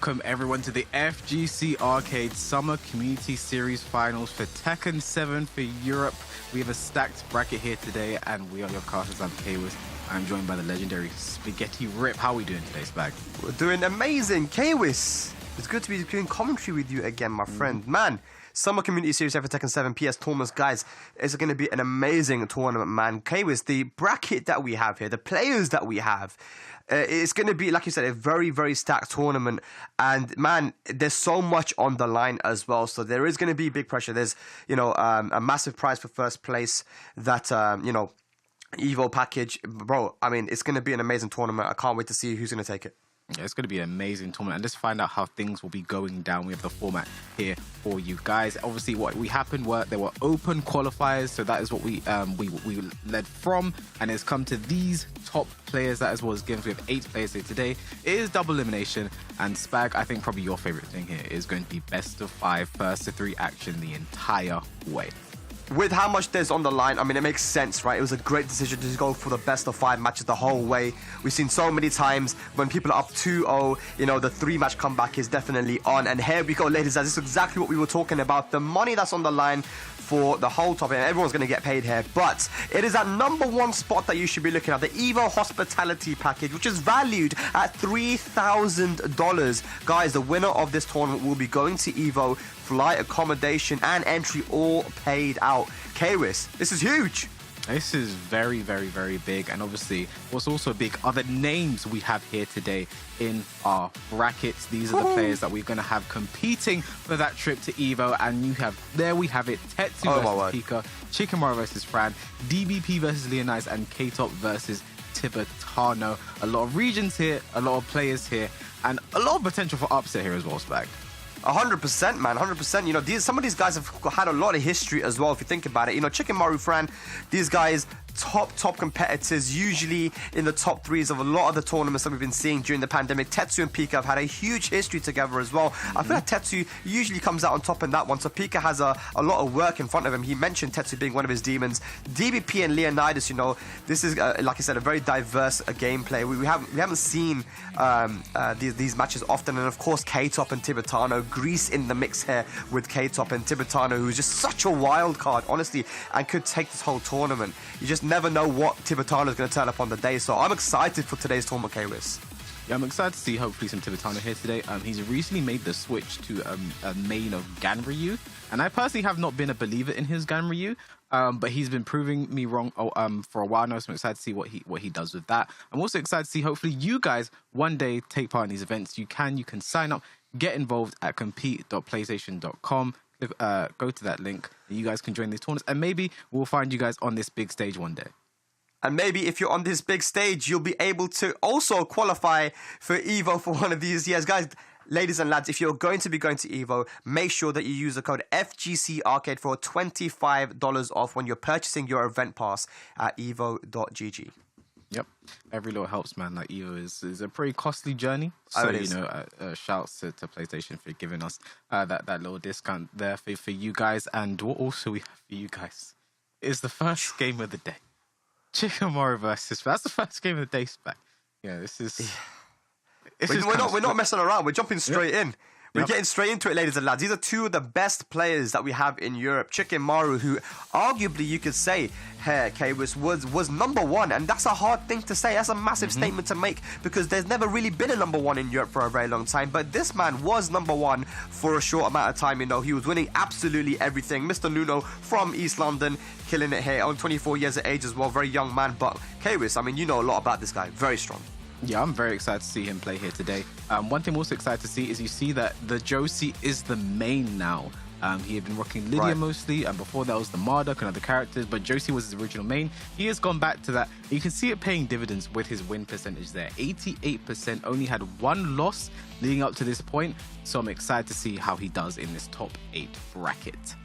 Welcome everyone to the FGC Arcade Summer Community Series Finals for Tekken 7 for Europe. We have a stacked bracket here today, and we are your casters. I'm Kwis. I'm joined by the legendary Spaghetti Rip. How are we doing today, Spag? We're doing amazing, Kwis. It's good to be doing commentary with you again, my friend. Man, Summer Community Series for Tekken 7 PS tournaments, guys, it's going to be an amazing tournament, man. Kwis, the bracket that we have here, the players that we have, it's going to be, like you said, a very, very stacked tournament. And, man, there's so much on the line as well. So there is going to be big pressure. There's, a massive prize for first place that, Evo package. Bro, I mean, it's going to be an amazing tournament. I can't wait to see who's going to take it. Yeah, it's going to be an amazing tournament, and let's find out how things will be going down. We have the format here for you guys. Obviously, what we happened were there were open qualifiers, so that is what we led from, and it's come to these top players. That is what was given. We have 8 players here today. It is double elimination, and Spag, I think probably your favorite thing here is going to be best of 5, first to 3 action the entire way. With how much there's on the line, I mean, it makes sense, right? It was a great decision to go for the best of 5 matches the whole way. We've seen so many times when people are up 2-0, the 3-match comeback is definitely on. And here we go, ladies. This is exactly what we were talking about. The money that's on the line for the whole topic, and everyone's going to get paid here. But it is that #1 spot that you should be looking at, the Evo Hospitality Package, which is valued at $3,000. Guys, the winner of this tournament will be going to Evo, flight, accommodation, and entry all paid out. Kwis, this is huge. This is very, very, very big. And obviously, what's also big are the names we have here today in our brackets. These are the players that we're going to have competing for that trip to Evo. And we have it, Tetsu versus Pika, Chicken Morrow versus Fran, DBP versus Leonidas, and K-Top versus Tibitano. A lot of regions here, a lot of players here, and a lot of potential for upset here as well, Spag. 100%, man, 100%. Some of these guys have had a lot of history as well, if you think about it. Chicken Morrow, Fran, these guys, top competitors, usually in the top 3s of a lot of the tournaments that we've been seeing during the pandemic. Tetsu and Pika have had a huge history together as well. I feel like Tetsu usually comes out on top in that one, so Pika has a lot of work in front of him. He mentioned Tetsu being one of his demons. DBP and Leonidas, this is, like I said, a very diverse gameplay. We haven't seen these matches often, and of course K-Top and Tibitano, Greece in the mix here with K-Top and Tibitano, who's just such a wild card, honestly, and could take this whole tournament. You just never know what Tibitano is going to turn up on the day, so I'm excited for today's tournament, Kwis. Yeah, I'm excited to see hopefully some Tibitano here today. He's recently made the switch to a main of Ganryu, and I personally have not been a believer in his Ganryu, but he's been proving me wrong for a while now, so I'm excited to see what he does with that. I'm also excited to see hopefully you guys one day take part in these events. You can sign up, get involved at compete.playstation.com. Go to that link, and you guys can join these tournaments, and maybe we'll find you guys on this big stage one day. And maybe if you're on this big stage, you'll be able to also qualify for Evo for one of these years. Guys, ladies and lads, if you're going to be going to Evo, make sure that you use the code FGC Arcade for $25 off when you're purchasing your event pass at evo.gg. Yep, every little helps, man. Like Evo is a pretty costly journey, so shouts to PlayStation for giving us that little discount there for you guys. And what also we have for you guys is the first game of the day, Chicken Morrow versus. That's the first game of the day, Spec. Yeah, this is. We're not messing around. We're jumping straight in. We're getting straight into it, ladies and lads. These are 2 of the best players that we have in Europe. Chicken Morrow, who arguably you could say here, Kwis, was #1, and that's a hard thing to say. That's a massive statement to make, because there's never really been a #1 in Europe for a very long time. But this man was #1 for a short amount of time. He was winning absolutely everything. Mr. Nuno from East London, killing it here, on 24 years of age as well. Very young man, but Kwis, I mean, you know a lot about this guy. Very strong. Yeah, I'm very excited to see him play here today. One thing I'm also excited to see is you see that the Josie is the main now. He had been rocking Lydia mostly, and before that was the Marduk and other characters, but Josie was his original main. He has gone back to that. You can see it paying dividends with his win percentage there. 88%, only had 1 loss leading up to this point, so I'm excited to see how he does in this top 8 bracket.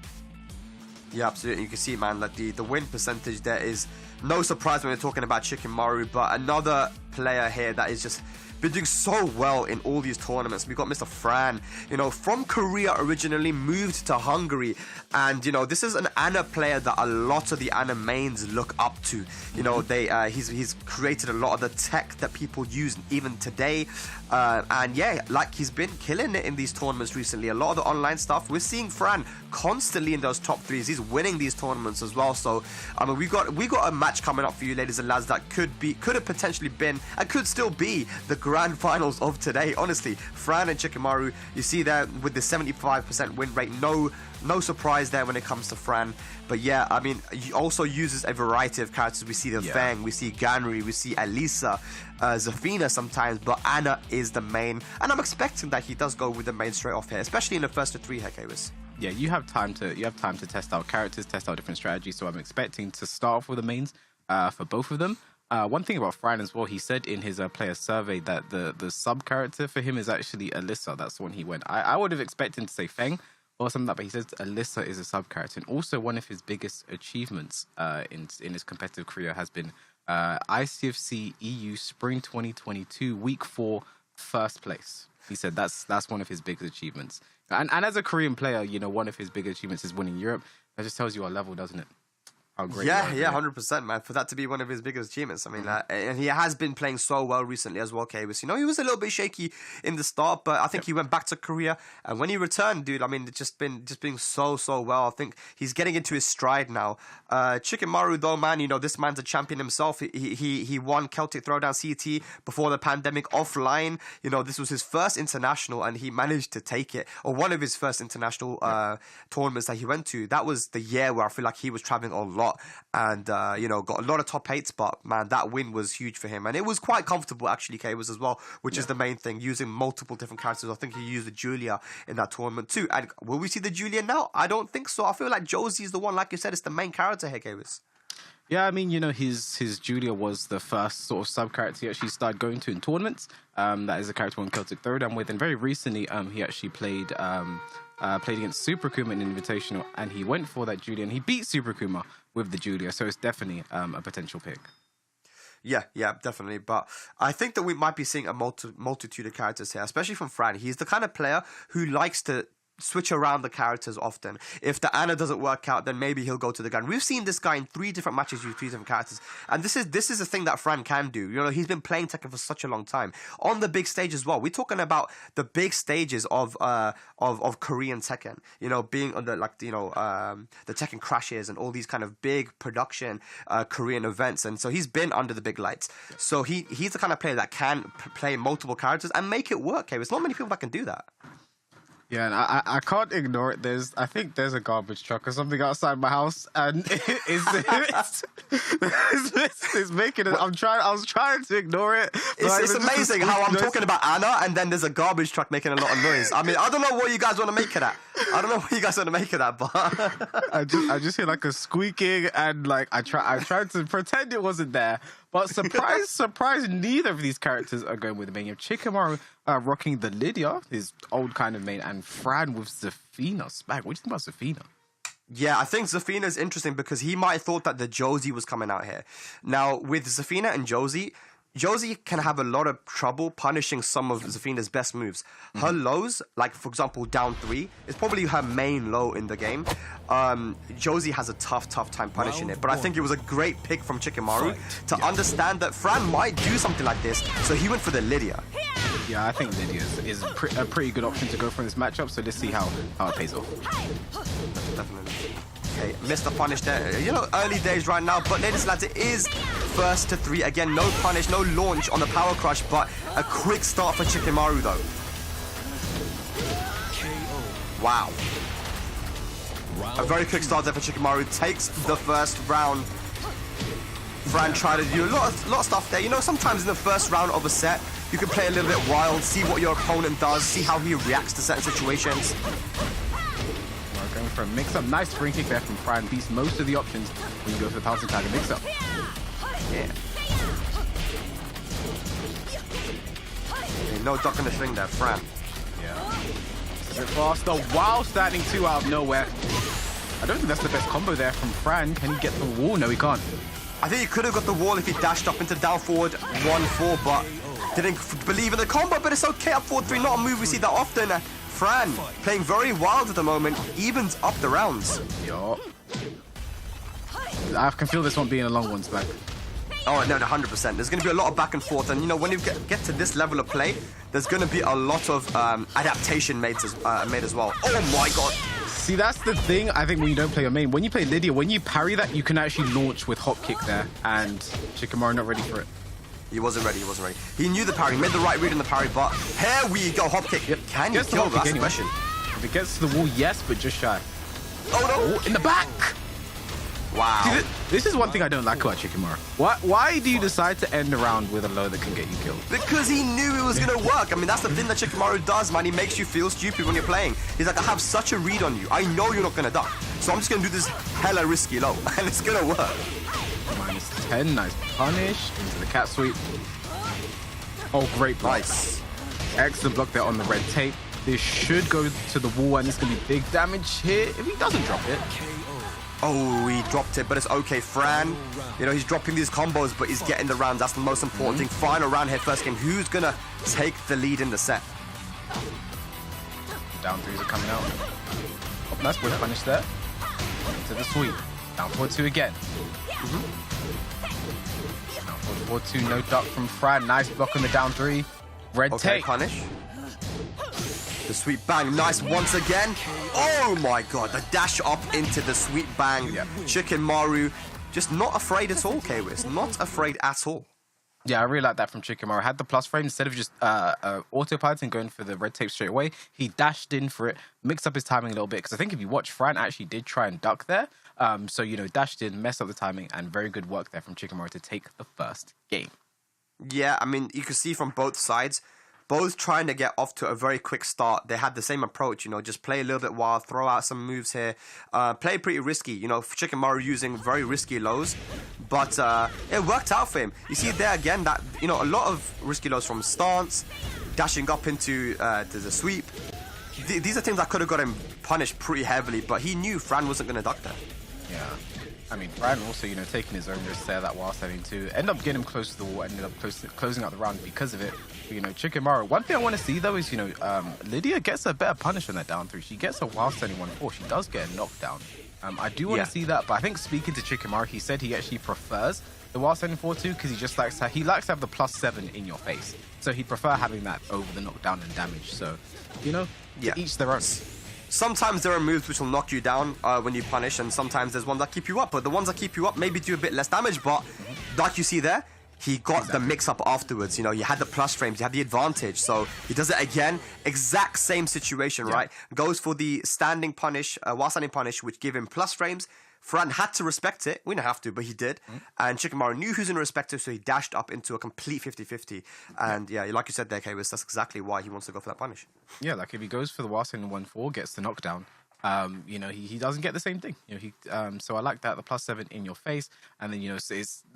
Yeah, absolutely. You can see, man, that the win percentage there is no surprise when we're talking about Chicken Morrow, but another player here that is just been doing so well in all these tournaments. We've got Mr. Fran, you know, from Korea originally, moved to Hungary, and you know, this is an Ana player that a lot of the Ana mains look up to. You know, he's created a lot of the tech that people use even today, and yeah, like he's been killing it in these tournaments recently. A lot of the online stuff, we're seeing Fran constantly in those top threes. He's winning these tournaments as well. So I mean, we got a match coming up for you, ladies and lads, that could have potentially been and could still be the grand finals of today. Honestly, Fran and Chikamaru, you see there with the 75% win rate. No surprise there when it comes to Fran. But yeah, I mean, he also uses a variety of characters. We see the Fang, we see Ganri, we see Elisa, Zafina sometimes, but Ana is the main, and I'm expecting that he does go with the main straight off here, especially in the first to three here, Kawis. Yeah, you have time to test out characters, test out different strategies. So I'm expecting to start off with the mains for both of them. One thing about Fran as well, he said in his player survey that the sub character for him is actually Alyssa. That's the one he went. I would have expected him to say Feng or something like that, but he says Alyssa is a sub character. And also one of his biggest achievements in his competitive career has been ICFC EU Spring 2022 Week 4 first place. He said that's one of his biggest achievements. And as a Korean player, you know, one of his biggest achievements is winning Europe. That just tells you our level, doesn't it? How great. Yeah, 100%, man. For that to be one of his biggest achievements. I mean, and he has been playing so well recently as well, Kawis. You know, he was a little bit shaky in the start, but I think he went back to Korea. And when he returned, dude, I mean, it's just been so well. I think he's getting into his stride now. Chikamaru, though, man, you know, this man's a champion himself. He won Celtic Throwdown CT before the pandemic offline. You know, this was his first international, and he managed to take it. Or one of his first international tournaments that he went to. That was the year where I feel like he was traveling a lot. And you know, got a lot of top 8s, but man, that win was huge for him, and it was quite comfortable actually, Kawis, as well, which is the main thing, using multiple different characters. I think he used the Julia in that tournament too. And will we see the Julia now? I don't think so. I feel like Josie is the one, like you said, it's the main character here, Kawis. Yeah, I mean, you know, his Julia was the first sort of sub character he actually started going to in tournaments. That is a character on Celtic Throwdown with, and very recently he actually played against Super Kuma in Invitational, and he went for that Julia, and he beat Super Kuma with the Julia, so it's definitely a potential pick. Yeah, definitely. But I think that we might be seeing a multitude of characters here, especially from Fran. He's the kind of player who likes to switch around the characters often. If the Ana doesn't work out, then maybe he'll go to the gun. We've seen this guy in 3 different matches use 3 different characters, and this is a thing that Fran can do. You know, he's been playing Tekken for such a long time on the big stage as well. We're talking about the big stages of Korean Tekken. You know, being on the the Tekken crashes and all these kind of big production Korean events, and so he's been under the big lights. So he's the kind of player that can play multiple characters and make it work. There's not many people that can do that. Yeah, and I can't ignore it. I think there's a garbage truck or something outside my house, and it's making it. I was trying to ignor it. It's amazing how I'm talking about Ana, and then there's a garbage truck making a lot of noise. I mean, I don't know what you guys want to make of that. But I just hear like a squeaking, and like I tried to pretend it wasn't there. But surprise, neither of these characters are going with the main. You have Chikamaru rocking the Lydia, his old kind of main, and Fran with Zafina. Spag, what do you think about Zafina? Yeah, I think Zafina is interesting because he might have thought that the Josie was coming out here. Now, with Zafina and Josie can have a lot of trouble punishing some of Zafina's best moves. Her lows, like for example down 3, is probably her main low in the game. Josie has a tough time punishing it, but I think it was a great pick from Chikamaru to understand that Fran might do something like this, so he went for the Lydia. Yeah, I think Lydia is a pretty good option to go for in this matchup, so let's see how it pays off. Definitely. Okay, missed the punish there. You know, early days right now, but ladies and lads, it is first to 3. Again, no punish, no launch on the power crush, but a quick start for Chikamaru though. Wow. A very quick start there for Chikamaru. Takes the first round. Fran tried to do a lot of stuff there. You know, sometimes in the first round of a set, you can play a little bit wild, see what your opponent does, see how he reacts to certain situations. Going for a mix-up. Nice spring kick there from Fran. Beats most of the options when you go for the pouncing tag and mix-up. Yeah. Okay, no duck in the string there, Fran. Yeah. A bit faster while standing 2 out of nowhere. I don't think that's the best combo there from Fran. Can he get the wall? No, he can't. I think he could have got the wall if he dashed up into down forward 1-4, but didn't believe in the combo. But it's okay, up 4-3, not a move we see that often. Fran playing very wild at the moment, evens up the rounds. Yo. I can feel this one being a long one, Spag. Oh, no, 100%. There's going to be a lot of back and forth. And, you know, when you get to this level of play, there's going to be a lot of adaptation made as well. Oh, my God. See, that's the thing, I think, when you don't play your main. When you play Lydia, when you parry that, you can actually launch with hop kick there. And Shikamaru not ready for it. He wasn't ready. He knew the parry, made the right read on the parry, but here we go, hop kick. Yep. Can you kill? That's the question. If it gets to the wall, yes, but just shy. Oh, no. Oh, in the back. Wow. See, this is one thing I don't like about Shikamaru. Why do you decide to end the round with a low that can get you killed? Because he knew it was going to work. I mean, that's the thing that Shikamaru does, man. He makes you feel stupid when you're playing. He's like, I have such a read on you. I know you're not going to duck. So I'm just going to do this hella risky low. And it's going to work. -10. Nice punish. Into the cat sweep. Oh, great block. Nice. Excellent block there on the red tape. This should go to the wall, and it's going to be big damage here. If he doesn't drop it. Oh, he dropped it, but it's okay. Fran, you know, he's dropping these combos, but he's getting the rounds. That's the most important thing. Final round here, first game. Who's going to take the lead in the set? Down threes are coming out. Oh, nice bullet punish there. To the sweep. Down 4-2 again. Down 4-2, no duck from Fran. Nice block on the down three. Red tape. Punish. The sweep bang, nice once again. Oh my God, the dash up into the sweep bang. Yep. Shikamaru, just not afraid at all, K-Wiz. Not afraid at all. Yeah, I really like that from Shikamaru. Had the plus frame instead of just autopilot and going for the red tape straight away. He dashed in for it, mixed up his timing a little bit. Because I think if you watch, Fran actually did try and duck there. So, you know, dashed in, messed up the timing, and very good work there from Shikamaru to take the first game. Yeah, I mean, you can see from both sides, both trying to get off to a very quick start. They had the same approach, you know, just play a little bit wild, throw out some moves here, play pretty risky, you know, Shikamaru using very risky lows, but it worked out for him. You see there again that, you know, a lot of risky lows from stance, dashing up into the sweep. These are things that could have got him punished pretty heavily, but he knew Fran wasn't going to duck there. Yeah. I mean, Fran also, you know, taking his own risk there, that while standing too. Ended up getting him close to the wall, ended up closing out the round because of it. But, you know, Shikamaru, one thing I want to see, though, is, you know, Lydia gets a better punish on that down three. She gets a while standing 1-4. She does get a knockdown. I do want to see that, but I think speaking to Shikamaru, he said he actually prefers the while standing 4-2 because he just likes to have the +7 in your face. So he'd prefer having that over the knockdown and damage. So, you know, to each their own. Sometimes there are moves which will knock you down when you punish, and sometimes there's ones that keep you up. But the ones that keep you up maybe do a bit less damage, but like you see there, he got the mix-up afterwards. You know, you had the plus frames, you had the advantage. So he does it again, exact same situation, right? Goes for the standing punish, while standing punish, which give him plus frames. Fran had to respect it. We didn't have to, but he did. And Shikamaru knew who's going to respect it, so he dashed up into a complete 50-50. And yeah, like you said there, K-Wiz, that's exactly why he wants to go for that punish. Yeah, like if he goes for the while standing 1-4, gets the knockdown, you know, he doesn't get the same thing. You know, so I like that, the +7 in your face. And then, you know,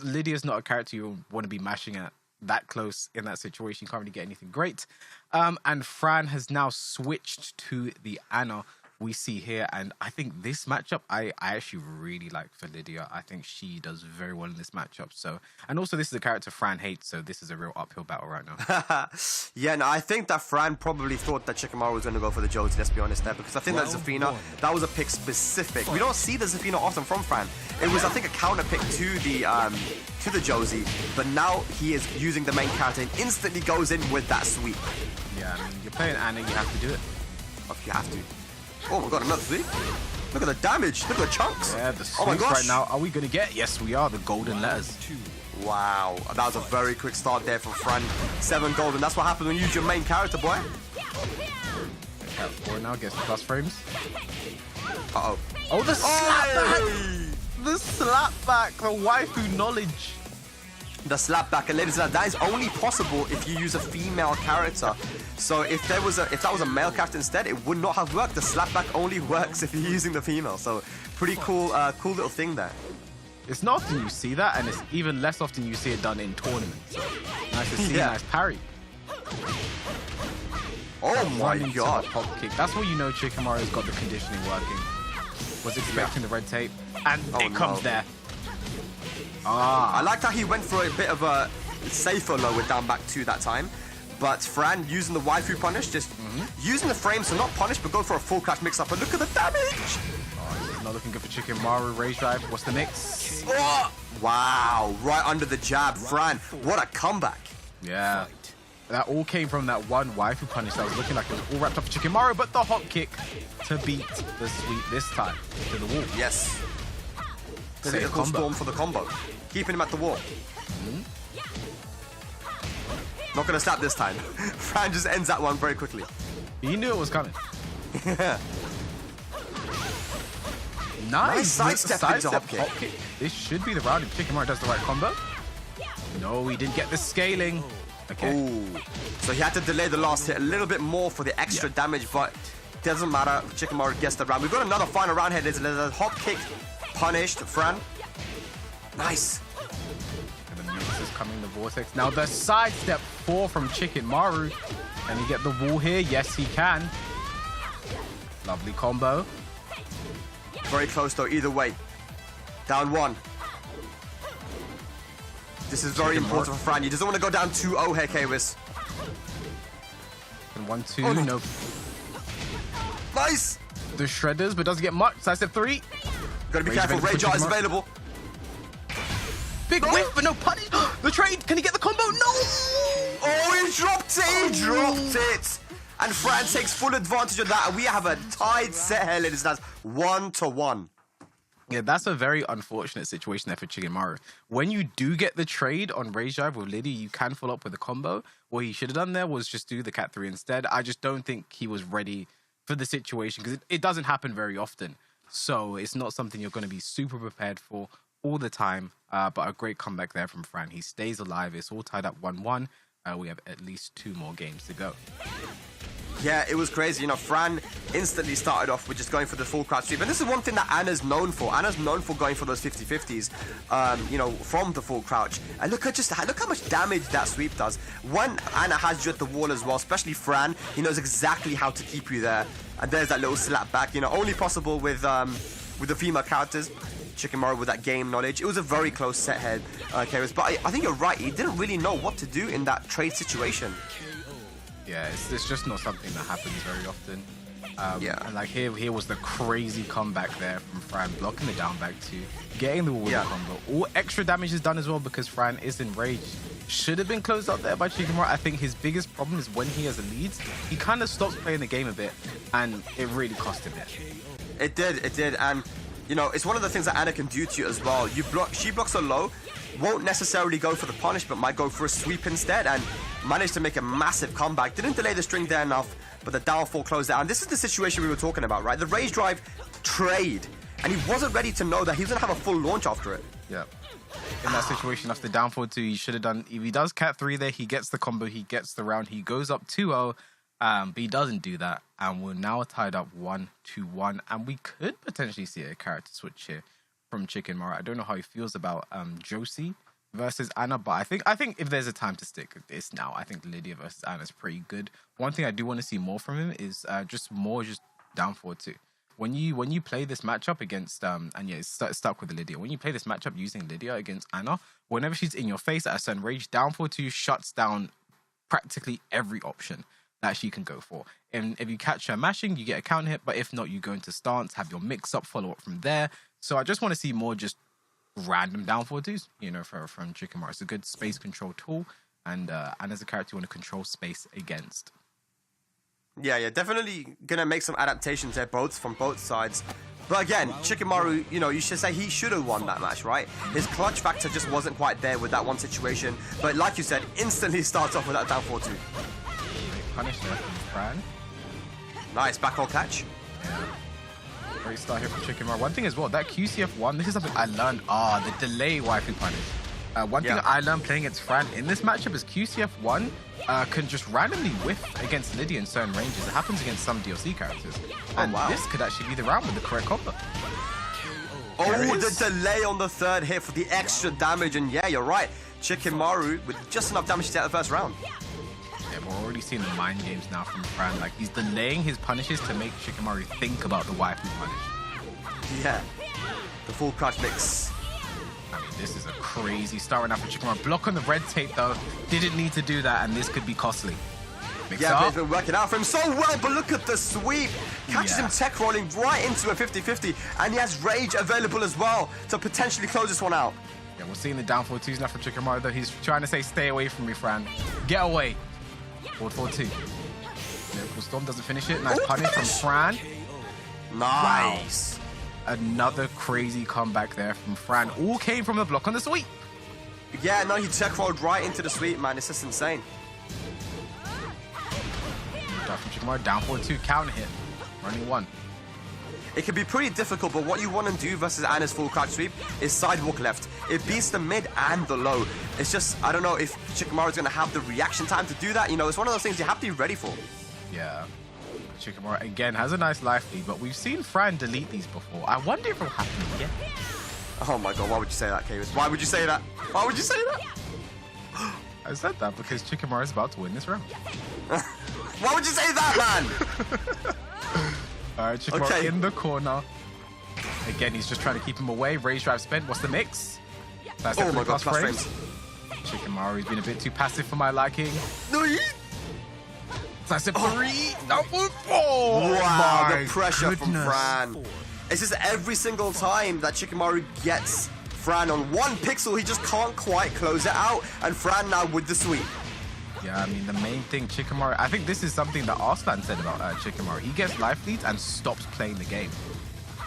Lydia's not a character you want to be mashing at that close in that situation. You can't really get anything great. And Fran has now switched to the Ana we see here, and I think this matchup I actually really like for Lydia. I think she does very well in this matchup. So, and also this is a character Fran hates, so this is a real uphill battle right now. Yeah, no, I think that Fran probably thought that Shikamaru was going to go for the Josie, let's be honest there, because I think that Zafina, that was a pick specific. We don't see the Zafina often from Fran. It was, I think, a counter pick to the Josie, but now he is using the main character and instantly goes in with that sweep. Yeah, I mean, you're playing Ana, you have to do it. You have to. Oh my God, another sweep. Look at the damage. Look at the chunks. Yeah, the sweeps right now. Are we going to get? Yes, we are. The golden letters. Wow. That was a very quick start there from Fran. 7 golden. That's what happens when you use your main character, boy. Cat 4 now gets the plus frames. Uh-oh. Oh, the slapback. The slapback. The waifu knowledge. The slapback, and ladies and gentlemen, that is only possible if you use a female character. So if that was a male character instead, it would not have worked. The slapback only works if you're using the female. So pretty cool, cool little thing there. It's not often you see that, and it's even less often you see it done in tournaments. So nice to see, nice parry. Oh my God! Pop kick. That's where you know Shikamaru's got the conditioning working. Was expecting the red tape, and it comes there. I liked how he went for a bit of a safer low with down back 2 that time. But Fran using the waifu punish, just using the frame, so not punish, but go for a full crash mix-up. And look at the damage! Oh, not looking good for Chicken Morrow. Rage drive. What's the mix? Oh, wow, right under the jab. Fran, what a comeback. Yeah. That all came from that one waifu punish that was looking like it was all wrapped up for Chicken Morrow, but the hop kick to beat the sweep this time to the wall. Yes. Political storm for the combo. Keeping him at the wall. Not going to slap this time. Fran just ends that one very quickly. He knew it was coming. Nice sidestep into hop kick. This should be the round if Chicken Morrow does the right combo. No, he didn't get the scaling. Okay. Ooh. So he had to delay the last hit a little bit more for the extra damage, but doesn't matter. Chicken Morrow gets the round. We've got another final round here. There's a hop kick punished. Fran. Nice. Is coming the vortex. Now the sidestep 4 from Chicken Morrow. Can he get the wall here? Yes, he can. Lovely combo. Very close though, either way. Down 1. This is very important for Fran. He doesn't want to go down 2-0 here, Kwis. And 1-2, oh, no. Nice! The shredders, but doesn't get much. Sidestep 3. Gotta be careful, Rage Art is available. Big whiff, but no punish. The trade, can he get the combo? No! Oh, he dropped it! He dropped it! And Fran takes full advantage of that. And we have a tied set here, ladies and gents. 1-1. Yeah, that's a very unfortunate situation there for Chicken Morrow. When you do get the trade on Rage Drive with Lydia, you can follow up with a combo. What he should have done there was just do the Cat 3 instead. I just don't think he was ready for the situation because it doesn't happen very often. So it's not something you're going to be super prepared for all the time. But a great comeback there from Fran. He stays alive. It's all tied up 1-1. We have at least 2 more games to go. Yeah, it was crazy. You know, Fran instantly started off with just going for the full crouch sweep. And this is one thing that Anna's known for. Anna's known for going for those 50-50s, you know, from the full crouch. And look how much damage that sweep does. When Anna has you at the wall as well, especially Fran, he knows exactly how to keep you there. And there's that little slap back, you know, only possible with the female characters. Chicken Morrow with that game knowledge. It was a very close set head, Kairos. But I think you're right. He didn't really know what to do in that trade situation. Yeah, it's just not something that happens very often. Yeah. And like here was the crazy comeback there from Fran, blocking the down back 2, getting the wall combo. All extra damage is done as well because Fran is enraged. Should have been closed up there by Chicken Morrow. I think his biggest problem is when he has a lead, he kind of stops playing the game a bit, and it really cost him there. It did, and you know, it's one of the things that Anna can do to you as well. She blocks her low, won't necessarily go for the punish, but might go for a sweep instead, and managed to make a massive comeback. Didn't delay the string there enough, but the downfall closed out. And this is the situation we were talking about, right? The Rage Drive trade, and he wasn't ready to know that he was gonna have a full launch after it. Yeah. In that situation, after downfall 2, he should have done. If he does Cat 3 there, he gets the combo, he gets the round, he goes up 2-0. But he doesn't do that, and we're now tied up 1-1, and we could potentially see a character switch here from Chicken Morrow. I don't know how he feels about Josie versus Anna, but I think if there's a time to stick, it's now. I think Lydia versus Anna is pretty good. One thing I do want to see more from him is just downfall 2. When you play this matchup against and yeah, it's stuck with Lydia. When you play this matchup using Lydia against Anna, whenever she's in your face at a certain range, downfall 2 shuts down practically every option that she can go for. And if you catch her mashing, you get a counter hit, but if not, you go into stance, have your mix-up, follow up from there. So I just want to see more just random downfall 2s, you know, from Chicken Morrow. It's a good space control tool, and as a character you want to control space against. Yeah, definitely gonna make some adaptations there, from both sides. But again, Chicken Morrow, you know, you should say he should have won that match, right? His clutch factor just wasn't quite there with that one situation. But like you said, instantly starts off with that downfall 2. Punish there from Fran. Nice back roll catch. Yeah. Great start here from Chicken Morrow. One thing as well, that QCF1, this is something I learned. The delay waifu punish. One thing I learned playing against Fran in this matchup is QCF1 can just randomly whiff against Lydia in certain ranges. It happens against some DLC characters. And this could actually be the round with the correct combo. Oh, the delay on the third hit for the extra damage. And yeah, you're right. Chicken Morrow with just enough damage to get the first round. Yeah, we're already seeing the mind games now from Fran. Like, he's delaying his punishes to make Chicken Morrow think about the waifu punish. Yeah. The full crouch mix. I mean, this is a crazy start right now for Chikamaru. Block on the red tape, though. Didn't need to do that, and this could be costly. Mix Yeah, up. but it's been working out for him so well, but look at the sweep. Catches him tech rolling right into a 50-50, and he has rage available as well to potentially close this one out. Yeah, we're seeing the down 4-2s now from Chikamaru, though. He's trying to say, stay away from me, Fran. Get away. Forward 4-2. Miracle Storm doesn't finish it. Nice punish from Fran. Nice. Wow. Another crazy comeback there from Fran. All came from the block on the sweep. Yeah, no, he tech rolled right into the sweep, man. It's just insane. From Chikamaru, down 4-2, counter hit. Running 1. It can be pretty difficult, but what you want to do versus Anna's full crouch sweep is sidewalk left. It beats the mid and the low. It's just, I don't know if Chikamaru's going to have the reaction time to do that. You know, it's one of those things you have to be ready for. Yeah. Chikamaru, again, has a nice life lead, but we've seen Fran delete these before. I wonder if it'll happen again. Oh my god, why would you say that, Kayus? Why would you say that? Why would you say that? I said that because Chikamaru is about to win this round. Why would you say that, man? All right, Chikamaru in the corner. Again, he's just trying to keep him away. Rage drive spent. What's the mix? That's oh my god, plus frames. Chikamaru's been a bit too passive for my liking. No, That's a 3. Double 4. Wow, My the pressure from goodness. Fran. It's just every single time that Chikamaru gets Fran on 1 pixel, he just can't quite close it out. And Fran now with the sweep. Yeah, I mean, the main thing, Chikamaru, I think this is something that Arslan said about Chikamaru. He gets life leads and stops playing the game.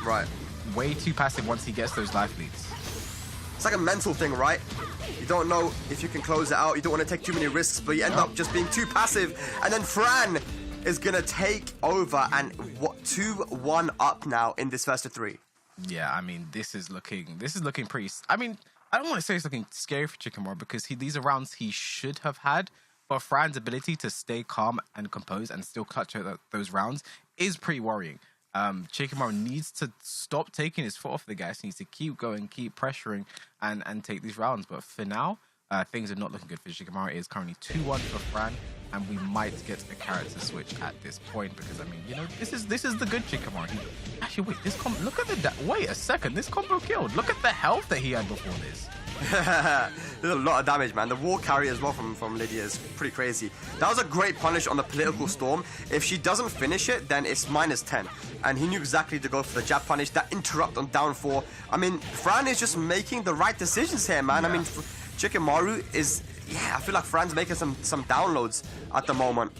Right. Way too passive once he gets those life leads. It's like a mental thing, right? You don't know if you can close it out. You don't want to take too many risks, but you end up just being too passive. And then Fran is going to take over and 2-1 up now in this first of 3. Yeah, I mean, this is looking pretty... I mean, I don't want to say it's looking scary for Chikamaru because these are rounds he should have had. But Fran's ability to stay calm and composed and still clutch out those rounds is pretty worrying. Chikamaru needs to stop taking his foot off the gas. He needs to keep going, keep pressuring, and take these rounds. But for now, things are not looking good for Chikamaru. It is currently 2-1 for Fran, and we might get a character switch at this point because I mean, you know, this is the good Chikamaru. Actually, wait, this combo. Look at wait a second. This combo killed. Look at the health that he had before this. There's a lot of damage, man. The war carry as well from Lydia is pretty crazy. That was a great punish on the political storm. If she doesn't finish it, then it's -10. And he knew exactly to go for the jab punish. That interrupt on down 4. I mean, Fran is just making the right decisions here, man. Yeah. I mean, Chikamaru is... Yeah, I feel like Fran's making some downloads at the moment.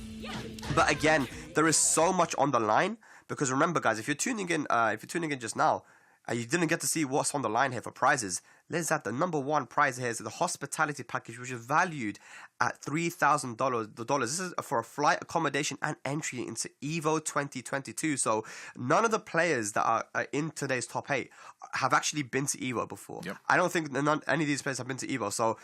But again, there is so much on the line. Because remember, guys, if you're tuning in just now, you didn't get to see what's on the line here for prizes. Let's add the number 1 prize here is the hospitality package, which is valued at $3,000. This is for a flight, accommodation, and entry into EVO 2022. So none of the players that are in today's top 8 have actually been to EVO before. Yep. I don't think any of these players have been to EVO. So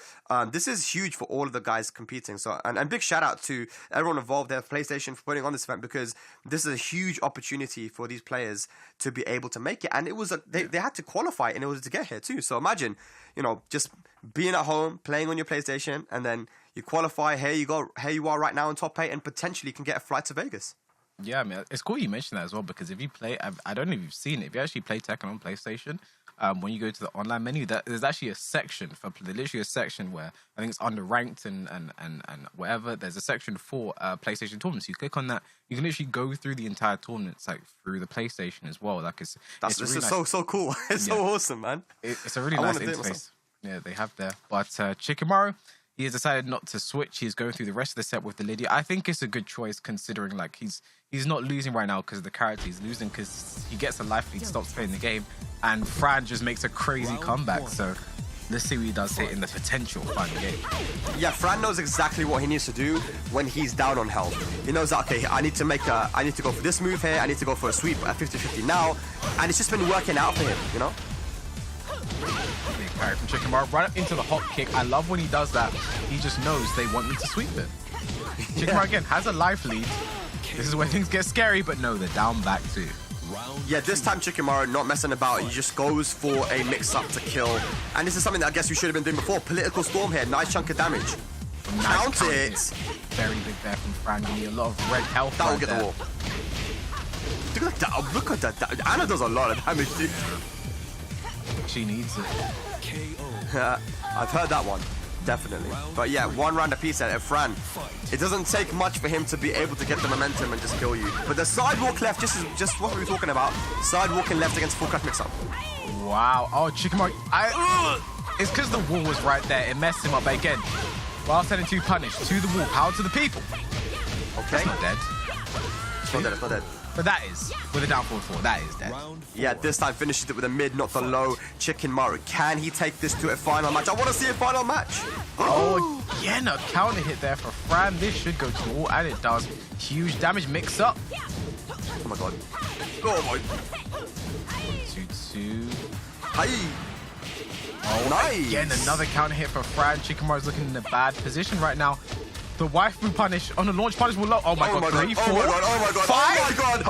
this is huge for all of the guys competing. So and big shout out to everyone involved there, PlayStation, for putting on this event because this is a huge opportunity for these players to be able to make it. And it was they had to qualify in order to get here too. So imagine, you know, just being at home, playing on your PlayStation, and then you qualify. Here you are right now in top 8 and potentially can get a flight to Vegas. Yeah, I mean, it's cool you mentioned that as well because if you play, I don't know if you've seen it, if you actually play Tekken on PlayStation, when you go to the online menu, there's actually a section literally a section where I think it's under ranked and whatever. There's a section for PlayStation tournaments. You click on that, you can literally go through the entire tournaments like through the PlayStation as well. Like this is so cool. It's so awesome, man. It's a really nice interface. Yeah, they have there. But Chikamaru, he has decided not to switch. He's going through the rest of the set with the Lydia. I think it's a good choice considering like he's not losing right now because of the character. He's losing because he gets a life lead, stops playing the game, and Fran just makes a crazy comeback. So let's see what he does here in the potential final game. Yeah, Fran knows exactly what he needs to do when he's down on health. He knows that, okay, I need to go for this move here. I need to go for a sweep at 50-50 now. And it's just been working out for him, you know? Big parry from Chikamaru right up into the hop kick. I love when he does that. He just knows they want me to sweep it. Chikamaru again has a life lead. This is where things get scary, but no, they're down back too. Yeah, this time Chikamaru not messing about. He just goes for a mix-up to kill. And this is something that I guess we should have been doing before. Political storm here. Nice chunk of damage. Count it. Very big there from Fran. Give me a lot of red health. That will get the wall. Look at that. Look at that. Anna does a lot of damage, dude. She needs it. I've heard that one. Definitely. But yeah, 1 round apiece at Fran. It doesn't take much for him to be able to get the momentum and just kill you. But the sidewalk left, just what we were talking about. Sidewalking left against full craft mix-up. Wow. Oh, Chicken Mario. It's because the wall was right there. It messed him up. But again, while sending to punish to the wall, power to the people. Okay. That's not dead. It's not dead, it's not dead. But that is, with a down forward 4, that is dead. Yeah, this time finishes it with a mid, not the low. Chicken Mario. Can he take this to a final match? I want to see a final match. Oh, again, a counter hit there for Fran. This should go to the wall, and it does. Huge damage mix up. Oh my god. Oh my. 2-2. Hi. Oh, nice. Again, another counter hit for Fran. Chicken Mario's looking in a bad position right now. The waifu punish on the launch punish will low. Oh my god, 3, 4, 5. Oh my god.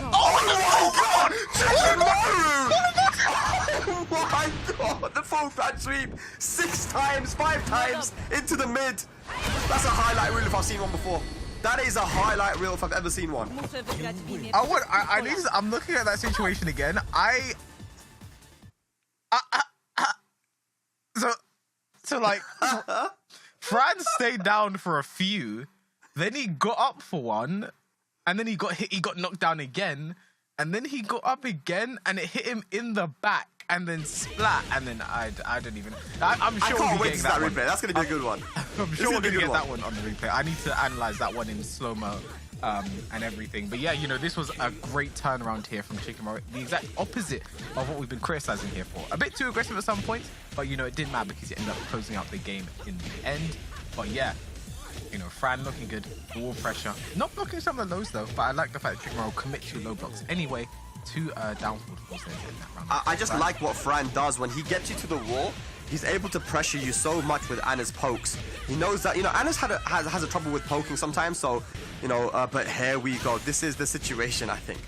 Oh my god. The full front sweep. 6 times, 5 times into the mid. That's a highlight reel if I've seen one before. That is a highlight reel if I've ever seen one. I'm looking at that situation again. So like, Fran stayed down for a few, then he got up for one, and then he got hit. He got knocked down again, and then he got up again, and it hit him in the back, and then splat, and then I don't even. I'm sure I can't we'll wait be to getting see that that replay. That's gonna be a good one. I'm sure we're gonna get that one on the replay. I need to analyze that one in slow mo. And everything. But yeah, you know, this was a great turnaround here from Chicken Morrow. The exact opposite of what we've been criticizing here for. A bit too aggressive at some points, but you know, it didn't matter because he ended up closing out the game in the end. But yeah, you know, Fran looking good, wall pressure. Not blocking some of the lows though, but I like the fact that Chicken Morrow commit to low blocks anyway to downfall force in that round. I just like what Fran does when he gets you to the wall. He's able to pressure you so much with Anna's pokes. He knows that, you know, Anna's has a trouble with poking sometimes, so, you know, but here we go. This is the situation, I think.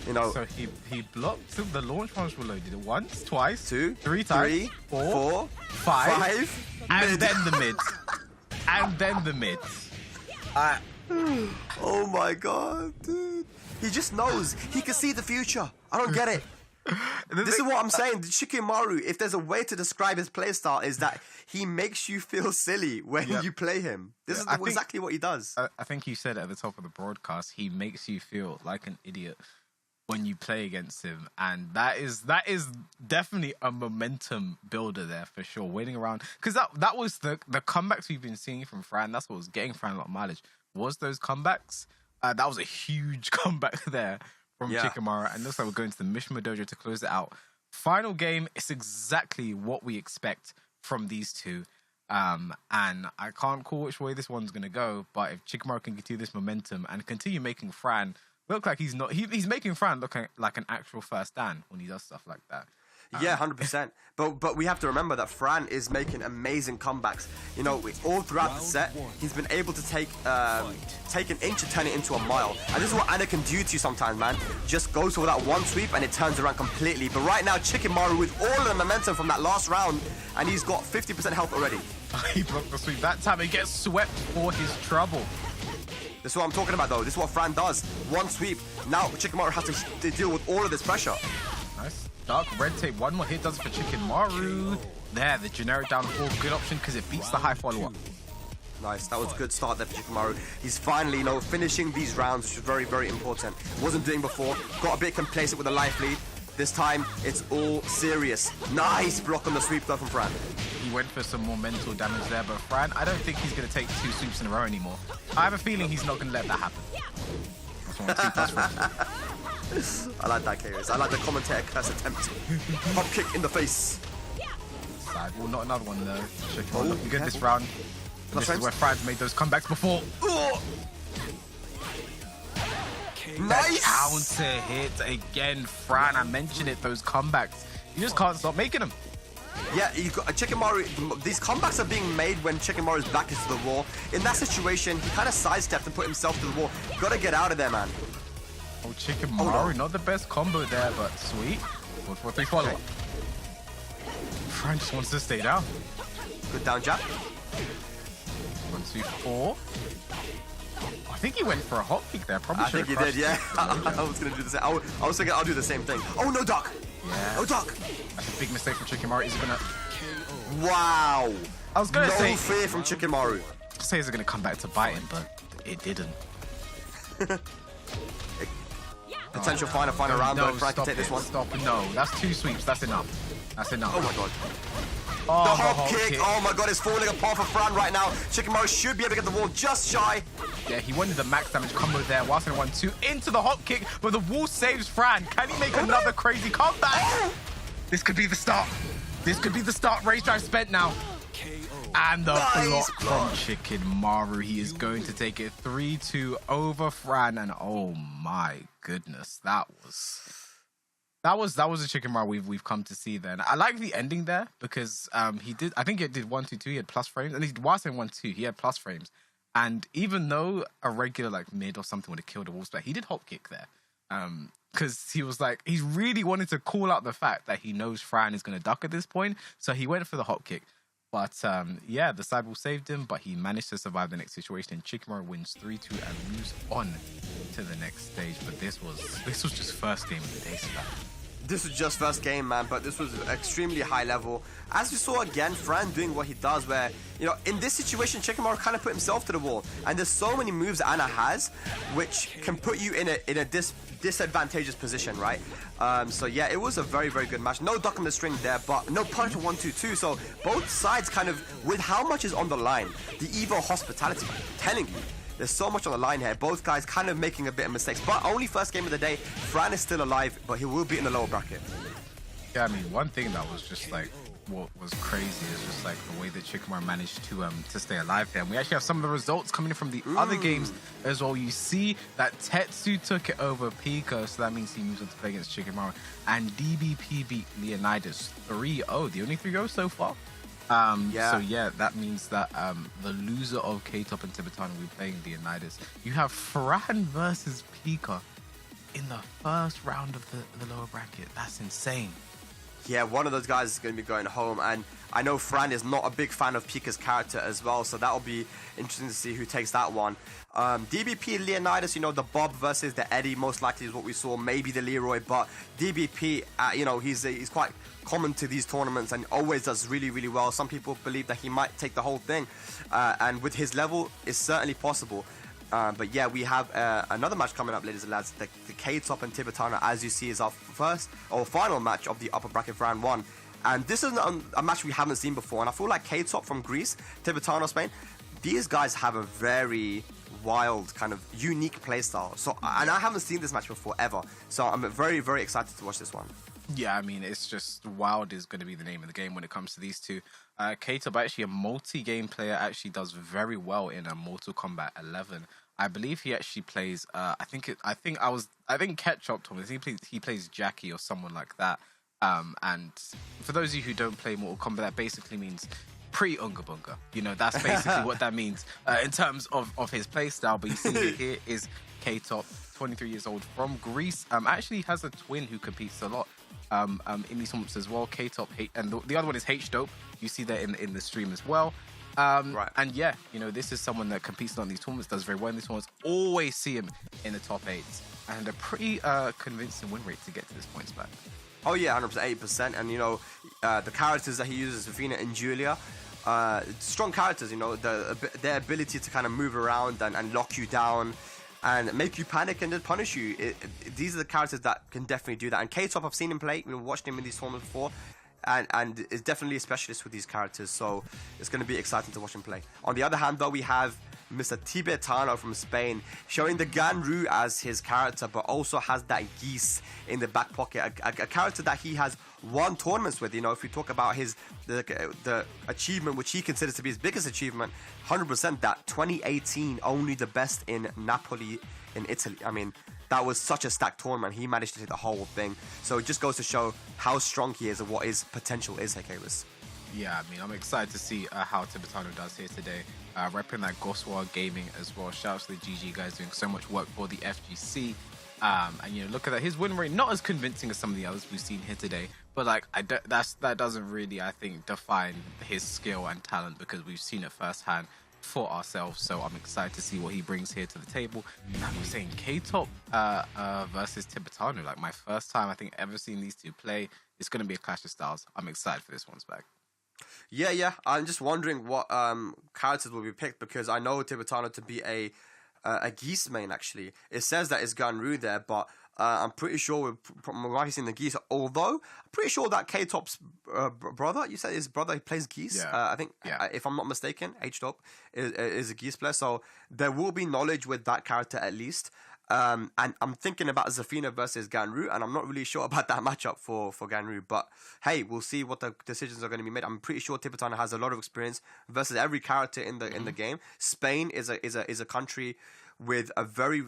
You know. So he blocked the launch punch were loaded once, twice, 2, 3 times, 4, 5, and then the mid. And then the mid. Oh my god, dude. He just knows. He can see the future. I don't get it. This is what I'm saying. Shikamaru, if there's a way to describe his playstyle, is that he makes you feel silly when you play him. This is exactly what he does. I think you said at the top of the broadcast, he makes you feel like an idiot when you play against him, and that is definitely a momentum builder there for sure. Waiting around, because that was the comebacks we've been seeing from Fran. That's what was getting Fran a lot of mileage. Was those comebacks? That was a huge comeback there from Shikamaru, and looks like we're going to the Mishima Dojo to close it out. Final game is exactly what we expect from these two. And I can't call which way this one's going to go, but if Shikamaru can continue this momentum and continue making Fran look like he's making Fran look like an actual first dan when he does stuff like that. Yeah, 100%. But we have to remember that Fran is making amazing comebacks. You know, all throughout the set, he's been able to take an inch and turn it into a mile. And this is what Anna can do to you sometimes, man. Just goes for that one sweep and it turns around completely. But right now, Shikamaru with all of the momentum from that last round, and he's got 50% health already. He blocked the sweep that time. He gets swept for his trouble. This is what I'm talking about, though. This is what Fran does. One sweep. Now Shikamaru has to deal with all of this pressure. Nice. Dark red tape. One more hit does it for Shikamaru. There, the generic down 4. Good option because it beats the high follow-up. Nice. That was a good start there for Shikamaru. He's finally, finishing these rounds, which is very, very important. Wasn't doing before. Got a bit complacent with the life lead. This time, it's all serious. Nice block on the sweep though from Fran. He went for some more mental damage there, but Fran, I don't think he's going to take 2 sweeps in a row anymore. I have a feeling he's not going to let that happen. That's one, 2+1. I like that, Chaos. I like the commentator curse attempt. Hop kick in the face. Side. Well, not another one though. Shikamaru looking good this round. This is where Fran's made those comebacks before. Nice! Counter hit again, Fran. I mentioned it, those comebacks. You just can't stop making them. Yeah, you got Shikamaru. These comebacks are being made when Shikamaru's back is to the wall. In that situation, he kind of sidestepped and put himself to the wall. Gotta get out of there, man. Oh, Shikamaru, not the best combo there, but sweet. 4-4-3 follow. Okay. Fran just wants to stay down. Good down jab. 1-2-4. I think he went for a hot kick there. Probably I think he did, yeah. I was going to do the same. I was thinking I'll do the same thing. Oh, no duck. Yeah. No duck. That's a big mistake from Shikamaru. Is he going to... Wow. I was gonna no say, fear from Chicken Maru. say it's gonna come back to bite him, but it didn't. Potential final round, though. Frank can take this one. Stop it. No, that's 2 sweeps. That's enough. That's enough. Oh my god. Oh, The hop kick. Oh my god, it's falling apart for Fran right now. Chicken Maru should be able to get the wall just shy. Yeah, he wanted the max damage combo there. Whilst in 1-2 into the hop kick, but the wall saves Fran. Can he make another crazy comeback? This could be the start. This could be the start. Rage drive spent now. And the block from Chicken Maru. He is going to take it 3-2 over Fran. And oh my goodness, that was a Chicken Maru we've come to see then. I like the ending there because he did, I think it did 1-2-2, he had plus frames. And whilst in 1-2, he had plus frames. And even though a regular like mid or something would have killed a wall split, he did hop kick there. Because he was like, he's really wanted to call out the fact that he knows Fran is going to duck at this point. So he went for the hop kick. But yeah, the sidewall saved him, but he managed to survive the next situation. And Chicken Maru wins 3-2 and moves on to the next stage. But this was just first game of the day, Slap. This was just first game, man, but this was extremely high level. As we saw again, Fran doing what he does where, you know, in this situation, Chicken Maru kind of put himself to the wall. And there's so many moves Anna has, which can put you in a disadvantageous position, right? So yeah, it was a very, very good match. No duck on the string there, but no punch for 1-2-2. So both sides kind of, with how much is on the line, the Evo hospitality, telling you, there's so much on the line here. Both guys kind of making a bit of mistakes, but only first game of the day. Fran is still alive, but he will be in the lower bracket. Yeah, I mean, one thing that was just like, what was crazy is just like the way that Chicken Maru managed to stay alive there. And we actually have some of the results coming in from the other games as well. You see that Tetsu took it over Pico, so that means he moves on to play against Chicken Maru. And DBP beat Leonidas 3-0, the only 3-0 so far. So yeah, that means that the loser of K-Top and Tibitano will be playing Leonidas. You have Fran versus Pika in the first round of the lower bracket. That's insane. Yeah, one of those guys is going to be going home, and I know Fran is not a big fan of Pika's character as well, so that'll be interesting to see who takes that one. DBP, Leonidas, you know, the Bob versus the Eddie most likely is what we saw, maybe the Leroy, but DBP, you know, he's quite common to these tournaments and always does really, really well. Some people believe that he might take the whole thing, and with his level, it's certainly possible. But yeah, we have another match coming up, ladies and lads. The K-Top and Tibitano, as you see, is our first or final match of the upper bracket for round 1. And this is a match we haven't seen before. And I feel like K-Top from Greece, Tibitano Spain, these guys have a very wild kind of unique playstyle. So, and I haven't seen this match before ever. So I'm very, very excited to watch this one. Yeah, I mean, it's just wild is going to be the name of the game when it comes to these two. K-Top, actually a multi-game player, actually does very well in a Mortal Kombat 11. I believe he actually plays. I think Ketchup told me he plays Jackie or someone like that. And for those of you who don't play Mortal Kombat, that basically means pre-Unga Bunga. You know, that's basically what that means in terms of his playstyle. But you see here is K-Top, 23 years old from Greece. Actually has a twin who competes a lot in these tournaments as well. K-Top, and the other one is H-Dope. You see that in the stream as well. Right. And yeah, you know, this is someone that competes on these tournaments, does very well in these tournaments. Always see him in the top 8. And a pretty convincing win rate to get to this point, back. Oh yeah, 100%, 8%. And you know, the characters that he uses, Vina and Julia, strong characters, you know, their ability to kind of move around and lock you down and make you panic and then punish you. These are the characters that can definitely do that. And K-Top, I've seen him play. We've watched him in these tournaments before. And is definitely a specialist with these characters, so it's going to be exciting to watch him play. On the other hand, though, we have Mr. Tibitano from Spain, showing the Ganru as his character, but also has that geese in the back pocket, a character that he has won tournaments with. You know, if we talk about the achievement, which he considers to be his biggest achievement, 100% that 2018, only the best in Napoli in Italy. I mean, that was such a stacked tournament. He managed to take the whole thing. So it just goes to show how strong he is and what his potential is, Hakaris. Yeah, I mean, I'm excited to see how Tibitano does here today. Repping that Goswa Gaming as well. Shout out to the GG guys doing so much work for the FGC. And, you know, look at that. His win rate, not as convincing as some of the others we've seen here today. But, like, that doesn't really, I think, define his skill and talent because we've seen it firsthand for ourselves. So I'm excited to see what he brings here to the table. And I was saying K-Top versus Tibitano, like my first time I think ever seen these two play. It's going to be a clash of styles. I'm excited for this one's back. Yeah. I'm just wondering what characters will be picked, because I know Tibitano to be a Geese main, actually. It says that it's Ganru there, but I'm pretty sure we might be seeing the Geese. Although, I'm pretty sure that K-Top's brother, you said his brother, he plays Geese. Yeah. I think, if I'm not mistaken, H-Top is a Geese player. So there will be knowledge with that character at least. And I'm thinking about Zafina versus Ganru, and I'm not really sure about that matchup for Ganru. But hey, we'll see what the decisions are going to be made. I'm pretty sure Tibitano has a lot of experience versus every character in the game. Spain is a country with a very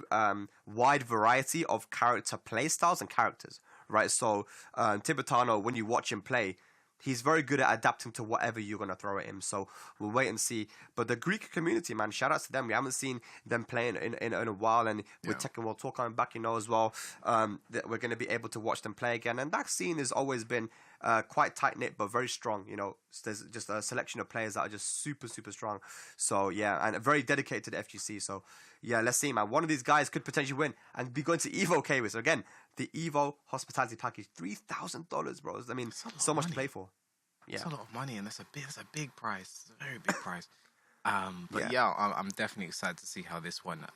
wide variety of character play styles and characters, right? So Tibitano, when you watch him play, he's very good at adapting to whatever you're going to throw at him. So we'll wait and see. But the Greek community, man, shout outs to them. We haven't seen them playing in a while. And with Tekken World Tour coming back, as well, that we're going to be able to watch them play again. And that scene has always been quite tight-knit, but very strong. There's just a selection of players that are just super, super strong. So, yeah, and very dedicated to the FGC. So, yeah, let's see, man. One of these guys could potentially win and be going to Evo K-Wiz. So, again, the Evo hospitality package, $3,000, bro. I mean, so much to play for. Yeah, it's a lot of money, and that's a big price. It's a very big price. But I'm definitely excited to see how this one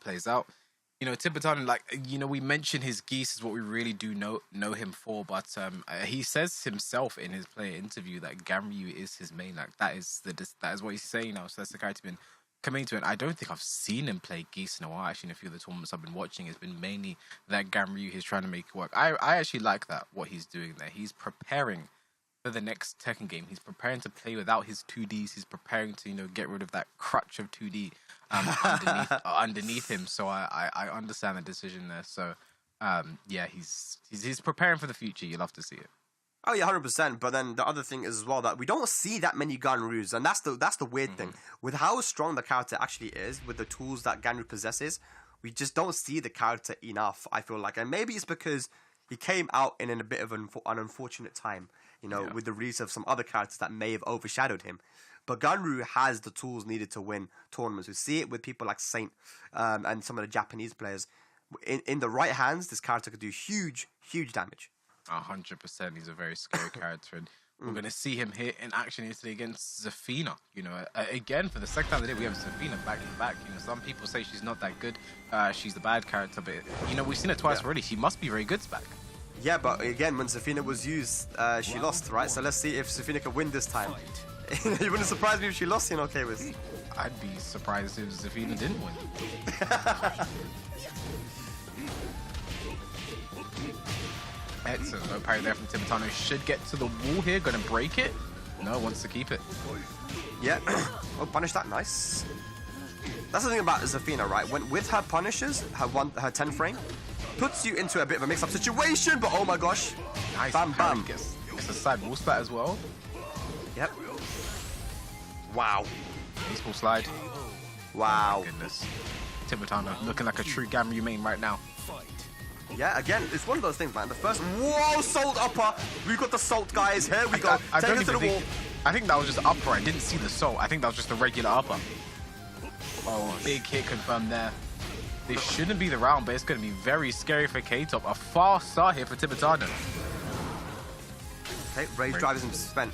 plays out. Tibitano, we mentioned his Geese is what we really do know him for, but he says himself in his player interview that Ganryu is his main. Like that is what he's saying now. So that's the character been coming to it. I don't think I've seen him play Geese in a while. Actually, in a few of the tournaments I've been watching, it's been mainly that Ganryu he's trying to make it work. I actually like that, what he's doing there. He's preparing for the next Tekken game. He's preparing to play without his 2Ds. He's preparing to, get rid of that crutch of 2D underneath him. So I understand the decision there. So he's preparing for the future. You'll have to see it. Oh yeah, 100%. But then the other thing is as well that we don't see that many Ganrus, and that's the weird thing. With how strong the character actually is, with the tools that Ganru possesses, we just don't see the character enough, I feel like. And maybe it's because he came out in a bit of an unfortunate time, with the release of some other characters that may have overshadowed him. But Ganru has the tools needed to win tournaments. We see it with people like Saint and some of the Japanese players. In the right hands, this character could do huge, huge damage. 100%. He's a very scary character, and we're going to see him here in action here today against Zafina. Again, for the second time of the day, we have Zafina back to back. Some people say she's not that good. She's the bad character, but we've seen it twice already. She must be very good back. Yeah, but again, when Zafina was used, she lost, right? So let's see if Zafina can win this time. It wouldn't surprise me if she lost, K-Wiz. I'd be surprised if Zafina didn't win. Excellent. No parry there from Tibitano. Should get to the wall here. Gonna break it. No, wants to keep it. Yeah. Oh, punish that. Nice. That's the thing about Zafina, right? With her punishes, her 10 frame, puts you into a bit of a mix-up situation, but oh my gosh. Nice. Bam, bam. Gets a side wall splat as well. Yep. Wow. Baseball slide. Wow. Oh, goodness. Tibitano looking like a true Ganryu main right now. Yeah, again, it's one of those things, man. The first, whoa, salt upper. We've got the salt, guys. Here we go. Take it to the wall. I think that was just upper. I didn't see the salt. I think that was just a regular upper. Oh, big hit confirmed there. This shouldn't be the round, but it's going to be very scary for K-Top. A fast start here for Tibitano. Okay, Rage Drive is spent.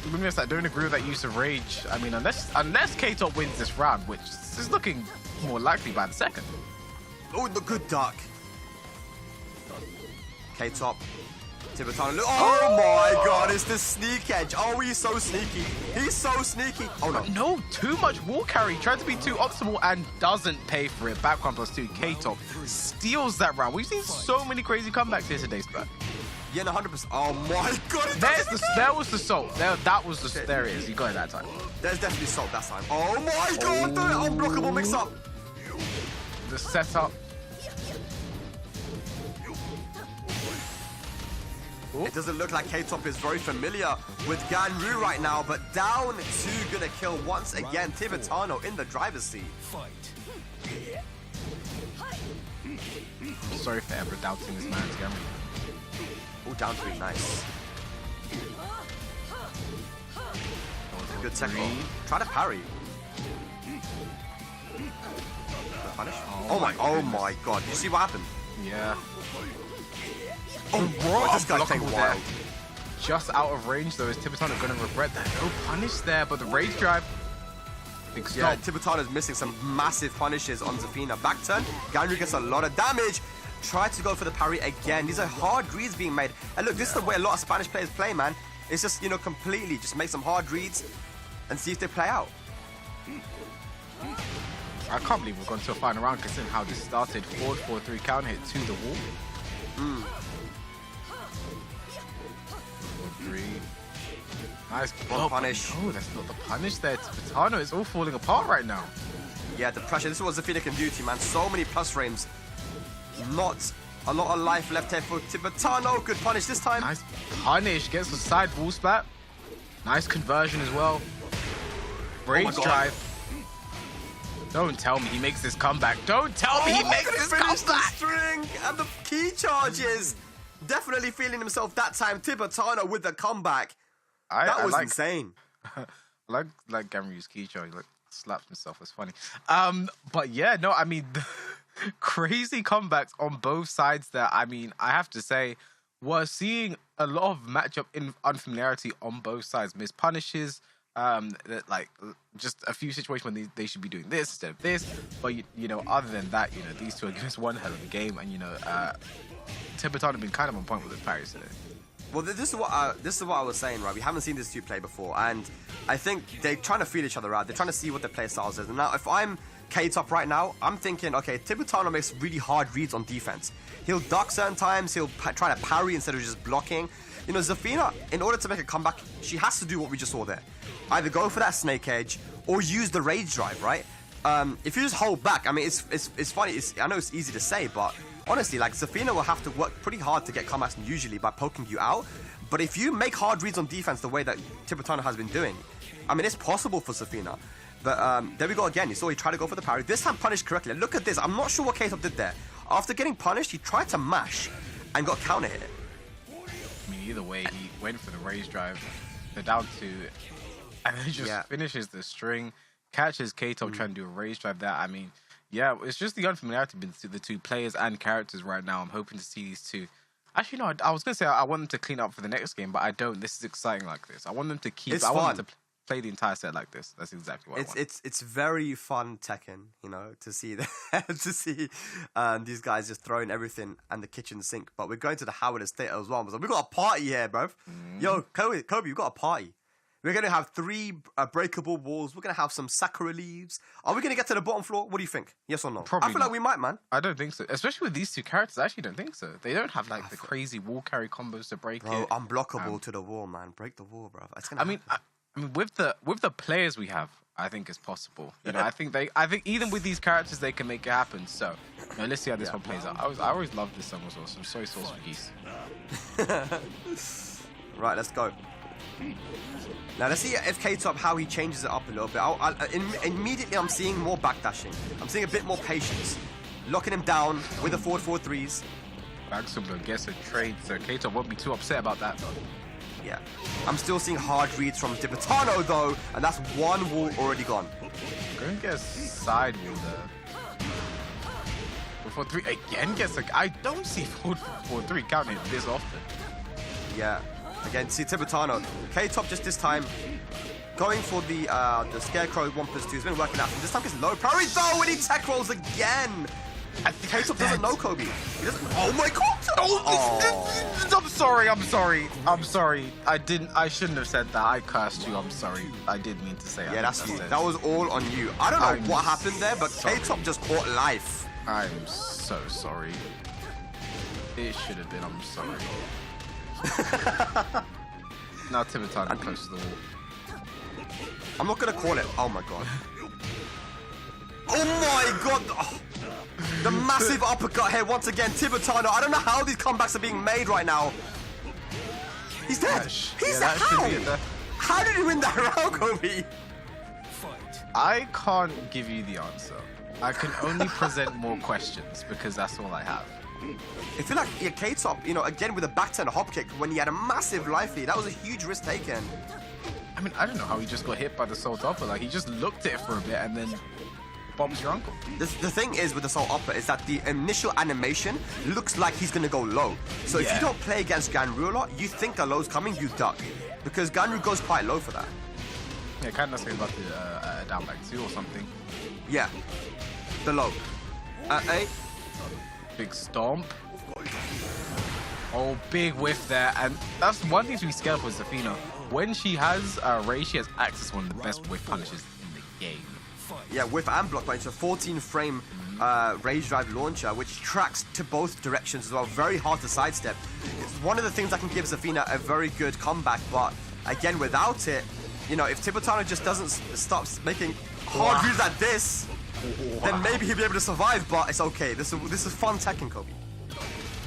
I don't agree with that use of Rage. I mean, unless K-Top wins this round, which is looking more likely by the second. Oh, the good duck. K-Top. Tibitano. Oh my god, it's the sneak edge. Oh, he's so sneaky. He's so sneaky. Oh no. No, too much wall carry. Tried to be too optimal and doesn't pay for it. Back 1+2. K-Top steals that round. We've seen so many crazy comebacks here today, Sprat. Yeah, no, 100%. Oh my god. There was the salt. That was the. There it is. You got it that time. There's definitely salt that time. Oh my god. The unblockable mix up. The setup. It doesn't look like K-Top is very familiar with Ganru right now, but down 2 gonna kill once again. Tibitano in the driver's seat. Sorry for ever doubting this man's Ganru. Oh, down 3, nice. Good tackle. Try to parry. Punish. Oh my god. You see what happened? Yeah. Oh, bro, this guy's taking wild. just out of range, though. Is Tibitano going to regret that? No punish there, but the rage drive. Big stop. Yeah, Tibitano's missing some massive punishes on Zafina. Back turn, Ganryu gets a lot of damage. Try to go for the parry again. These are hard reads being made. And look, this is the way a lot of Spanish players play, man. It's just, you know, completely just make some hard reads and see if they play out. I can't believe we've gone to a final round considering how this started. Forward 4-3 counter hit to the wall. 4-3. Nice block. Punish. Oh, that's not the punish there. Tibitano is all falling apart right now. Yeah, the pressure. This is what Zafina can do to you, man. So many plus frames. Not a lot of life left here for Tibitano. Good punish this time. Nice punish. Gets the side wall splat. Nice conversion as well. Rage drive. Don't tell me he makes this comeback. Don't tell me he makes this comeback. The string and the key charges. Definitely feeling himself that time. Tibitano with the comeback. That was insane. I like Ganryu's key charge. He slaps himself. It's funny. But yeah, no, I mean, crazy comebacks on both sides there. I mean, I have to say, we're seeing a lot of matchup unfamiliarity on both sides. Missed punishes. Like just a few situations when they should be doing this instead of this, but you know, other than that, you know, these two are giving us one hell of a game, and you know, Tibitano have been kind of on point with the parries today. Well, this is what I was saying, right? We haven't seen these two play before, and I think they're trying to feel each other out. They're trying to see what their play styles is. And now, if I'm K-Top right now, I'm thinking, okay, Tibitano makes really hard reads on defense. He'll duck certain times. He'll try to parry instead of just blocking. You know, Zafina, in order to make a comeback, she has to do what we just saw there. Either go for that snake edge or use the rage drive, right? If you just hold back, I mean, it's funny. I know it's easy to say, but honestly, like, Zafina will have to work pretty hard to get comebacks usually by poking you out. But if you make hard reads on defense the way that Tibitano has been doing, I mean, it's possible for Zafina. But there we go again. You saw he tried to go for the parry. This time punished correctly. Look at this. I'm not sure what K-Top did there. After getting punished, he tried to mash and got counter hit. I mean, either way, he went for the rage drive. They're down to, and then just finishes the string, catches K-Top trying to do a rage drive there. I mean, yeah, it's just the unfamiliarity between the two players and characters right now. I'm hoping to see these two. Actually, no, I was going to say I want them to clean up for the next game, but I don't. This is exciting like this. I want them to keep. It's I want fun. them to play the entire set like this. That's exactly what I want. It's very fun Tekken, you know, to see these guys just throwing everything and the kitchen sink. But we're going to the Howard Estate as well. So we've got a party here, bro. Yo, Kobe, we've got a party. We're going to have 3 breakable walls. We're going to have some Sakura leaves. Are we going to get to the bottom floor? What do you think? Yes or no? Probably I feel not. like we might, man. I don't think so. Especially with these two characters, I actually don't think so. They don't have like the crazy wall carry combos to break Bro, it. unblockable to the wall, man. Break the wall, bro. I mean, with the players we have, I think it's possible. You know, I think even with these characters, they can make it happen. So, you know, let's see how this one plays out. I always loved this song as well. Some soy sauce for geese. Right, let's go. Now let's see if K-Top, how he changes it up a little bit. Immediately I'm seeing more backdashing. I'm seeing a bit more patience. Locking him down with the forward 4-3s. Bagsublo gets a trade, so K-Top won't be too upset about that though. Yeah. I'm still seeing hard reads from Tibitano though, and that's one wall already gone. Go and get a side wall there. 4-3 again gets a... I don't see 4-3 counting this often. Yeah. Again, see Tibitano. K-Top just this time going for the Scarecrow 1+2. He's been working out. This time gets low parry though, and he tech rolls again. K-Top doesn't know Kobe. He doesn't. Oh my god! Oh. I'm sorry. I shouldn't have said that. I cursed you. I'm sorry. I did mean to say. Yeah, that's you. That was all on you. I don't know what happened there, but K-Top just caught life. I'm so sorry. It should have been. I'm sorry. Now Tibitano close to the wall. I'm not gonna call it. Oh my god. Oh my god. Oh. The massive uppercut here once again. Tibitano. I don't know how these comebacks are being made right now. He's dead. He's dead. How did he win that round, Kobe? I can't give you the answer. I can only present more questions because that's all I have. I feel like K-Top, you know, again with a back turn hop kick when he had a massive life lead. That was a huge risk taken. I mean, I don't know how he just got hit by the Salt Upper. Like, he just looked at it for a bit and then bombs your uncle. The thing is with the Soul Opera is that the initial animation looks like he's going to go low. So if you don't play against Ganryu a lot, you think a low's coming, you duck. Because Ganryu goes quite low for that. Yeah, kind of say about the down back 2 or something. Yeah. The low. A. Big stomp. Oh, big whiff there. And that's one thing to be scared of with Zafina. When she has Ray, she has access to one of the best whiff punishes in the game. Yeah, whiff and block, but it's a 14-frame Rage Drive launcher, which tracks to both directions as well. Very hard to sidestep. It's one of the things that can give Zafina a very good comeback, but again, without it, you know, if Tibitano just doesn't stop making hard moves like this, then maybe he'll be able to survive, but it's okay. This is fun Tekken, Kobe.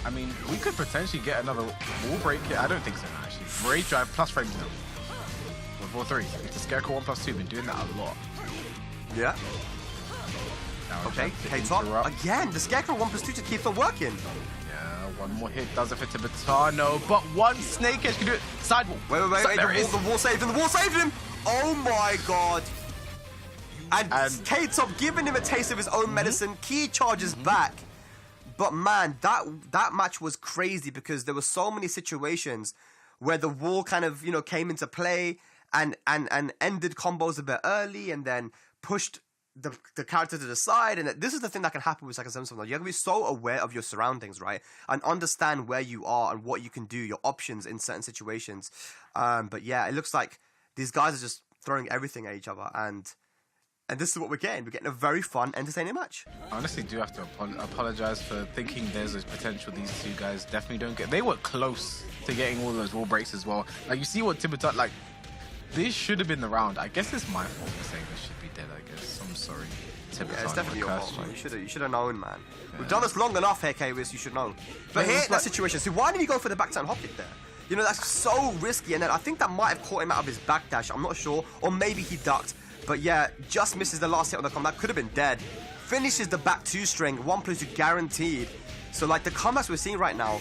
I mean, we could potentially get another wall break here. I don't think so, actually. Rage Drive plus frames now. 1-4-3. It's a Scarecrow 1+2. Been doing that a lot. Yeah. Now Okay, K-Top. Again, the Scarecrow 1+2 just keeps on working. Yeah, one more hit does it for Tibitano, but one Snake Edge can do it. Sidewall. Wait. The wall saved him. The wall saved him. Oh my god. And K-Top giving him a taste of his own medicine. Key charges back. But man, that match was crazy because there were so many situations where the wall kind of, you know, came into play and ended combos a bit early and then pushed the character to the side. And this is the thing that can happen with Tekken 7 sometimes. You have to be so aware of your surroundings, right? And understand where you are and what you can do, your options in certain situations. But yeah, it looks like these guys are just throwing everything at each other, and this is what we're getting. We're getting a very fun, entertaining match. I honestly do have to apologize for thinking there's a potential these two guys definitely don't get. They were close to getting all those wall breaks as well. Like, you see what Tibitano, like, this should have been the round. I guess it's my fault for saying this should be dead, I guess. I'm sorry, Tibitano. Yeah, it's definitely your fault, man. You should have known, man. Yeah. We've done this long enough here, K-Wiz, you should know. But here, that situation, so why did he go for the back turn hop kick there? You know, that's so risky, and then I think that might have caught him out of his backdash. I'm not sure. Or maybe he ducked. But yeah, just misses the last hit on the comeback. Could have been dead. Finishes the back 2 string. 1+2 guaranteed. So like the comebacks we're seeing right now,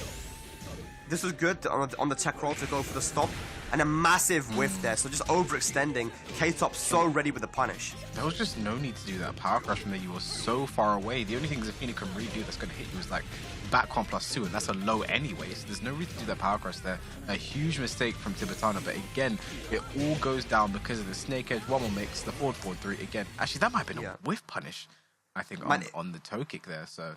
this was good on the tech roll to go for the stop. And a massive whiff there. So just overextending. K-Top so ready with the punish. There was just no need to do that power crush from there. You were so far away. The only thing Zafina can redo that's going to hit you is like back 1+2, and that's a low anyway. So there's no reason to do that power crush there. A huge mistake from Tibitano, but again, it all goes down because of the Snake Edge one more mix, the forward 4-3 again. Actually, that might have been a whiff punish, I think, on the toe kick there. So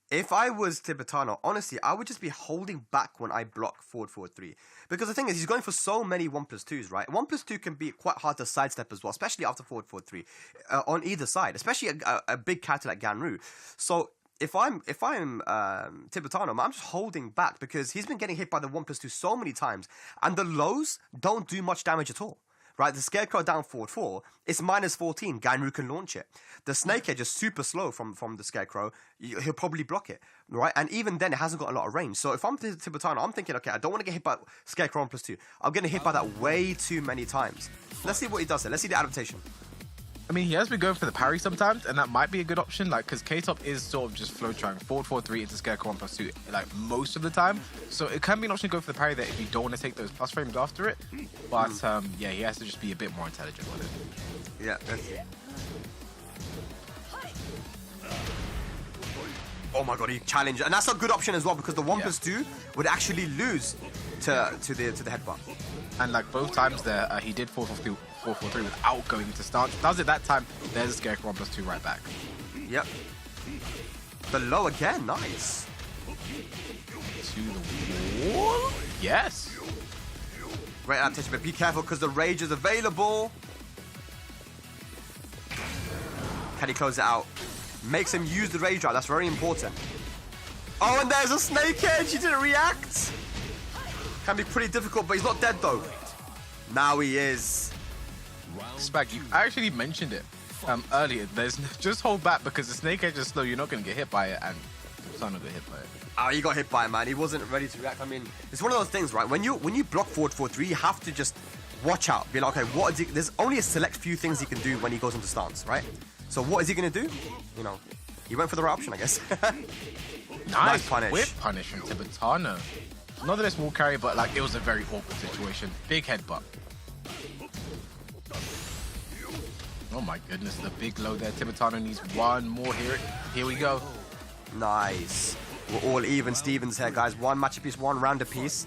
if I was Tibitano, honestly, I would just be holding back when I block forward 4-3. Because the thing is, he's going for so many 1+2s, right? 1+2 can be quite hard to sidestep as well, especially after forward 4-3 on either side, especially a big character like Ganryu. So if I'm Tibitano, I'm just holding back because he's been getting hit by the 1+2 so many times, and the lows don't do much damage at all. Right, the Scarecrow down forward 4, it's -14. Ganryu can launch it. The Snake Edge is super slow from the Scarecrow. He'll probably block it, right? And even then, it hasn't got a lot of range. So if I'm Tibitano, I'm thinking, okay, I don't want to get hit by Scarecrow 1+2. I'm getting hit by that way too many times. Let's see what he does there. Let's see the adaptation. I mean, he has been going for the parry sometimes, and that might be a good option, like, because K-Top is sort of just flow trying forward 4-3 into Scarecrow 1+2, like, most of the time. So it can be an option to go for the parry there if you don't want to take those plus frames after it. But, yeah, he has to just be a bit more intelligent with it. Yeah, that's it. Oh my god, he challenged. And that's a good option as well, because the 1+2 would actually lose to the headbutt. And, like, both times there, he did 4-4-3 without going into stance. Does it that time, there's a Scarecrow 1+2 right back. Yep. The low again, nice. To the wall? Yes. Great adaptation, but be careful because the rage is available. Can he close it out? Makes him use the rage drive, that's very important. Oh, and there's a Snake Edge, he didn't react. Can be pretty difficult, but he's not dead though. Now he is. Spag, you actually mentioned it earlier. There's just hold back because the Snake Edge is slow. You're not going to get hit by it, and Tibitano got hit by it. Oh, he got hit by it, man. He wasn't ready to react. I mean, it's one of those things, right? When you block forward 4-3, you have to just watch out. Be like, okay, what is he? There's only a select few things he can do when he goes into stance, right? So what is he going to do? You know, he went for the right option, I guess. Nice punish. Whip punish from Tibitano. Not that it's wall carry, but like it was a very awkward situation. Big headbutt. Oh my goodness, the big low there. Tibitano needs one more here. Here we go. Nice. We're all even Stevens here, guys. One match apiece, one round apiece.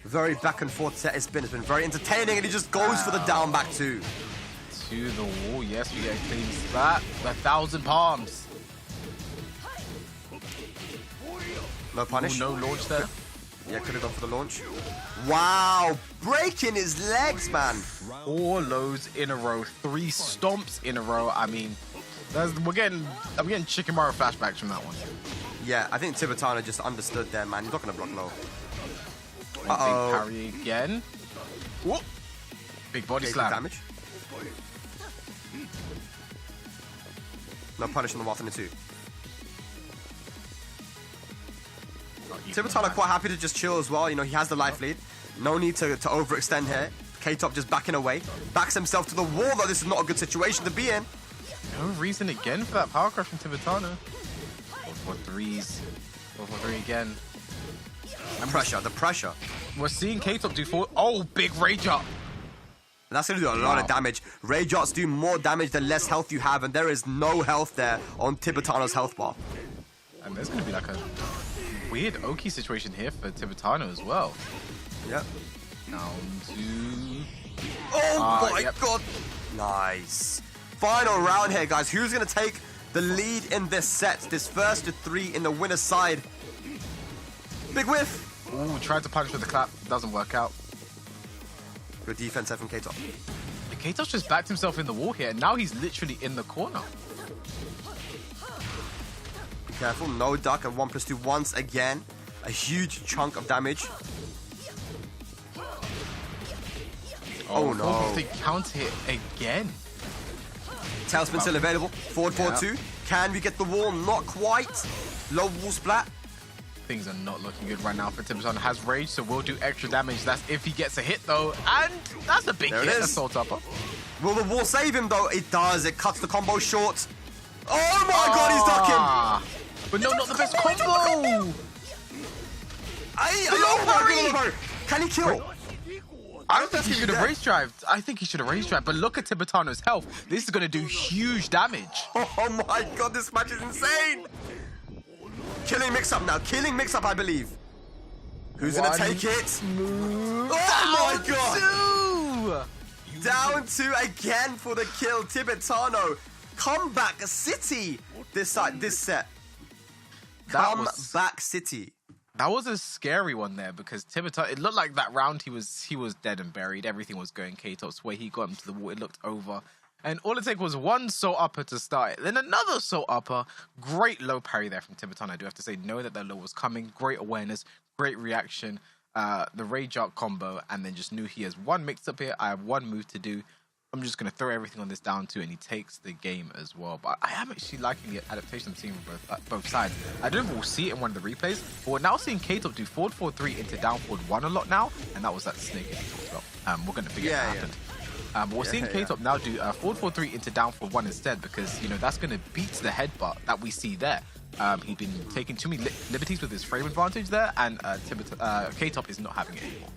Very back and forth set it's been. It's been very entertaining, and he just goes for the down back two. To the wall. Yes, we get a clean splat. 1,000 palms. No punish. Ooh, no launch there. Yeah, could have gone for the launch. Wow, breaking his legs, man. 4 lows in a row, 3 stomps in a row. I mean, I'm getting Chicken Morrow flashbacks from that one. Yeah, I think Tibitano just understood there, man. He's not gonna block low. Big parry again. Whoop. Big body slam. Damage. No punish on the Waffen 2. Tibitano quite happy to just chill as well. You know, he has the life lead. No need to overextend here. K-Top just backing away. Backs himself to the wall, though. This is not a good situation to be in. No reason again for that power crush from Tibitano. 4-4-3s. 4-4-3 again. And pressure, the pressure. We're seeing K-Top do 4. Oh, big rage up. That's going to do a lot of damage. Rage arts do more damage the less health you have, and there is no health there on Tibitano's health bar. And there's going to be like a weird Oki situation here for Tibitano as well. Yep. Down to... Oh my god! Nice. Final round here, guys. Who's going to take the lead in this set? This first to 3 in the winner's side. Big whiff. Ooh, tried to punch with the clap. Doesn't work out. Good defense there from K-Top. K-Top's just backed himself in the wall here, and now he's literally in the corner. Be careful. No duck and 1+2 once again. A huge chunk of damage. Oh no. The counter hit again. Tailspin still available. Forward 4-2. Can we get the wall? Not quite. Low wall splat. Things are not looking good right now for Tibitano. Has rage, so will do extra damage. That's if he gets a hit though. And that's a big There it hit. is. Assault upper. Will the wall save him though? It does. It cuts the combo short. Oh my god, he's ducking. But no, not the best combo. Can he kill? I think he should have race drived. I think he should have race drived. But look at Tibitano's health. This is going to do huge damage. Oh my god, this match is insane. Killing mix-up now. Killing mix-up, I believe. Who's going to take it? Oh my god. Down 2 again for the kill. Tibitano. Comeback City. This set. Comeback City. That was a scary one there because Tibitano, it looked like that round he was dead and buried. Everything was going K-Top's way. He got him to the wall. It looked over. And all it took was one soul upper to start it. Then another soul upper. Great low parry there from Tibitano. I do have to say, knowing that low was coming. Great awareness. Great reaction. The rage arc combo. And then just knew he has one mix up here. I have one move to do. I'm just going to throw everything on this down 2, and he takes the game as well. But I am actually liking the adaptation I'm seeing from both sides. I don't know if we'll see it in one of the replays, but we're now seeing K-Top do forward 4-3 into down forward 1 a lot now, and that was that snake hit as well. We're going to figure out what happened. But we're seeing K-Top now do forward 4-3 into down forward 1 instead, because, you know, that's going to beat the headbutt that we see there. He's been taking too many liberties with his frame advantage there, and K-Top is not having it anymore.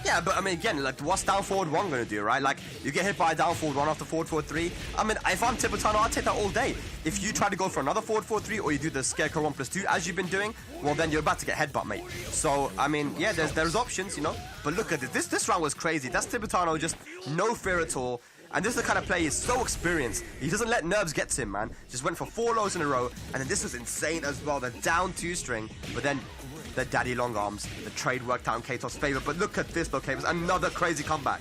Yeah, but I mean, again, like, what's down forward 1 going to do, right? Like, you get hit by a down forward 1 after forward 4-3. I mean, if I'm Tibitano, I'd take that all day. If you try to go for another forward 4-3 or you do the scarecrow 1+2 as you've been doing, well, then you're about to get headbutt, mate. So, I mean, yeah, there's options, you know. But look at this. This round was crazy. That's Tibitano, just no fear at all. And this is the kind of player he's so experienced. He doesn't let nerves get to him, man. Just went for 4 lows in a row. And then this was insane as well. The down 2 string. But then the daddy long arms. The trade worked out in K-Top's favor. But look at this, though, K-Top's another crazy comeback.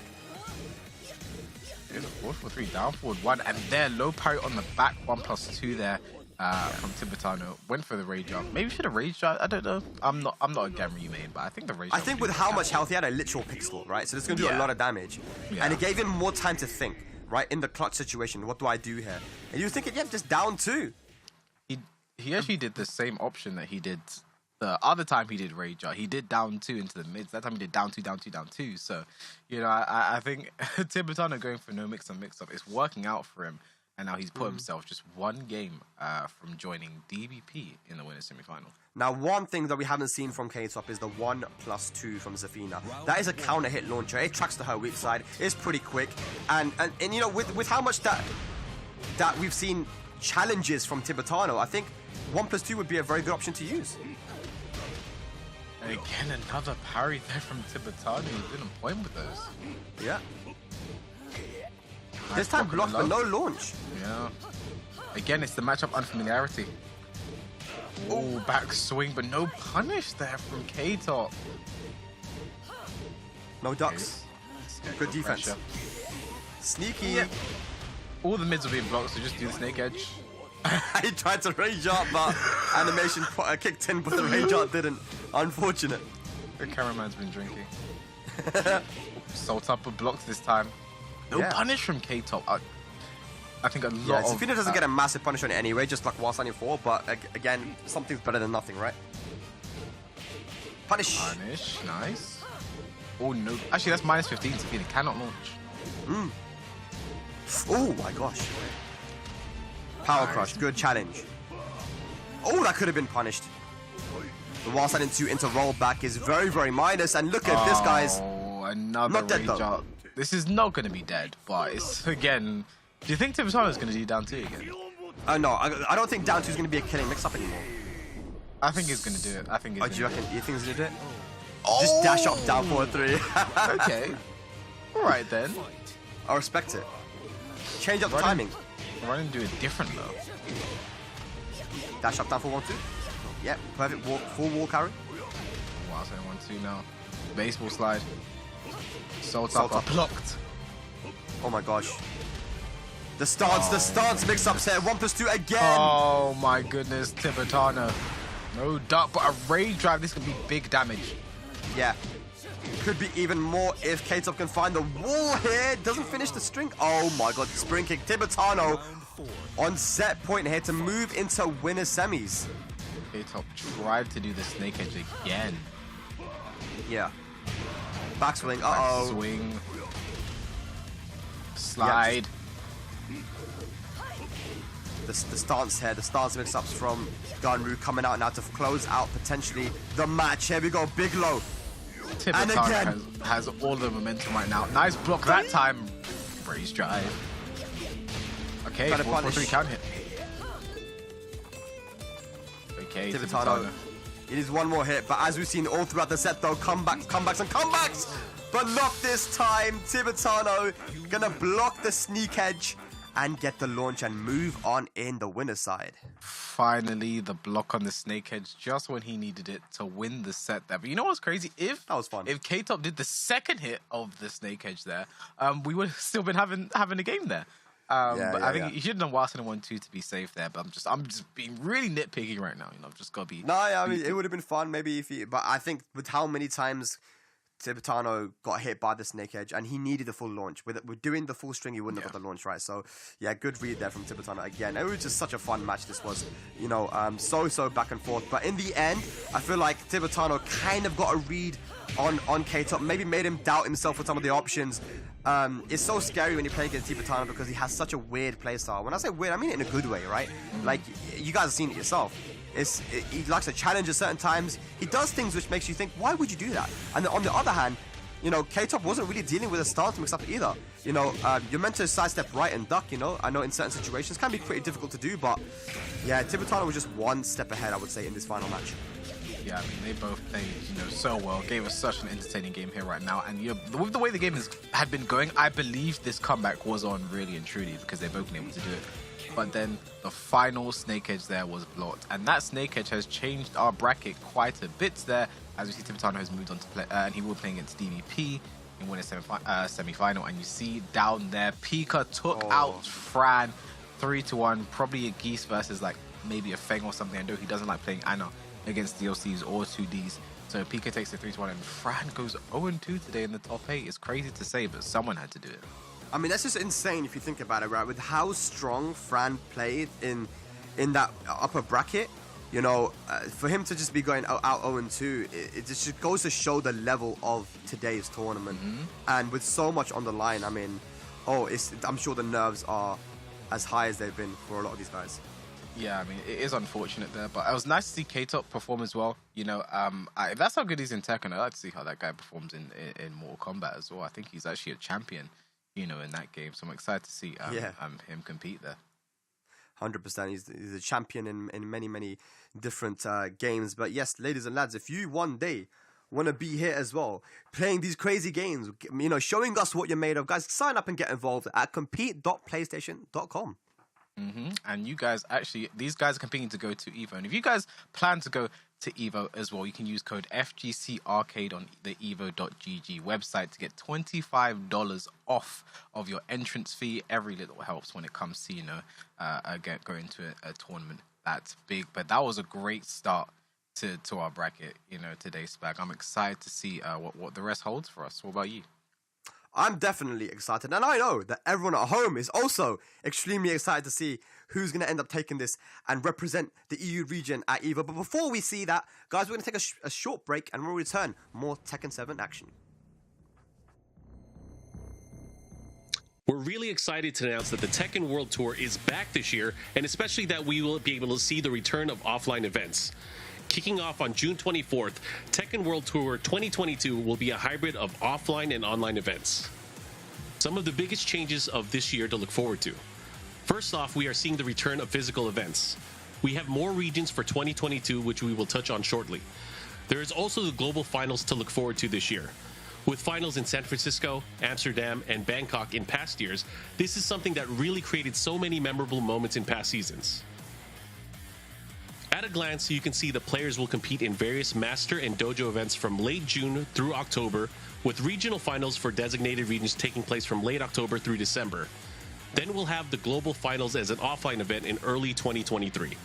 Here's a 4-4-3 down forward 1. And there, low parry on the back 1+2 there from Tibitano. Went for the rage up. Maybe should have rage up. I don't know. I'm not a Gamryu main, but I think the rage. I think with how much health he had, a literal pixel, right? So this is going to do a lot of damage. Yeah. And it gave him more time to think, right? In the clutch situation, what do I do here? And you were thinking, yeah, just down 2. He actually did the same option that he did the other time he did rage up. He did down 2 into the mids. That time he did down 2, down 2, down 2. So, you know, I think Tibitano going for no mix up is working out for him. And now he's put himself just one game from joining DBP in the winner's semifinal. Now, one thing that we haven't seen from K-Top is the 1+2 from Zafina. That is a counter hit launcher. It tracks to her weak side. It's pretty quick. And you know, with how much that that we've seen challenges from Tibitano, I think 1+2 would be a very good option to use. And again, another parry there from Tibitano. He didn't point with those. Yeah. Nice This time blocked, but no launch. Yeah. Again, it's the matchup unfamiliarity. Oh, back swing, but no punish there from K-Top. No ducks. Good defense. Pressure. Sneaky. Yeah. All the mids are being blocked, so just do the snake edge. He tried to rage art, but animation kicked in, but the rage art didn't. Unfortunate. The cameraman's been drinking. Salt up but blocked this time. No punish from K-Top. I think a lot of... Zafina doesn't get a massive punish on it anyway, just like while standing 4, but again, something's better than nothing, right? Punish. Punish, nice. Oh no. Actually, that's minus 15, Zafina cannot launch. Oh my gosh. Power Crush, good challenge. Oh, that could have been punished. The while standing 2 into rollback is very, very minus, and look at this, guys. Oh, another Not dead, rage though. art. This is not going to be dead, but it's, again... Do you think Tibitano is going to do down 2 again? No, I don't think down 2 is going to be a killing mix-up anymore. I think he's going to do it. I think he's Oh, do you reckon? You think he's going to do it? Oh! Just dash up down 4-3. Okay. All right, then. I respect it. Change up the timing. Run and do it different, though. Dash up down 4-1-2. Yep, perfect full wall carry. Wow, so 1-2 now. Baseball slide. Salt Salt up, up. blocked. Oh my gosh. The stance mix-ups here. 1+2 again. Oh my goodness, Tibitano. No duck, but a rage drive. This could be big damage. Yeah. Could be even more if K-Top can find the wall here. Doesn't finish the string. Oh my god, spring kick. Tibitano on set point here to move into winner semis. K-Top tried to do the snake edge again. Yeah. Backswing. Uh-oh. Swing. Slide. The stance here, the stance mix-ups from Gunru coming out now to close out potentially the match. Here we go, big low. And again. Tibitano has all the momentum right now. Nice block that time. Freeze drive. Okay, 4-3 count hit. Okay, Tibitano. It is one more hit, but as we've seen all throughout the set though, comebacks and comebacks! But not this time. Tibitano gonna block the sneak edge and get the launch and move on in the winner's side. Finally, the block on the snake edge just when he needed it to win the set there. But you know what's crazy? That was fun. If K-Top did the second hit of the snake edge there, we would have still been having a game there. But I think he should have done Wilson 1-2 to be safe there. But I'm just being really nitpicky right now. You know, I've just got to be. No, I mean it would have been fun maybe if he. But I think with how many times Tibitano got hit by the snake edge and he needed the full launch. With doing the full string, he wouldn't have got the launch, right? So, yeah, good read there from Tibitano again. It was just such a fun match this was, you know, so back and forth. But in the end, I feel like Tibitano kind of got a read on K-Top, maybe made him doubt himself with some of the options. It's so scary when you play against Tibitano because he has such a weird playstyle. When I say weird, I mean it in a good way, right? Like, you guys have seen it yourself. He likes to challenge at certain times. He does things which makes you think, why would you do that? And on the other hand, you know, K-Top wasn't really dealing with a stance mix-up either. You know, you're meant to sidestep right and duck, you know. I know in certain situations can be pretty difficult to do, but yeah, Tibitano was just one step ahead, I would say, in this final match. Yeah, I mean, they both played, you know, so well. Gave us such an entertaining game here right now. And you know, with the way the game had been going, I believe this comeback was on really and truly because they've both been able to do it. But then the final snake edge there was blocked. And that snake edge has changed our bracket quite a bit there. As we see, Tibitano has moved on to play, and he will be playing against DVP in winner semi-final. And you see down there, Pika took out Fran 3-1. Probably a Geese versus like maybe a Feng or something. I know he doesn't like playing Anna against DLCs or 2Ds. So Pika takes the 3-1 and Fran goes 0-2 today in the top 8. It's crazy to say, but someone had to do it. I mean, that's just insane if you think about it, right? With how strong Fran played in that upper bracket, you know, for him to just be going out 0-2, it just goes to show the level of today's tournament. And with so much on the line, I mean, I'm sure the nerves are as high as they've been for a lot of these guys. Yeah, I mean, it is unfortunate there, but it was nice to see K-Top perform as well. You know, if that's how good he's in Tekken, I'd like to see how that guy performs in Mortal Kombat as well. I think he's actually a champion, you know, in that game. So I'm excited to see him compete there. 100%. He's a champion in many different games. But yes, ladies and lads, if you one day want to be here as well, playing these crazy games, showing us what you're made of, guys, sign up and get involved at compete.playstation.com. And you guys these guys are competing to go to Evo. And if you guys plan to go to Evo as well, you can use code FGC Arcade on the evo.gg website to get $25 off of your entrance fee. Every little helps when it comes to, going to a tournament that's big. But that was a great start to our bracket, today's Spag. I'm excited to see what the rest holds for us. What about you? I'm definitely excited, and I know that everyone at home is also extremely excited to see who's going to end up taking this and represent the EU region at EVO. But before we see that, guys, we're going to take a short break, and we'll return more Tekken 7 action. We're really excited to announce that the Tekken World Tour is back this year, and especially that we will be able to see the return of offline events. Kicking off on June 24th, Tekken World Tour 2022 will be a hybrid of offline and online events. Some of the biggest changes of this year to look forward to. First off, we are seeing the return of physical events. We have more regions for 2022, which we will touch on shortly. There is also the global finals to look forward to this year. With finals in San Francisco, Amsterdam, and Bangkok in past years, this is something that really created so many memorable moments in past seasons. At a glance, you can see the players will compete in various Master and Dojo events from late June through October, with regional finals for designated regions taking place from late October through December. Then we'll have the global finals as an offline event in early 2023.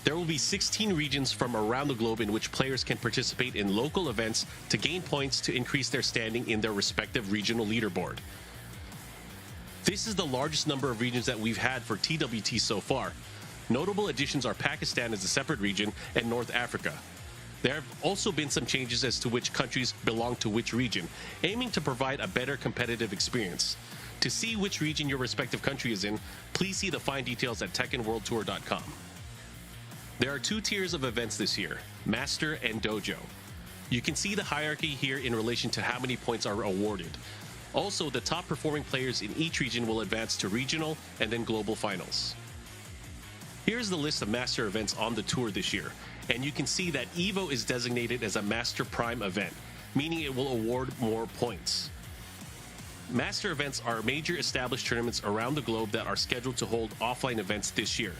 There will be 16 regions from around the globe in which players can participate in local events to gain points to increase their standing in their respective regional leaderboard. This is the largest number of regions that we've had for TWT so far. Notable additions are Pakistan as a separate region and North Africa. There have also been some changes as to which countries belong to which region, aiming to provide a better competitive experience. To see which region your respective country is in, please see the fine details at TekkenWorldTour.com. There are 2 tiers of events this year, Master and Dojo. You can see the hierarchy here in relation to how many points are awarded. Also, the top performing players in each region will advance to regional and then global finals. Here's the list of Master events on the tour this year, and you can see that EVO is designated as a Master Prime event, meaning it will award more points. Master events are major established tournaments around the globe that are scheduled to hold offline events this year.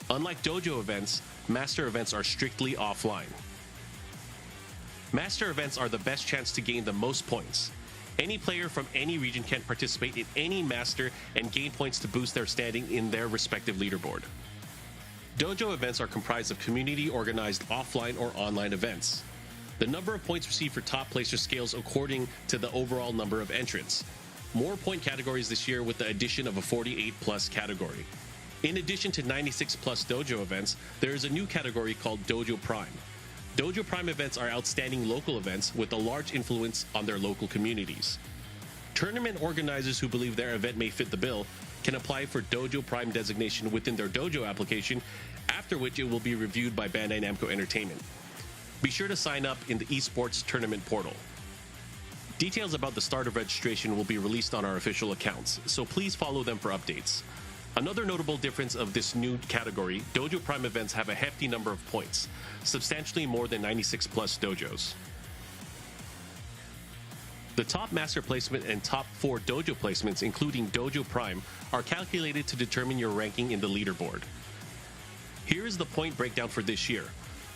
Unlike Dojo events, Master events are strictly offline. Master events are the best chance to gain the most points. Any player from any region can participate in any Master and gain points to boost their standing in their respective leaderboard. Dojo events are comprised of community-organized offline or online events. The number of points received for top placers scales according to the overall number of entrants. More point categories this year with the addition of a 48+ category. In addition to 96+ Dojo events, there is a new category called Dojo Prime. Dojo Prime events are outstanding local events with a large influence on their local communities. Tournament organizers who believe their event may fit the bill can apply for Dojo Prime designation within their Dojo application, after which it will be reviewed by Bandai Namco Entertainment. Be sure to sign up in the esports tournament portal. Details about the start of registration will be released on our official accounts, so please follow them for updates. Another notable difference of this new category, Dojo Prime events have a hefty number of points, substantially more than 96+ dojos. The top Master placement and top 4 Dojo placements, including Dojo Prime, are calculated to determine your ranking in the leaderboard. Here is the point breakdown for this year.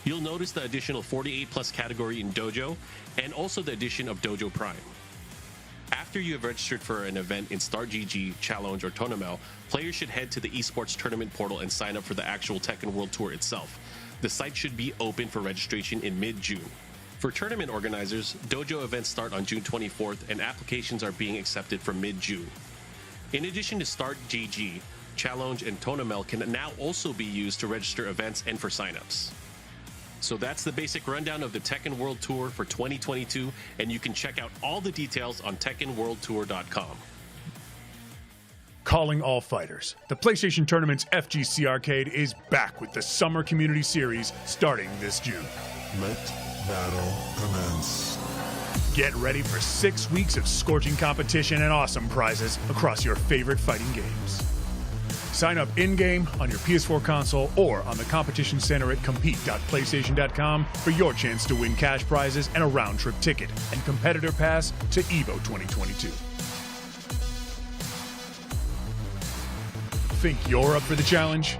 You'll notice the additional 48+ category in Dojo, and also the addition of Dojo Prime. After you have registered for an event in StartGG, Challenge, or Tournament, players should head to the esports tournament portal and sign up for the actual Tekken World Tour itself. The site should be open for registration in mid-June. For tournament organizers, Dojo events start on June 24th and applications are being accepted from mid-June. In addition to StartGG, Challenge, and Tournament can now also be used to register events and for signups. So that's the basic rundown of the Tekken World Tour for 2022, and you can check out all the details on TekkenWorldTour.com. Calling all fighters. The PlayStation Tournament's FGC Arcade is back with the Summer Community Series starting this June. Let battle commence. Get ready for 6 weeks of scorching competition and awesome prizes across your favorite fighting games. Sign up in-game, on your PS4 console, or on the competition center at compete.playstation.com for your chance to win cash prizes and a round-trip ticket and competitor pass to EVO 2022. Think you're up for the challenge?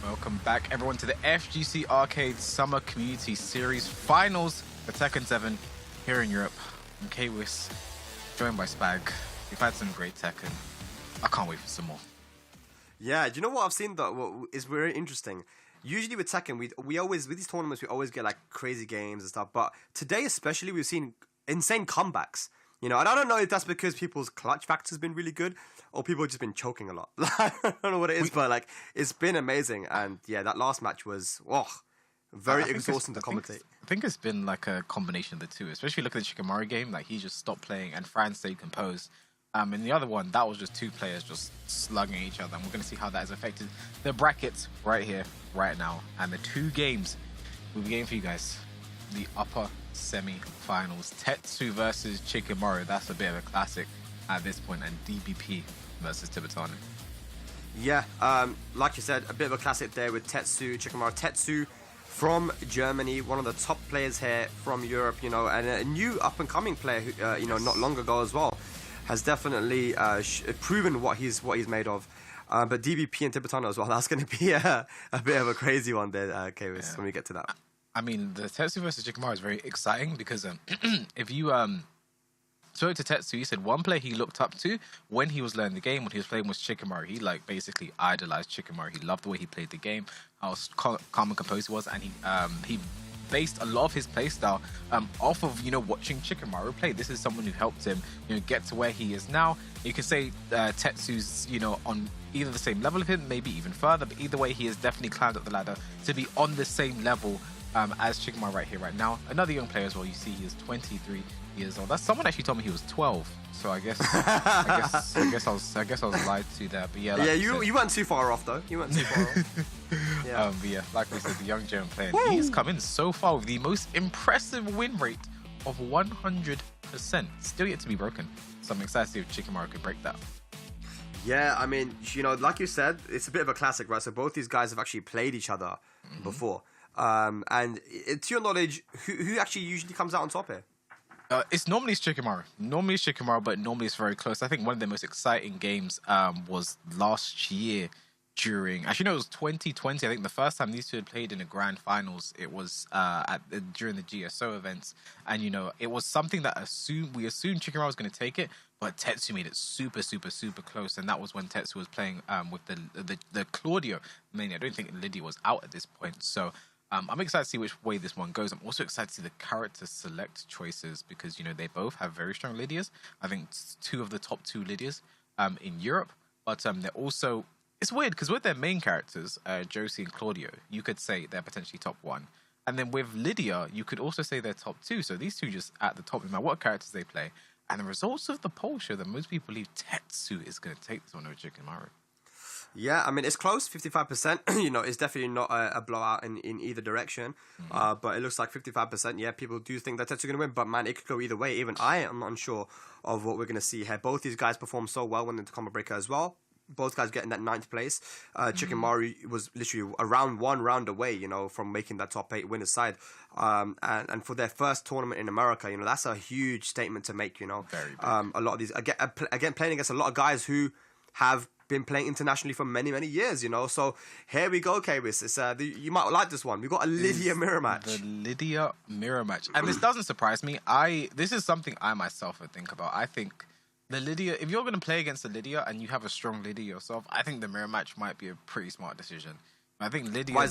Welcome back, everyone, to the FGC Arcade Summer Community Series Finals for Tekken 7 here in Europe. I'm K-Wiz, joined by Spag. We've had some great Tekken. I can't wait for some more. Yeah, do you know what I've seen though is very interesting? Usually with Tekken, we always, with these tournaments, we always get like crazy games and stuff. But today especially, we've seen insane comebacks. You know, and I don't know if that's because people's clutch factor's been really good or people have just been choking a lot. I don't know what it is, but like it's been amazing. And yeah, that last match was very exhausting to commentate. I think it's been like a combination of the two, especially look at the Shikamaru game. Like he just stopped playing and Fran stayed composed. And the other one, that was just two players just slugging each other. And we're going to see how that has affected the brackets right here, right now. And the two games we'll be getting for you guys. The upper semi-finals. Tetsu versus Shikamaru. That's a bit of a classic at this point. And DBP versus Tibitano. Yeah, like you said, a bit of a classic there with Tetsu, Shikamaru. Tetsu from Germany, one of the top players here from Europe, you know, and a new up-and-coming player, who, you know, not long ago as well. Has definitely proven what he's made of. But DBP and Tibitano as well, that's going to be a bit of a crazy one there, when we get to that. I mean, the Tetsu versus Shikamaru is very exciting because if you spoke to Tetsu, he said one player he looked up to when he was learning the game, when he was playing was Shikamaru. He like basically idolized Shikamaru. He loved the way he played the game, how calm and composed he was, and he based a lot of his playstyle off of, you know, watching Shikamaru play. This is someone who helped him, you know, get to where he is now. You could say Tetsu's, you know, on either the same level of him, maybe even further, but either way, he has definitely climbed up the ladder to be on the same level as Shikamaru right here, right now. Another young player as well. You see, he is 23 years old. That's someone actually told me he was 12. So I guess I was lied to there. But yeah, like you weren't too far off though. You weren't too far off. Yeah. But yeah, like we said, the young German player, he's come in so far with the most impressive win rate of 100%. Still yet to be broken. So I'm excited to see if Shikamaru could break that. Yeah, I mean, you know, like you said, it's a bit of a classic, right? So both these guys have actually played each other before. And to your knowledge, who actually usually comes out on top here? It's normally Shikamaru. But normally it's very close. I think one of the most exciting games was last year during... Actually, no, it was 2020. I think the first time these two had played in the grand finals, it was during the GSO events. And, you know, it was something that we assumed Shikamaru was going to take it, but Tetsu made it super, super, super close. And that was when Tetsu was playing with the Claudio. Mainly, I don't think Lydia was out at this point. So... I'm excited to see which way this one goes. I'm also excited to see the character select choices because, you know, they both have very strong Lydias. I think two of the top two Lydias in Europe. But they're also... It's weird because with their main characters, Josie and Claudio, you could say they're potentially top one. And then with Lydia, you could also say they're top two. So these two just at the top, no matter what characters they play. And the results of the poll show that most people believe Tetsu is going to take this one over Shikamaru. Yeah, I mean, it's close, 55%. You know, it's definitely not a blowout in either direction. But it looks like 55%. Yeah, people do think that Tetsu's going to win. But, man, it could go either way. Even I am unsure of what we're going to see here. Both these guys performed so well when the combo breaker as well. Both guys getting that 9th place. Shikamaru was literally one round away, you know, from making that top 8 winner's side. And for their first tournament in America, you know, that's a huge statement to make, you know. Very big. A lot of these, again, playing against a lot of guys who have been playing internationally for many, many years, you know. So here we go, K-Wiz. It's you might like this one. We've got a Lydia mirror match. The Lydia mirror match. And this doesn't surprise me. This is something I myself would think about. I think the Lydia, if you're going to play against a Lydia and you have a strong Lydia yourself, I think the mirror match might be a pretty smart decision. I think Lydia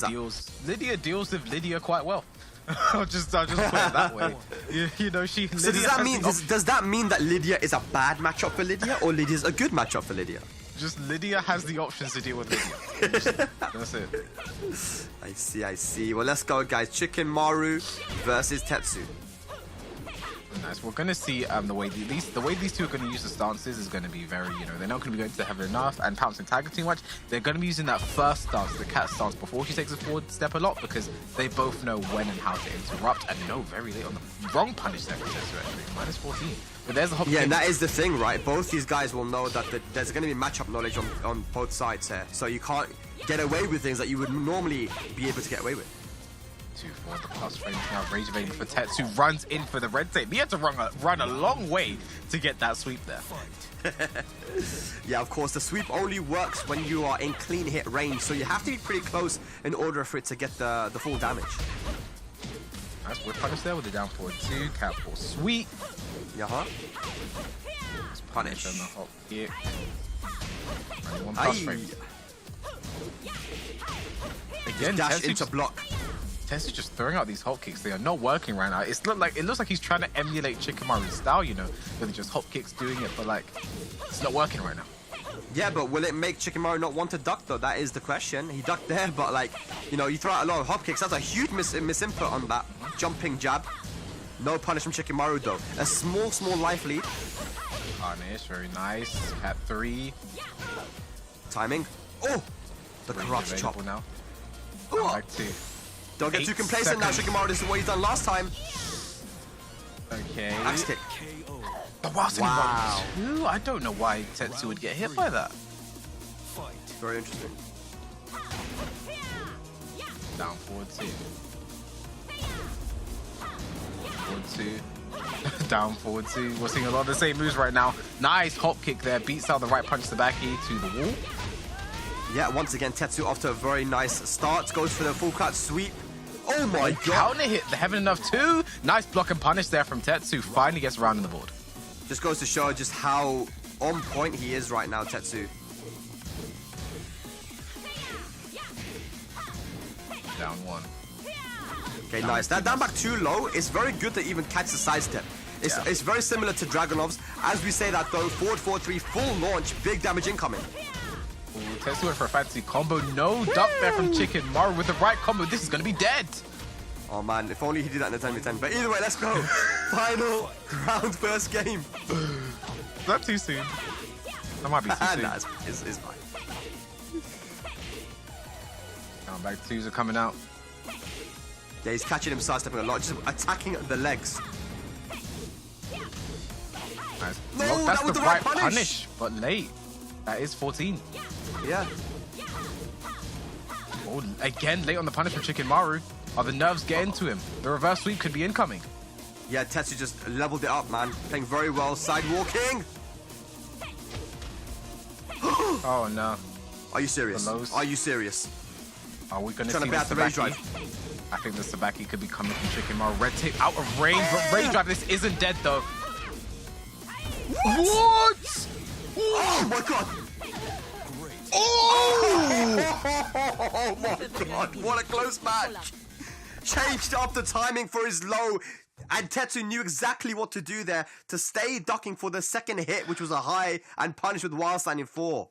deals with Lydia quite well. I'll just put it that way. You know, she. So does that mean that Lydia is a bad matchup for Lydia, or Lydia's a good matchup for Lydia? Just Lydia has the options to deal with Lydia. That's it. I see. Well, let's go, guys. Shikamaru versus Tetsu. Nice. We're going to see the way these two are going to use the stances is going to be very, you know, they're not going to be going to the heavy enough and pounce and tag too much. They're going to be using that first stance, the cat stance, before she takes a forward step a lot because they both know when and how to interrupt and know very late on the wrong punish there for Tetsu actually. -14. But there's the hop. Yeah, and that is the thing, right? Both these guys will know that there's going to be matchup knowledge on both sides here. So you can't get away with things that you would normally be able to get away with. 2 for the plus frames now. Rage evading for Tetsu. Runs in for the red tape. He had to run a long way to get that sweep there. Yeah, of course, the sweep only works when you are in clean hit range, so you have to be pretty close in order for it to get the full damage. Nice whip punish there with the down forward 2. Cat for sweep. Punish. On the hop kick. 1 plus frame. Again, dash into block. Tetsu's just throwing out these hop kicks. They are not working right now. It looks like he's trying to emulate Shikamaru's style, you know, with just hop kicks doing it, but like it's not working right now. Yeah, but will it make Shikamaru not want to duck though? That is the question. He ducked there, but like, you know, you throw out a lot of hop kicks. That's a huge misinput on that jumping jab. No punish from Shikamaru though. A small life lead. Punish, very nice. At 3. Timing. Oh, the crotch chop. Now. Ooh. Back 2. Don't get too complacent now, Shikamaru. This is what he's done last time. Okay. Axe kick. The whilst Wow. 2? I don't know why Tetsu would get hit by that. Very interesting. Down forward 2. Forward 2. Down forward 2. We're seeing a lot of the same moves right now. Nice hop kick there. Beats out the right punch Tsubaki to the wall. Yeah, once again, Tetsu off to a very nice start. Goes for the full cut sweep. Oh my god. Counter hit the Heaven Enough 2. Nice block and punish there from Tetsu. Finally gets around on the board. Just goes to show just how on point he is right now, Tetsu. Down 1. Okay, nice. That down back too low is very good to even catch the sidestep. It's very similar to Dragunov's. As we say that though, forward 4-3, full launch, big damage incoming. Ooh, Tetsu went for a fancy combo. No duck there from Chicken Morrow with the right combo. This is going to be dead. Oh man, if only he did that in the 10v10. But either way, let's go. Final round, first game. Is that too soon? That might be too soon. Nah, it's fine. Now back 2s are coming out. Yeah, he's catching him sidestepping a lot, just attacking the legs. Nice. No, Look, that that's was the the right right punish, but late. That is 14. Yeah. Oh, again, late on the punish from Chicken Maru. Are the nerves getting to him? The reverse sweep could be incoming. Yeah, Tetsu just leveled it up, man. Playing very well, side walking. Oh no. Are you serious? Are you serious? Are we going to Trying see to bat the rage drive. I think the Tsubaki could be coming from Chicken Maru. Red tape out of range, but rage drive. This isn't dead though. What? Oh my god! Oh my god! What a close match! Changed up the timing for his low, and Tetsu knew exactly what to do there to stay ducking for the second hit, which was a high, and punish with wild stand in 4.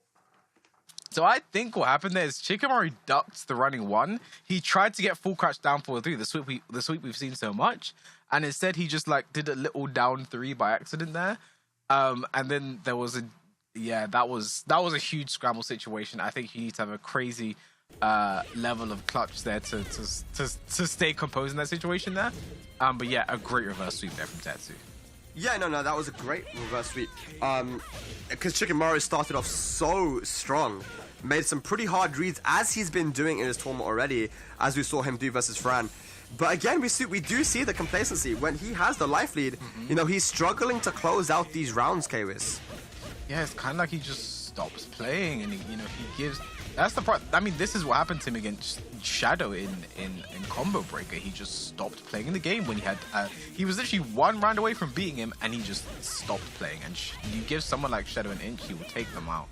So I think what happened there is Shikamaru ducked the running 1. He tried to get full crouch down forward 3, the sweep we've seen so much, and instead he just like did a little down 3 by accident there. And then there was that was a huge scramble situation. I think you need to have a crazy level of clutch there to stay composed in that situation there. But yeah, a great reverse sweep there from Tetsu. Yeah, no, that was a great reverse sweep. Because Chicken Morrow started off so strong, made some pretty hard reads as he's been doing in his tournament already, as we saw him do versus Fran. But again, we do see the complacency when he has the life lead. You know, he's struggling to close out these rounds, Kwis. Yeah, it's kind of like he just stops playing, and he gives. That's the part. I mean, this is what happened to him against Shadow in Combo Breaker. He just stopped playing the game when he had. He was literally 1 round away from beating him, and he just stopped playing. And you give someone like Shadow an inch, he will take them out.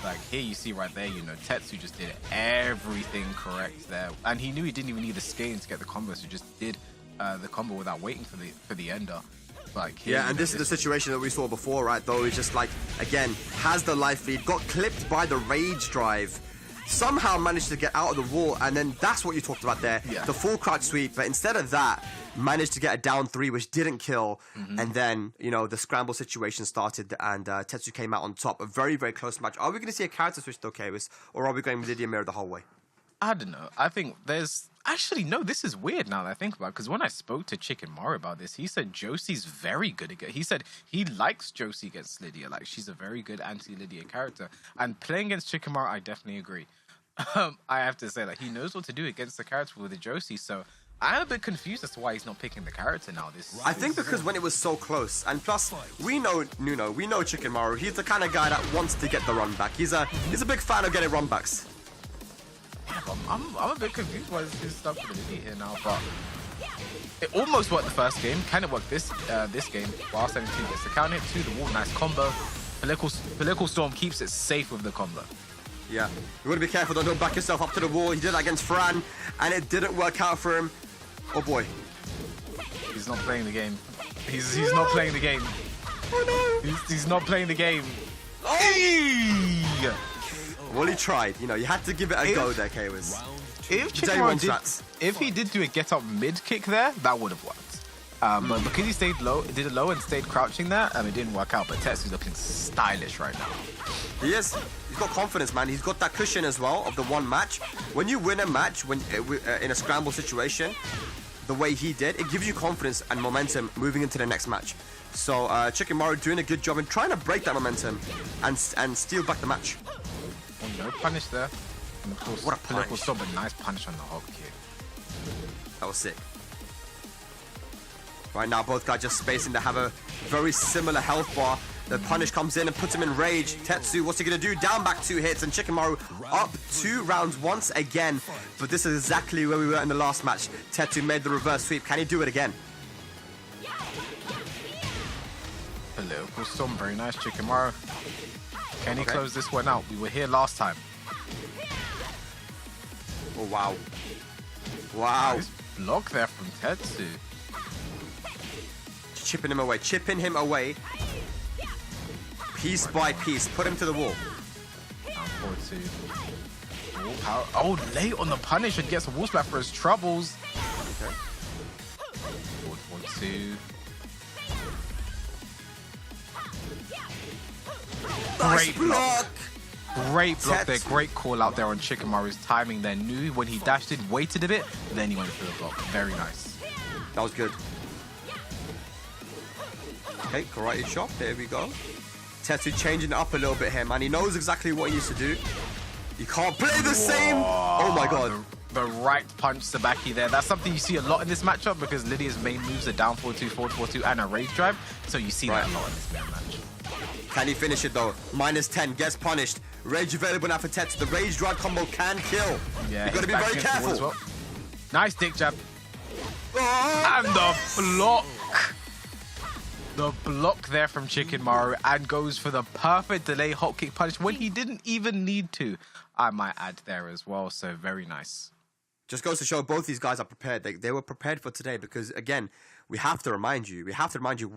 Like here, you see right there, you know, Tetsu just did everything correct there, and he knew he didn't even need the scaling to get the combo, so he just did the combo without waiting for the ender. Like here, yeah, and this is the situation that we saw before, right? Though it's just like again has the life lead, got clipped by the rage drive. Somehow managed to get out of the wall, and then that's what you talked about there, the full crouch sweep. But instead of that, managed to get a down 3, which didn't kill. And then, you know, the scramble situation started, and Tetsu came out on top. A very, very close match. Are we going to see a character switch though, Kwis, or are we going with Lydia Mirror the whole way? I don't know. I think there's... Actually, no, this is weird now that I think about it, because when I spoke to Chicken Maru about this, he said Josie's very good against... He said he likes Josie against Lydia. Like, she's a very good anti-Lydia character. And playing against Chicken Maru, I definitely agree. I have to say, like, he knows what to do against the character with the Josie, so I'm a bit confused as to why he's not picking the character now. I think because when it was so close, and plus we know Nuno, we know Chicken Morrow. He's the kind of guy that wants to get the run back. He's a big fan of getting run backs. I'm a bit confused why his stuff with the here now, but it almost worked the first game. Kind of worked this game. While 17 gets the count hit to the wall, nice combo. Political Storm keeps it safe with the combo. Yeah, you want to be careful. Don't back yourself up to the wall. He did that against Fran, and it didn't work out for him. Oh boy, he's not playing the game. He's not playing the game. Oh no, he's not playing the game. Oh! Well, he tried. You know, you had to give it a go there, K-Wiz. If he did do a get up mid kick there, that would have worked. But because he stayed low, did it low and stayed crouching there, it didn't work out. But Tetsu's looking stylish right now. He is. He's got confidence, man. He's got that cushion as well of the one match. When you win a match in a scramble situation, the way he did, it gives you confidence and momentum moving into the next match. So Chicken Morrow doing a good job in trying to break that momentum and steal back the match. Oh, no punish there. And of course, what a punish. But nice punish on the hog kick. That was sick. Right now, both guys just spacing to have a very similar health bar. The punish comes in and puts him in rage. Tetsu, what's he going to do? Down back 2 hits, and Chicken Morrow up 2 rounds once again. But this is exactly where we were in the last match. Tetsu made the reverse sweep. Can he do it again? Political Storm, very nice, Chicken Morrow. Can he close this one out? We were here last time. Oh, wow. Wow. Nice block there from Tetsu. Chipping him away. Piece by piece. Put him to the wall. Down 4-2. Oh, late on the punish and gets a wall splash for his troubles. Okay. 4-2. Nice block. Great block there. Great call out there on Chicken Morrow's timing there. Knew when he dashed in, waited a bit, then he went for the block. Very nice. That was good. Okay, karate chop. There we go. Tetsu changing it up a little bit here, man. He knows exactly what he needs to do. You can't play the same. Oh my god. The right punch Sabaki there. That's something you see a lot in this matchup because Lydia's main moves are down 4-2, forward 4-2, and a rage drive. So you see that a lot in this match. Can he finish it though? -10, gets punished. Rage available now for Tetsu. The rage drive combo can kill. Yeah, you got to be very careful. Well. Nice dick jab. Oh, and the block. The block there from Chicken Morrow and goes for the perfect delay hot kick punish when he didn't even need to. I might add there as well. So very nice. Just goes to show both these guys are prepared. They were prepared for today because, again, we have to remind you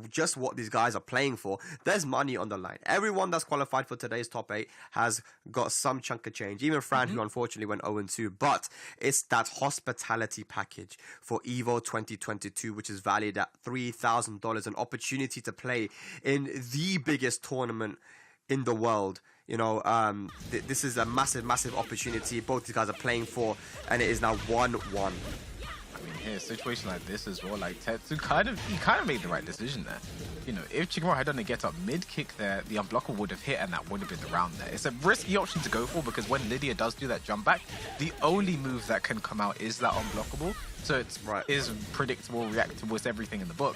just what these guys are playing for. There's money on the line. Everyone that's qualified for today's top 8 has got some chunk of change. Even Fran, who unfortunately went 0-2. But it's that hospitality package for EVO 2022, which is valued at $3,000. An opportunity to play in the biggest tournament in the world. You know, this is a massive, massive opportunity both these guys are playing for, and it is now 1-1. I mean, here, a situation like this as well, like Tetsu kind of made the right decision there. You know, if Chicken Morrow had done a get up mid kick there, the unblocker would have hit and that would have been the round there. It's a risky option to go for because when Lydia does do that jump back, the only move that can come out is that unblockable. So it's is predictable, reactable, it's everything in the book.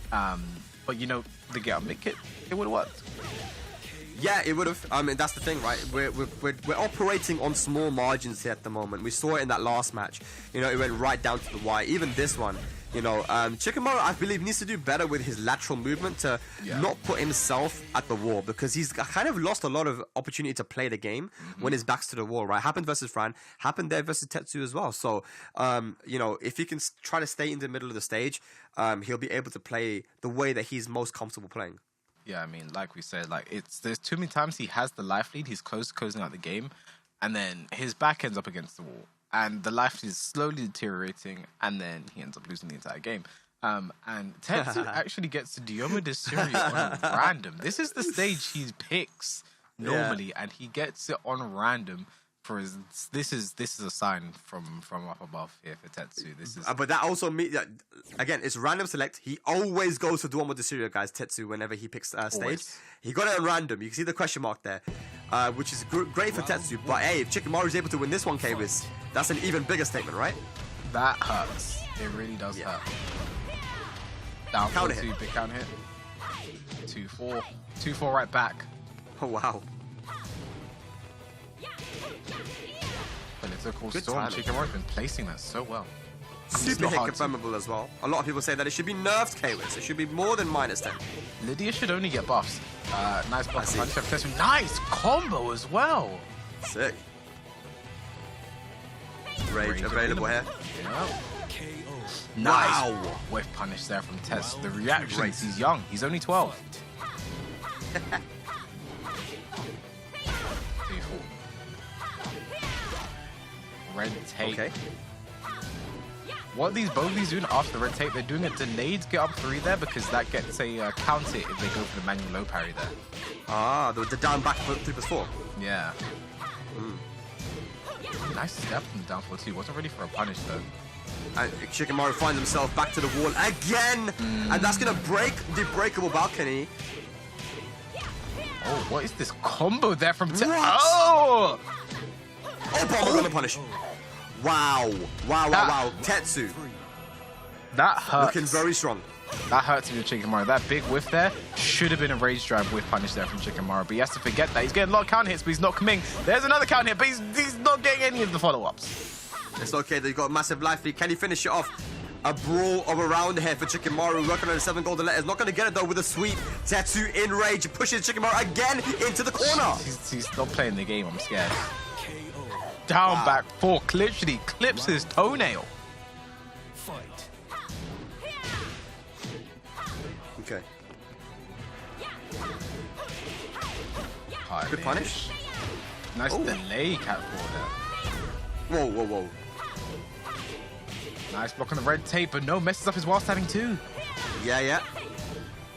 But you know, the get up mid kick, it would have worked. Yeah, it would have. I mean, that's the thing, right? We're operating on small margins here at the moment. We saw it in that last match. You know, it went right down to the wire. Even this one, you know, Chicken Morrow, I believe, needs to do better with his lateral movement to not put himself at the wall because he's kind of lost a lot of opportunity to play the game when his back's to the wall, right? Happened versus Fran, happened there versus Tetsu as well. So, you know, if he can try to stay in the middle of the stage, he'll be able to play the way that he's most comfortable playing. Yeah, I mean, like we said, like there's too many times he has the life lead, he's close to closing out the game, and then his back ends up against the wall, and the life is slowly deteriorating, and then he ends up losing the entire game. And Tetsu actually gets to Diomo de Syria on random. This is the stage he picks normally, and he gets it on random. For his, this is a sign from up above here for Tetsu. This is, but that also means that again, it's random select. He always goes to Duomo de Syria, guys. Tetsu, whenever he picks stage, he got it on random. You can see the question mark there, which is great for Tetsu. But hey, if Chicken Morrow is able to win this one, K-Wiz, that's an even bigger statement, right? That hurts. It really does Yeah. hurt. Down Counter 4-2, hit. big counter hit. 2-4. 2-4 right back. Oh, wow. Political Good storm. timing. Shikamaru's been placing that so well. It's Super not hit hard to- confirmable as well. A lot of people say that it should be nerfed K-Wiz. It should be more than -10. Lydia should only get buffs. Nice block see. punch. Tetsu. Nice combo as well. Sick. Rage available here. Yeah. Nice. Wow. Whiff punish there from Tetsu. The reactions, Great. he's young. He's only 12. 3-4. Red tape. Okay. What both these doing after the red tape, they're doing a delayed get up 3 there because that gets a counter if they go for the manual low parry there. Ah, the down back 3+4. Yeah. Nice step from the down 4-2. Wasn't ready for a punish though. And Shikamaru finds himself back to the wall again. And that's going to break the breakable balcony. Oh, what is this combo there from Tetsu? What? Oh! Oh, bomb on the punish. Wow. Wow, wow, wow. Tetsu That hurts. looking very strong. That hurts with Shikamaru. That big whiff there should have been a rage drive with punish there from Shikamaru, but he has to forget that. He's getting a lot of counter hits, but he's not coming. There's another counter hit, but he's not getting any of the follow-ups. It's okay, they've got a massive life lead. Can he finish it off? A brawl of around here for Shikamaru, working on the 7 golden letters. Not going to get it though with a sweep. Tetsu in rage, pushes Shikamaru again into the corner. He's not playing the game, I'm scared. Down back 4, literally clips his toenail. Okay. Good punish. Nice Oh. delay cat for there. Whoa, whoa, whoa. Nice block on the red tape, but no, messes up his while standing too. Yeah, yeah.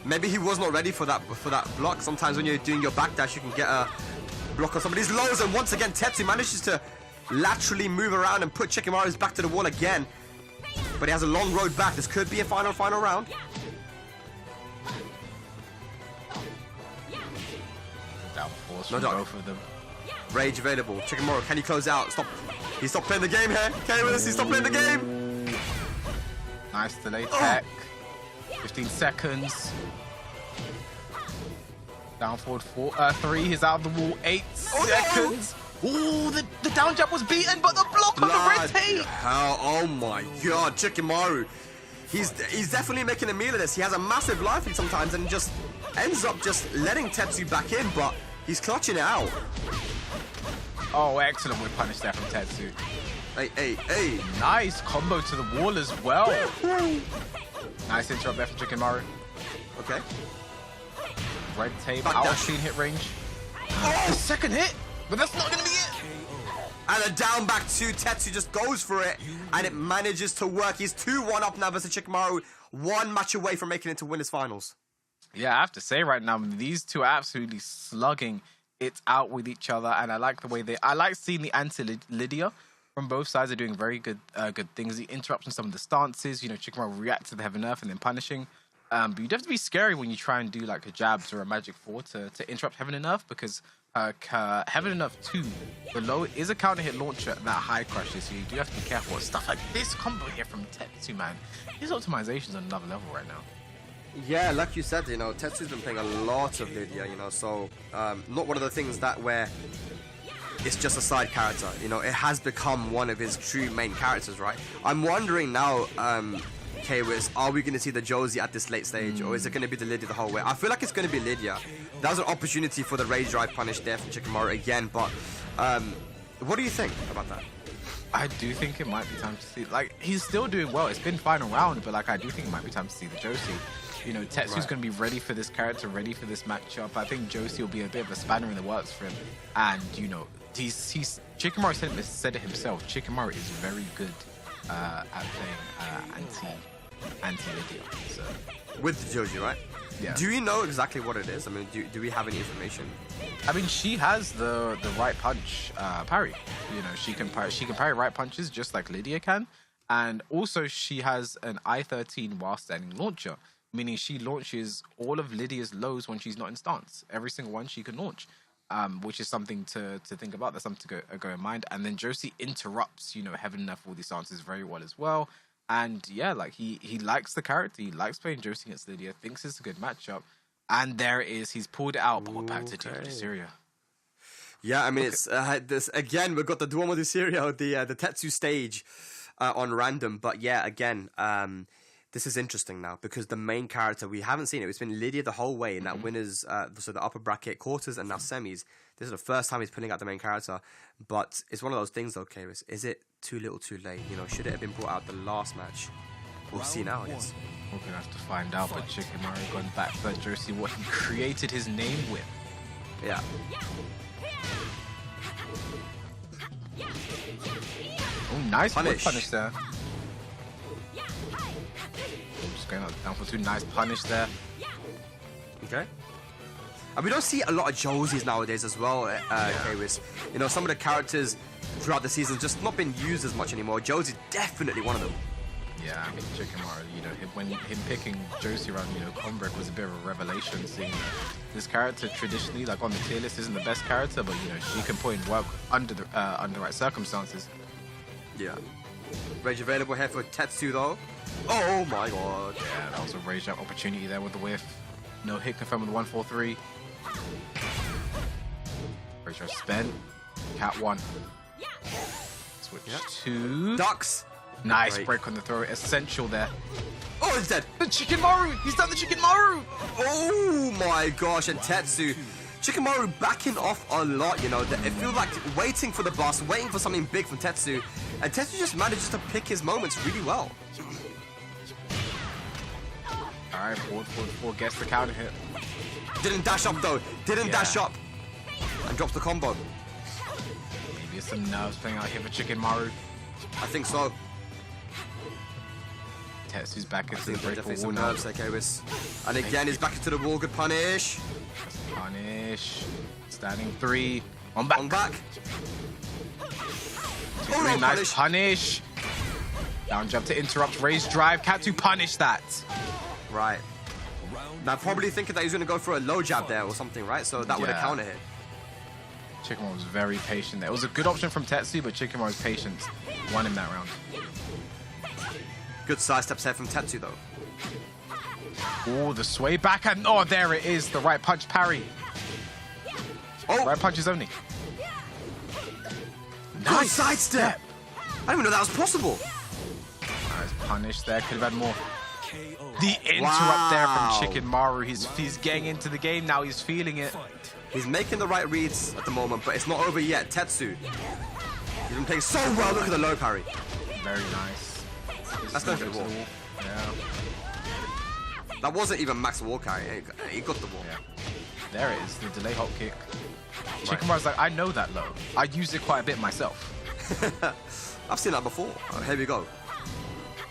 Maybe he was not ready for that block. Sometimes when you're doing your backdash, you can get a block on somebody's lows. And once again, Tetsu manages to laterally move around and put Shikamaru's back to the wall again. But he has a long road back. This could be a final round. Down force No from doubt. both of them. Rage available. Shikamaru, can he close out? Stop. He stopped playing the game here. K-Wiz, he stopped playing the game. Nice delay tech. 15 seconds. Down forward 3. He's out of the wall. 8 Oh, no! seconds. Ooh, the down jump was beaten, but the block on the red tape. Hell, oh my god, Shikamaru. He's definitely making a meal of this. He has a massive life lead sometimes and just ends up just letting Tetsu back in, but he's clutching it out. Oh, excellent with punish there from Tetsu. Hey, hey, hey. Nice combo to the wall as well. Nice interrupt there from Shikamaru. Okay. Red tape, Back out of dash. scene hit range. The Oh! second hit, but that's not gonna be it. And a down back 2. Tetsu just goes for it, and it manages to work. He's 2-1 up now versus Shikamaru. 1 match away from making it to winners finals. Yeah, I have to say right now, these two are absolutely slugging it out with each other, and I like the way I like seeing the anti-Lydia from both sides. Are doing very good things. The interrupts in some of the stances, Shikamaru reacts to the Heaven Earth and then punishing. But you'd have to be scary when you try and do like a jabs or a magic 4 to interrupt Heaven and Earth, because Heaven and Earth 2 below is a counter hit launcher that high crushes, so you do have to be careful with stuff like this combo here from Tetsu, man. His optimization's on another level right now. Yeah, like you said, Tetsu's been playing a lot of Lydia, so not one of the things that where it's just a side character. It has become one of his true main characters, right? I'm wondering now, K-Wiz, are we going to see the Josie at this late stage, or is it going to be the Lydia the whole way? I feel like it's going to be Lydia. That was an opportunity for the Rage Drive punish there from Shikamaru again, but what do you think about that? I do think it might be time to see. He's still doing well. It's been final round, but I do think it might be time to see the Josie. Tetsu's going to be ready for this character, ready for this matchup. I think Josie will be a bit of a spanner in the works for him. And, Shikamaru said it himself. Shikamaru is very good at playing anti-Lydia. So. With the Josie, right? Yeah. Do you know exactly what it is? I mean, do we have any information? I mean, she has the right punch parry. She can parry right punches just like Lydia can. And also she has an I-13 while standing launcher, meaning she launches all of Lydia's lows when she's not in stance. Every single one she can launch, which is something to think about. That's something to go in mind. And then Josie interrupts, Heaven and Earth all these stances very well as well. And yeah, like he likes the character. He likes playing Josie against Lydia. Thinks it's a good matchup. And there it is. He's pulled it out. But we're back to Duomo de Syria. Yeah, I mean, it's this again. We've got the Duomo de Syria, the Tetsu stage on random. But yeah, again, this is interesting now because the main character, we haven't seen it. It's been Lydia the whole way in that winners, so the upper bracket, quarters, and now semis. This is the first time he's putting out the main character. But it's one of those things, though, Kairis. Is it too little, too late? You know, should it have been brought out the last match? We'll see now, I guess. We're going to have to find out. But Chicken Mario going back to Josie, what he created his name with. Yeah. Oh, nice punish there. Just going down for 2. Nice punish there. Okay. And we don't see a lot of Josies nowadays as well, Kairis. You know, some of the characters throughout the season just not been used as much anymore. Josie's definitely one of them. Yeah, I mean, Chicken Mario, you know, when him picking Josie around, you know, Combreak was a bit of a revelation, seeing this character traditionally, like on the tier list, isn't the best character, but, you know, she can put in work under the right circumstances. Yeah. Rage available here for Tetsu, though. Oh, my God. Yeah, that was a rage up opportunity there with the whiff. No hit confirmed with 143. Rage up spent. Cat 1. Switch to... Ducks. Nice break on the throw. Essential there. Oh, he's dead. The Chicken Maru. He's done the Chicken Maru. Oh, my gosh. And Tetsu. Chicken Maru backing off a lot, you know. It feels like waiting for the boss, waiting for something big from Tetsu. And Tetsu just manages to pick his moments really well. All right, forward. Gets the counter hit. Didn't dash up, though. Didn't dash up. And drops the combo. Maybe it's some nerves playing out here for Chicken Maru. I think so. Tetsu's back into the break definitely for some wall nerves there, Kairis. And again, he's back into the wall. Good punish. Punish. Standing 3. On back. On back. Oh, no, nice punish. Down jump to interrupt. Raise drive. Katsu punish that. Right. Now, probably thinking that he's going to go for a low jab there or something, right? So that would have counter hit. Chicken Maru was very patient there. It was a good option from Tetsu, but Chicken Maru's patience won him that round. Good side steps here from Tetsu, though. Oh, the sway back, and oh, there it is. The right punch parry. Oh, right punches only. Nice side step. I didn't even know that was possible. Nice punish there. Could have had more. The interrupt there from Chicken Maru. He's getting into the game now. He's feeling it. He's making the right reads at the moment, but it's not over yet. Tetsu. He's been playing so well. Look at the low parry. Very nice. That's going for the wall. Yeah. That wasn't even max wall carry. He got the wall. Yeah. There it is. The delay hop kick. Chicken Maru's like, I know that low. I use it quite a bit myself. I've seen that before. Here we go.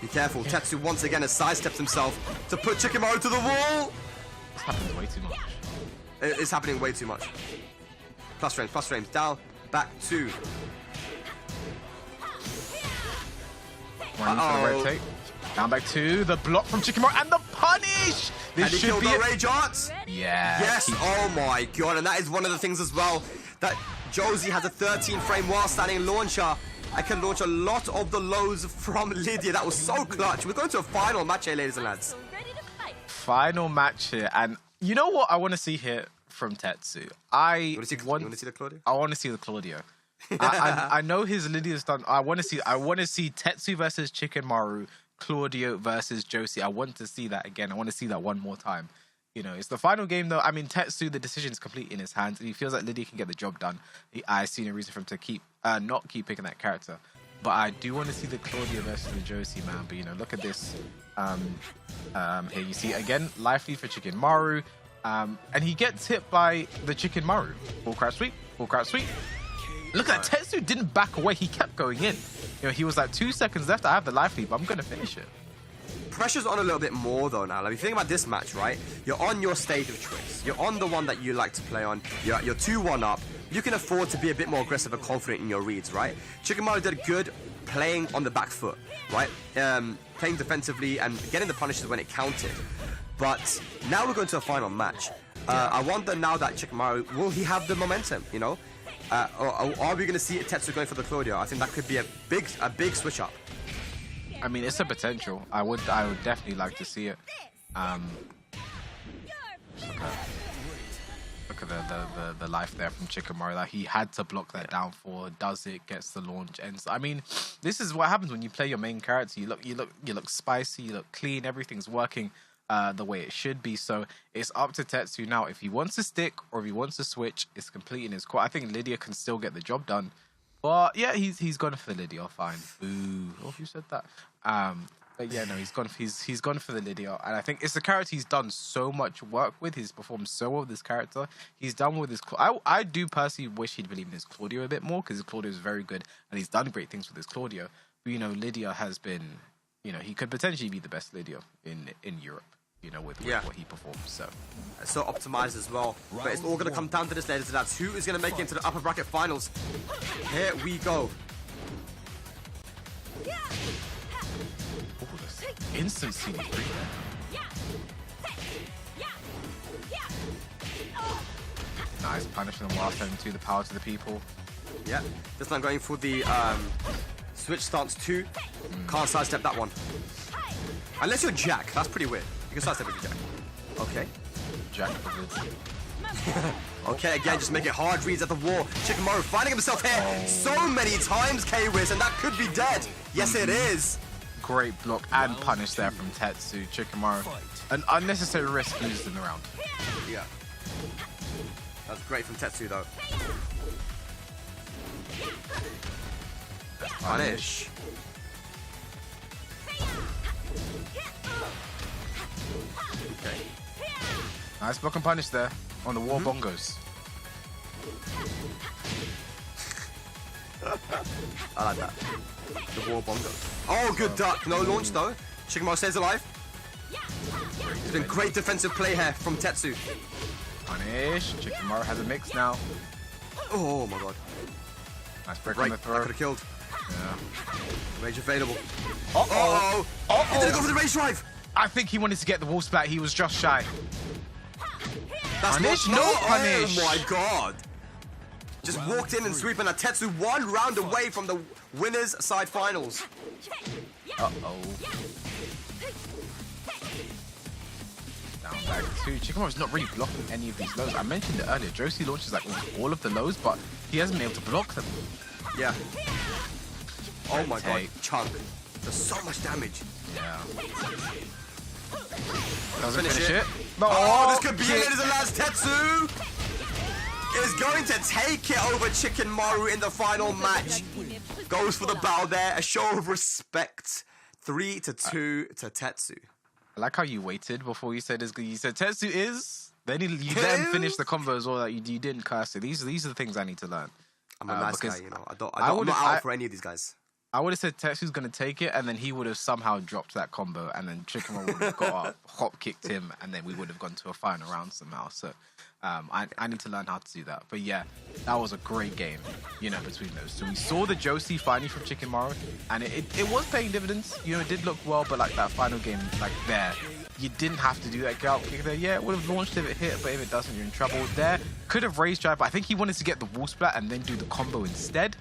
Be careful. Tetsu once again has sidesteps himself to put Chicken Maru to the wall. It's happening way too much. It's happening way too much. Plus frames. Down, back 2. Running for the red tape. Down back 2. The block from Chicken Maru and the punish. This should be the it. rage arts. Yeah. Yes. Oh my god. And that is one of the things as well that Josie has a 13-frame while standing launcher. I can launch a lot of the lows from Lydia. That was so clutch. We're going to a final match here, ladies and lads. Final match here, and you know what I want to see here from Tetsu? You want to see the Claudio? I want to see the Claudio. I know his Lydia's done. I want to see Tetsu versus Chicken Maru, Claudio versus Josie. I want to see that again. I want to see that one more time. You know, it's the final game though. I mean, Tetsu, the decision is complete in his hands, and he feels like Lydia can get the job done. I see no reason for him to not keep picking that character. But I do want to see the Claudio versus the Josie, man. But you know, look at this. Here you see again, life lead for Chicken Maru, and he gets hit by the Chicken Maru. Full crowd sweep. Look at that. Tetsu didn't back away. He kept going in. You know, he was like 2 seconds left. I have the life lead, but I'm gonna finish it. Pressure's on a little bit more though now. Like, if you think about this match, right? You're on your stage of choice. You're on the one that you like to play on. You're 2-1 up. You can afford to be a bit more aggressive and confident in your reads, right? Chicken Maru did good playing on the back foot, right? Playing defensively and getting the punishes when it counted. But now we're going to a final match. I wonder now that Chicken Maru, will he have the momentum, you know? Or are we going to see Tetsu going for the Claudio? I think that could be a big switch up. I mean, it's a potential. I would definitely like to see it. Look at the life there from Chicken Morrow. Like, he had to block that down for. Does it, gets the launch, ends. I mean, this is what happens when you play your main character. You look spicy. You look clean. Everything's working the way it should be. So it's up to Tetsu now. If he wants to stick or if he wants to switch, it's complete in his court. I think Lydia can still get the job done. But yeah, he's gone for Lydia. Fine. Boo. Oh, you said that. But yeah, no, he's gone for the Lydia, and I think it's the character he's done so much work with. He's performed so well with this character. He's done with his. I do personally wish he'd believe in his Claudio a bit more, because Claudio is very good and he's done great things with his Claudio. But Lydia has been, he could potentially be the best Lydia in Europe. With what he performs. So optimized as well. But it's all going to come down to this, ladies and lads. Who is going to make it into the upper bracket finals? Here we go. Instant CD3 there. Nice, punishing them while sending to the power to the people. Yeah, this time going for the switch stance 2. Can't sidestep that one. Unless you're Jack, that's pretty weird. You can sidestep with your Jack. Okay. Jack. Okay, again, just make it hard. Reads at the wall. Chicken Morrow finding himself here so many times, K-Wiz, and that could be dead. Yes, it is. Great block and punish there from Tetsu. Chicken Morrow. An unnecessary risk used in the round. Yeah. That's great from Tetsu, though. Punish. Okay. Nice block and punish there on the wall bongos. I like that. The wall bongo. Oh, good duck. No launch, though. Chicken Morrow stays alive. It's been great defensive play here from Tetsu. Punish. Chicken Morrow has a mix now. Oh, my God. Nice break on the throw. That could have killed. Yeah. Rage available. Uh-oh. He didn't go for the rage drive. I think he wanted to get the wall splat. He was just shy. That's punish? No Punish. Oh, my God. Just walked in and sweeping a Tetsu 1 round away from the winners' side finals. Uh-oh. Down back 2. Chicken Morrow's not really blocking any of these lows. I mentioned it earlier. Josie launches like all of the lows, but he hasn't been able to block them. Yeah. Oh my God. Chunk. There's so much damage. Yeah. Doesn't finish it. No. Oh, this could be it, ladies and lads. Tetsu is going to take it over Chicken Morrow in the final match. Goes for the bow there. A show of respect. 3-2 to Tetsu. I like how you waited before you said this. You said Tetsu is. Then you then finished the combo as well. That you didn't curse it. These are the things I need to learn. I'm a nice guy, I'm not out for any of these guys. I would have said Tetsu's going to take it, and then he would have somehow dropped that combo, and then Chicken Morrow would have got up, hop kicked him, and then we would have gone to a final round somehow. So I need to learn how to do that. But yeah, that was a great game, between those. So we saw the Josie finally from Chicken Morrow, and it was paying dividends. It did look well, but like that final game, like there, you didn't have to do that get out kick there. Yeah, it would have launched if it hit, but if it doesn't, you're in trouble. There, could have raised drive, but I think he wanted to get the wall splat and then do the combo instead.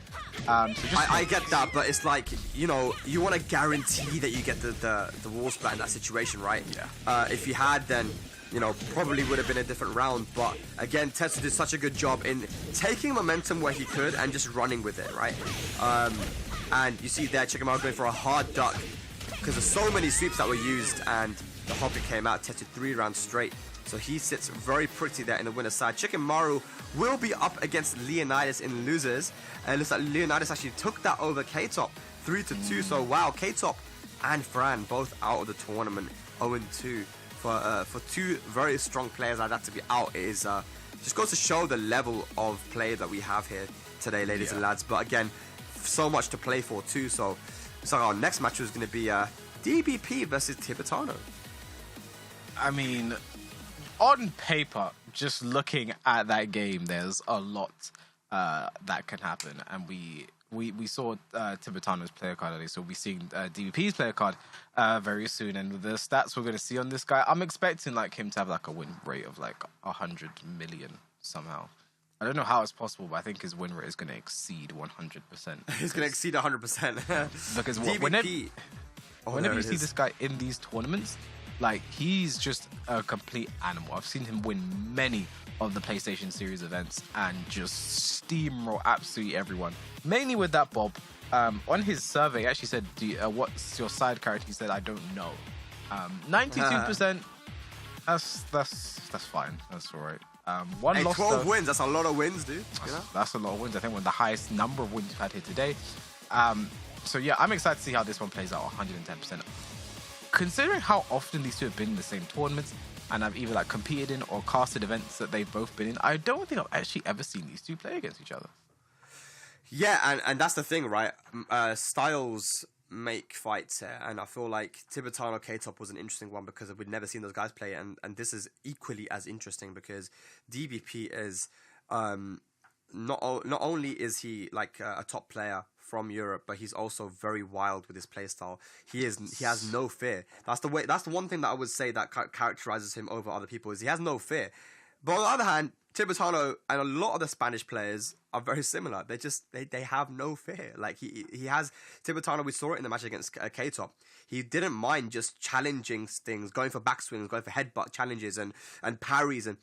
I get that, but it's like, you want to guarantee that you get the wall splat in that situation, right? Yeah. If you had, then, probably would have been a different round. But again, Tetsu did such a good job in taking momentum where he could and just running with it, right? And you see there, Chicken Morrow going for a hard duck because there's so many sweeps that were used, and the hopper came out. Tetsu 3 rounds straight. So he sits very pretty there in the winner's side. Chicken Morrow will be up against Leonidas in losers. And it looks like Leonidas actually took that over K-Top 3-2. So wow, K-Top and Fran both out of the tournament 0-2. For two very strong players like that to be out, it is just goes to show the level of play that we have here today, ladies and lads. But again, so much to play for too. So our next match is going to be DBP versus Tibitano. I mean, on paper, just looking at that game, there's a lot that can happen, and we saw Tibitano's player card already, so we'll be seeing DVP's player card very soon. And with the stats we're going to see on this guy, I'm expecting him to have a win rate of 100 million somehow. I don't know how it's possible, but I think his win rate is going to exceed 100%. He's going to exceed 100%. Because DVP. Whenever there you it see is. this guy in these tournaments, like, he's just a complete animal. I've seen him win many of the PlayStation Series events and just steamroll absolutely everyone. Mainly with that Bob. On his survey, he actually said, what's your side character? He said, I don't know. 92%, that's fine. That's all right. One Hey, loss, 12 though. wins. That's a lot of wins, dude. You know? That's a lot of wins. I think one of the highest number of wins we've had here today. So yeah, I'm excited to see how this one plays out 110%. Considering how often these two have been in the same tournaments and I've either like competed in or casted events that they've both been in, I don't think I've actually ever seen these two play against each other. Yeah, and that's the thing, right? Styles make fights here, and I feel like Tibitano K-Top was an interesting one because we'd never seen those guys play, and this is equally as interesting because DBP is not only is he like a top player from Europe, but he's also very wild with his playstyle. He has no fear. That's the one thing that I would say that characterizes him over other people is he has no fear. But on the other hand, Tibitano and a lot of the Spanish players are very similar. They have no fear. Like he has Tibitano. We saw it in the match against K-Top. He didn't mind just challenging things, going for backswings, going for headbutt challenges and parries. And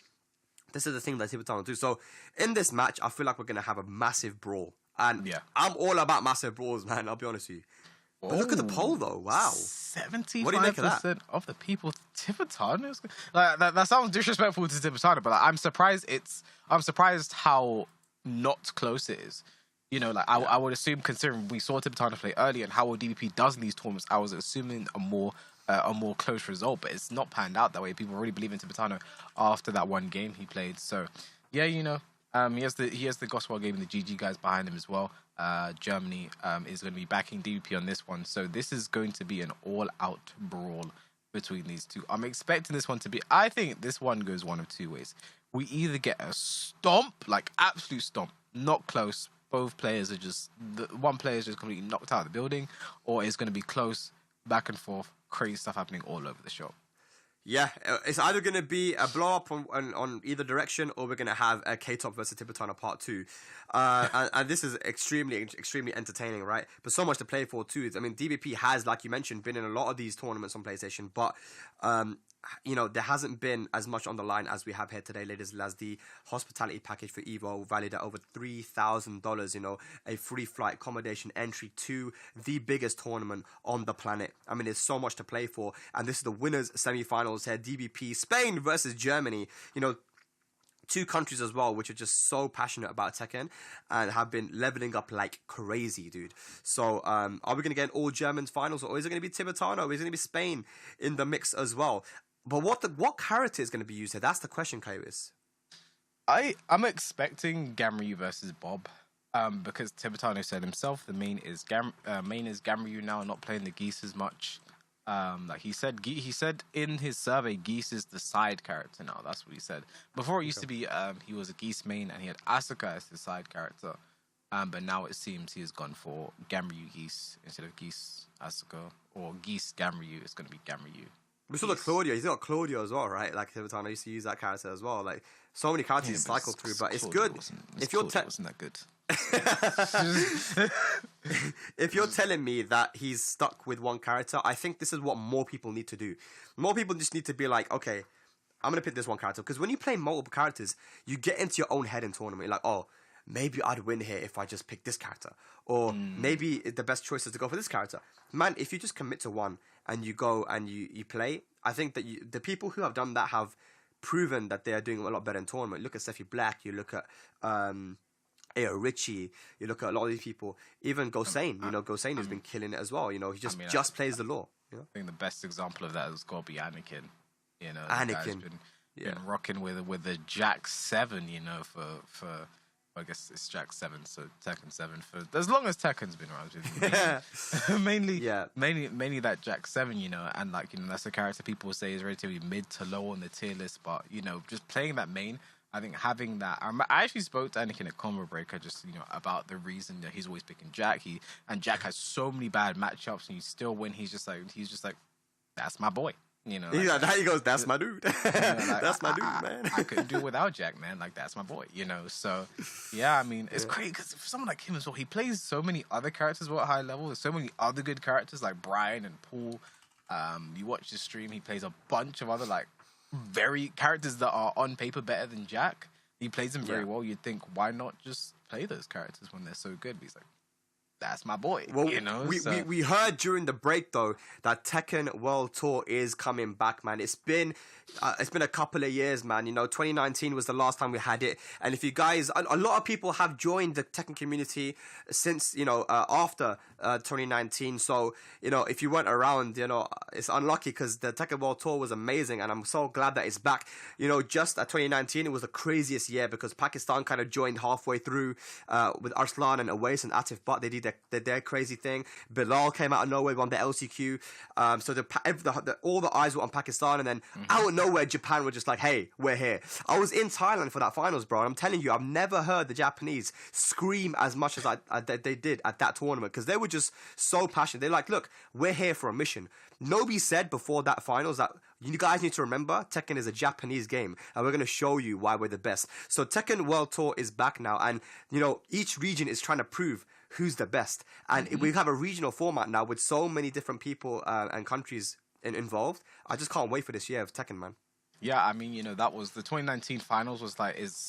this is the thing that Tibitano do. So in this match, I feel like we're gonna have a massive brawl. And Yeah. I'm all about massive brawls, man. I'll be honest with you. But look at the poll, though. Wow. 75% What do you make of that? of the people Tibitano is like that sounds disrespectful to Tibitano, but like, I'm surprised how not close it is. You know, like I would assume, considering we saw Tibitano play earlier and how well DBP does in these tournaments, I was assuming a more close result, but it's not panned out that way. People really believe in Tibitano after that one game he played. So yeah, you know. He has the Gospel game and the GG guys behind him as well. Germany is going to be backing DVP on this one. So this is going to be an all-out brawl between these two. I'm expecting this one to be... I think this one goes one of two ways. We either get a stomp, like absolute stomp, not close. Both players are just... one player is just completely knocked out of the building, or it's going to be close, back and forth, crazy stuff happening all over the shop. Yeah, it's either going to be a blow-up on either direction, or we're going to have a K-Top versus Tibitano Part 2. And this is extremely, extremely entertaining, right? But so much to play for, too. I mean, DBP has, like you mentioned, been in a lot of these tournaments on PlayStation, but... you know, there hasn't been as much on the line as we have here today, ladies, as the hospitality package for Evo, valued at over $3,000, you know, a free flight, accommodation, entry to the biggest tournament on the planet. I mean, there's so much to play for, and this is the winners semi-finals here, DBP, Spain versus Germany, you know, two countries as well, which are just so passionate about Tekken and have been leveling up like crazy, dude. So, are we going to get an all Germans finals, or is it going to be Tibitano, or is it going to be Spain in the mix as well? But what character is going to be used here? That's the question, Kairis. I'm expecting Gamryu versus Bob, because Tibitano said himself the main is Gamryu now, not playing the Geese as much. Like he said in his survey, Geese is the side character now. That's what he said. Before it used to be he was a Geese main and he had Asuka as his side character. But now it seems he has gone for Gamryu Geese instead of Geese Asuka, or Geese Gamryu. It's going to be Gamryu. We saw the Claudio. He's got Claudio as well, right? Like Tibitano used to use that character as well. Like so many characters you cycle through, but it's good. If you're wasn't that good. If you're telling me that he's stuck with one character, I think this is what more people need to do. More people just need to be like, okay, I'm going to pick this one character. Because when you play multiple characters, you get into your own head in tournament. You're like, oh, maybe I'd win here if I just pick this character. Or maybe the best choice is to go for this character. Man, if you just commit to one and you go and you play, I think that the people who have done that have proven that they are doing a lot better in tournament. Look at Steffi Black, you look at Ayo Richie, you look at a lot of these people, even Gosane, you know, Gosane has been killing it as well, you know, he just plays the law. You know? I think the best example of that has got to be Anakin. You know, Anakin. Been rocking with the Jack 7, you know, for I guess it's Jack 7, so Tekken 7 for as long as Tekken's been around. mainly that Jack 7, you know, and like, you know, that's a character people say is relatively mid to low on the tier list, but you know, just playing that main, I think having that. I actually spoke to Anakin at Combo Breaker just, you know, about the reason that he's always picking Jack. Jack has so many bad matchups and you still win. He's just like that's my boy. You know, Yeah, he goes, that's my dude. like, That's my dude, man. I couldn't do without Jack, man. Like, that's my boy, you know. So, yeah, I mean, it's great because for someone like him as well, he plays so many other characters at high level. There's so many other good characters like Brian and Paul. You watch the stream, he plays a bunch of other like very characters that are on paper better than Jack. He plays them very well. You'd think, why not just play those characters when they're so good? But he's like, that's my boy. Well, you know, we heard during the break though that Tekken World Tour is coming back, man. It's been a couple of years, man. You know, 2019 was the last time we had it, and if you guys, a lot of people have joined the Tekken community since after 2019. So you know, if you weren't around, you know, it's unlucky because the Tekken World Tour was amazing, and I'm so glad that it's back. You know, just at 2019, it was the craziest year because Pakistan kind of joined halfway through with Arslan and Awais and Atif Butt. They did their crazy thing. Bilal came out of nowhere, won the LCQ. So all the eyes were on Pakistan, and then out of nowhere, Japan were just like, "Hey, we're here." I was in Thailand for that finals, bro. And I'm telling you, I've never heard the Japanese scream as much as they did at that tournament because they were just so passionate. They're like, "Look, we're here for a mission." Nobody said before that finals that you guys need to remember Tekken is a Japanese game, and we're going to show you why we're the best. So Tekken World Tour is back now, and you know each region is trying to prove who's the best, and we have a regional format now with so many different people and countries involved. I just can't wait for this year of Tekken, man. Yeah, I mean, you know, that was the 2019 finals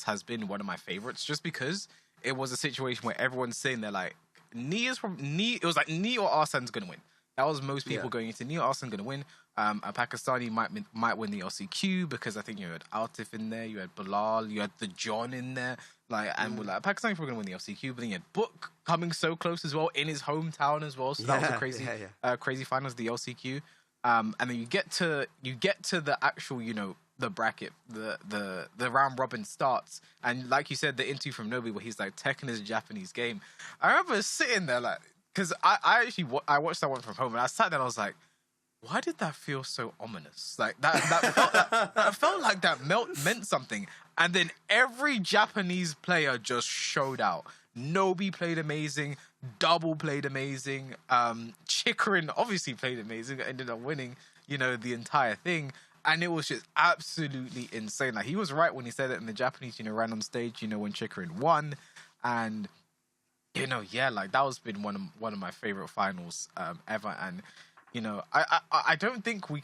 has been one of my favorites just because it was a situation where everyone's saying they're like, it was like Ni or Arsen's going to win. That was most people going into Ni or Arsen going to win. A Pakistani might win the LCQ because I think you had Atif in there, you had Bilal, you had the John in there. And we're like, Pakistani probably going to win the LCQ, but then you had Book coming so close as well in his hometown as well. So that was a crazy, crazy finals, the LCQ. And then you get to the actual, you know, the bracket, the round robin starts, and like you said, the interview from Nobi where he's like, Tekken is a Japanese game. I remember sitting there like, because I watched that one from home, and I sat there and I was like, why did that feel so ominous? Like that felt like that meant something. And then every Japanese player just showed out. Nobi played amazing. Double played amazing. Chikrin obviously played amazing. Ended up winning, you know, the entire thing. And it was just absolutely insane. Like, he was right when he said it in the Japanese, you know, ran on stage, you know, when Chikrin won. And, you know, yeah, like, that was been one of my favorite finals ever. And, you know, I don't think we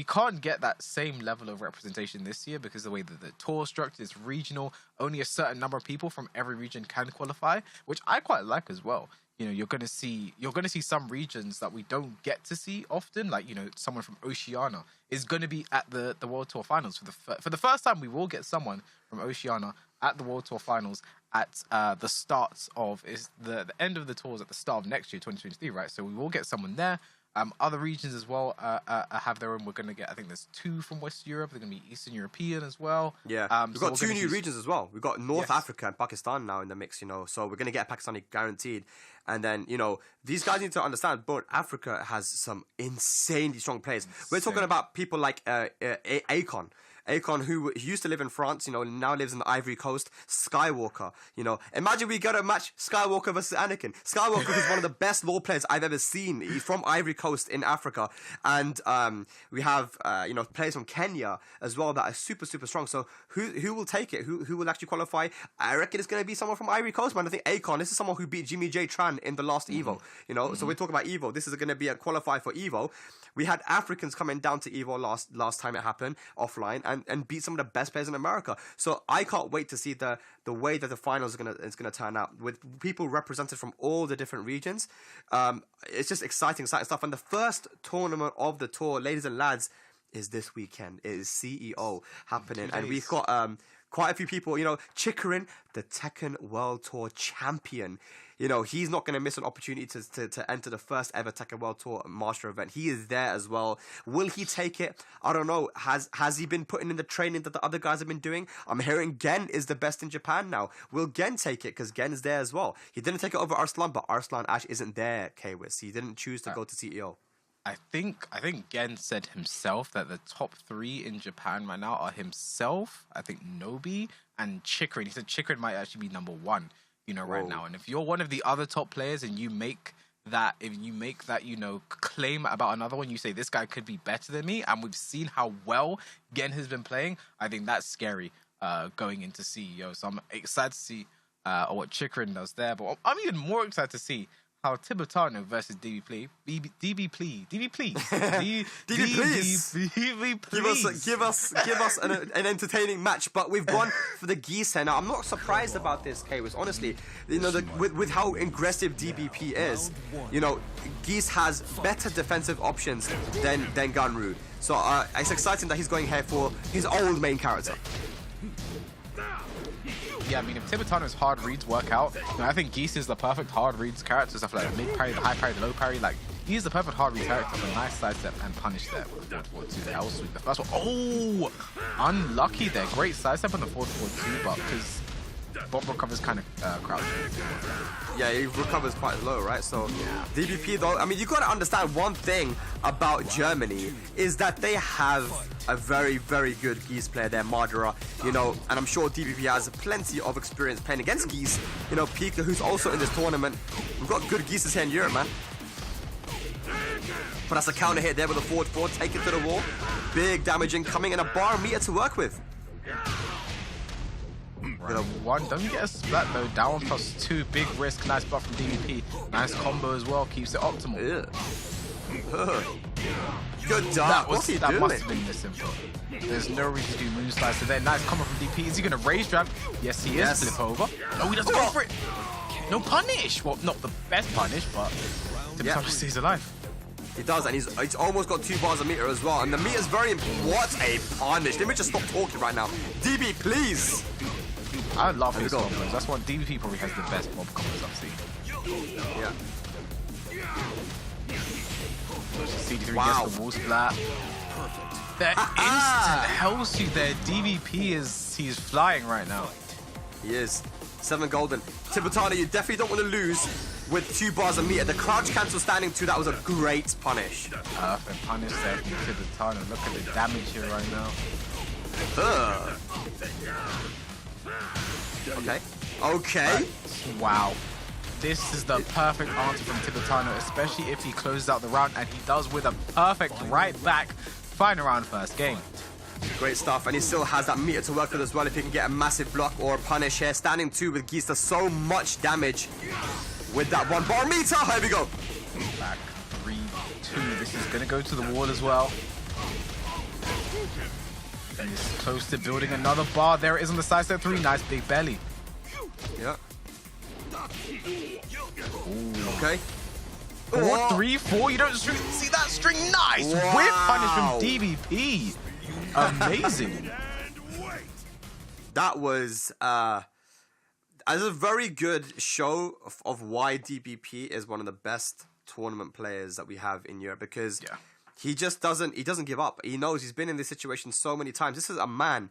can't get that same level of representation this year because the way that the tour structure is regional, only a certain number of people from every region can qualify, which I quite like as well. You know, you're gonna see some regions that we don't get to see often, like, you know, someone from Oceania is going to be at the World Tour Finals for the first time. We will get someone from Oceania at the World Tour Finals at the start of the end of the tours at the start of next year, 2023, right? So we will get someone there. Other regions as well have their own. We're going to get, I think there's 2 from West Europe. They're going to be Eastern European as well. Yeah, we've got 2 new regions as well. We've got North Africa and Pakistan now in the mix, you know. So we're going to get Pakistani guaranteed. And then, you know, these guys need to understand, but Africa has some insanely strong players. We're talking about people like Akon. Akon, who used to live in France, you know, now lives in the Ivory Coast. Skywalker, you know. Imagine we go to match Skywalker versus Anakin. Skywalker is one of the best law players I've ever seen. He's from Ivory Coast in Africa. And we have, you know, players from Kenya as well that are super, super strong. So who will take it? Who will actually qualify? I reckon it's going to be someone from Ivory Coast, man. I think Akon, this is someone who beat Jimmy J. Tran in the last Evo, you know. So we're talking about Evo. This is going to be a qualifier for Evo. We had Africans coming down to Evo last time it happened offline and beat some of the best players in America. So I can't wait to see the way that the finals is gonna turn out with people represented from all the different regions. It's just exciting stuff. And the first tournament of the tour, ladies and lads, is this weekend. It is CEO happening, and we've got quite a few people. You know, Chikrin, the Tekken World Tour champion. You know, he's not going to miss an opportunity to enter the first ever Tekken World Tour Master event. He is there as well. Will he take it? I don't know. Has he been putting in the training that the other guys have been doing? I'm hearing Gen is the best in Japan now. Will Gen take it? Because Gen is there as well. He didn't take it over Arslan, but Arslan Ash isn't there, Kwis. He didn't choose to go to CEO. I think Gen said himself that the top 3 in Japan right now are himself, I think Nobi, and Chikrin. He said Chikrin might actually be number 1, you know, right now. And if you're one of the other top players and you make that if you make that, you know, claim about another one, you say this guy could be better than me, and we've seen how well Gen has been playing, I think that's scary going into CEO. So I'm excited to see what Chikrin does there, but I'm even more excited to see how Tibitano versus DB please. Give us an entertaining match. But we've gone for the Geese here. Now, I'm not surprised about this, Kairos. Honestly, you know, with how aggressive DBP is, you know, Geese has better defensive options than Ganru. So it's exciting that he's going here for his old main character. Yeah, I mean, if Tibitano's hard reads work out, you know, I think Geese is the perfect hard reads character. Stuff like the mid parry, the high parry, the low parry. Like, he's the perfect hard read character. A nice sidestep and punish there with the 4-4-2. The L sweep. The first one. Oh! Unlucky there. Great sidestep on the 4-4-2, but because Bob recovers kind of crouching. Yeah, he recovers quite low, right? So, DBP, though, I mean, you got to understand one thing about Germany is that they have a very, very good Geese player there, Madara, you know, and I'm sure DBP has plenty of experience playing against Geese. You know, Pika, who's also in this tournament. We've got good Geeses here in Europe, man. But that's a counter hit there with a forward 4, take it to the wall. Big damage incoming and a bar meter to work with. Right. One, don't get a splat though. Down +2, big risk. Nice buff from DVP. Nice combo as well. Keeps it optimal. Good job. What's he doing? That must have been this simple. There's no reason to do moon slicer there. Nice combo from DP. Is he going to raise jab? Yes, he is. Flip over. No, he doesn't go for it. No punish. Well, not the best punish, but Tibitano stays alive. He does, and he's almost got 2 bars a meter as well. And the meter's very important. What a punish. Let me just stop talking right now. DB, please. I love his combos. That's one. DVP probably has the best mob combos I've seen. Yeah. CD3 gets the wall splat. Perfect. That instant helps you there. DVP he's flying right now. He is. 7 golden. Tibitano, you definitely don't want to lose with 2 bars a meter. The crouch cancel standing 2, that was a great punish. Perfect punish there from Tibitano. Look at the damage here right now. Okay. Wow. This is the perfect answer from Tibitano, especially if he closes out the round, and he does with a perfect right back. Final round first game. Great stuff, and he still has that meter to work with as well if he can get a massive block or a punish here. Standing 2 with Geese does so much damage with that 1 bar meter. Here we go. Back 3-2. This is going to go to the wall as well. And he's close to building another bar. There it is on the side step 3. Nice big belly. Yeah. Ooh. Okay. 4-3-4. You don't see that string. Nice whip punish from DVP. Amazing. That was as a very good show of why DBP is one of the best tournament players that we have in Europe, because he just doesn't give up. He knows he's been in this situation so many times. This is a man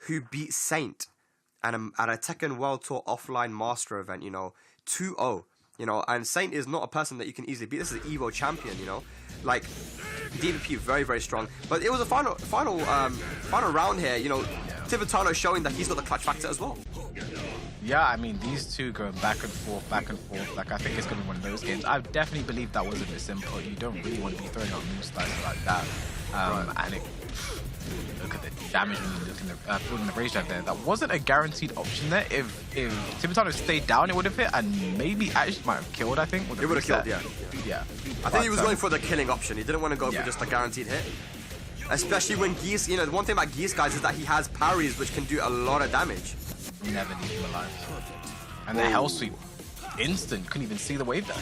who beat Saint at a Tekken World Tour offline master event, you know, 2-0, you know, and Saint is not a person that you can easily beat. This is an Evo champion, you know, like DVP very, very strong. But it was a final round here, you know, Tibitano showing that he's got the clutch factor as well. Yeah, I mean, these two going back and forth. Like, I think it's going to be one of those games. I definitely believe that wasn't a simple. You don't really want to be throwing out moon slices like that. And look at the damage when you look in the building the raise jab there. That wasn't a guaranteed option there. If Tibitano stayed down, it would have hit, and maybe actually might have killed, I think. It would have killed, yeah. I think he was going for the killing option. He didn't want to go for just a guaranteed hit. Especially when Geese, you know, the one thing about Geese, guys, is that he has parries which can do a lot of damage. Never leave him alive. And the hell sweep, instant. Couldn't even see the wave there.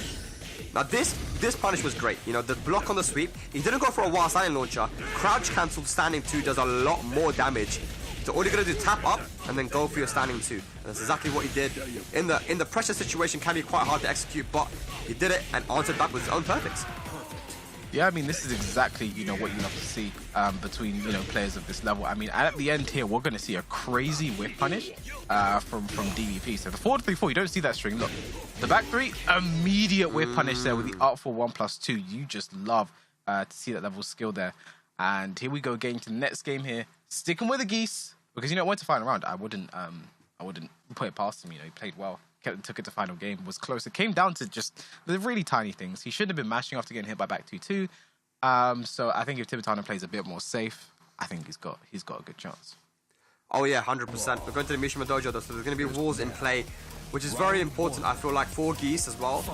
Now this punish was great. You know, the block on the sweep, he didn't go for a wild standing launcher. Crouch cancelled standing 2 does a lot more damage. So all you're gonna do is tap up and then go for your standing 2. And that's exactly what he did. In the pressure situation can be quite hard to execute, but he did it and answered back with his own perfects. Yeah, I mean, this is exactly, you know, what you love to see between, you know, players of this level. I mean, at the end here, we're going to see a crazy whip punish from DVP. So the 4-3-4, you don't see that string. Look, the back 3, immediate whip punish there with the up for 1+2. You just love to see that level of skill there. And here we go, getting to the next game here. Sticking with the Geese, because, you know, it went to final round. I wouldn't put it past him. You know, he played well. took it to final game was close. It came down to just the really tiny things. He shouldn't have been mashing after getting hit by back 2-2. So I think if Tibitano plays a bit more safe, I think he's got a good chance. Oh yeah, 100%. We're going to the Mishima Dojo though, so there's going to be walls in play, which is very important, I feel like, for Geese as well.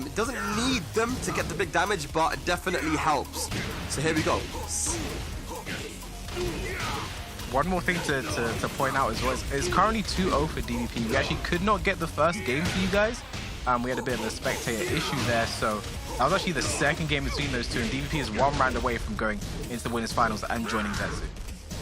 It doesn't need them to get the big damage, but it definitely helps. So here we go. One more thing to point out as well is it's currently 2-0 for DVP. We actually could not get the first game for you guys. We had a bit of a spectator issue there, so that was actually the second game between those two, and DVP is 1 round away from going into the winners finals and joining Tetsu.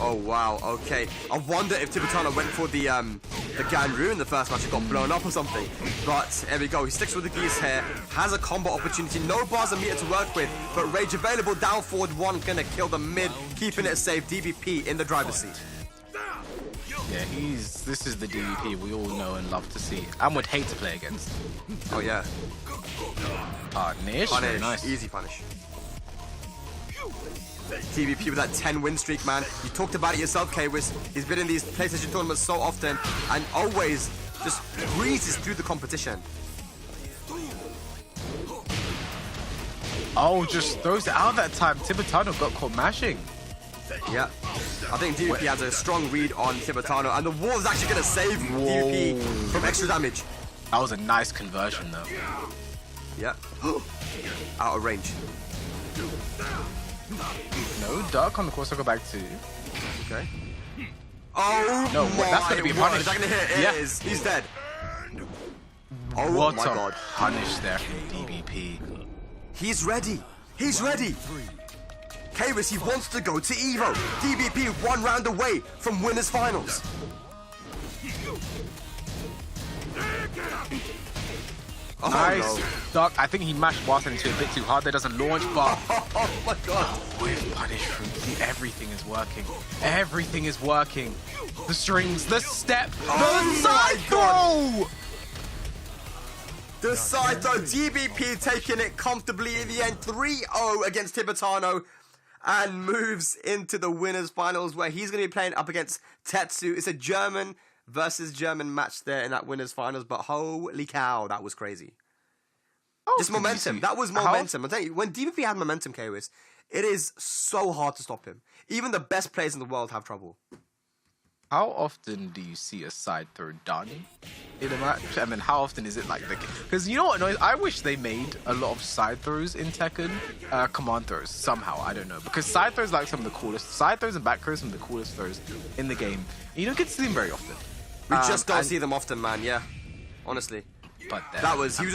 Oh wow, okay. I wonder if Tibitano went for the Ganryu in the first match and got blown up or something. But here we go, he sticks with the Geese here, has a combo opportunity, no bars and meter to work with, but Rage available, down forward 1, gonna kill the mid, keeping it safe. DVP in the driver's seat. Yeah, this is the DVP we all know and love to see, and would hate to play against. Oh yeah. Punish, very nice. Easy punish. TVP with that 10-win streak, man. You talked about it yourself, K-Wiz. He's been in these PlayStation tournaments so often and always just breezes through the competition. Oh, just throws it out that time. Tibitano got caught mashing. Yeah. I think DVP has a strong read on Tibitano, and the wall is actually going to save DVP from extra damage. That was a nice conversion, though. Yeah. Out of range. No, duck on the course. I'll go back to. Okay. Oh no, my that's gonna be a punish. Is that gonna hit? It is. He's dead. Oh what my god. Punish there from DVP. He's ready. He's ready. K-Wiz, he wants to go to Evo. DVP 1 round away from winners finals. Oh, nice no. duck. I think he mashed Watson into a bit too hard. That doesn't launch, but oh my god. with punish from everything is working. Everything is working. The strings, the step, the side throw. The side throw. DVP taking it comfortably in the end, 3-0 against Tibitano, and moves into the winners finals where he's going to be playing up against Tetsu. It's a German versus German match there in that winners finals, but holy cow, that was crazy. Just momentum. That was momentum. I'm telling you, when DVP had momentum, K-Wiz, it is so hard to stop him. Even the best players in the world have trouble. How often do you see a side throw done in a match? And then how often is it like the... Because you know what annoys? I wish they made a lot of side throws in Tekken. Command throws, somehow. I don't know. Because side throws are like some of the coolest... Side throws and back throws are some of the coolest throws in the game. And you don't get to see them very often. We just don't see them often, man. Yeah. Honestly. But that was... He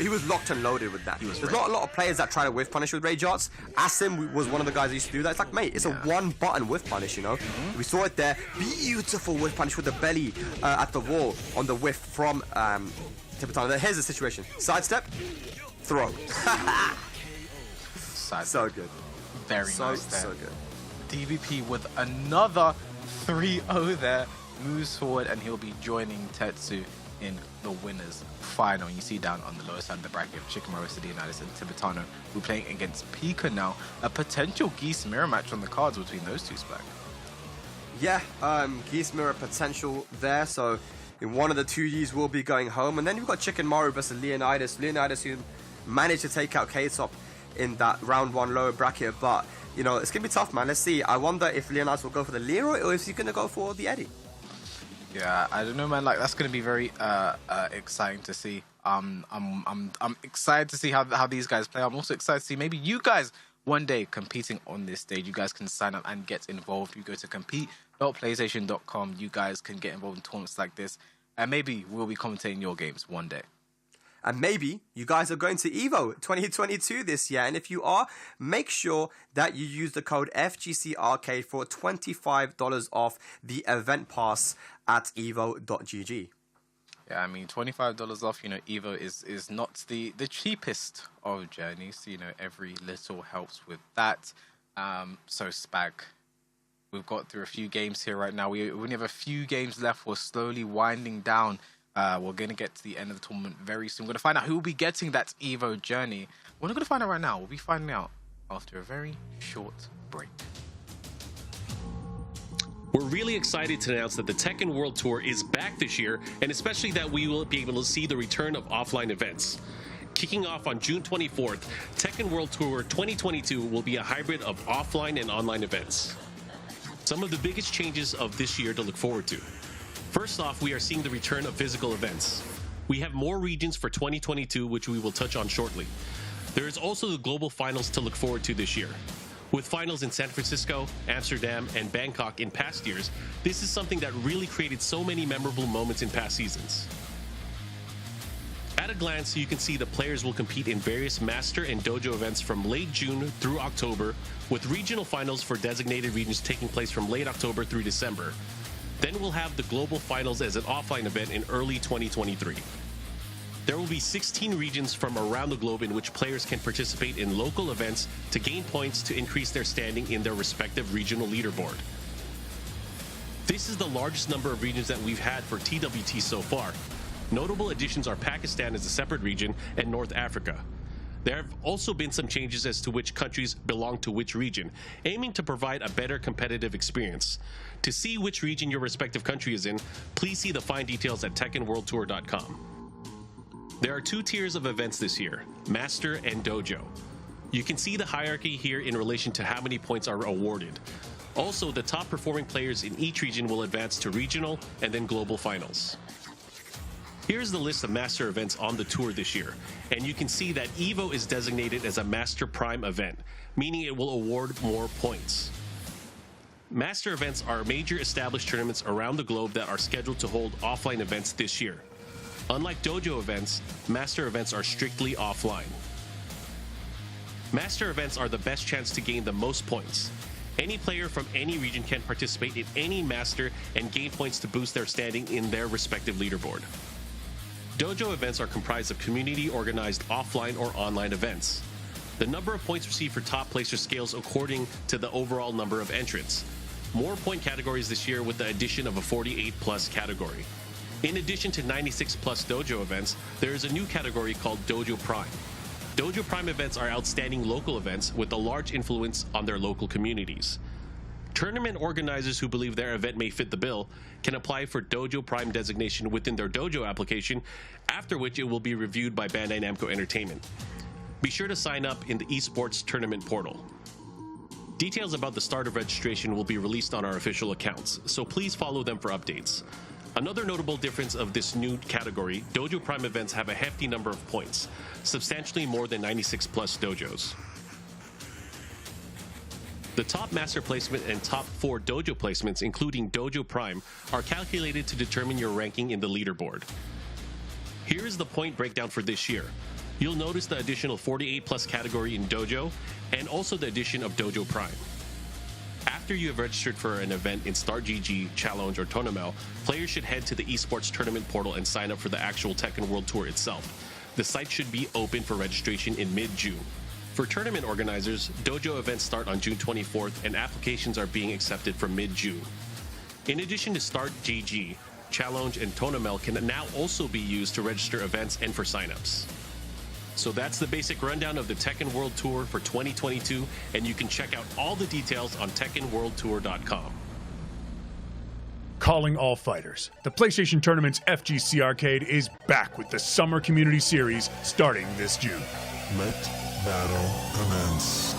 was locked and loaded with that. There's not a lot of players that try to whiff punish with rage arts. Asim was one of the guys that used to do that. It's like, mate, it's a one-button whiff punish, you know? We saw it there. Beautiful whiff punish with the belly at the wall on the whiff from Tibitano. Here's the situation. Sidestep, throw. So good. Very nice there. So good. DVP with another 3-0 there. Moves forward and he'll be joining Tetsu in the winners final. You see down on the lower side of the bracket of Chicken Morrow, United and Tibitano, who are playing against Pika now. A potential Geese mirror match on the cards between those two, Spec. Yeah, Geese mirror potential there. So in one of the 2Ds will be going home. And then you've got Chicken Morrow versus Leonidas. Leonidas who managed to take out K-Top in that round 1 lower bracket. But, you know, it's going to be tough, man. Let's see. I wonder if Leonidas will go for the Leroy or if he's going to go for the Eddie. Yeah, I don't know, man. Like, that's going to be very exciting to see. I'm excited to see how these guys play. I'm also excited to see maybe you guys one day competing on this stage. You guys can sign up and get involved. You go to compete.playstation.com. You guys can get involved in tournaments like this, and maybe we'll be commentating your games one day. And maybe you guys are going to EVO 2022 this year. And if you are, make sure that you use the code FGCArcade for $25 off the event pass at evo.gg. Yeah, I mean, $25 off, you know, EVO is not the cheapest of journeys. You know, every little helps with that. So, Spag, we've got through a few games here right now. We only have a few games left. We're slowly winding down. We're going to get to the end of the tournament very soon. We're going to find out who will be getting that EVO journey. We're not going to find out right now. We'll be finding out after a very short break. We're really excited to announce that the Tekken World Tour is back this year, and especially that we will be able to see the return of offline events. Kicking off on June 24th, Tekken World Tour 2022 will be a hybrid of offline and online events. Some of the biggest changes of this year to look forward to. First off, we are seeing the return of physical events. We have more regions for 2022, which we will touch on shortly. There is also the global finals to look forward to this year. With finals in San Francisco, Amsterdam, and Bangkok in past years, this is something that really created so many memorable moments in past seasons. At a glance, you can see the players will compete in various master and dojo events from late June through October, with regional finals for designated regions taking place from late October through December. Then we'll have the global finals as an offline event in early 2023. There will be 16 regions from around the globe in which players can participate in local events to gain points to increase their standing in their respective regional leaderboard. This is the largest number of regions that we've had for TWT so far. Notable additions are Pakistan as a separate region and North Africa. There have also been some changes as to which countries belong to which region, aiming to provide a better competitive experience. To see which region your respective country is in, please see the fine details at TekkenWorldTour.com. There are two tiers of events this year, Master and Dojo. You can see the hierarchy here in relation to how many points are awarded. Also, the top performing players in each region will advance to regional and then global finals. Here's the list of Master events on the tour this year, and you can see that EVO is designated as a Master Prime event, meaning it will award more points. Master events are major established tournaments around the globe that are scheduled to hold offline events this year. Unlike dojo events, master events are strictly offline. Master events are the best chance to gain the most points. Any player from any region can participate in any master and gain points to boost their standing in their respective leaderboard. Dojo events are comprised of community-organized offline or online events. The number of points received for top placer scales according to the overall number of entrants. More point categories this year with the addition of a 48+ category. In addition to 96+ dojo events, there is a new category called Dojo Prime. Dojo Prime events are outstanding local events with a large influence on their local communities. Tournament organizers who believe their event may fit the bill can apply for Dojo Prime designation within their dojo application, after which it will be reviewed by Bandai Namco Entertainment. Be sure to sign up in the esports tournament portal. Details about the start of registration will be released on our official accounts, so please follow them for updates. Another notable difference of this new category, Dojo Prime events have a hefty number of points, substantially more than 96+ dojos. The top master placement and top 4 dojo placements, including Dojo Prime, are calculated to determine your ranking in the leaderboard. Here is the point breakdown for this year. You'll notice the additional 48+ category in dojo, and also the addition of Dojo Prime. After you have registered for an event in Start GG, Challenge, or Tournamel, players should head to the esports tournament portal and sign up for the actual Tekken World Tour itself. The site should be open for registration in mid-June. For tournament organizers, dojo events start on June 24th and applications are being accepted from mid-June. In addition to Start GG, Challenge, and Tournamel can now also be used to register events and for signups. So that's the basic rundown of the Tekken World Tour for 2022, and you can check out all the details on TekkenWorldTour.com. Calling all fighters. The PlayStation Tournament's FGC Arcade is back with the Summer Community Series starting this June. Let battle commence.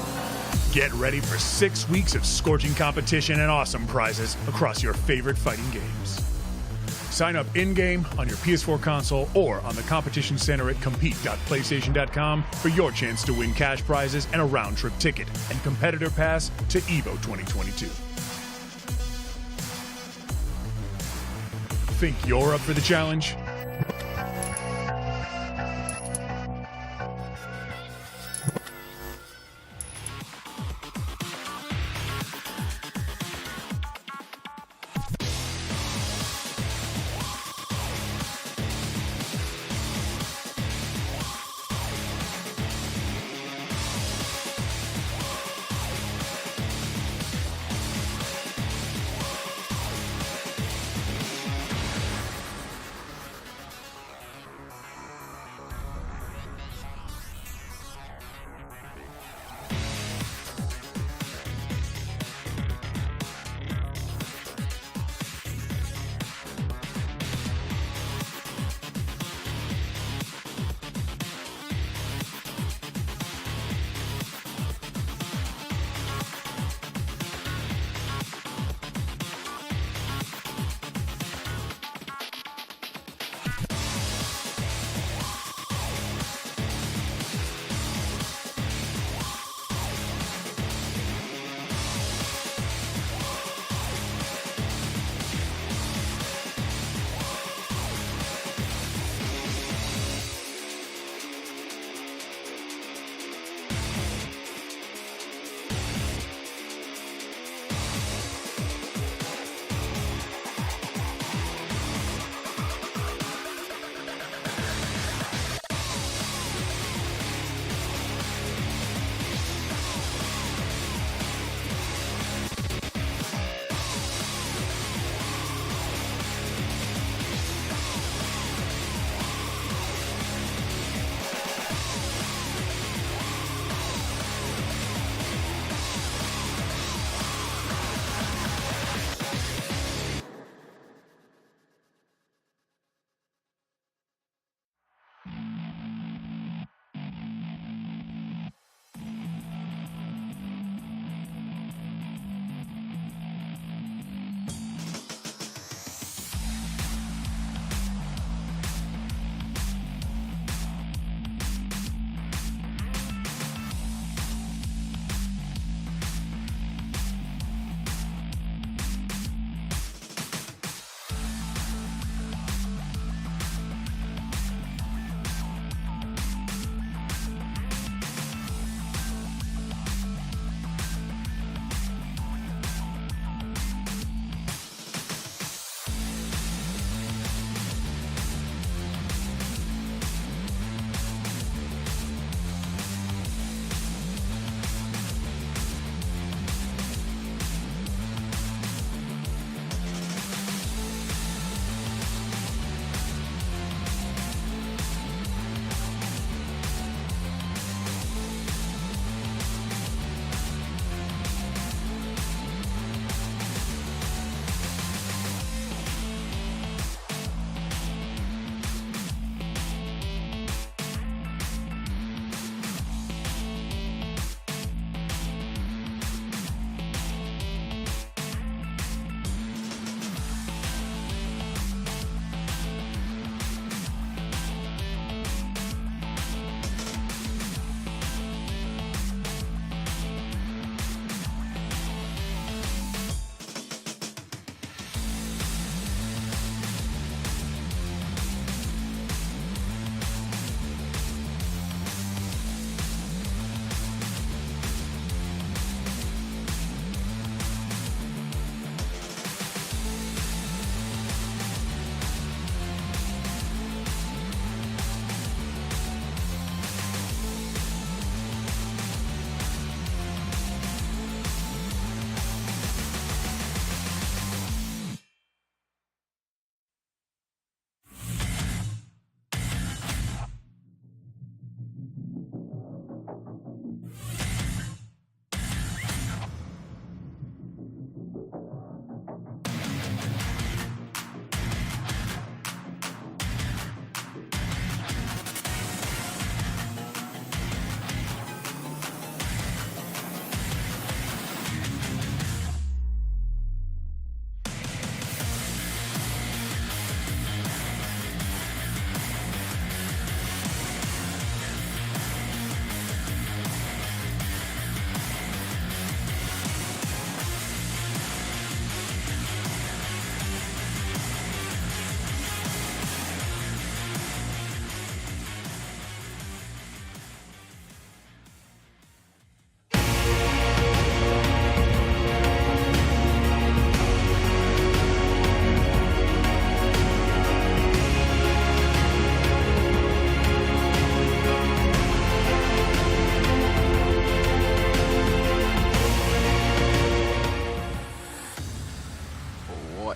Get ready for 6 weeks of scorching competition and awesome prizes across your favorite fighting games. Sign up in-game, on your PS4 console, or on the competition center at compete.playstation.com for your chance to win cash prizes and a round-trip ticket and competitor pass to EVO 2022. Think you're up for the challenge?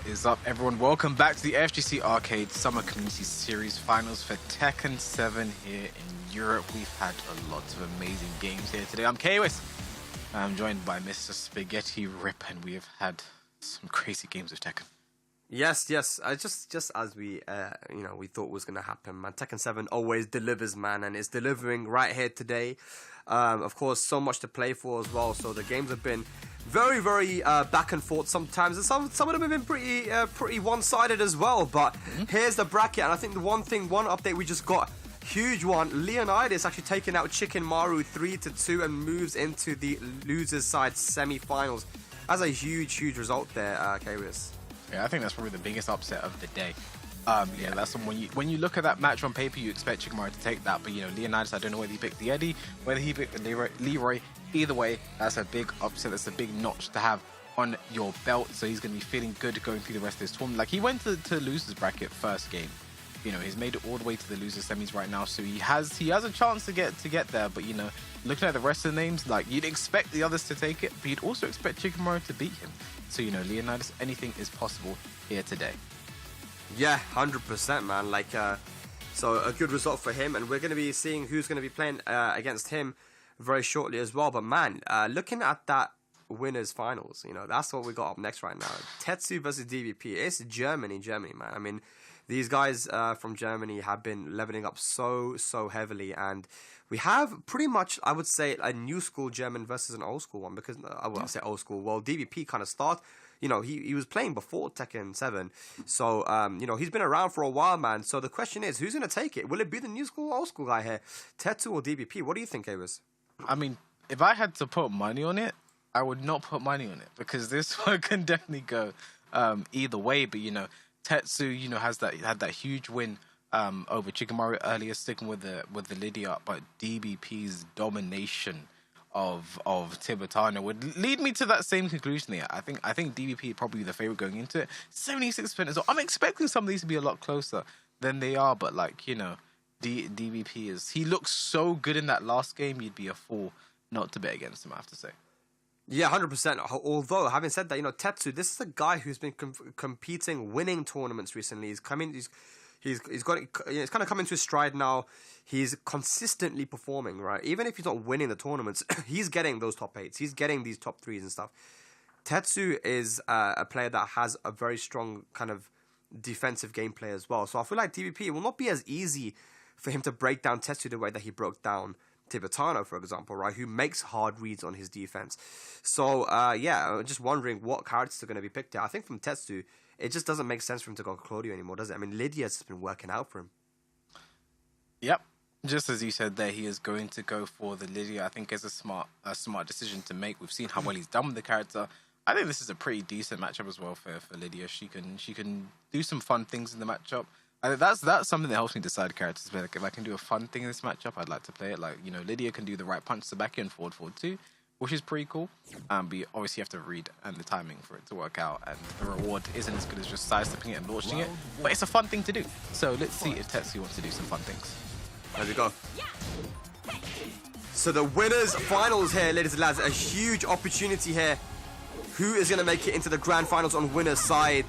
is up, everyone? Welcome back to the FGC Arcade Summer Community Series Finals for Tekken 7 here in Europe. We've had a lot of amazing games here today. I'm KOS. I'm joined by Mr. Spaghetti Rip, and we have had some crazy games of Tekken. Yes. Just as we, we thought was gonna happen, man. Tekken 7 always delivers, man, and it's delivering right here today. Of course, so much to play for as well. So the games have been very, very back and forth sometimes, and some of them have been pretty one-sided as well. But here's the bracket, and I think the one update we just got, huge one. Leonidas actually taking out Chicken Maru 3-2 and moves into the losers' side semi-finals. That's a huge result there, Karius. Yeah, I think that's probably the biggest upset of the day. Yeah, that's when you look at that match on paper, you expect Chicken Maru to take that, but Leonidas, I don't know whether he picked the Eddie, whether he picked the Leroy. Either way, that's a big upset. That's a big notch to have on your belt. So he's going to be feeling good going through the rest of this tournament. Like, he went to losers bracket first game. He's made it all the way to the losers semis right now, so he has a chance to get there. But looking at the rest of the names, like, you'd expect the others to take it, but you'd also expect Chicken Maru to beat him. So Leonidas, anything is possible here today. Yeah, 100%, man. Like, so a good result for him, and we're going to be seeing who's going to be playing against him very shortly as well. But man, looking at that winners finals, that's what we got up next right now. Tetsu versus DVP. It's Germany, man. I mean, these guys from Germany have been leveling up so heavily, and we have pretty much, I would say, a new school German versus an old school one, because I say old school. Well, DVP kind of started. He was playing before Tekken 7, so he's been around for a while, man. So the question is, who's going to take it? Will it be the new school or old school guy here, Tetsu or DVP? What do you think, Avis? I mean, if I had to put money on it, I would not put money on it, because this one can definitely go either way. But Tetsu, had that huge win over Chicken Maru earlier, sticking with the Lydia, but DBP's domination of Tibitano would lead me to that same conclusion here. I think DBP is probably the favorite going into it. 76% as well. I'm expecting some of these to be a lot closer than they are, but DBP he looks so good in that last game. You'd be a fool not to bet against him, I have to say. Yeah, 100%. Although, having said that, Tetsu, this is a guy who's been competing, winning tournaments recently. He's kind of come into his stride now. He's consistently performing, right? Even if he's not winning the tournaments, he's getting those top 8s. He's getting these top 3s and stuff. Tetsu is a player that has a very strong kind of defensive gameplay as well. So I feel like DVP, it will not be as easy for him to break down Tetsu the way that he broke down Tibitano, for example, right? Who makes hard reads on his defense. So, I'm just wondering what characters are going to be picked out. I think from Tetsu, it just doesn't make sense for him to go Claudio anymore, does it? I mean, Lydia's has been working out for him. Yep. Just as you said there, he is going to go for the Lydia. I think it's a smart decision to make. We've seen how well he's done with the character. I think this is a pretty decent matchup as well for Lydia. She can do some fun things in the matchup. I think that's something that helps me decide characters. Like, if I can do a fun thing in this matchup, I'd like to play it. Like, Lydia can do the right punch to back in forward too, which is pretty cool. But you obviously have to read and the timing for it to work out, and the reward isn't as good as just sidestepping it and launching it. But it's a fun thing to do. So let's see if Tetsu wants to do some fun things. There we go. So the winners finals here, ladies and lads, a huge opportunity here. Who is going to make it into the grand finals on winner's side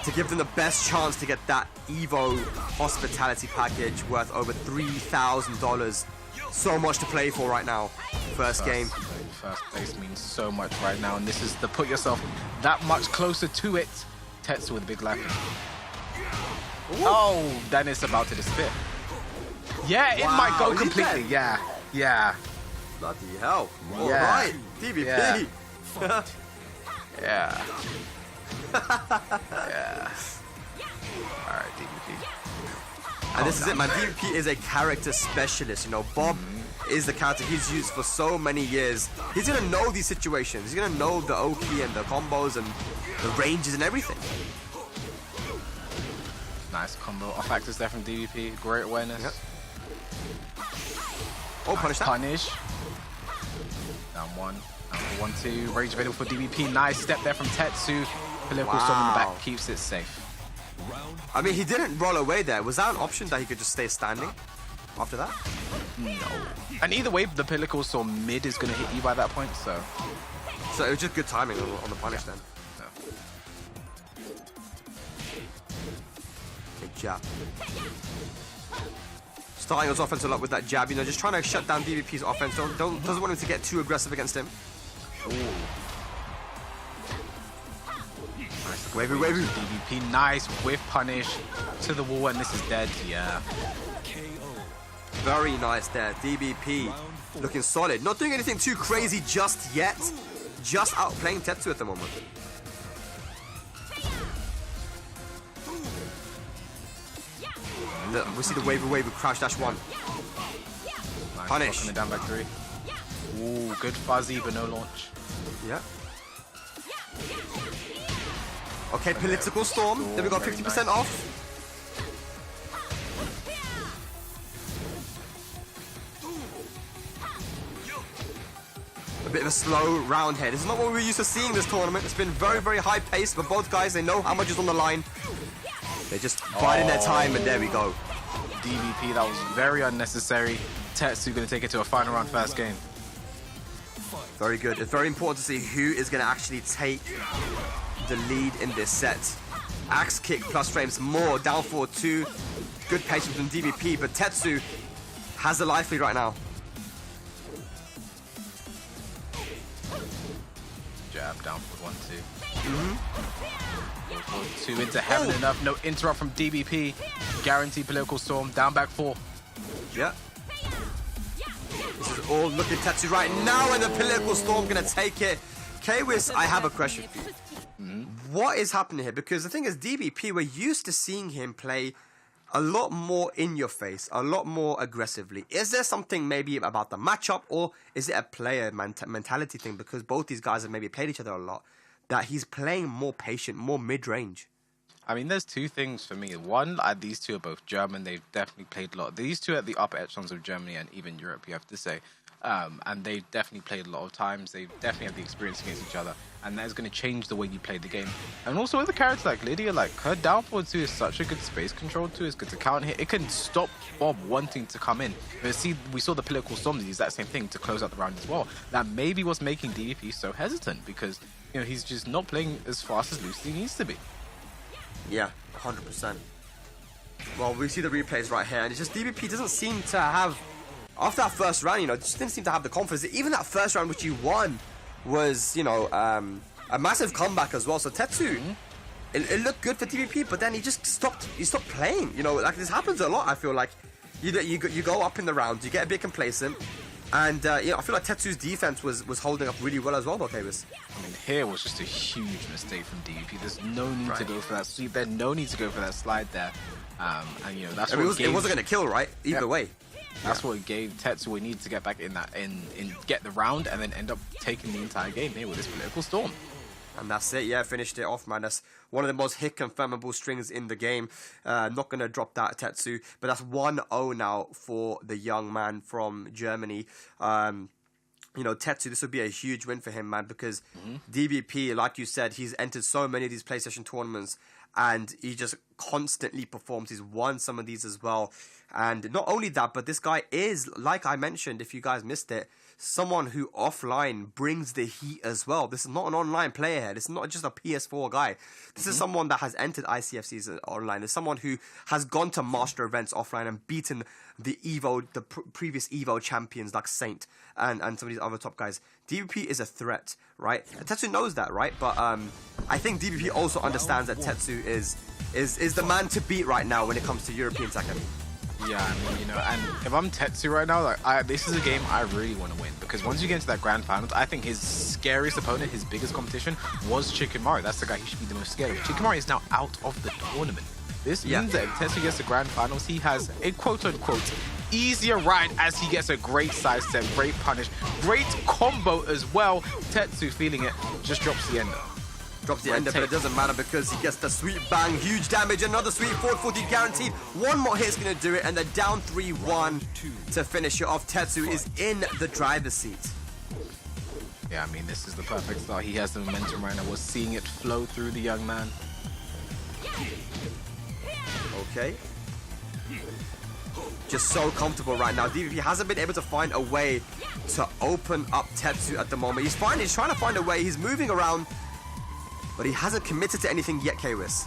to give them the best chance to get that Evo hospitality package worth over $3,000? So much to play for right now. First game. First place means so much right now, and this is to put yourself that much closer to it. Tetsu with a big left. Oh, then it's about to disappear. Yeah, it might go completely. Yeah. Bloody hell. All right, DVP. Yeah. Yeah. All right, DVP. And this is it, man. DVP is a character specialist. Bob is the character he's used for so many years. He's going to know these situations. He's going to know the Oki and the combos and the ranges and everything. Nice combo. Off axis there from DVP. Great awareness. Yep. Oh, punish that. Punish. Down one. Down for 1-2. Rage available for DVP. Nice step there from Tetsu. Political storm in the back keeps it safe. I mean, he didn't roll away there. Was that an option that he could just stay standing after that? No. And either way, the Pellicle Storm mid is going to hit you by that point, so... So it was just good timing on the punish then. jab. Starting his offense a lot with that jab, you know, just trying to shut down DVP's offense. Doesn't want him to get too aggressive against him. Ooh. Nice. Wavy, wavy. DVP, nice whiff punish to the wall, and this is dead. Yeah. Very nice there. DVP looking solid. Not doing anything too crazy just yet. Just outplaying Tetsu at the moment. We see the wavy crouch dash one. Nice. Punish. Coming down back 3. Ooh, good fuzzy, but no launch. Yeah. Okay, political storm. Then we got 50% off. A bit of a slow round here. This is not what we're used to seeing this tournament. It's been very high paced, but both guys, they know how much is on the line. They're just biding their time, and there we go. DVP, that was very unnecessary. Tetsu going to take it to a final round first game. Very good. It's very important to see who is going to actually take the lead in this set. Axe kick plus frames more, down for 2. Good patience from DVP, but Tetsu has the life lead right now. Jab, down for 1, 2. 2 into heaven enough. No interrupt from DVP. Guaranteed political storm. Down back 4. Yeah. This is all looking Tetsu right now, and the political storm gonna take it. Kwis, I have a question for you. What is happening here? Because the thing is, DVP, we're used to seeing him play a lot more in your face, a lot more aggressively. Is there something maybe about the matchup, or is it a player mentality thing? Because both these guys have maybe played each other a lot, that he's playing more patient, more mid-range. I mean, there's 2 things for me. One, these 2 are both German. They've definitely played a lot. These 2 are at the upper echelons of Germany and even Europe, you have to say. And they definitely played a lot of times. They definitely have the experience against each other. And that is going to change the way you play the game. And also with a character like Lydia, like her down forward 2 is such a good space control 2. It's good to counter hit. It can stop Bob wanting to come in. We saw the political storm use that same thing to close out the round as well. That maybe what's making DVP so hesitant, because he's just not playing as fast as loose as he needs to be. Yeah, 100%. Well, we see the replays right here, and it's just DVP doesn't seem to have, after that first round, just didn't seem to have the confidence. Even that first round which he won was, a massive comeback as well. So Tetsu, it looked good for DVP, but then he just stopped playing. Like this happens a lot, I feel like. You go up in the round, you get a bit complacent, and I feel like Tetsu's defense was holding up really well as well, though, Kwis. I mean, here was just a huge mistake from DVP. There's no need to go for that sweep there, no need to go for that slide there. And that's what it wasn't going to kill, right? Either way. That's what gave Tetsu what he needed to get back in get the round and then end up taking the entire game here with this political storm. And that's it, yeah, finished it off, man. That's one of the most hit confirmable strings in the game. Not going to drop that, Tetsu. But that's 1-0 now for the young man from Germany. Tetsu, this would be a huge win for him, man, because DVP, like you said, he's entered so many of these PlayStation tournaments, and he just constantly performs. He's won some of these as well. And not only that, but this guy is, like I mentioned, if you guys missed it, someone who offline brings the heat as well. This is not an online player here. This is not just a PS4 guy. This is someone that has entered ICFCs online. There's someone who has gone to master events offline and beaten the previous Evo champions like Saint and some of these other top guys. DVP is a threat, right? And Tetsu knows that, right? But I think DVP also understands that Tetsu is the man to beat right now when it comes to European Tekken. Yeah, I mean, and if I'm Tetsu right now, this is a game I really want to win, because once you get into that grand finals, I think his scariest opponent, his biggest competition, was Chicken Mario. That's the guy he should be the most scared of. Chicken Mario is now out of the tournament. This means that if Tetsu gets to grand finals, he has a quote-unquote easier ride as he gets a great side step, great punish, great combo as well. Tetsu, feeling it, just drops the ender. Drops the ender, but it doesn't matter because he gets the sweet bang, huge damage, another sweet forward 40 guaranteed. One more hit's going to do it, and they're down 3-1 to finish it off. Tetsu is in the driver's seat. Yeah, I mean, this is the perfect start. He has the momentum right now. We're seeing it flow through the young man. Okay. Just so comfortable right now. DVP hasn't been able to find a way to open up Tetsu at the moment. He's trying to find a way. He's moving around, but he hasn't committed to anything yet, Kwis.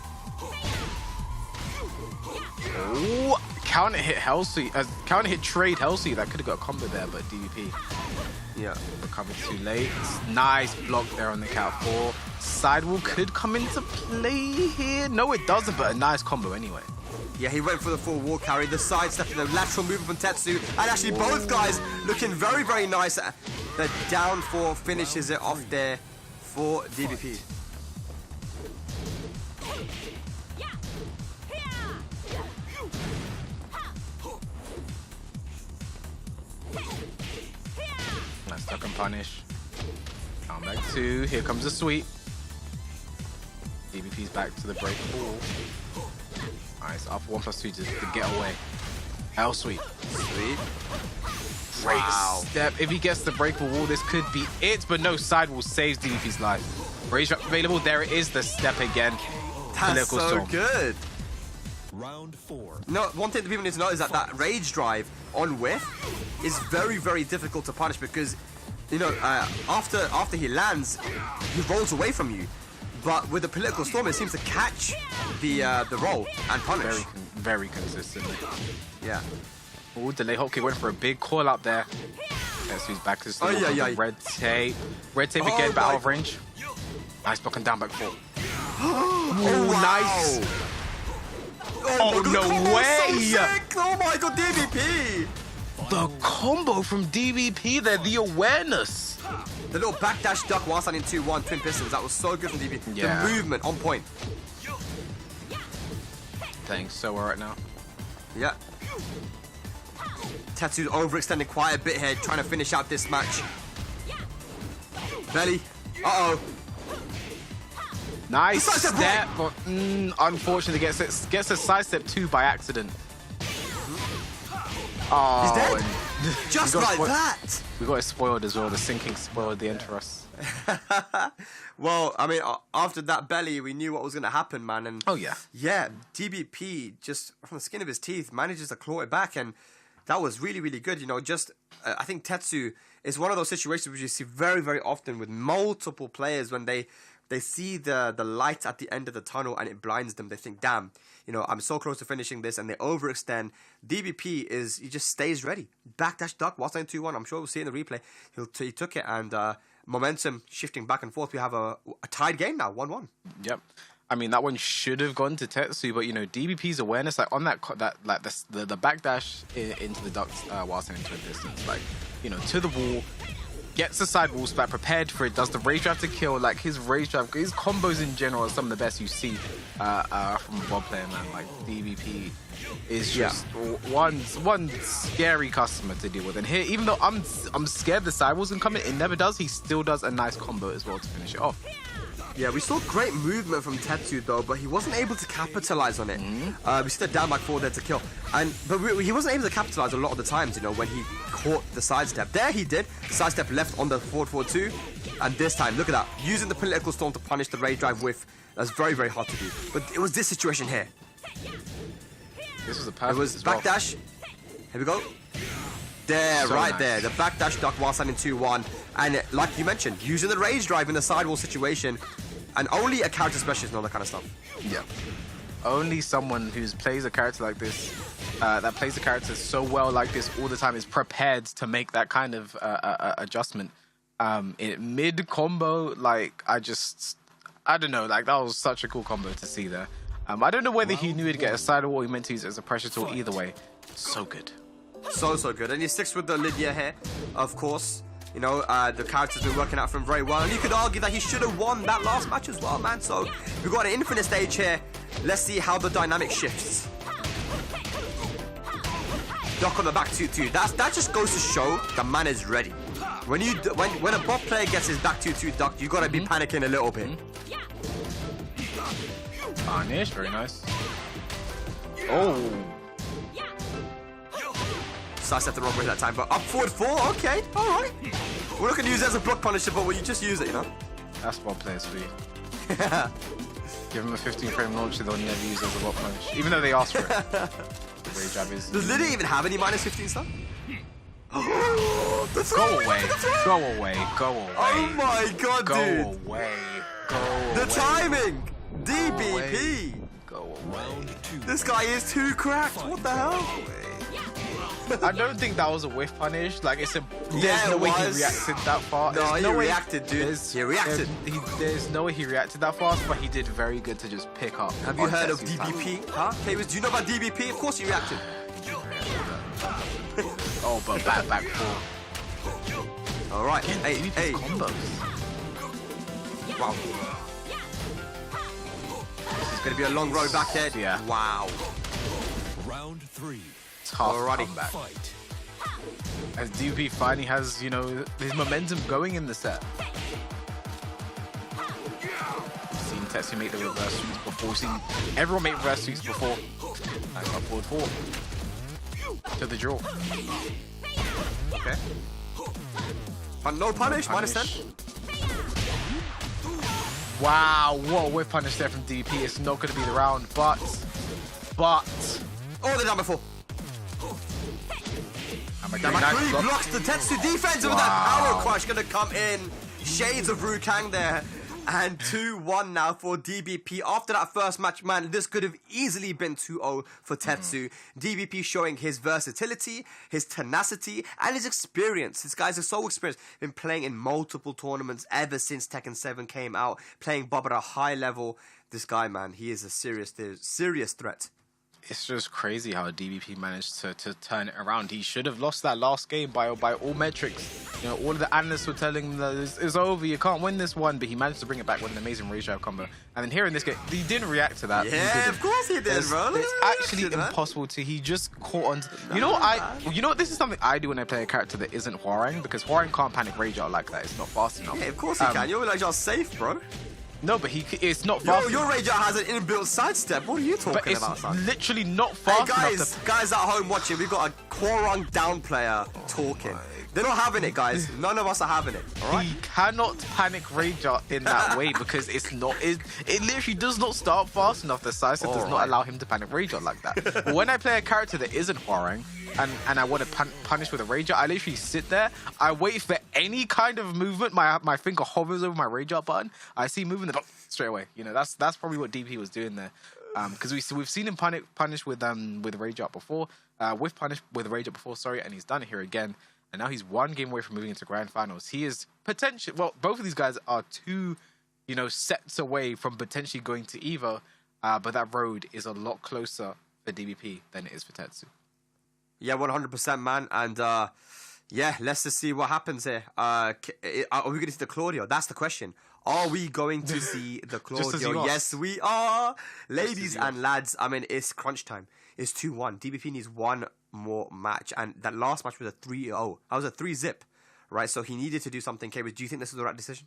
Ooh, counter hit Hellsweep. Counter hit trade Hellsweep. That could have got a combo there, but DVP. Yeah. Recovered too late. Nice block there on the count 4. Sidewall could come into play here. No, it doesn't, but a nice combo anyway. Yeah, he went for the full wall carry, the sidestep and the lateral movement from Tetsu, and actually both guys looking very, very nice. The down 4 finishes it off there for DVP. Nice duck and punish. Down back 2. Here comes the sweep. DVP's back to the break ball. Nice, up 1+2 to get away. L sweep. Sweet. Great Wow. step. If he gets the breakable wall, this could be it, but no, sidewall saves DVP's life. Rage Trap available. There it is, the step again. That's Political so storm. good. Round 4. No, one thing that people need to know is that rage drive on whiff is very, very difficult to punish because, you know, after he lands, he rolls away from you. But with the political storm, it seems to catch the roll and punish. Very consistently. Yeah. Ooh, delay hotkey went for a big call up there. Tetsu's back to the red tape. Red tape again, but out of range. Nice block and down back 4. Oh, wow. Nice. Oh, no way. So sick. Oh my god, DVP. The combo from DVP there, the awareness. The little backdash duck while standing 2-1 twin pistons. That was so good from DVP. Yeah. The movement on point. Playing so well right now. Yeah. Tetsu's overextending quite a bit here, trying to finish out this match. Belly. Uh-oh. Nice The sidestep step, but unfortunately gets a sidestep 2 by accident. Oh, He's dead? and Just we got like that. We got it spoiled as well. The sinking spoiled the Enterus. Well, I mean, after that belly, we knew what was going to happen, man. And Oh, yeah. Yeah, DBP just from the skin of his teeth manages to claw it back, and that was really, really good. You know, just I think Tetsu is one of those situations which you see very, very often with multiple players when they see the light at the end of the tunnel and it blinds them. They think, damn, you know, I'm so close to finishing this, and they overextend. DBP he just stays ready. Backdash duck, whilst 2-1. I'm sure we'll see in the replay. He took it, and momentum shifting back and forth. We have a tied game now, 1-1. Yep. I mean, that one should have gone to Tetsu, but you know, DBP's awareness, like on that like the backdash into the ducks whilst into a distance, like, you know, to the wall, gets the side wall splat, prepared for it, does the rage drive to kill. Like his rage drive, his combos in general are some of the best you see from a WoD player, man. Like DBP is just one scary customer to deal with. And here, even though I'm scared the sidewalls can come in, it never does. He still does a nice combo as well to finish it off. Yeah, we saw great movement from Tetsu though, but he wasn't able to capitalize on it. We see the down back 4 there to kill, but he wasn't able to capitalize a lot of the times. You know, when he caught the sidestep, there he did sidestep left on the forward 4-2, and this time, look at that, using the political storm to punish the rage drive with. That's very, very hard to do. But it was this situation here. This was a perfect. It was backdash. Here we go. There, So right nice. there. The backdash duck while standing 2-1. And like you mentioned, using the rage drive in the sidewall situation. And only a character specialist know that kind of stuff. Yeah. Only someone who plays a character like this, that plays a character so well like this all the time, is prepared to make that kind of adjustment. In mid combo, like I don't know, like that was such a cool combo to see there. I don't know whether he knew he'd get a side or he meant to use it as a pressure tool. Either way, so good. So good. And he sticks with the Lydia here, of course. You know, the character's been working out for him very well. And you could argue that he should have won that last match as well, man. So we've got an infinite stage here. Let's see how the dynamic shifts. Duck on the back 2-2. That just goes to show the man is ready. When a bot player gets his back 2-2 ducked, you gotta be panicking a little bit. Punish, very nice. Oh. Sidestep the wrong way that time, but up forward 4, okay, alright. We're not gonna use it as a block punisher, but you just use it, you know? That's what players for you. Give them a 15 frame launcher, they'll never use it as a block punish. Even though they ask for it. Rage jab is... Does Lydia even have any -15 stuff? Go away. Go away. Go away. Oh my god, Go dude. away. Go away. The timing! DBP! Go Round away. 2. This guy is too cracked. What the hell? I don't think that was a whiff punish. Like, it's a. There's Yeah, no it way he was. reacted that far. No, There's he no way reacted, dude. There's, He reacted. There's no way he reacted that fast, but he did very good to just pick up. Have you on heard of Tetsu's time. DBP? Huh? Kayvis, do you know about DBP? Of course you reacted. Oh, but back four. All right. Hey, DBP's hey. combos. Wow. This is going to be a long road back here. Yeah. Wow. Round 3. Tough Alrighty. comeback. Fight. As DP finally has, you know, his momentum going in the set. Seen Tetsu make the reverse sweeps before. Seen everyone make reverse sweeps before. Nice up forward four. To the draw. Okay. No punish, minus 10. Wow, what a whip punish there from DP. It's not going to be the round, but. Oh, they're done before. Damakuri Nice blocks the Tetsu defense with that power crush going to come in. Shades of Rukang there. And 2-1 now for DBP. After that first match, man, this could have easily been 2-0 for Tetsu. DBP showing his versatility, his tenacity, and his experience. These guys are so experienced. Been playing in multiple tournaments ever since Tekken 7 came out. Playing Bob at a high level. This guy, man, he is a serious threat. It's just crazy how DBP managed to turn it around. He should have lost that last game by all metrics. You know, all of the analysts were telling him that it's over, you can't win this one, but he managed to bring it back with an amazing rage drive combo. And then here in this game, he didn't react to that. Yeah, of course he did, bro. It's actually impossible to. He just caught on. You know what? This is something I do when I play a character that isn't Hwoarang, because Hwoarang can't panic rage out like that. It's not fast enough. Yeah, of course he can. You're like just safe, bro. No, but it's not fast. Your enough. Rage Out has an inbuilt sidestep. What are you But talking it's about, son? literally not Hey fast enough. guys at home watching, we've got a Hwoarang down player talking. They're not having it, guys. None of us are having it. All right. He cannot panic rage art in that way because it literally does not start fast enough. The sidestep does not allow him to panic rage art like that. But when I play a character that isn't Hwoarang and I want to punish with a rage art, I literally sit there, I wait for any kind of movement, my finger hovers over my rage art button, I see movement, straight away. You know, that's probably what DP was doing there. Because we've seen him punish with rage art before, with rage art before, sorry, and he's done it here again. And now he's one game away from moving into grand finals. He is potentially, well, both of these guys are two, you know, sets away from potentially going to EVO, but that road is a lot closer for DBP than it is for Tetsu. Yeah, 100%, man. And yeah, let's just see what happens here. Are we going to see the Claudio? That's the question. Are we going to see the Claudio? Yes, we are. Ladies and lads, I mean, it's crunch time. It's 2-1. DBP needs one more match. And that last match was a 3-0. That was a 3-zip, right? So he needed to do something. Do you think this was the right decision?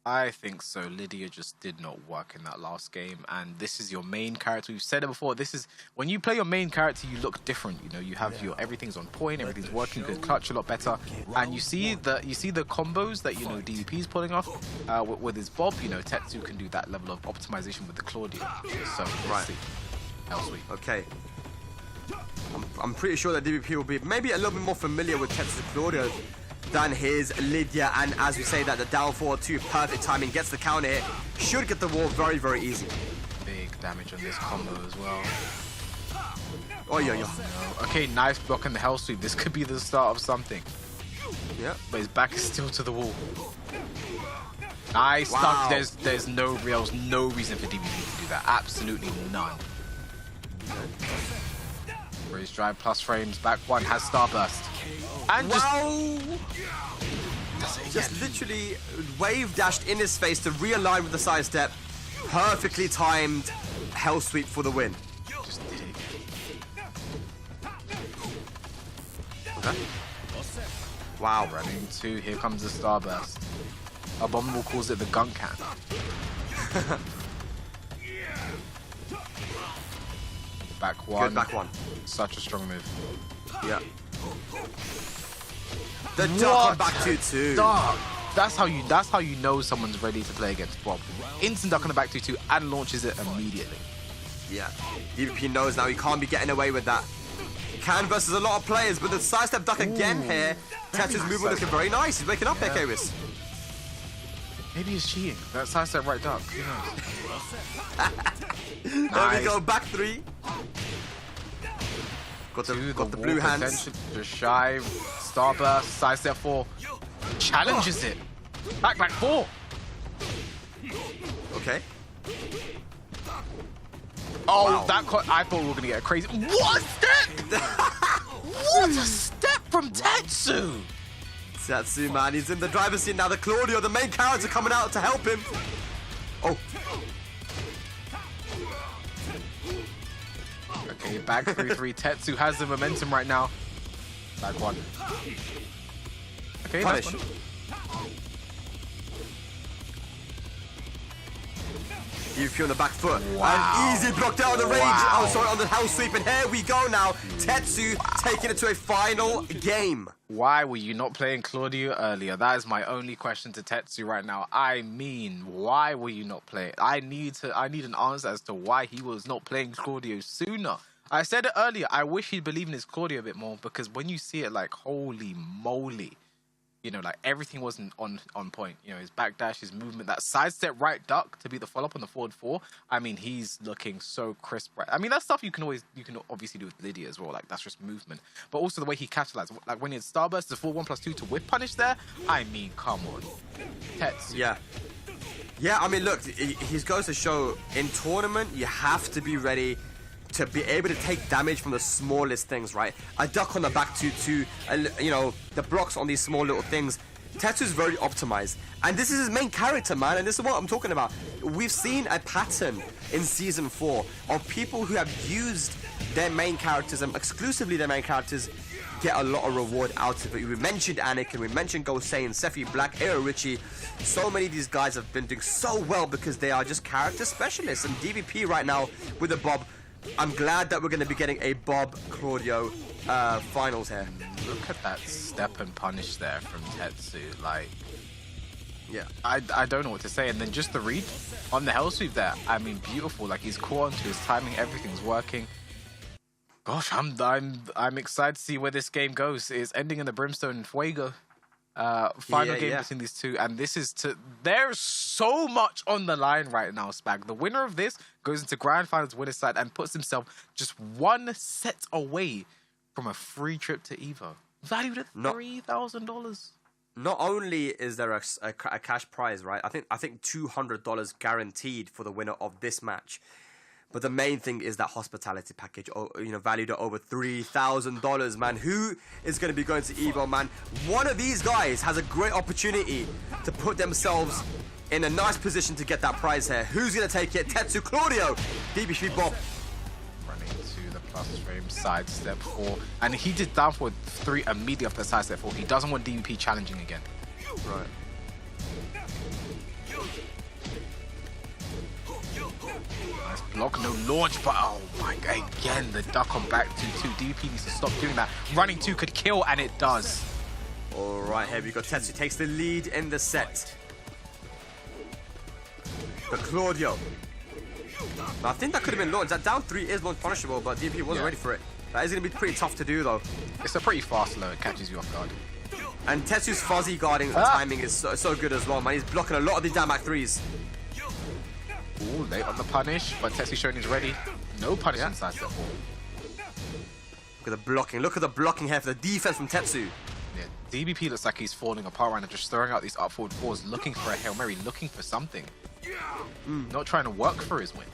I think so. Lydia just did not work in that last game, and this is your main character. We've said it before. This is when you play your main character, you look different. You know, you have everything's on point, everything's working. You can clutch a lot better, and you see the combos that DDP's pulling off with his Bob. You know, Tetsu can do that level of optimization with the Claudio. So Right. see. Elsewhere. Okay. I'm pretty sure that DBP will be maybe a little bit more familiar with Tetsu Claudio than his Lydia, and as we say that the down forward 2, perfect timing, gets the counter hit, should get the wall very, very easy. Big damage on this combo as well. Oh, yeah. No. Okay, nice block in the hell sweep. This could be the start of something. Yeah. But his back is still to the wall. Nice stuff. There's no reason for DBP to do that. Absolutely none. Raise drive plus frames. Back one has Starburst. And just literally wave dashed in his face to realign with the sidestep. Perfectly timed hell sweep for the win. just did it. Okay. Wow. Running two. Here comes the Starburst. Abominable calls it the gun can. Back one. Good back one. Such a strong move. Yeah. The duck on back 2-2. Duck. That's how you know someone's ready to play against Bob. Instant duck on the back 2-2 and launches it immediately. Yeah. DVP knows now he can't be getting away with that. Can versus a lot of players, but the sidestep duck again here. Tetsu's movement looking very nice. He's waking up here, Kawis. Maybe he's cheating. That side step right duck. Who knows? There we go, back three. Got the blue hands. Just shy. Starburst. Side step 4. Challenges it. Back 4. Okay. Oh, Wow. I thought we were gonna get a crazy. What a step! What a step from Tetsu! Tetsu, man, he's in the driver's seat now. The Claudio, the main character, coming out to help him. Oh. Okay, back 3-3. Tetsu has the momentum right now. Back 1. Okay, Punish. that's 1. DVP on the back foot. Wow. And easy blocked out on the range. Wow. Oh, sorry, on the house sweep. And here we go now. Tetsu taking it to a final game. Why were you not playing Claudio earlier? That is my only question to Tetsu right now. I mean, why were you not playing? I need an answer as to why he was not playing Claudio sooner. I said it earlier. I wish he'd believe in his Claudio a bit more, because when you see it, like, holy moly, you know, like, everything wasn't on point. You know, his backdash, his movement, that sidestep right duck to be the follow-up on the forward 4. I mean, he's looking so crisp. Right? I mean, that's stuff you can obviously do with Lydia as well. Like, that's just movement. But also the way he capitalized. Like, when he had Starburst, the full 1+2 to whip punish there. I mean, come on. Tetsu. Yeah. Yeah, I mean, look, he goes to show, in tournament, you have to be ready to be able to take damage from the smallest things, right? A duck on the back 2-2, you know, the blocks on these small little things. Tetsu's very optimized. And this is his main character, man, and this is what I'm talking about. We've seen a pattern in Season 4 of people who have used their main characters, and exclusively their main characters, get a lot of reward out of it. We mentioned Anakin, we mentioned Gosei, Sephi Black, Aorichi. So many of these guys have been doing so well because they are just character specialists. And DVP right now with the Bob, I'm glad that we're going to be getting a Bob Claudio finals here. Look at that step and punish there from Tetsu. Like, Yeah. I don't know what to say. And then just the read on the hell sweep there. I mean, beautiful. Like, he's caught onto his timing. Everything's working. Gosh, I'm excited to see where this game goes. It's ending in the Brimstone and Fuego. Final game between these two, and there's so much on the line right now, Spag. The winner of this goes into grand finals winner's side and puts himself just 1 set away from a free trip to EVO, valued at $3,000. Not only is there a cash prize, right? I think $200 guaranteed for the winner of this match. But the main thing is that hospitality package, you know, valued at over $3,000, man. Who is going to be going to EVO, man? One of these guys has a great opportunity to put themselves in a nice position to get that prize here. Who's going to take it? Tetsu, Claudio, DBP Bob. Running to the plus frame, side step 4. And he did down for 3 immediately after the side step 4. He doesn't want DVP challenging again. Right. Nice block, no launch, but oh my god, again, the duck on back 2-2. DVP needs to stop doing that. Running 2 could kill, and it does. All right, here we go. Tetsu takes the lead in the set. The Claudio. Now, I think that could have been launched. That down 3 is launch punishable, but DVP wasn't ready for it. That is going to be pretty tough to do, though. It's a pretty fast low. It catches you off guard. And Tetsu's fuzzy guarding timing is so good as well, man. He's blocking a lot of these down back 3s. Ooh, late on the punish, but Tetsu showing he's ready. No punish inside step 4. Look at the blocking. Look at the blocking here for the defense from Tetsu. Yeah, DBP looks like he's falling apart right now, just throwing out these up forward 4s, looking for a Hail Mary, looking for something. Not trying to work for his win.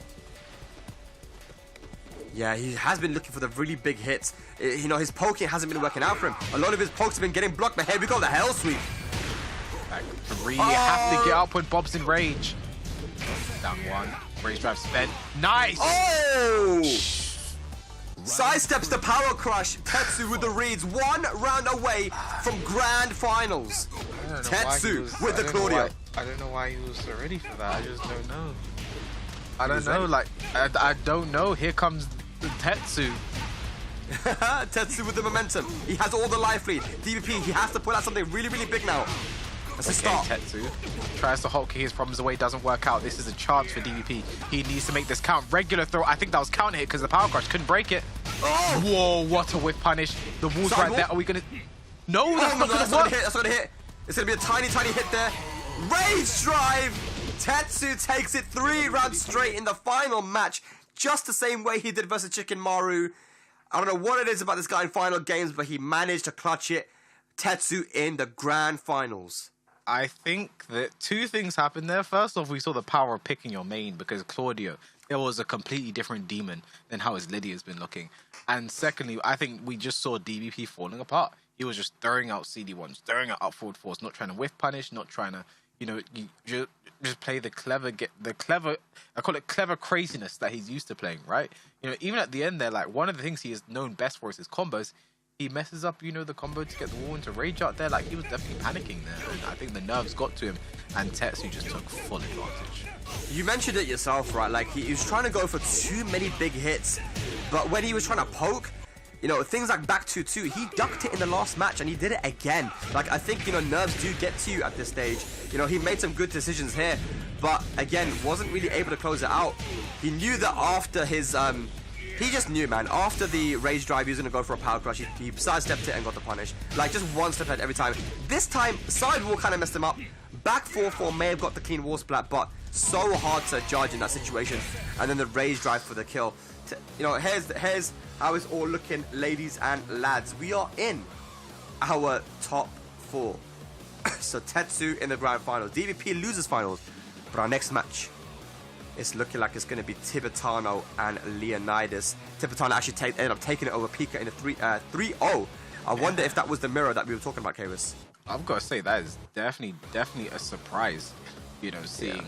Yeah, he has been looking for the really big hits. You know, his poking hasn't been working out for him. A lot of his pokes have been getting blocked, but here we go, the hell sweep. Back 3, you have to get up when Bob's in rage. Down 1, rage drive spent. Nice! Oh! Sidesteps the power crush. Tetsu with the reads. 1 round away from grand finals. Tetsu with the Claudio. I don't know why he was so ready for that. I just don't know. I don't know. Like, I don't know. Here comes the Tetsu. Tetsu with the momentum. He has all the life lead. DVP, he has to pull out something really, really big now. That's a start. Tetsu tries to hotkey his problems away, doesn't work out. This is a chance for DVP. He needs to make this count. Regular throw. I think that was counter hit because the power crush couldn't break it. Oh! Whoa, what a whip punish. The wall's right there. Are we going to... No, that's not going to work. That's not going to hit. It's going to be a tiny, tiny hit there. Rage Drive! Tetsu takes it 3 rounds straight in the final match, just the same way he did versus Chicken Maru. I don't know what it is about this guy in final games, but he managed to clutch it. Tetsu in the grand finals. I think that 2 things happened there. First off, we saw the power of picking your main because Claudio, it was a completely different demon than how his Lydia's been looking. And secondly, I think we just saw DBP falling apart. He was just throwing out CD1s, throwing out up forward force, not trying to whiff punish, not trying to, just play the clever, I call it clever craziness that he's used to playing, right? Even at the end there, like, one of the things he is known best for is his combos. He messes up, the combo to get the wall into rage out there. Like, he was definitely panicking there. And I think the nerves got to him, and Tetsu just took full advantage. You mentioned it yourself, right? Like, he was trying to go for too many big hits, but when he was trying to poke, things like back 2-2, he ducked it in the last match, and he did it again. Like, I think, nerves do get to you at this stage. He made some good decisions here, but again, wasn't really able to close it out. He knew that after his, he just knew, man. After the rage drive, he was going to go for a power crush. He sidestepped it and got the punish. Like, just one step ahead every time. This time, side wall kind of messed him up. Back 4-4 may have got the clean wall splat, but so hard to judge in that situation. And then the rage drive for the kill. Here's how it's all looking, ladies and lads. We are in our top 4. So Tetsu in the grand finals. DVP loses finals. But our next match, it's looking like it's going to be Tibitano and Leonidas. Tibitano actually ended up taking it over Pika in a 3-0. I wonder if that was the mirror that we were talking about, Kairos. I've got to say, that is definitely a surprise, seeing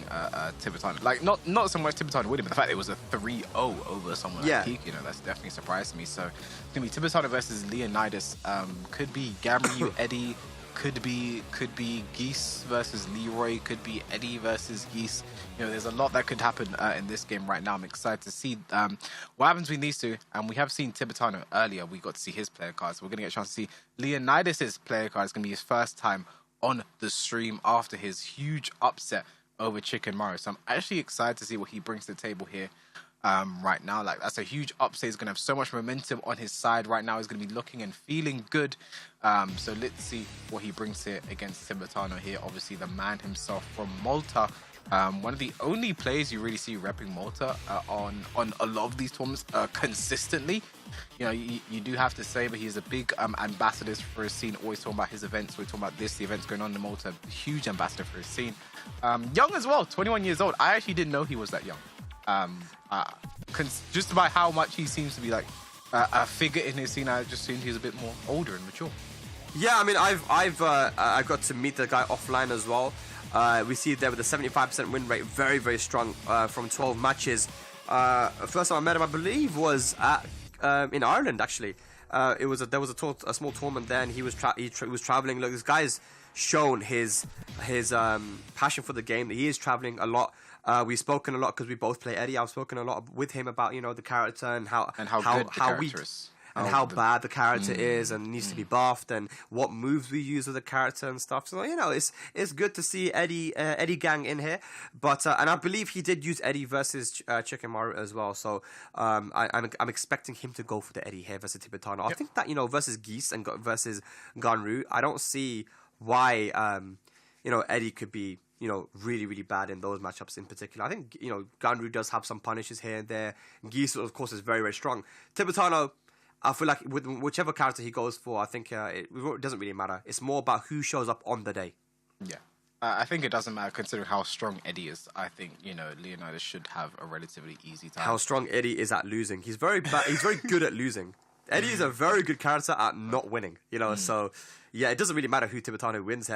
Tibitano. Like, not so much Tibitano winning, but the fact it was a 3-0 over someone like Peak, that's definitely surprised me. So, it's going to be Tibitano versus Leonidas. Could be Gamryu, Eddie. Could be Geese versus Leroy. Could be Eddie versus Geese. There's a lot that could happen in this game right now. I'm excited to see what happens between these two. And we have seen Tibitano earlier. We got to see his player cards. We're going to get a chance to see Leonidas' player card. It's going to be his first time on the stream after his huge upset over Chicken Morrow. So I'm actually excited to see what he brings to the table here right now. Like, that's a huge upset. He's going to have so much momentum on his side right now. He's going to be looking and feeling good. So let's see what he brings here against Tibitano here. Obviously, the man himself from Malta. One of the only players you really see repping Malta on a lot of these tournaments consistently. You do have to say, but he's a big ambassador for his scene. Always talking about his events. We're talking about the events going on in Malta. Huge ambassador for his scene. Young as well, 21 years old. I actually didn't know he was that young. Just by how much he seems to be like a figure in his scene, I just assumed he's a bit more older and mature. Yeah, I mean, I've got to meet the guy offline as well. We see there with a 75% win rate, very, very strong from 12 matches. First time I met him, I believe, was in Ireland. Actually, there was a small tournament there, and he was traveling. Look, this guy's shown his passion for the game. He is traveling a lot. We've spoken a lot because we both play Eddie. I've spoken a lot with him about the character and how good the character is. And how bad the character is and needs to be buffed, and what moves we use with the character and stuff. So it's good to see Eddie Gang in here. But and I believe he did use Eddie versus Chicken Maru as well. So I'm expecting him to go for the Eddie here versus Tibitano. I think that versus Geese and versus Ganru, I don't see why Eddie could be really, really bad in those matchups in particular. I think Ganru does have some punishes here and there. Geese, of course, is very, very strong. Tibitano, I feel like with whichever character he goes for, I think it doesn't really matter. It's more about who shows up on the day. Yeah. I think it doesn't matter considering how strong Eddie is. I think, Leonidas should have a relatively easy time. How strong Eddie is at losing. He's very good at losing. Eddie is a very good character at not winning, so yeah, it doesn't really matter who Tibitano wins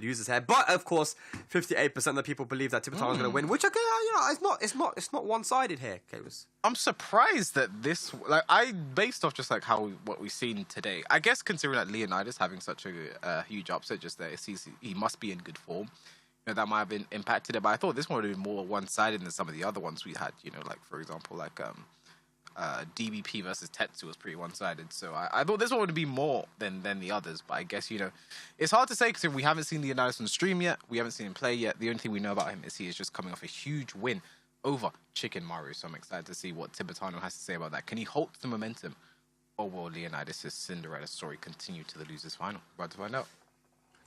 loses here. But of course, 58% of the people believe that Tibitano is going to win, which it's not one-sided here, Kairos. I'm surprised that this, based off just what we've seen today, I guess considering that Leonidas having such a huge upset just there, he must be in good form. That might have been impacted it, but I thought this one would have been more one-sided than some of the other ones we had. For example, DBP versus Tetsu was pretty one-sided, so I thought this one would be more than the others. But I guess it's hard to say because we haven't seen Leonidas on stream yet, we haven't seen him play yet. The only thing we know about him is he is just coming off a huge win over Chicken Maru. So I'm excited to see what Tibitano has to say about that. Can he halt the momentum, or will Leonidas' Cinderella story continue to the losers final? We're about to find out.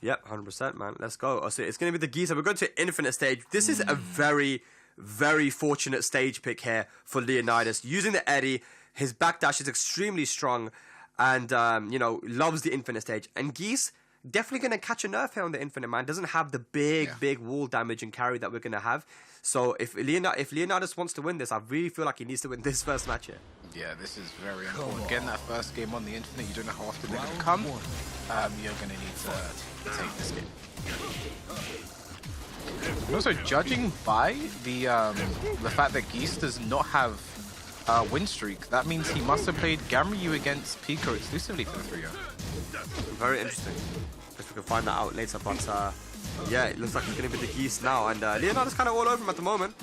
Yep, 100%, man. Let's go. Oh, so it's going to be the Geese. We're going to Infinite stage. This is a very, very fortunate stage pick here for Leonidas. Using the Eddie, his backdash is extremely strong and, you know, loves the Infinite stage. And Geese, definitely going to catch a nerf here on the Infinite, man. Doesn't have the big wall damage and carry that we're going to have. So if Leonidas wants to win this, I really feel like he needs to win this first match here. Yeah, this is very important. Getting that first game on the Infinite, you don't know how often they're going to come. You're going to need to take this game. And also, judging by the fact that Geese does not have a win streak, that means he must have played Gamryu against Pico exclusively for the 3-0. Very interesting. Guess we can find that out later, but yeah, it looks like it's going to be the Geese now. And Leonidas kind of all over him at the moment.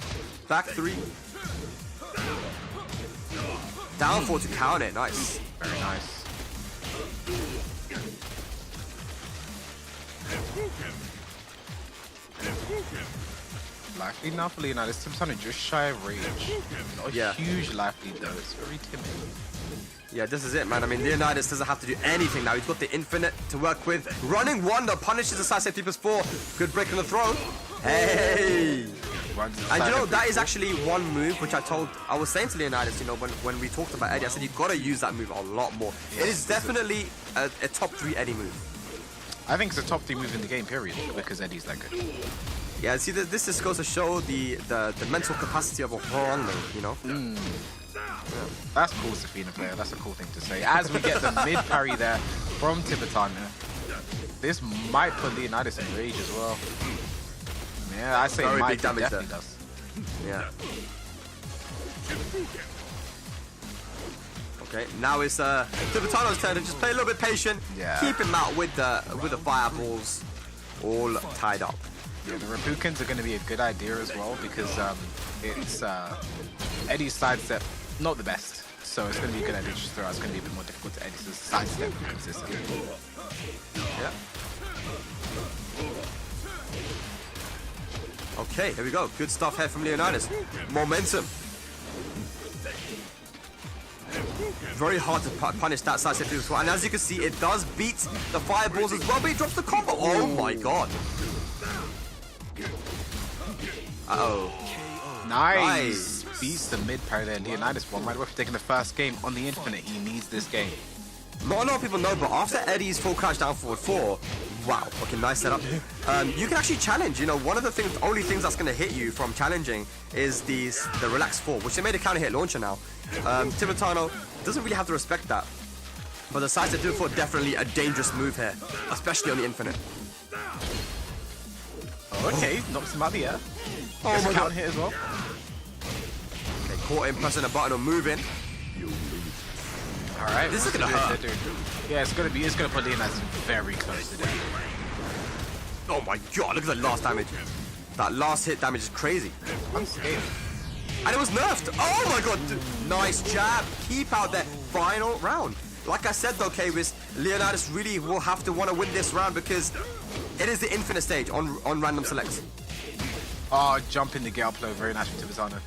Back 3. Down 4 to count it. Nice. Very nice. Life lead now for Leonidas. Tibitano just shy of rage. Not a huge life lead though. It's very timid. Yeah, this is it, man. I mean, Leonidas doesn't have to do anything now. He's got the Infinite to work with. Running Wonder punishes the side step 3+4. Good break on the throw. Hey! And you know, that is actually one move which I was saying to Leonidas, you know, when we talked about Eddie, I said, you've got to use that move a lot more. It is definitely a top 3 Eddie move. I think it's a top 3 move in the game, period, because Eddie's that good. Yeah, see, this just goes to show the mental capacity of a Horongo, you know? Yeah. That's cool, Safina player. That's a cool thing to say. As we get the mid parry there from Tibitano, this might put Leonidas in rage as well. Yeah, I say very might, big damage definitely there. does. Yeah. Okay, now it's Tibitano's turn to just play a little bit patient. Yeah. Keep him out with the fireballs all tied up. Yeah, the Repukins are going to be a good idea as well because it's Eddie's sidestep not the best, so it's going to be a good idea to just throw out. It's going to be a bit more difficult to Eddie's sidestep consistently. Yeah. Okay, here we go. Good stuff here from Leonidas. Momentum. Very hard to punish that side step as well. And as you can see, it does beat the fireballs as well, but he drops the combo. Oh my god. Uh-oh. Nice. Beats the mid parry there. Leonidas one right away for taking the first game on the Infinite. He needs this game. Not a lot of people know, but after Eddie's full crouch down forward 4, wow, okay, nice setup. You can actually challenge. You know, one of the only things that's going to hit you from challenging is the relax 4, which they made a counter hit launcher now. Tibitano doesn't really have to respect that, but the side step 4 definitely a dangerous move here, especially on the Infinite. Okay, knocks him out of the air. Oh my god, hit as well. Okay, caught him pressing a button or moving. All right, this is gonna hurt. Yeah, it's gonna put Leonidas very close to death. Oh my god, look at the last damage. That last hit damage is crazy. Unscathed. And it was nerfed. Oh my god, nice jab. Keep out that final round. Like I said though, Kvis, Leonidas really will have to want to win this round because it is the Infinite stage on random selects. Oh, jump in the gale play, very nice from Tibitano.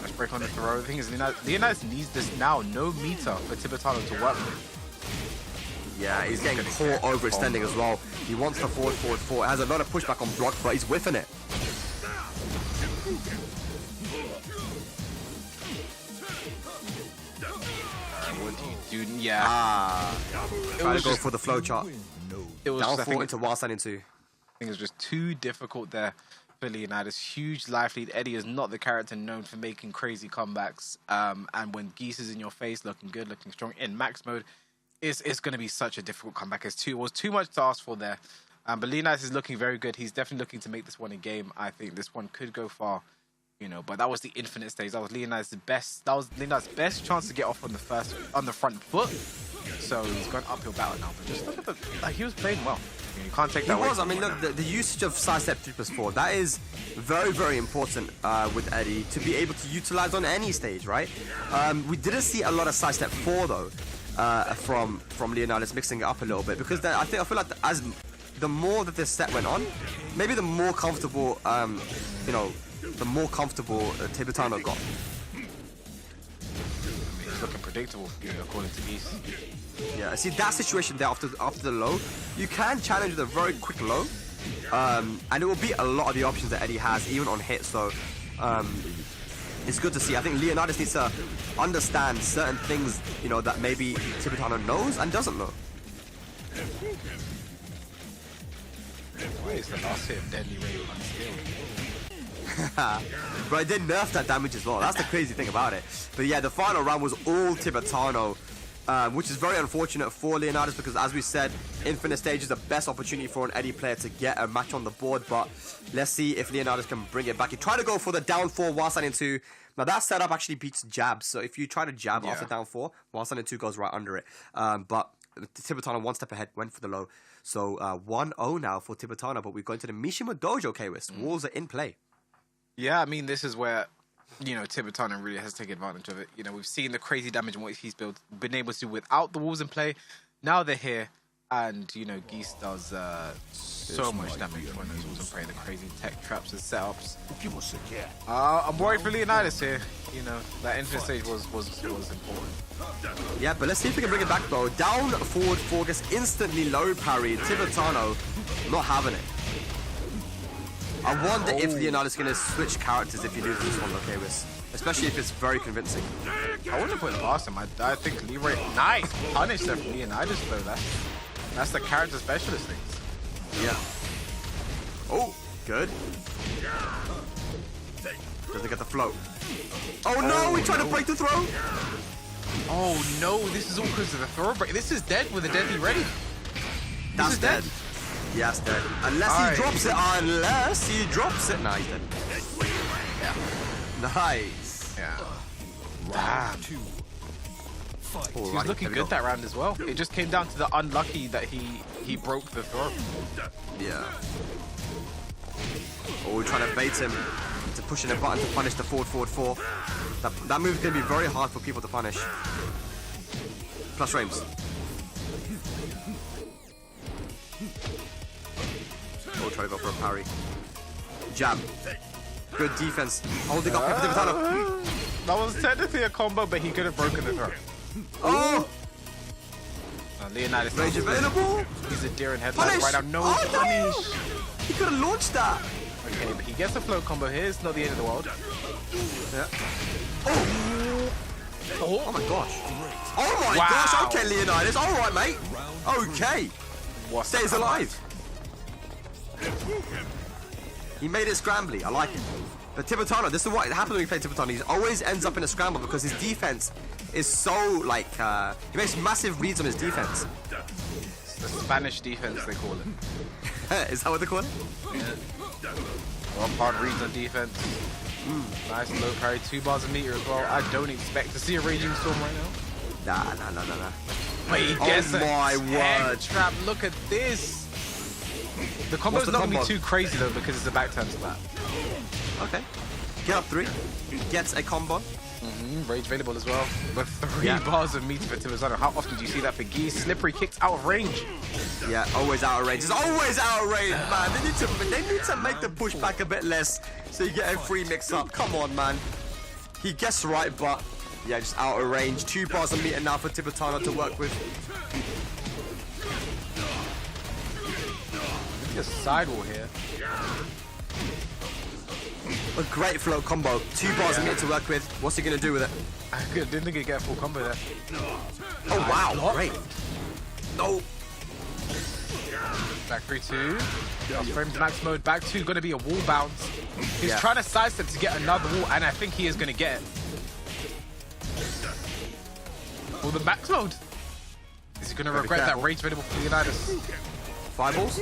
Nice break on the throw. The thing is, Leonidas needs this now. No meter for Tibitano to work with. Yeah, he's getting caught overextending as well. He wants the forward. It has a lot of pushback on block, but he's whiffing it. What do you do? Yeah. Trying to go for the flow chart. It was Down I 4 think, into while standing 2. I think it was just too difficult there for Leonidas. Huge life lead. Eddie is not the character known for making crazy comebacks. And when Geese is in your face, looking good, looking strong in max mode, it's going to be such a difficult comeback. It was too much to ask for there. But Leonidas is looking very good. He's definitely looking to make this one a game. I think this one could go far, you know. But that was the Infinite stage. That was Leonidas' best. That was Leonidas' best chance to get off on the front foot. So he's going uphill battle now. But just look at he was playing well. You can't take that away. He was. I mean, look, the usage of sidestep 3+4, that is very, very important with Eddie to be able to utilize on any stage, right? We didn't see a lot of sidestep 4 though from Leonidas, mixing it up a little bit because I feel like as the more that this set went on, maybe the more comfortable, you know, the more comfortable Tibitano got. He's looking pretty predictable, according to Geese. Yeah, see that situation there after the low, you can challenge with a very quick low, and it will beat a lot of the options that Eddie has, even on hit. So it's good to see. I think Leonidas needs to understand certain things, that maybe Tibitano knows and doesn't know. Why is the last hit of Deadly Ray unskilled? But they nerfed that damage as well. That's the crazy thing about it. But yeah, the final round was all Tibitano, which is very unfortunate for Leonidas because, as we said, Infinite Stage is the best opportunity for an Eddie player to get a match on the board. But let's see if Leonidas can bring it back. He tried to go for the down 4 while standing 2. Now that setup actually beats jabs. So if you try to jab after down 4, while standing 2 goes right under it. But Tibitano 1 step ahead, went for the low. So 1-0 now for Tibitano. But we're going to the Mishima Dojo, Kwis. Walls are in play. Yeah, I mean, this is where, Tibitano really has to take advantage of it. We've seen the crazy damage and what he's been able to do without the walls in play. Now they're here, and, Geese does so much damage when those walls in play. The crazy tech traps and setups. I'm worried for Leonidas here. That Infinite Stage was important. Yeah, but let's see if we can bring it back, though. Down forward 4 gets instantly low parry. Tibitano not having it. I wonder if Leonidas is going to switch characters if he loses this one, Kwis. Especially if it's very convincing. I wouldn't put it past him. I think Leroy... Nice! Punish there from Leonidas, though. That's the character specialist things. Yeah. Oh, good. Doesn't get the float. Oh no, he tried to break the throw! Oh no, this is all because of the throw break. This is dead with a deadly ready. That's dead. Yeah, it's dead. Unless he drops it. Unless he drops it. Nah, he's dead. Yeah. Nice. Yeah. Damn. He was looking good that round as well. It just came down to the unlucky that he broke the throw. Yeah. Oh, we're trying to bait him into pushing a button to punish the forward 4. That move is going to be very hard for people to punish. Plus frames. Oh, try to go for a parry. Jab. Good defense. Holding up Tibitano. That was technically a combo, but he could have broken the throw. Oh! Leonidas. Range available. He's a deer in headlights right now. No punish. He could have launched that. Okay, but he gets a float combo here. It's not the end of the world. Yeah. Oh my gosh. Oh my gosh. Okay, Leonidas. All right, mate. Okay. Stays alive. He made it scrambly. I like it. But Tibitano, this is what happens when you play Tibitano. He always ends up in a scramble because his defense is so, he makes massive reads on his defense. It's the Spanish defense, they call it. Is that what they call it? Yeah. Well, hard reads on defense. Nice low parry, 2 bars a meter as well. I don't expect to see a Raging Storm right now. Nah. But he gets my word. trap. Look at this. The combo's not going to be too crazy though because it's a back turn to that. Okay. Get up 3. Gets a combo. Rage available as well. With 3 bars of meter for Tibitano. How often do you see that for Geese? Slippery kicks out of range. Yeah, always out of range. It's always out of range, man. They need to make the pushback a bit less so you get a free mix-up. Come on, man. He gets right, but yeah, just out of range. 2 bars a meter now for Tibitano to work with. A sidewall here. A great float combo. 2 bars a meter to work with. What's he going to do with it? I didn't think he'd get a full combo there. Oh, wow. Great. No. Back 3-2. Frames max mode. Back 2 going to be a wall bounce. He's trying to sidestep to get another wall, and I think he is going to get it. Well, the max mode. Is he going to regret that rage available for Leonidas? 5 balls.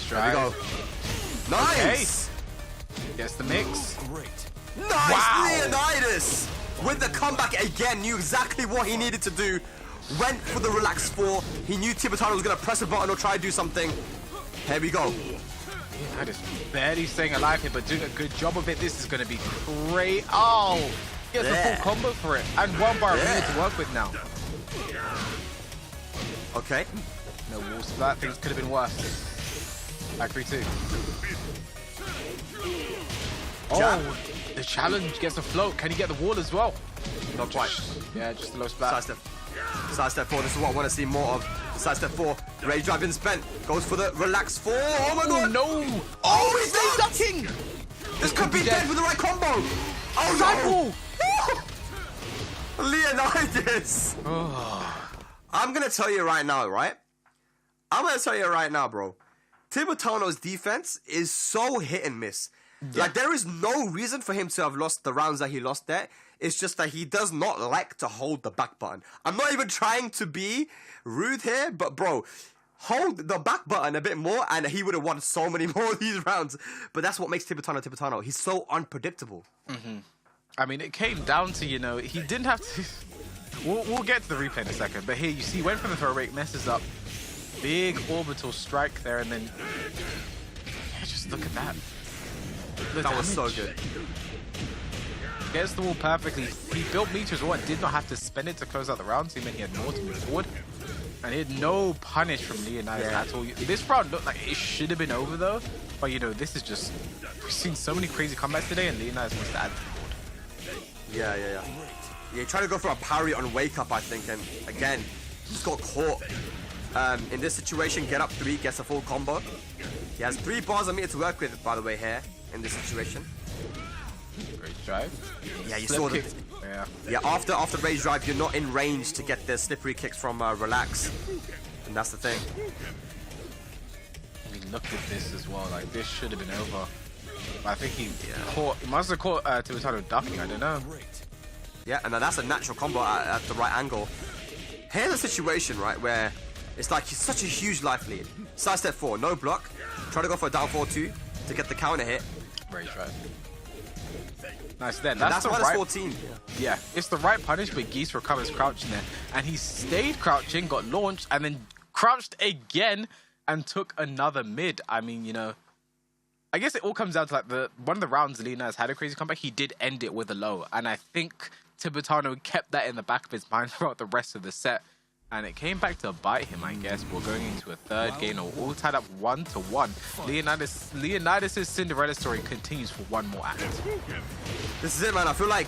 There we go. Nice! Okay. Gets the mix. Nice! Wow. Leonidas! With the comeback again, knew exactly what he needed to do. Went for the relaxed 4. He knew Tibitano was going to press a button or try to do something. Here we go. Leonidas barely staying alive here, but doing a good job of it. This is going to be great. Oh! He has a full combo for it. And 1 bar of meter to work with now. Okay. No wall splat. Things could have been worse. Back 3-2. Jab. Oh, the challenge gets a float. Can he get the wall as well? Not quite. Yeah, just a low splat. Sidestep 4, this is what I want to see more of. Sidestep 4, rage drive been spent. Goes for the relax 4. Oh my god! No! Oh, he's He's down! ducking! This could be dead with the right combo! Oh Cycle! no! Leonidas! I'm gonna tell you right now, right? I'm gonna tell you right now, bro. Tibitano's defense is so hit and miss. Yeah. Like, there is no reason for him to have lost the rounds that he lost there. It's just that he does not like to hold the back button. I'm not even trying to be rude here, but bro, hold the back button a bit more and he would have won so many more of these rounds. But that's what makes Tibitano. He's so unpredictable. I mean, it came down to, you know, he didn't have to... We'll get to the replay in a second, but here you see, went for the throw rake, messes up. Big orbital strike there, and then... Yeah, just look at that. That was so good. Gets the wall perfectly. He built meters well and did not have to spend it to close out the round, so he meant he had more to move forward. And he had no punish from Leonidas at all. This round looked like it should have been over though, but you know, this is just... We've seen so many crazy comebacks today, and Leonidas wants to add to the board. Yeah. Yeah, he tried to go for a parry on wake up, I think, and again, just got caught. In this situation, get up 3, gets a full combo. He has 3 bars of meter to work with, by the way, here, in this situation. Rage drive. Yeah, you Slip saw kick. the... Yeah. After rage drive, you're not in range to get the slippery kicks from relax. And that's the thing. I mean, look at this as well. Like, this should have been over. But I think he must have caught Tibitano ducking, I don't know. Yeah, and then that's a natural combo at the right angle. Here's a situation, right, where it's like he's such a huge life lead. Sidestep 4, no block. Try to go for a down 4-2 to get the counter hit. Rage drive. Nice then. That's the minus right 14. Yeah, it's the right punish, but Geese recovers crouching there. And he stayed crouching, got launched, and then crouched again and took another mid. I mean, you know, I guess it all comes down to like one of the rounds Leonidas had a crazy comeback. He did end it with a low. And I think Tibitano kept that in the back of his mind throughout the rest of the set. And it came back to bite him, I guess. We're going into a third game, all tied up 1-1. Leonidas' Cinderella story continues for one more act. This is it, man. I feel like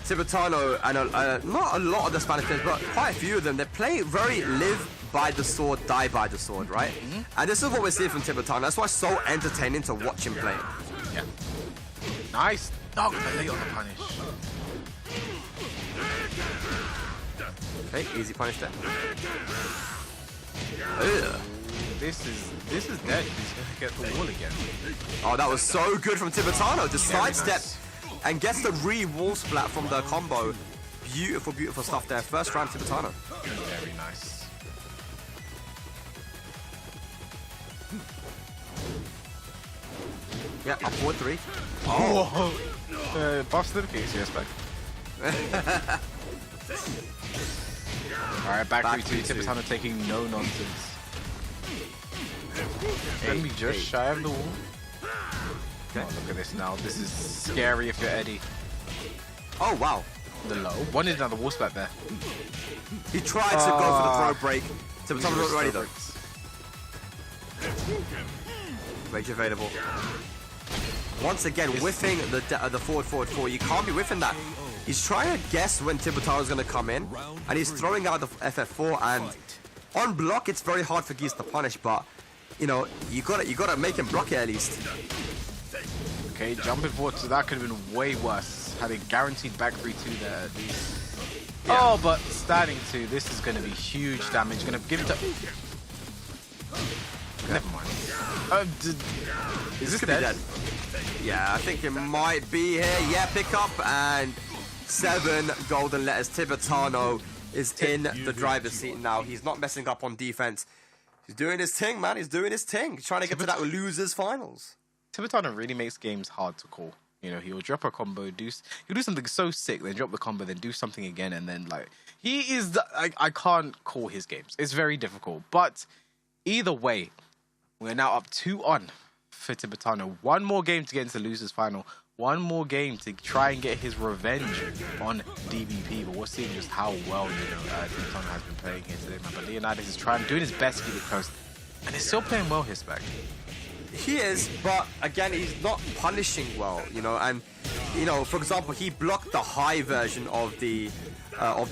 Tibitano and not a lot of the Spanish players, but quite a few of them, they play very live by the sword, die by the sword, right? And this is what we're seeing from Tibitano. That's why it's so entertaining to watch him play. Yeah. Nice. Dog, but late on the punish. Okay, easy punish there. This is dead. He's gonna get the wall again. Oh, that was so good from Tibitano. Just Very sidestep nice. and gets the wall splat from the combo. Beautiful, beautiful stuff there. First round Tibitano. Very nice. Yeah, up forward 3. Oh, buff slip kicks, yes, back. Alright, back 3-2. Tibitano taking no nonsense. Can we just shy of the wall? Oh, look at this now. This is scary if you're Eddie. Oh, wow. The low. One is another wall splat there. He tried to go for the throw break. Tibitano not ready though. Rage available. Once again, whiffing the forward 4. You can't be whiffing that. He's trying to guess when Tibitano's going to come in, and he's throwing out the FF4. And on block, it's very hard for Geese to punish, but you know you gotta make him block it at least. Okay, jumping forward, so that could have been way worse. Had a guaranteed back 3-2 there at least. Yeah. Oh, but standing 2, this is going to be huge damage. Going to give it to... Never mind. Is this dead? Yeah, I think it might be here. Yeah, pick up and 7 golden letters. Tibitano is in the driver's seat now. He's not messing up on defense. He's doing his thing, man. He's doing his thing. He's trying to get to that losers finals. Tibitano really makes games hard to call. You know, he'll drop a combo, he'll do something so sick, then drop the combo, then do something again, and then like he is. I can't call his games. It's very difficult. But either way, we're now up 2-1 for Tibitano. One more game to get into the losers final. One more game to try and get his revenge on DVP. But we're seeing just how well Tibitano has been playing here today, man. But Leonidas is doing his best to keep it close, and he's still playing well here, Spec. He is, but again, he's not punishing well, you know. And you know, for example, he blocked the high version of the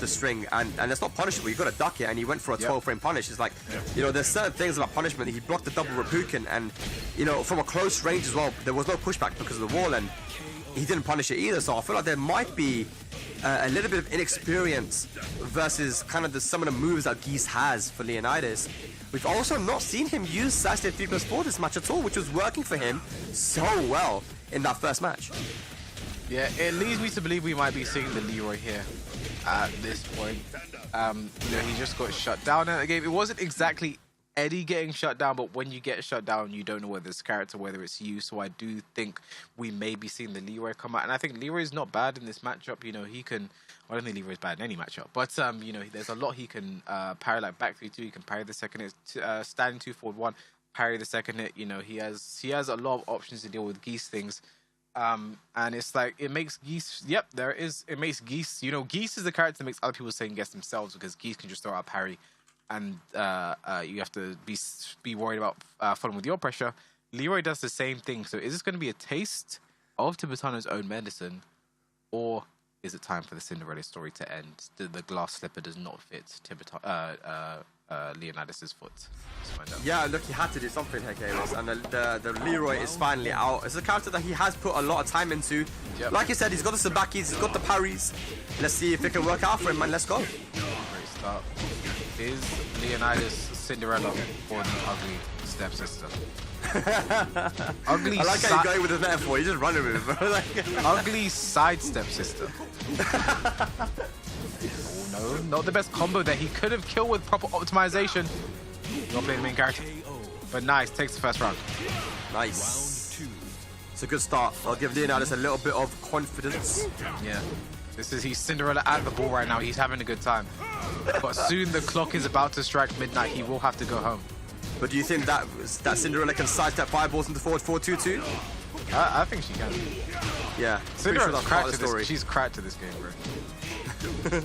string, and it's not punishable. You got to duck it, and he went for a 12-frame punish. It's like, you know, there's certain things about punishment. He blocked the double Rapuken, and you know, from a close range as well, there was no pushback because of the wall, and he didn't punish it either. So I feel like there might be a little bit of inexperience versus kind of some of the moves that Geese has for Leonidas. We've also not seen him use Saturday 3+4 this match at all, which was working for him so well in that first match. Yeah, it leads me to believe we might be seeing the Leroy here at this point. You know, he just got shut down in the game. It wasn't exactly Eddie getting shut down, but when you get shut down, you don't know whether it's character, whether it's you. So I do think we may be seeing the Leroy come out. And I think Leroy's not bad in this matchup. You know, he can... I don't think Leroy's bad in any matchup. But, you know, there's a lot he can parry, like back 3-2. He can parry the second hit, standing 2 forward 1, parry the second hit. You know, he has a lot of options to deal with Geese things. And it's like, it makes Geese... Yep, there is. It makes Geese... You know, Geese is the character that makes other people second guess themselves, because Geese can just throw out parry. And you have to be worried about following with your pressure. Leroy does the same thing. So is this going to be a taste of Tibitano's own medicine, or is it time for the Cinderella story to end? The glass slipper does not fit Leonidas' foot. Let's find out. Yeah, look, he had to do something here, Kalos, and the Leroy is finally out. It's a character that he has put a lot of time into. Yep. Like you said, he's got the Sabakis, he's got the parries. Let's see if it can work out for him, man. Let's go. Great start. Is Leonidas Cinderella or the ugly stepsister? Ugly. I like how you're going with the metaphor. You're just running with it, bro. Like, ugly side stepsister. Oh no, not the best combo that he could have killed with proper optimization. Not playing the main character, but nice. Takes the first round. nice. It's a good start. I'll give Leonidas a little bit of confidence. Yeah. He's Cinderella at the ball right now. He's having a good time. But soon the clock is about to strike midnight. He will have to go home. But do you think that Cinderella can sidestep fireballs into forward 4-2-2? I think she can. Yeah. Cinderella's Pretty sure cracked to this. She's cracked to this game, bro.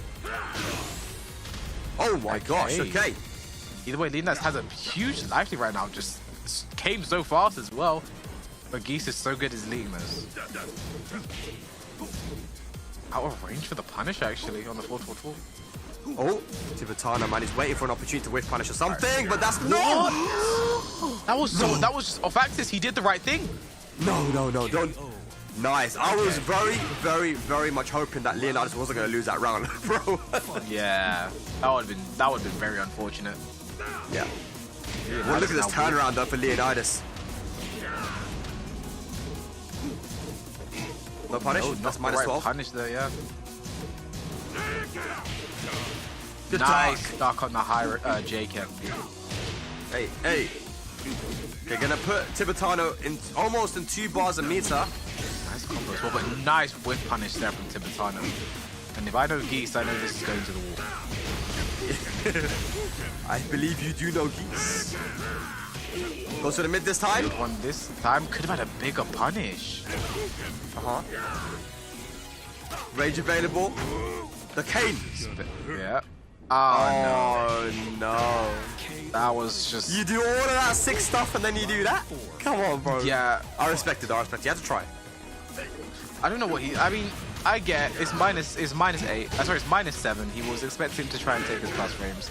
Oh my gosh, okay. Either way, Leonidas has a huge life lead right now. Just came so fast as well. But Geese is so good at his leading this. Out of range for the punish, actually, on the 4-4-4. Oh, Tibitano, man, he's waiting for an opportunity to whiff punish or something, but that's not. That was just off axis. He did the right thing. No, don't. Nice. I was very much hoping that Leonidas wasn't going to lose that round, bro. Yeah, that would have been very unfortunate. Yeah. Well, look at this turnaround though for Leonidas. No punish. No, That's not the minus right 12. punish there, yeah. Good Nice talk. duck on the high J-Camp. Hey. They're gonna put Tibitano in almost in 2 bars a meter. Nice combo as well, but nice whip punish there from Tibitano. And if I know Geese, I know this is going to the wall. I believe you do know Geese. Goes to the mid this time. Good one this time. Could have had a bigger punish. Rage available. The cane. Yeah. Oh, no. that was just... You do all of that sick stuff and then you do that? Come on, bro. Yeah. I respect it. You had to try. I don't know what he... I mean, I get it's minus 8. Sorry, it's minus 7. He was expecting to try and take his plus frames.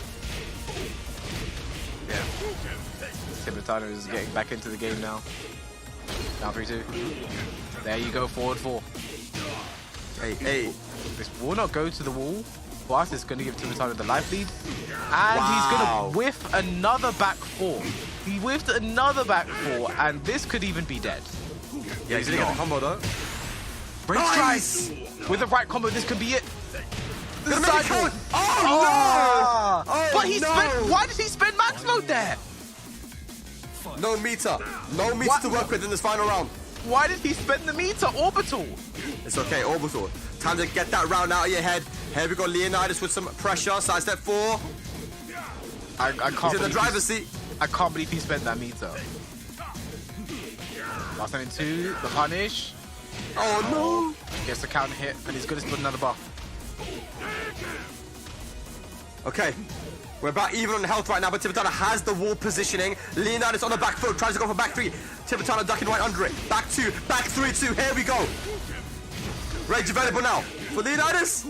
Yeah. Tibitano is getting back into the game now. Down 3-2. There you go, forward 4. Hey. This will not go to the wall, but it's going to give Tibitano the life lead. And he's going to whiff another back 4. He whiffed another back 4, and this could even be dead. Yeah, he's going to get the combo though. Break Nice! strike! With the right combo, this could be it. The Gonna make it sideboard. count. Oh, no! Oh, But he no! spent... Why did he spend max mode there? No meter. No meter to work with in this final round. Why did he spend the meter? Orbital. It's okay, Orbital. Time to get that round out of your head. Here we go, Leonidas with some pressure. Sidestep 4. I can't He's in the believe driver's seat. I can't believe he spent that meter. Last time in 2, the punish. Oh, no. Gets a counter hit, and he's going to split another buff. Okay. We're about even on health right now, but Tibitano has the wall positioning. Leonidas on the back foot, tries to go for back 3. Tibitano ducking right under it. Back 2, back 3, 2. Here we go. Rage available now for Leonidas.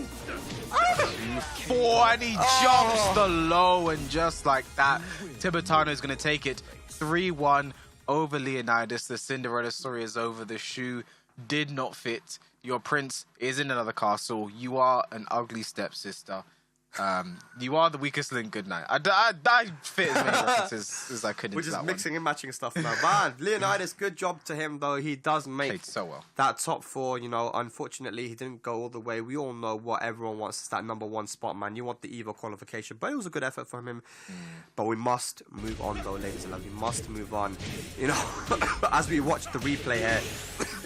4, and he jumps the low, and just like that, Tibitano is going to take it 3-1 over Leonidas. The Cinderella story is over. The shoe did not fit. Your prince is in another castle. You are an ugly stepsister. You are the weakest link. Good night. I fit as many references as I could into We're just that mixing one. and matching stuff now. Man, Leonidas, good job to him, though. He does make Played so well. that top 4. You know, unfortunately, he didn't go all the way. We all know what everyone wants is that #1 spot, man. You want the EVO qualification, but it was a good effort from him. But we must move on, though, ladies and gentlemen. We must move on. You know, as we watch the replay here,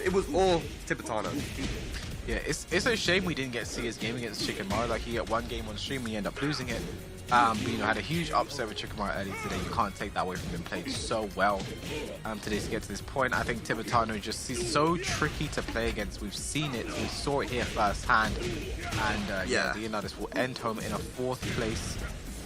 it was all Tibitano. Yeah, it's a shame we didn't get to see his game against Shikamaru. Like, he got one game on stream, we end up losing it. But, you know, had a huge upset with Shikamaru early today. You can't take that away from him. Played so well today to get to this point. I think Tibitano just is so tricky to play against. We've seen it. We saw it here firsthand. And, yeah, Leonidas will end home in a 4th place.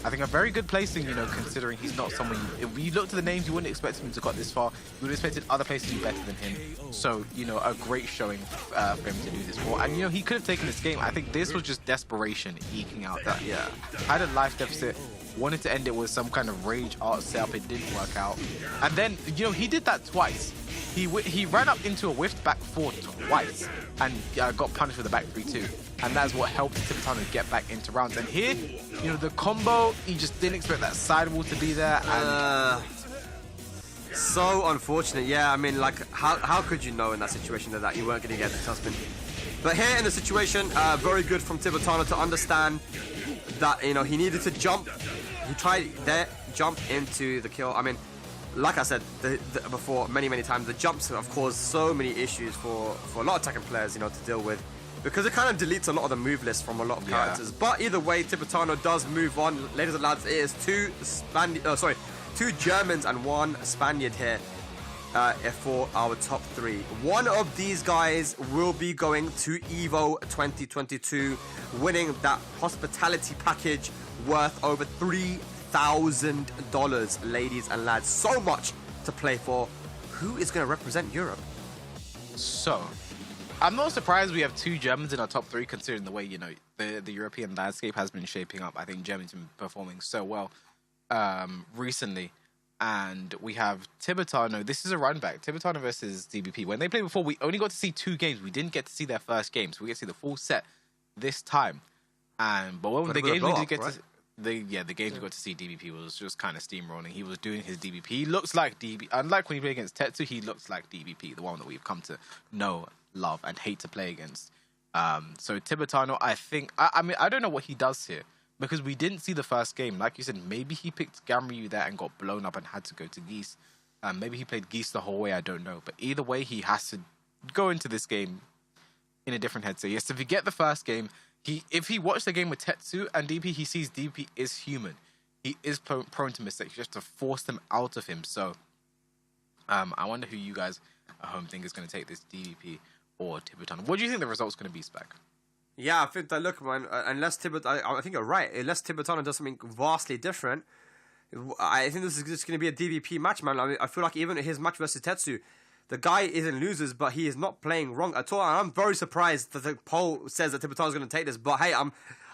I think a very good placing, you know, considering he's not someone... If you look to the names, you wouldn't expect him to got this far. You would have expected other players to do better than him. So, you know, a great showing for him to do this for. And, you know, he could have taken this game. I think this was just desperation eking out that. Yeah. Had a life deficit, wanted to end it with some kind of rage art setup. It didn't work out. And then, you know, he did that twice. He ran up into a whiffed back 4 twice and got punished with a back 3 too. And that's what helped Tibitano get back into rounds. And here, you know, the combo, he just didn't expect that sidewall to be there. And So unfortunate. Yeah, I mean, like, how could you know in that situation that you weren't going to get the Tusman? But here in the situation, very good from Tibitano to understand that, you know, he needed to jump. He tried there, jump into the kill. I mean, like I said before many times, the jumps have caused so many issues for a lot of Tekken players, you know, to deal with, because it kind of deletes a lot of the move list from a lot of characters. But either way, Tibitano does move on. Ladies and lads, it is 2 Germans and 1 Spaniard here for our top 3. One of these guys will be going to EVO 2022, winning that hospitality package worth over $3,000, ladies and lads. So much to play for. Who is going to represent Europe? So, I'm not surprised we have 2 Germans in our top 3, considering the way, you know, the European landscape has been shaping up. I think Germany's been performing so well recently. And we have Tibitano. This is a run back. Tibitano versus DBP. When they played before, we only got to see 2 games. We didn't get to see their first game, so we get to see the full set this time. But when the games we did get to... The games we got to see, DBP was just kind of steamrolling. He was doing his DBP. He looks like DBP. Unlike when he played against Tetsu, he looks like DBP, the one that we've come to know, love, and hate to play against. So Tibitano, I think... I mean, I don't know what he does here, because we didn't see the first game. Like you said, maybe he picked Ganryu there and got blown up and had to go to Geese. Maybe he played Geese the whole way, I don't know. But either way, he has to go into this game in a different headset. Yes, if you get the first game... If he watched the game with Tetsu and DP, he sees DP is human. He is prone to mistakes. You have to force them out of him. So, I wonder who you guys at home think is going to take this, DP or Tibitano. What do you think the result's going to be, Spec? Yeah, I think that, look, man, unless I think you're right. Unless Tibitano does something vastly different, I think this is just going to be a DVP match, man. I mean, I feel like even his match versus Tetsu, the guy isn't losers, but he is not playing wrong at all. And I'm very surprised that the poll says that Tibitano's going to take this. But hey,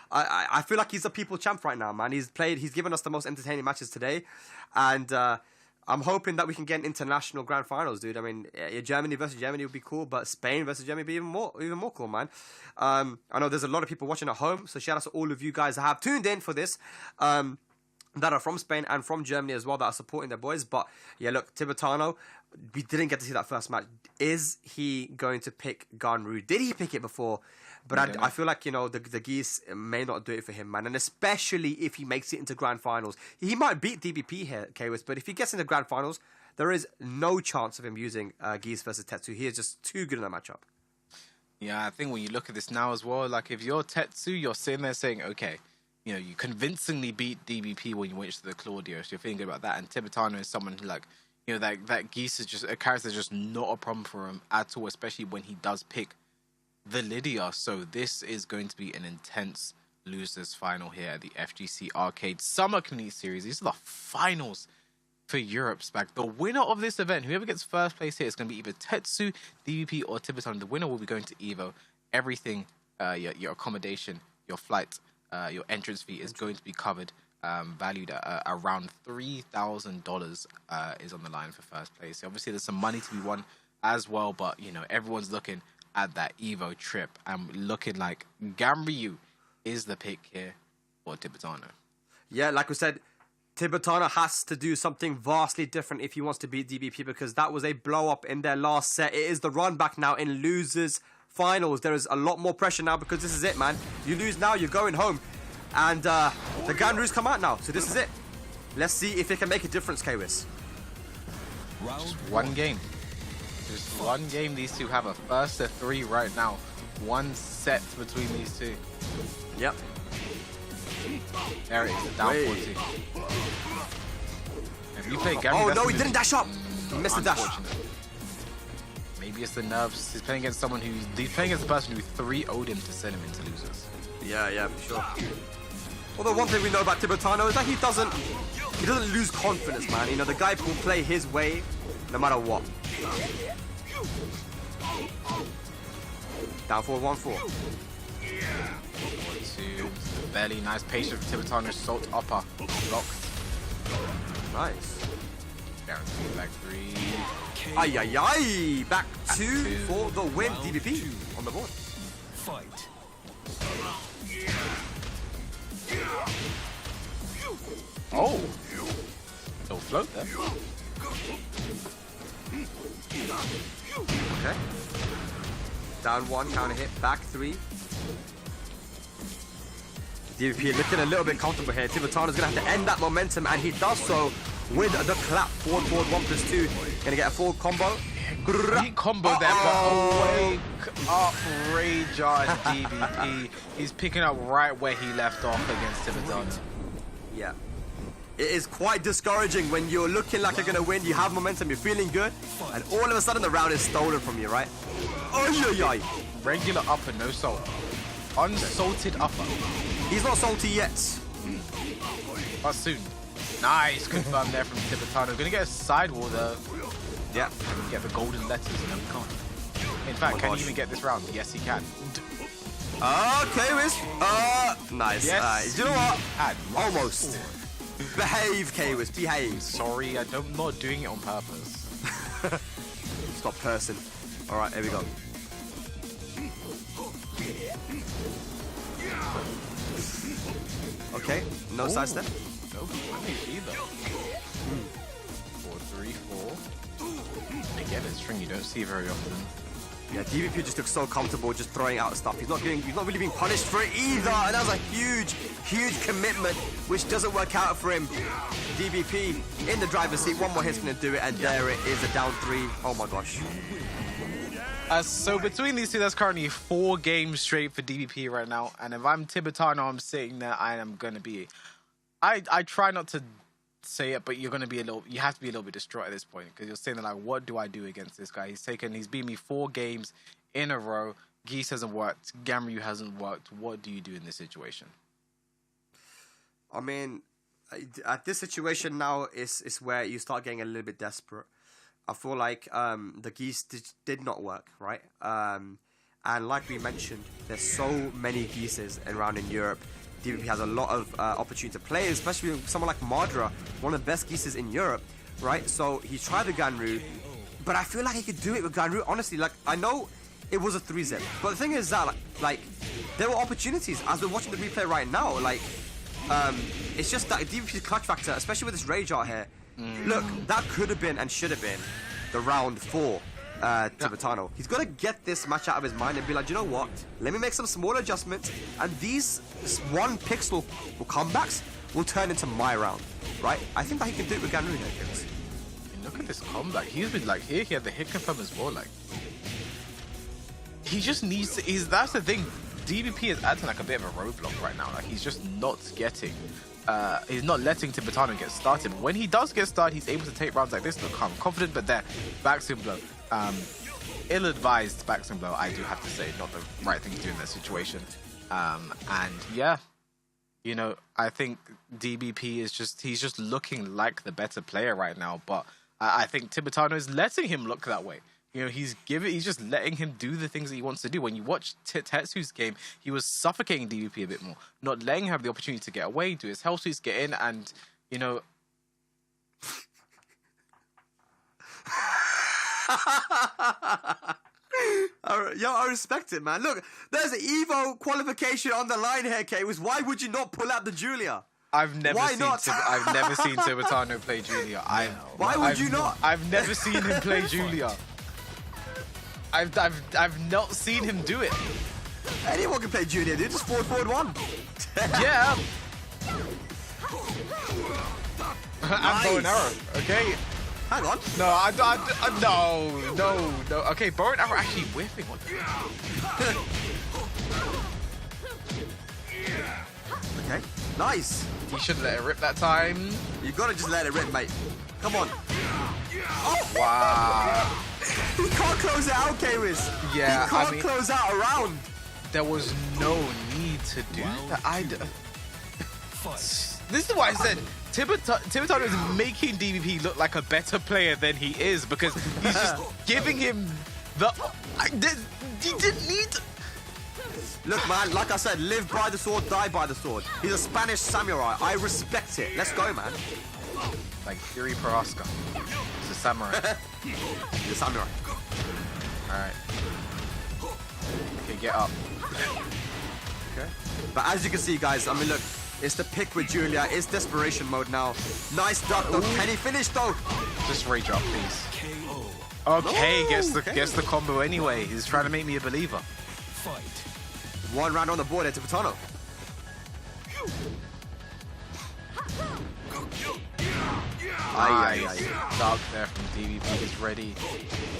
I feel like he's a people champ right now, man. He's given us the most entertaining matches today, and I'm hoping that we can get an international grand finals, dude. I mean, Germany versus Germany would be cool, but Spain versus Germany would be even more cool, man. I know there's a lot of people watching at home, so shout out to all of you guys that have tuned in for this. That are from Spain and from Germany as well, that are supporting their boys. But yeah, look, Tibitano, we didn't get to see that first match. Is he going to pick Ganryu? Did he pick it before? But I feel like, you know, the Geese may not do it for him, man. And especially if he makes it into grand finals. He might beat DBP here, KWS, but if he gets into grand finals, there is no chance of him using Geese versus Tetsu. He is just too good in that matchup. Yeah, I think when you look at this now as well, like if you're Tetsu, you're sitting there saying, okay, you know, you convincingly beat DBP when you went to the Claudio, so you're feeling good about that. And Tibitano is someone who, like, you know, that Geese is just a character that's just not a problem for him at all, especially when he does pick the Lydia. So this is going to be an intense losers final here at the FGC Arcade Summer Elite Series. These are the finals for Europe's back. The winner of this event, whoever gets first place here, is going to be either Tetsu, DVP, or Tibitano. The winner will be going to Evo. Everything, your accommodation, your flight, your entrance fee is going to be covered, valued at around $3,000 is on the line for first place. Obviously, there's some money to be won as well, but you know everyone's looking at that Evo trip and looking like Ganryu is the pick here for Tibitano. Yeah, like we said, Tibitano has to do something vastly different if he wants to beat DBP, because that was a blow-up in their last set. It is the run back now in losers finals. There is a lot more pressure now because this is it, man. You lose now, you're going home. And the Ganryus come out now, so this is it. Let's see if it can make a difference, Kwis. Just one game. Just one game these two have. A first to 3 right now. One set between these two. Yep. There it is, the down 14. If you play Gary, oh no, he didn't dash up. He missed the dash. Maybe it's the nerves. He's playing against someone he's playing against the person who 3-0'd him to send him into losers. Yeah, for sure. Although one thing we know about Tibitano is that he doesn't lose confidence, man. You know, the guy will play his way no matter what. Down forward 1-4. To belly, nice patience for Tibitano. Salt upper, blocked. Nice. Guaranteed back 3. Ay. Back 2 2 for the win. DVP on the board. Fight. Oh! No float there. Okay. Down 1, counter hit, back 3. DVP looking a little bit comfortable here. Tibitano's gonna have to end that momentum, and he does so with the clap. Forward 1+2. Gonna get a full combo. Great combo there, but wake up Rage on DVP. He's picking up right where he left off against Tibitano. Yeah. It is quite discouraging when you're looking like you're gonna win, you have momentum, you're feeling good, and all of a sudden the round is stolen from you, right? Ay. Regular upper, no salt. Unsalted upper. He's not salty yet. But soon. Nice, confirmed there from Tibitano. Gonna get a sidewall though. Yeah. Get the golden letters, no, he can't. In fact, can he even get this round? Yes, he can. Okay, Wiz. Nice. Yes, You know what? Had Almost. Behave, Kwis, behave. Sorry, I'm not doing it on purpose. Stop person. Alright, here we go. Okay, no side step. No, either. 4-3-4. Again, it's a string you don't see very often. Yeah, DVP just looks so comfortable just throwing out stuff. He's not really being punished for it either. And that was a huge commitment, which doesn't work out for him. DVP in the driver's seat. One more hit's gonna do it, and there it is, a down 3. Oh my gosh. So between these two, that's currently 4 games straight for DVP right now. And if I'm Tibitano, I'm sitting there, I am gonna be. I try not to say it, but you have to be a little bit distraught at this point, because you're saying like, what do I do against this guy? He's beat me 4 games in a row. Geese hasn't worked. Ganryu hasn't worked. What do you do in this situation? I mean, at this situation now is where you start getting a little bit desperate. I feel like the Geese did not work, right? And like we mentioned, there's so many Geeses around in Europe. DVP has a lot of opportunity to play, especially with someone like Madra, one of the best Geeses in Europe, right? So he tried the Ganryu, but I feel like he could do it with Ganryu. Honestly, like, I know it was a 3-zip, but the thing is that, like there were opportunities. As we're watching the replay right now, like, it's just that DVP's clutch factor, especially with this Rage Art here. Look, that could have been and should have been the round 4. Tibitano. He's got to get this match out of his mind and be like, you know what? Let me make some small adjustments, and these 1 pixel comebacks will turn into my round, right? I think that he can do it with Ganryu here, kids. Look at this comeback. He's been like here. He had the hit confirm as well. Like, he just needs to. That's the thing. DVP is acting like a bit of a roadblock right now. Like, he's just not getting. He's not letting Tibitano get started. When he does get started, he's able to take rounds like this. Look, I'm confident, but there, backspin blow. Ill-advised backspin blow, I do have to say. Not the right thing to do in that situation. And yeah, You know, I think DBP is he's just looking like the better player right now, but I think Tibitano is letting him look that way. You know, he's just letting him do the things that he wants to do. When you watch Tetsu's game, he was suffocating DVP a bit more, not letting him have the opportunity to get away, do his health sweeps, get in, and, you know... Yo, I respect it, man. Look, there's an Evo qualification on the line here, K-Wiz. Why would you not pull out the Julia? I've never seen Tibitano play Julia. Why would you not? I've never seen him play Julia. I've not seen him do it. Anyone can play Julia, dude. Just forward one. Yeah. I'm bow and arrow. Okay. Hang on. No. Okay, bow and arrow actually whiffing on him. Okay. Nice. He shouldn't let it rip that time. You gotta just let it rip, mate. Come on. Oh! Wow. He can't close it out, K-Wiz. Yeah, he can't close out a round. There was no need to do that. This is why I said Tibitano is making DVP look like a better player than he is, because he's just giving him the... He didn't need to... Look, man, like I said, live by the sword, die by the sword. He's a Spanish samurai. I respect it. Let's go, man. Like Yuri Prohaska. He's a samurai. He's a samurai. Alright. Okay, get up. Okay. But as you can see, guys, I mean, look, it's the pick with Julia. It's desperation mode now. Nice duck, though. Can he finish, though? Just rage up, please. Okay, gets the combo anyway. He's trying to make me a believer. Fight. One round on the board there, Tibitano. Nice. Dark there from DVP is ready.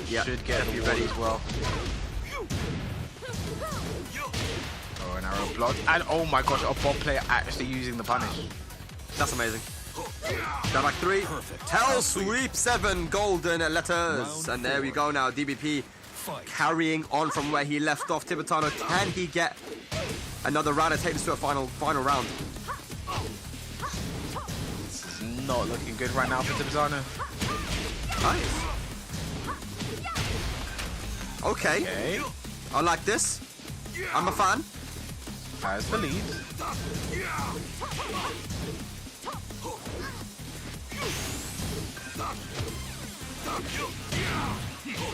Yeah. Should get a few ready as well. Oh, an arrow blocked. And oh my gosh, a bot player actually using the punish. That's amazing. Down like 3. Hell sweep 7 golden letters. And there we go now. DBP carrying on from where he left off. Tibitano, can he get another round and take this to a final round? This is not looking good right now for Tibitano. Nice. Okay. I like this. I'm a fan. Has the lead.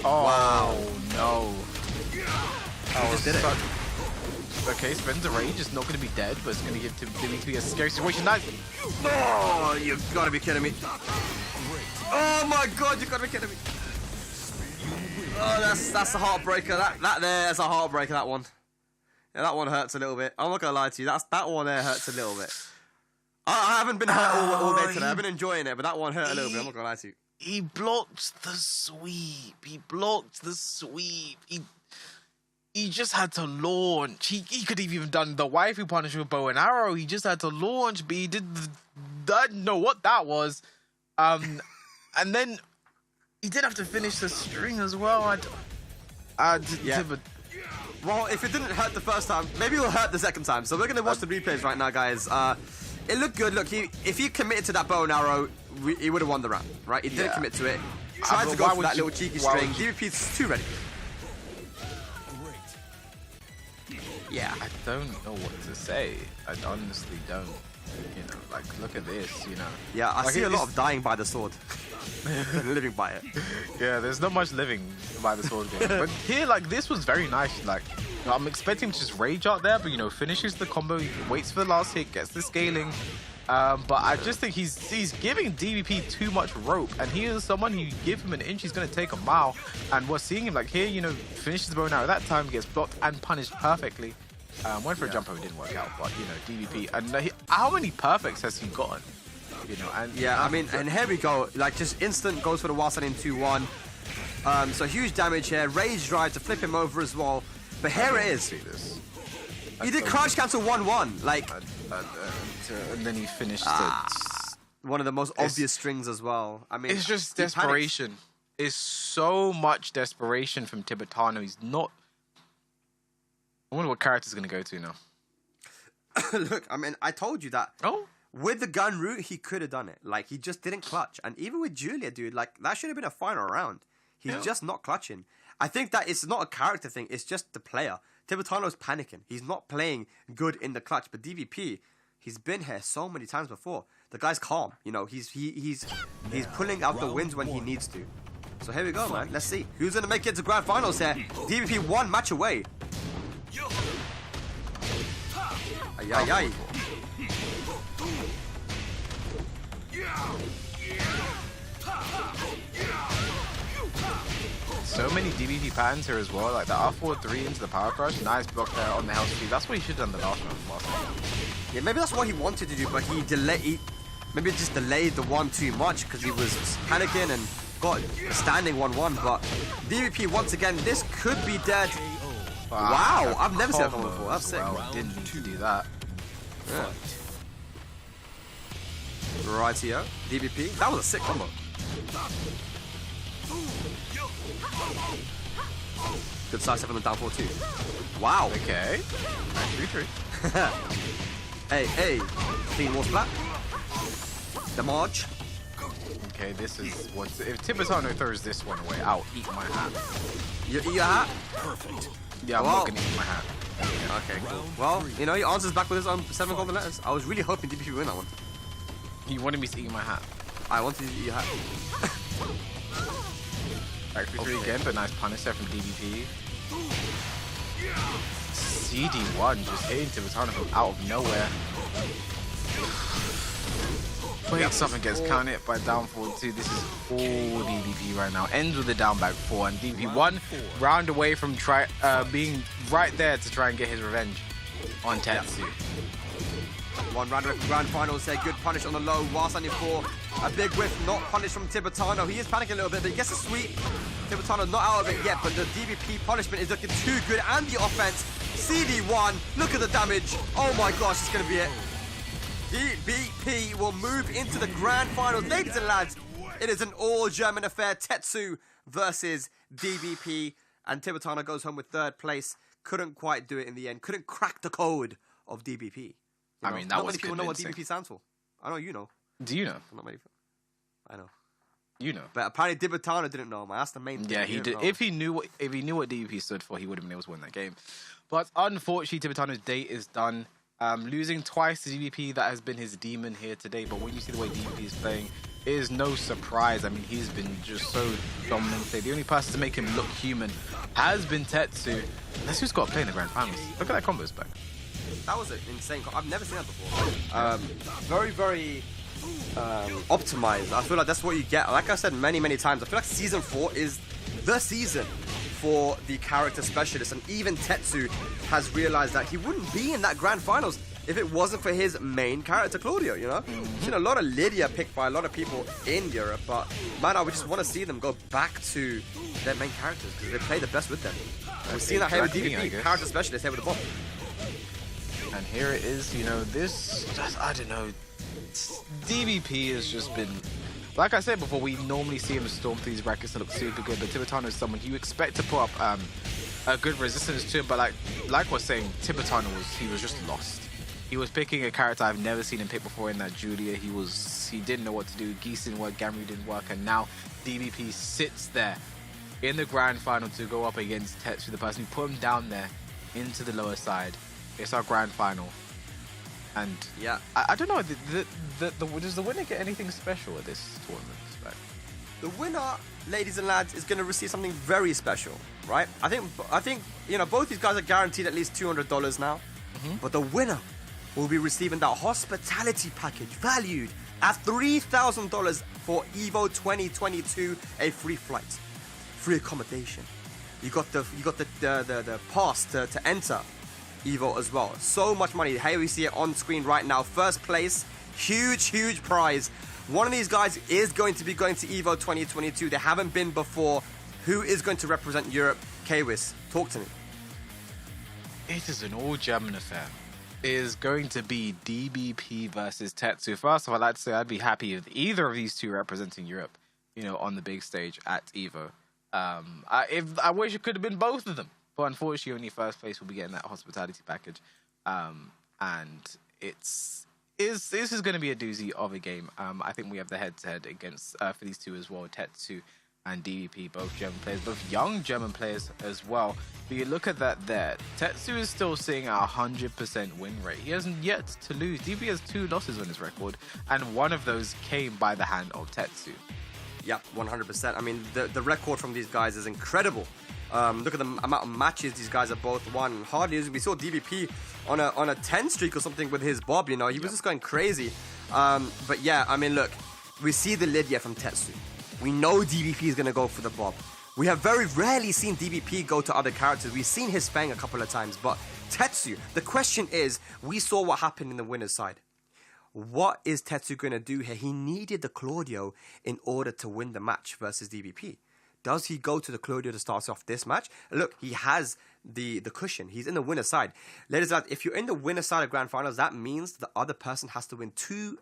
Oh, wow. No. He just did it. Okay, spends a rage. It's not going to be dead, but it's going to give DBP a scary situation. Nice. Oh, you've got to be kidding me. Oh my God, you've got to be kidding me. Oh, that's a heartbreaker. That there's a heartbreaker, that one. Yeah, that one hurts a little bit. I'm not going to lie to you. That one there hurts a little bit. I haven't been hurt all day today. I've been enjoying it, but that one hurt a little bit. I'm not going to lie to you. He blocked the sweep. He just had to launch. He could have even done the waifu punish with bow and arrow. He just had to launch, but he did... I didn't know what that was. And then he did have to finish the string as well. Yeah. Well, if it didn't hurt the first time, maybe it'll hurt the second time. So we're going to watch the replays right now, guys. It looked good. Look, if he committed to that bow and arrow, he would have won the round, right? He didn't commit to it. Tried to go for that little cheeky string. DVP's too ready. Yeah. I don't know what to say. I honestly don't. You know, like, look at this, you know. Yeah, I like, see a lot of dying by the sword. Living by it. Yeah, there's not much living by the sword game. But here, like, this was very nice. Like, you know, I'm expecting him to just rage out there, but, you know, finishes the combo, waits for the last hit, gets the scaling. But I just think he's giving DVP too much rope, and he is someone who, you give him an inch, he's going to take a mile. And we're seeing him, like, here, you know, finishes the bow now. At that time, gets blocked and punished perfectly. Went for a jump over, didn't work out, but, you know, DVP. And how many perfects has he gotten? You know, and yeah, I mean, and here we go. Like, just instant goes for the Wasan in 2-1. So huge damage here. Rage drive to flip him over as well. But here it is. He did crouch cancel 1-1. Like, and then he finished it. One of the most obvious strings as well. I mean, it's just desperation. It's so much desperation from Tibitano. He's not. I wonder what character's going to go to now. Look, I mean, I told you that. Oh. With the gun route, he could have done it. Like, he just didn't clutch. And even with Julia, dude, like, that should have been a final round. He's just not clutching. I think that it's not a character thing. It's just the player. Tibitano's panicking. He's not playing good in the clutch. But DVP, he's been here so many times before. The guy's calm. You know, he's pulling out the wins when he needs to. So here we go, man. Let's see. Who's going to make it to grand finals here? DVP one match away. Ay, ay, ay. So many DBP patterns here as well, like the R4-3 into the power crush, nice block there on the health speed. That's what he should have done the last round. Yeah, maybe that's what he wanted to do, but he maybe just delayed the one too much because he was panicking and got standing 1-1. But DVP once again, this could be dead. Wow, I've never seen that one before. That's sick. Well, didn't need to do that. Yeah. Rightio, DVP. That was a sick combo. Good side 7 on down 4-2. Wow. Okay. Nice 3-3. Hey. Clean wall splat. Damage. Okay, this is what. If Tibitano throws this one away, I'll eat my hat. You eat your hat? Perfect. Yeah, I'm not gonna eat my hat. Okay, cool. Well, you know, he answers back with his 7 golden letters. I was really hoping DVP would win that one. You wanted me to eat my hat. I wanted you to eat your hat. Back 3-3 again, but nice punish there from DVP. CD1 just hitting Tibitano from out of nowhere. Wait, something gets counted by down 4-2. This is all DVP right now. Ends with a down back 4, and DVP 1 round away from being right there to try and get his revenge on Tetsu. One round of grand finals here. Good punish on the low. Whilst on your 4. A big whiff, not punished from Tibitano. He is panicking a little bit, but he gets a sweep. Tibitano not out of it yet, but the DVP punishment is looking too good. And the offense. CD1. Look at the damage. Oh my gosh, it's going to be it. DVP will move into the grand finals. Ladies and lads, it is an all-German affair. Tetsu versus DVP. And Tibitano goes home with 3rd place. Couldn't quite do it in the end. Couldn't crack the code of DVP. I mean, that was many people know what convincing. DVP stands for. I know you know. Do you know? Not many people. I know. You know. But apparently Tibitano didn't know, man. That's the main thing. Yeah, he did. Know. If he knew what DVP stood for, he would have been able to win that game. But unfortunately, Tibitano's day is done. Losing twice to DVP, that has been his demon here today. But when you see the way DVP is playing, it is no surprise. I mean, he's been just so dominant today. The only person to make him look human has been Tetsu. That's who's got to play in the grand finals. Look at that combo spec. That was an insane. I've never seen that before. Very, very optimized. I feel like that's what you get. Like I said many, many times, I feel like Season 4 is the season for the character specialist. And even Tetsu has realized that he wouldn't be in that grand finals if it wasn't for his main character, Claudio, you know? I've seen a lot of Lydia picked by a lot of people in Europe, but man, I would just want to see them go back to their main characters because they play the best with them. We've seen that here with DVP, character specialist here with the bomb. And here it is, you know, I don't know, DVP has just been, like I said before, we normally see him storm through these brackets and look super good, but Tibitano is someone you expect to put up a good resistance to him, but like we're saying, Tibitano was just lost. He was picking a character I've never seen him pick before in that Julia. He didn't know what to do. Geese didn't work, Gamru didn't work, and now DVP sits there in the grand final to go up against Tetsu, the person who put him down there into the lower side. It's our grand final, and yeah, I don't know. Does the winner get anything special at this tournament? The winner, ladies and lads, is going to receive something very special, right? I think you know both these guys are guaranteed at least $200 now, but the winner will be receiving that hospitality package valued at $3,000 for Evo 2022, a free flight, free accommodation. You got the pass to enter Evo as well. So much money. Here we see it on screen right now. First place, huge prize. One of these guys is going to be going to Evo 2022. They haven't been before. Who is going to represent Europe? Kwis, talk to me. It is an all-German affair. It is going to be DBP versus Tetsu. First of all, I'd like to say I'd be happy with either of these two representing Europe, you know, on the big stage at Evo. I wish it could have been both of them. But unfortunately, only first place will be getting that hospitality package. and this is going to be a doozy of a game. I think we have the head-to-head against for these two as well, Tetsu and DVP, both German players, both young German players as well. But you look at that there, Tetsu is still seeing a 100% win rate. He hasn't yet to lose. DVP has 2 losses on his record, and one of those came by the hand of Tetsu. Yep, 100%. I mean, the record from these guys is incredible. Look at the amount of matches these guys have both won. Hardly, we saw DVP on a 10 streak or something with his Bob, you know. He was just going crazy. But yeah, I mean, look, we see the Lydia from Tetsu. We know DVP is going to go for the Bob. We have very rarely seen DVP go to other characters. We've seen his Fang a couple of times, but Tetsu, the question is, we saw what happened in the winner's side. What is Tetsu going to do here? He needed the Claudio in order to win the match versus DVP. Does he go to the Claudio to start off this match? Look, he has the cushion. He's in the winner's side. Ladies and gentlemen, if you're in the winner's side of Grand Finals, that means the other person has to win 2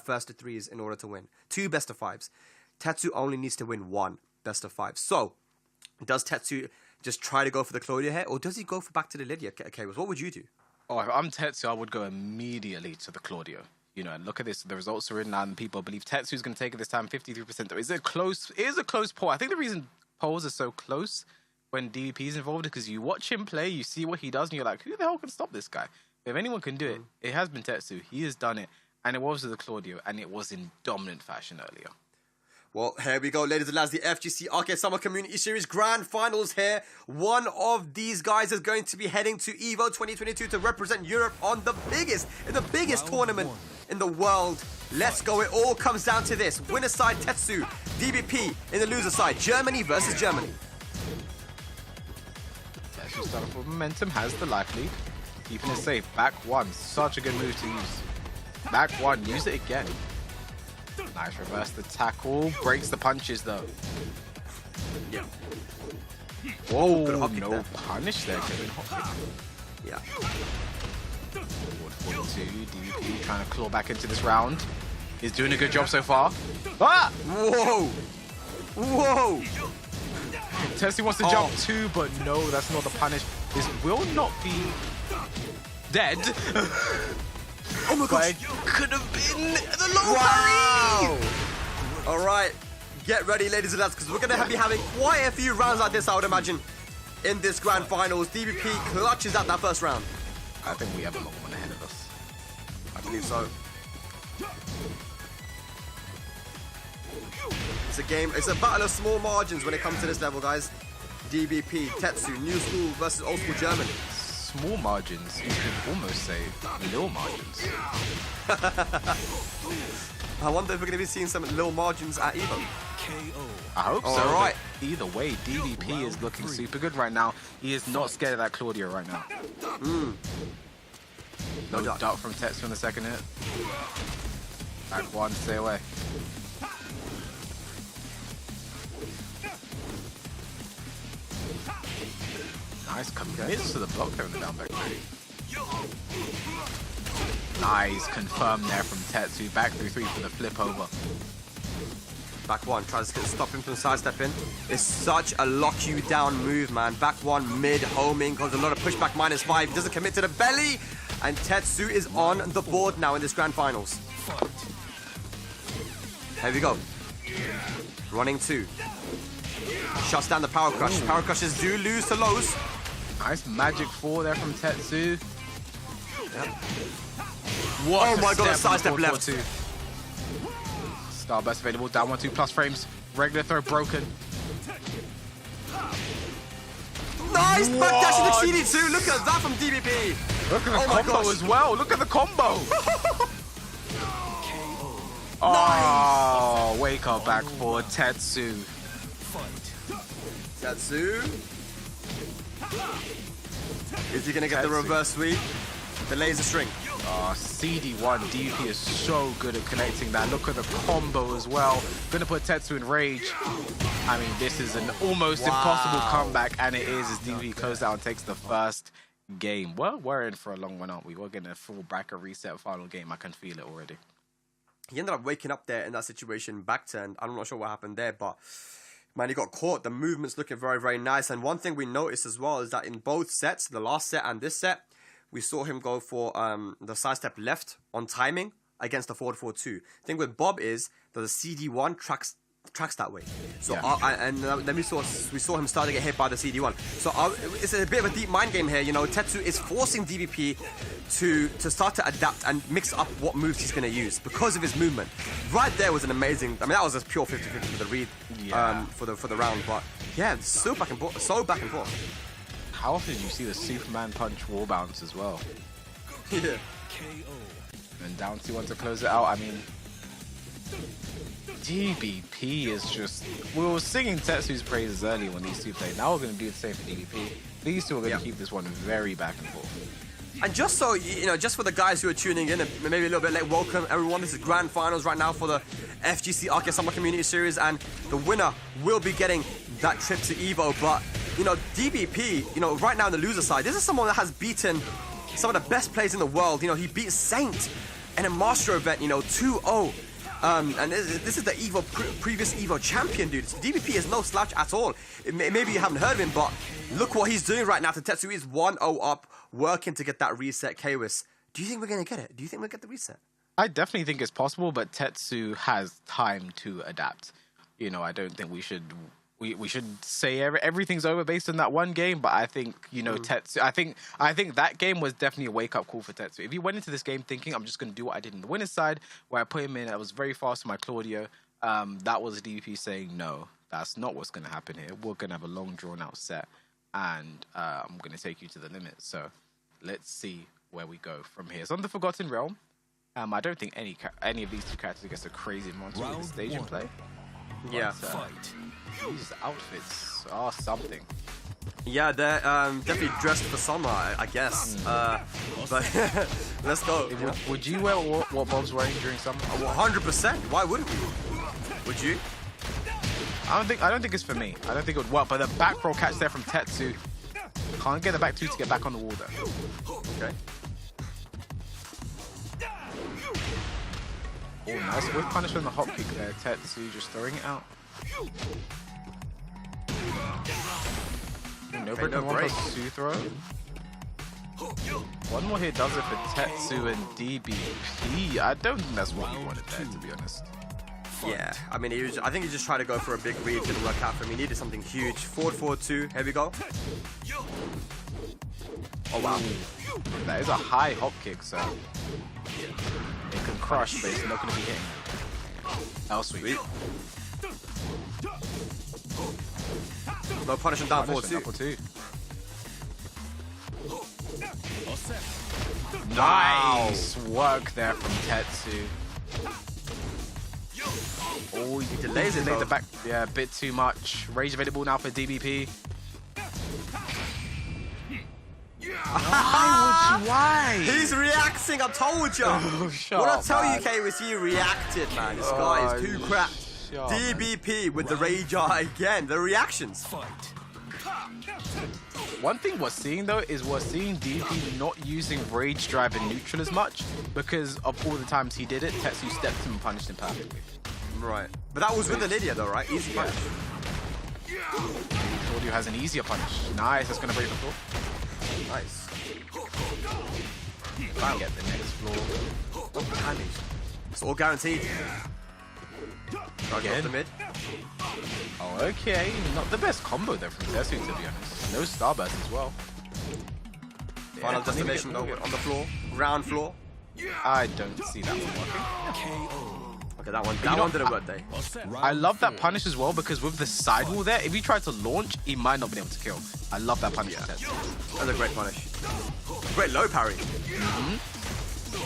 first to 3s in order to win. 2 best of 5s. Tetsu only needs to win 1 best of 5. So, does Tetsu just try to go for the Claudio here, or does he go for back to the Lydia? Okay, what would you do? Oh, if I'm Tetsu, I would go immediately to the Claudio. You know, and look at this. The results are in now, and people believe Tetsu's going to take it this time, 53%. Though, it is a close poll. I think the reason polls are so close when DVP is involved is because you watch him play, you see what he does, and you're like, who the hell can stop this guy? If anyone can do it, it has been Tetsu. He has done it, and it was with the Claudio, and it was in dominant fashion earlier. Well, here we go, ladies and lads. The FGC Arcade Summer Community Series Grand Finals here. One of these guys is going to be heading to EVO 2022 to represent Europe on the biggest tournament in the world. Let's go. It all comes down to this. Winner side, Tetsu. DVP in the loser side, Germany versus Germany. Tetsu starting for momentum, has the life lead. Keeping it safe. Back 1. Such a good move to use. Back 1. Use it again. Nice reverse the tackle. Breaks the punches though. Yeah. Whoa, no punish there, Kevin. Yeah. Forward 42. DVP trying to claw back into this round. He's doing a good job so far. Ah! Whoa! Whoa! Tetsu wants to jump too, but no, that's not the punish. This will not be dead. Oh my gosh! But it could have been the low Wow! parry! All right, get ready, ladies and lads, because we're going to be having quite a few rounds like this, I would imagine, in this Grand Finals. DVP clutches at that first round. I think we have a long one ahead of us. I believe so. It's a game, it's a battle of small margins when it comes to this level, guys. DVP, Tetsu, New School versus Old School Germany. Small margins, you could almost say little margins. I wonder if we're going to be seeing some little margins at EVO. I hope so. All right. Either way, DVP is looking super good right now. He is not scared of that Claudio right now. No dart from Tetsu in the second hit. Back 1, stay away. Nice commits to the block there in the down back three. Nice confirm there from Tetsu. Back through 3 for the flip over. Back 1, tries to stop him from sidestepping. It's such a lock you down move, man. Back 1, mid, homing, causes a lot of pushback, -5. He doesn't commit to the belly. And Tetsu is on the board now in this Grand Finals. Here we go. Running 2. Shuts down the Power Crush. Power Crushes do lose to lows. Nice magic 4 there from Tetsu. Yep. What Oh my god, a step sidestep left. Starburst available, down 1-2 plus frames. Regular throw broken. Nice back dash in the CD2. Look at that from DVP. Look at the Oh my combo gosh. as well. Look at the combo. Oh, wake up back for Tetsu. Tetsu. Is he going to get the Tetsu. reverse sweep? The laser string. CD1, DVP is so good at connecting that. Look at the combo as well. Gonna put Tetsu in rage. I mean, this is an almost impossible comeback, and it is as DVP closes out and takes the first game. Well, we're in for a long one, aren't we? We're getting a full bracket reset final game. I can feel it already. He ended up waking up there in that situation, back turned. I'm not sure what happened there, but man, he got caught. The movement's looking very, very nice. And one thing we noticed as well is that in both sets, the last set and this set, we saw him go for the sidestep left on timing against the forward 4-2. Thing with Bob is that the CD1 tracks that way. So then we saw him start to get hit by the CD1. So it's a bit of a deep mind game here. You know, Tetsu is forcing DBP to start to adapt and mix up what moves he's going to use because of his movement. Right there was an amazing. I mean, that was a pure 50-50 for the read for the round. But yeah, so back and forth. How often do you see the Superman punch wall bounce as well? Yeah. And down 2-1 to close it out. I mean, DBP is just... We were singing Tetsu's praises earlier when these two played. Now we're going to do the same for DBP. These two are going to keep this one very back and forth. And just so, you know, just for the guys who are tuning in and maybe a little bit late, welcome everyone. This is Grand Finals right now for the FGC Arcade Summer Community Series, and the winner will be getting that trip to EVO. But, you know, DBP, you know, right now on the loser side, this is someone that has beaten some of the best players in the world. You know, he beat Saint in a Master event, you know, 2-0. And this is the EVO previous EVO champion, dude. So DBP is no slouch at all. Maybe you haven't heard of him, but look what he's doing right now to Tetsu. He's 1-0 up, working to get that reset. Kwis, do you think we're going to get it? Do you think we'll get the reset? I definitely think it's possible, but Tetsu has time to adapt. You know, I don't think we should say everything's over based on that one game, but I think, you know, Tetsu, I think that game was definitely a wake-up call for Tetsu. If he went into this game thinking, I'm just going to do what I did in the winner's side, where I put him in, I was very fast with my Claudio, that was DVP saying, no, that's not what's going to happen here. We're going to have a long, drawn-out set, and I'm going to take you to the limit. So let's see where we go from here. So on the Forgotten Realm, I don't think any of these two characters gets a crazy monster with the stage and play. Yeah. These outfits are something. Yeah, they're definitely dressed for summer, I guess. But let's go. Would you wear what Bob's wearing during summer? 100%. Why wouldn't we? Would you? I don't think it's for me. I don't think it would work. But the back roll catch there from Tetsu. Can't get the back two to get back on the wall though. Okay. Oh, nice whiff punish on the hop kick there. Tetsu just throwing it out. No break on 1+2 throw. One more here does it for Tetsu and DBP. I don't think that's what he wanted there, to be honest. Yeah, I mean, I think he just tried to go for a big read. Didn't work out for him. He needed something huge. Forward 4-2. Here we go. Oh, wow. That is a high hop kick, so it can crush, but it's not going to be hitting. Oh, sweet. No punish him down 4-2. Nice work there from Tetsu. Oh, he delays it. The back. Yeah, a bit too much. Rage available now for DBP. Why? He's reacting, I told you. What I tell you, Kwis, he reacted, man. This guy is too crap. DBP with the rage eye again. The reactions. One thing we're seeing though is we're seeing DBP not using rage drive and neutral as much because of all the times he did it. Tetsu stepped him and punished him perfectly. Right, but that was with an idiot though, right? Easy punish. Claudio has an easier punish. Nice, that's gonna break the floor. Nice. I'll get the next floor. It's all guaranteed. Again? The mid. Oh, okay. Not the best combo there from Tetsu, to be honest. No starburst as well. Final destination though, on the floor. Ground floor. I don't see that one working. Okay, that one didn't work there. I love that punish as well because with the sidewall there, if he tried to launch, he might not be able to kill. I love that punish. That's a great punish. Great low parry.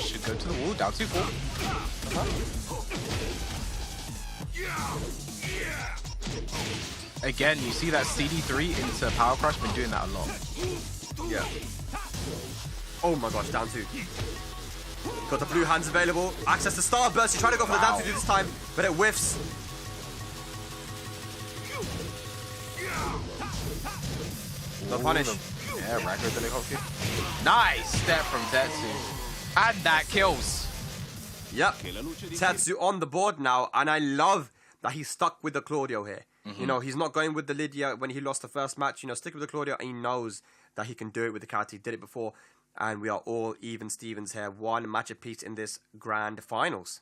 Should go to the wall, down 2-4. Again, you see that CD3 into Power Crush, been doing that a lot. Yeah. Oh my gosh, down 2. Got the blue hands available. Access to Starburst. He tried to go for the down 2 this time, but it whiffs. No punish. Yeah, Racker the hop kick. Nice step from Tetsu. And that kills. Yep. Tetsu on the board now, and I love that he's stuck with the Claudio here. You know, he's not going with the Lydia when he lost the first match. You know, stick with the Claudio, and he knows that he can do it with the character. He did it before. and we are all even Stevens here. One match apiece in this grand finals.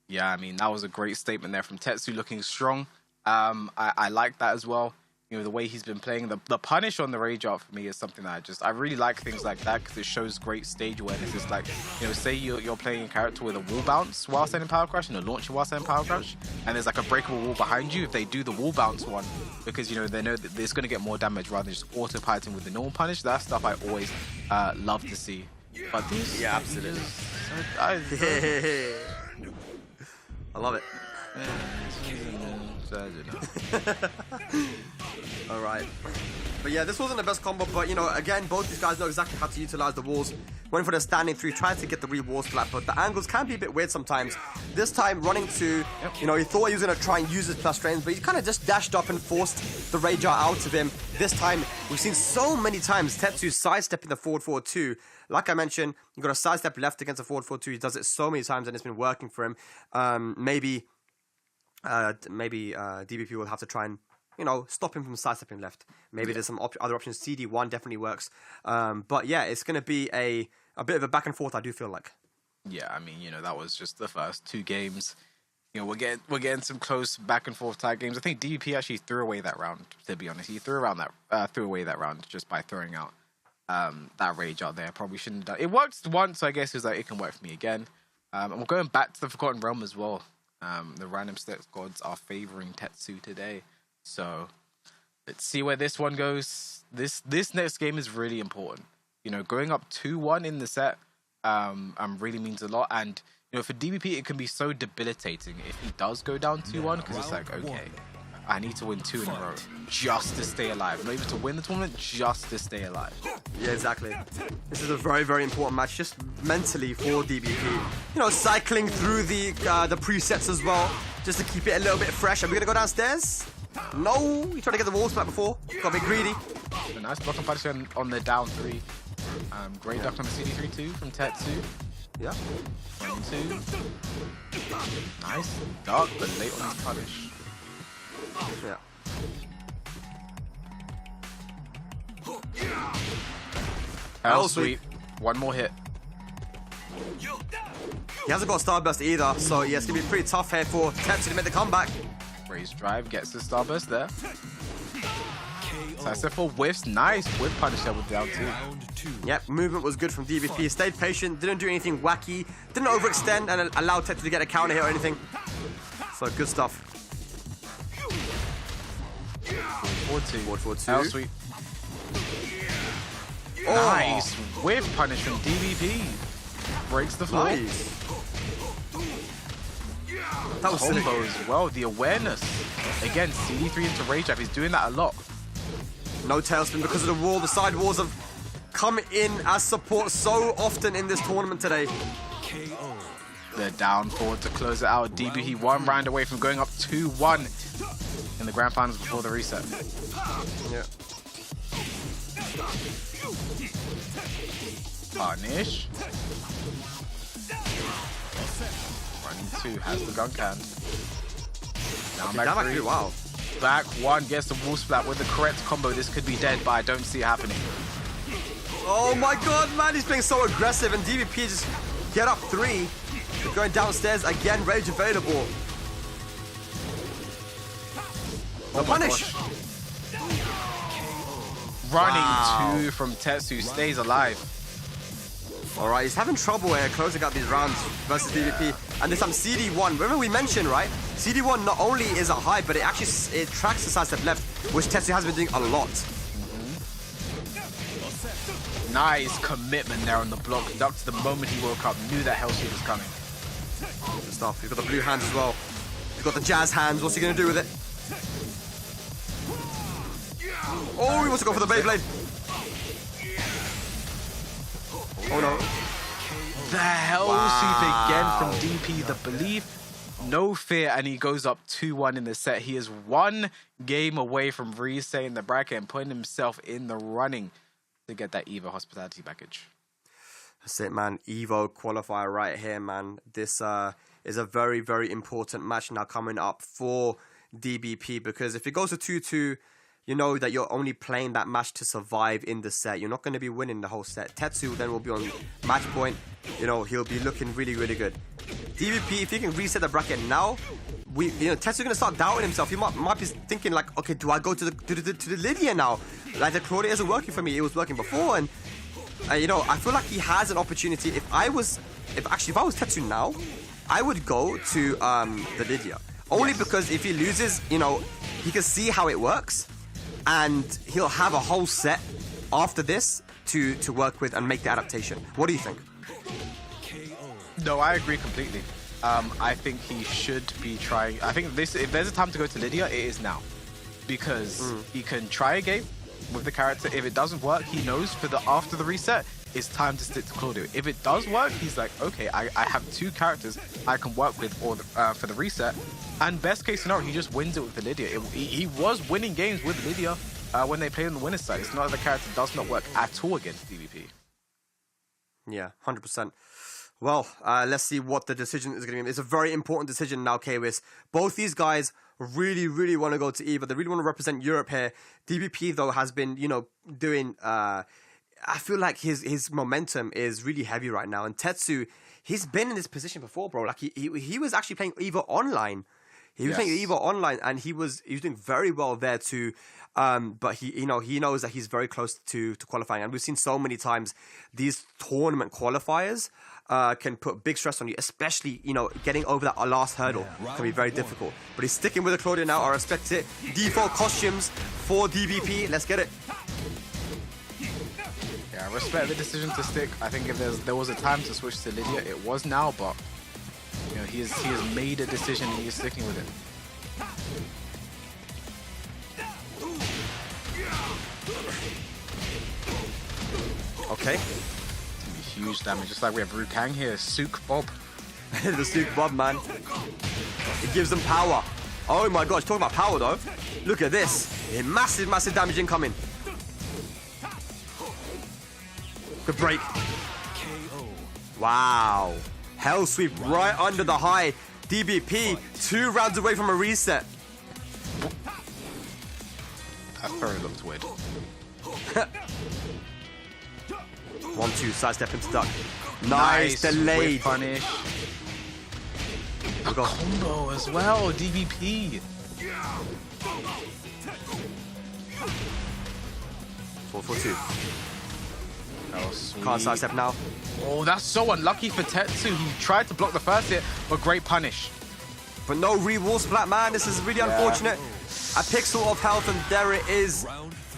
Yeah, I mean, that was a great statement there from Tetsu, looking strong. I like that as well. You know, the way he's been playing. The punish on the rage art for me is something that I really like things like that because it shows great stage awareness. It's like, you know, say you're playing a character with a wall bounce while sending power crush and a launcher while sending power crush, and there's like a breakable wall behind you. If they do the wall bounce one, because, you know, they know that it's going to get more damage rather than just auto-piloting with the normal punish. That stuff I always love to see. But this, Yeah, absolutely. I love it. All right. But yeah, this wasn't the best combo, but, you know, again, both these guys know exactly how to utilize the walls. Went for the standing 3, tried to get the wall splat, but the angles can be a bit weird sometimes. This time, running to, you know, he thought he was going to try and use his plus strains, but he kind of just dashed up and forced the rage art out of him. This time, we've seen so many times Tetsu sidestepping the forward 2. Like I mentioned, you got a sidestep left against a forward 2. He does it so many times, and it's been working for him. Maybe DBP will have to try and, you know, stop him from sidestepping left. Maybe there's some other options. CD1 definitely works. But yeah, it's going to be a bit of a back and forth, I do feel like. Yeah, I mean, you know, that was just the first 2 games. You know, we're getting some close back and forth tag games. I think DBP actually threw away that round, to be honest. He threw away that round just by throwing out that rage out there. Probably shouldn't have done it. Worked once, so I guess it was like, it can work for me again. And we're going back to the Forgotten Realm as well. The random stats gods are favoring Tetsu today. So let's see where this one goes. This next game is really important. You know, going up 2-1 in the set really means a lot. And, you know, for DBP, it can be so debilitating if he does go down 2-1, because it's like, okay, I need to win 2 in a row just to stay alive. Not even to win the tournament, just to stay alive. Yeah, exactly. This is a very, very important match, just mentally for DBP. You know, cycling through the presets as well, just to keep it a little bit fresh. Are we gonna go downstairs? No, you tried to get the wall splat before. Got a bit greedy. A nice block and punish on the down 3. Great duck on the CD3 too from Tetsu. Yeah. 1-2. Nice duck, but late on his punish. Yeah. Hell sweep. One more hit. He hasn't got Starburst either, so yeah, it's gonna be pretty tough here for Tetsu to make the comeback. Raise drive, gets the Starburst there. Successful whiffs, nice whip punish there with down 2. Yep, movement was good from DBP. Stayed patient, didn't do anything wacky, didn't overextend and allow Tetsu to get a counter hit or anything. So good stuff. 4-2. Forward 2. Hell sweep. Oh. Nice whiff punish from DBP. Breaks the floor. Nice. That was silly. Combo as well, the awareness. Again, CD3 into rage drive, he's doing that a lot. No tailspin because of the wall. The side walls have come in as support so often in this tournament today. They're down forward to close it out. DBP 1 round away from going up 2-1 in the grand finals before the reset. Yeah. Punish. Running 2 has the gun can. Now back 3. Wow. Back 1 gets the wall splat with the correct combo. This could be dead, but I don't see it happening. Oh my god, man, he's being so aggressive, and DBP just get up 3. They're going downstairs again, rage available. The punish. Running 2 from Tetsu, stays alive. All right, he's having trouble here closing out these rounds versus DBP. And there's some CD1. Remember we mentioned, right? CD1 not only is a high, but it tracks the sidestep left, which Tetsu has been doing a lot. Nice commitment there on the block. Ducked the moment he woke up, knew that hell sweep was coming. Good stuff. He's got the blue hands as well. He's got the jazz hands. What's he going to do with it? Oh, he wants to go for the Beyblade. Oh no. The hell sweep again from DP. The belief, no fear, and he goes up 2-1 in the set. He is 1 game away from resetting the bracket and putting himself in the running to get that EVO hospitality package. That's it, man. EVO qualifier right here, man. This is a very, very important match now coming up for DBP, because if it goes to 2-2, you know that you're only playing that match to survive in the set. You're not going to be winning the whole set. Tetsu then will be on match point. You know, he'll be looking really, really good. DVP, if he can reset the bracket now, Tetsu's going to start doubting himself. He might be thinking like, okay, do I go to the Lydia now? Like, the Claudia isn't working for me. It was working before, and you know, I feel like he has an opportunity. If I was Tetsu now, I would go to the Lydia. Only because if he loses, you know, he can see how it works, and he'll have a whole set after this to work with and make the adaptation. What do you think? No, I agree completely. I think he should be trying. I think if there's a time to go to Lydia, it is now, because he can try a game with the character. If it doesn't work, he knows after the reset, it's time to stick to Claudio. If it does work, he's like, okay, I have 2 characters I can work with for the reset. And best case scenario, he just wins it with the Lydia. He was winning games with Lydia when they played on the winner's side. It's not that the character does not work at all against DVP. Yeah, 100%. Well, let's see what the decision is going to be. It's a very important decision now, KWIS. Both these guys really, really want to go to EVA. They really want to represent Europe here. DVP, though, has been, you know, doing... I feel like his momentum is really heavy right now. And Tetsu, he's been in this position before, bro. Like, he was actually playing EVA online. He was playing EVA online, and he was doing very well there too. But he knows that he's very close to qualifying. And we've seen so many times these tournament qualifiers can put big stress on you, especially, you know, getting over that last hurdle can be very difficult. But he's sticking with the Claudia now. I respect it. Default costumes for DVP. Let's get it. Yeah, I respect the decision to stick. I think if there was a time to switch to Lydia, it was now, but you know, he has made a decision and he's sticking with it. Okay. Huge damage, just like we have Rukang here. Sook Bob. The Sook Bob, man. It gives them power. Oh my gosh, talking about power though. Look at this. Massive, massive damage incoming. Good break. Wow. Hell sweep right under the high. DBP 2 rounds away from a reset. That throw looked weird. 1-2, sidestep into duck. Nice, delayed. Punish. A combo as well, DVP. 4-4-2. Oh, sweet. Can't sidestep now. Oh, that's so unlucky for Tetsu. He tried to block the first hit, but great punish. But no re-wall splat, man. This is really unfortunate. A pixel of health, and there it is.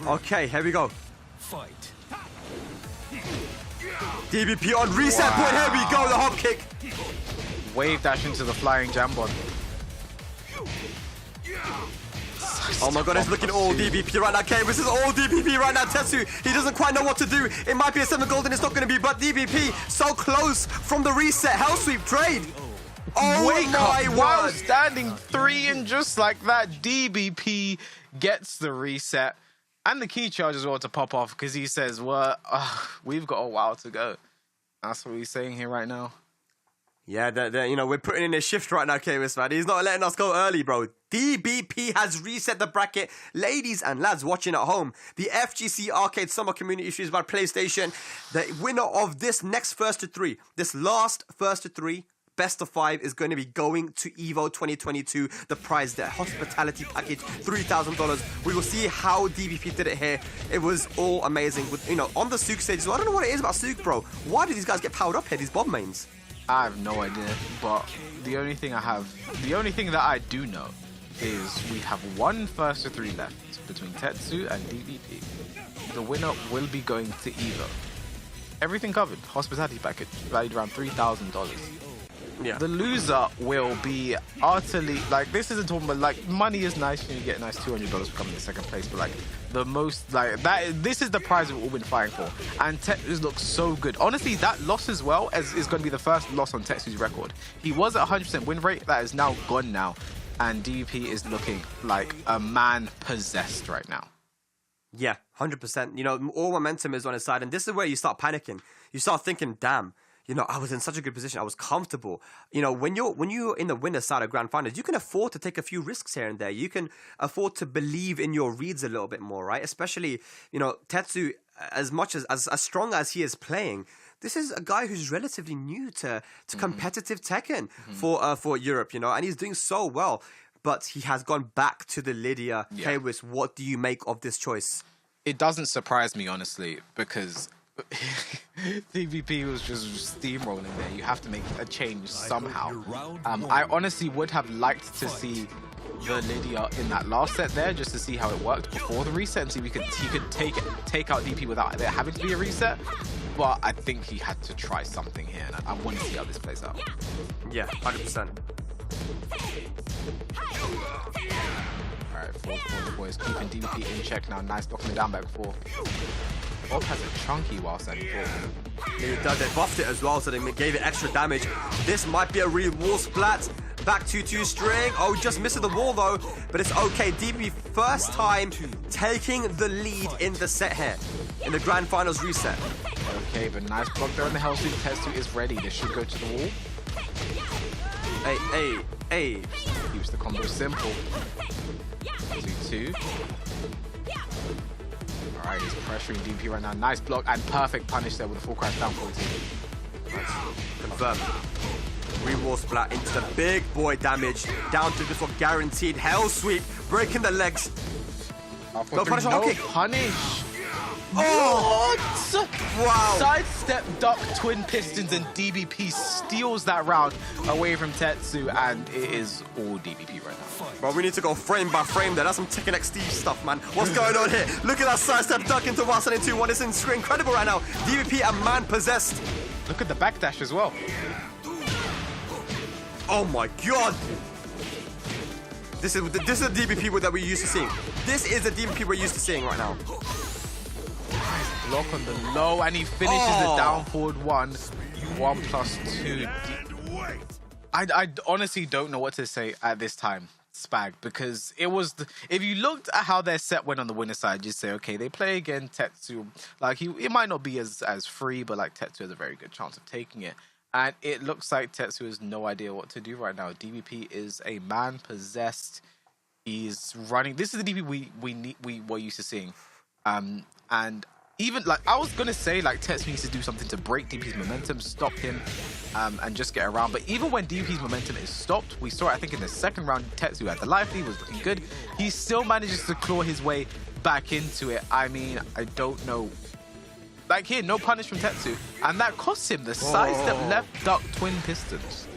Okay, here we go. Fight. DBP on reset point. Here we go, the hop kick. Wave dash into the flying jambon. Oh my god, it's looking all DBP right now. Okay, this is all DBP right now. Tetsu, he doesn't quite know what to do. It might be a 7 gold and it's not going to be, but DBP so close from the reset. Hell sweep trade. Oh Wake my up while word. standing 3, and just like that, DBP gets the reset and the key charge as well to pop off, because he says, well, we've got a while to go. That's what he's saying here right now. Yeah, you know, we're putting in a shift right now, KWIS, man. He's not letting us go early, bro. DBP has reset the bracket. Ladies and lads watching at home, the FGC Arcade Summer Community Series by PlayStation, the winner of this next first to 3, this last first to 3, best of 5 is going to be going to EVO 2022. The prize, the hospitality package, $3,000. We will see how DBP did it here. It was all amazing. With, you know, on the Sook stage. So I don't know what it is about Sook, bro. Why do these guys get powered up here? These Bob mains. I have no idea, but the only thing that I do know is we have one first to 3 left between Tetsu and DVP. The winner will be going to EVO. Everything covered. Hospitality package valued around $3,000. Yeah. The loser will be utterly, like, this isn't talking about, like, money is nice and you get a nice $200 for coming in second place, but like the most, like, that, this is the prize we've all been fighting for. And Tetsu looks so good. Honestly, that loss as well is going to be the first loss on Tetsu's record. He was at 100% win rate. That is now gone now. And DVP is looking like a man possessed right now. Yeah, 100%. You know, all momentum is on his side. And this is where you start panicking. You start thinking, damn, you know, I was in such a good position. I was comfortable. You know, when you're in the winner's side of grand finals, you can afford to take a few risks here and there. You can afford to believe in your reads a little bit more, right? Especially, you know, Tetsu, as much as strong as he is playing, this is a guy who's relatively new to competitive Tekken for Europe, you know, and he's doing so well. But he has gone back to the Lydia. Yeah. Kawis, what do you make of this choice? It doesn't surprise me, honestly, because DVP was just steamrolling there. You have to make a change somehow. I honestly would have liked to see the Lydia in that last set there, just to see how it worked before the reset, and see if he could take out DP without there having to be a reset. But I think he had to try something here, and I want to see how this plays out. Yeah, 100%. Alright, 4-4 the boys keeping DVP in check now. Nice blocking the down back 4. Bob has a chunky while standing forward. They buffed it as well, so they gave it extra damage. This might be a real wall splat. Back 2-2 string. Oh, just missed the wall though, but it's okay. DP first time taking the lead in the set here, in the grand finals reset. Okay, but nice block there on the Hellsweep. Tetsu is ready. This should go to the wall. Hey. Keeps the combo simple. 2-2. Alright, he's pressuring DP right now. Nice block and perfect punish there with a full crash down 14. Confirmed. Re-wall splat into the big boy damage. Down to this one guaranteed. Hell sweep. Breaking the legs. No punish. No kick. Punish. Oh! What? Wow. Sidestep, duck, twin pistons, and DBP steals that round away from Tetsu, and it is all DBP right now. Bro, we need to go frame by frame there. That's some Tekken XD stuff, man. What's going on here? Look at that sidestep duck into Wasan in 2-1. It's incredible right now. DBP, a man possessed. Look at the backdash as well. Oh my god. This is the DBP that we're used to seeing. This is the DBP we're used to seeing right now. Block on the low, and he finishes the down forward 1. 1+2. I honestly don't know what to say at this time, Spag, because it was if you looked at how their set went on the winner side, you'd say, okay, they play again Tetsu. Like it might not be as free, but like Tetsu has a very good chance of taking it. And it looks like Tetsu has no idea what to do right now. DBP is a man possessed. He's running. This is the DBP we were used to seeing, and even like I was gonna say, like Tetsu needs to do something to break DP's momentum, stop him, and just get around. But even when DP's momentum is stopped, we saw it, I think in the second round, Tetsu had the life lead, was looking good. He still manages to claw his way back into it. I mean, I don't know. Like here, no punish from Tetsu, and that costs him the sidestep left duck twin pistons.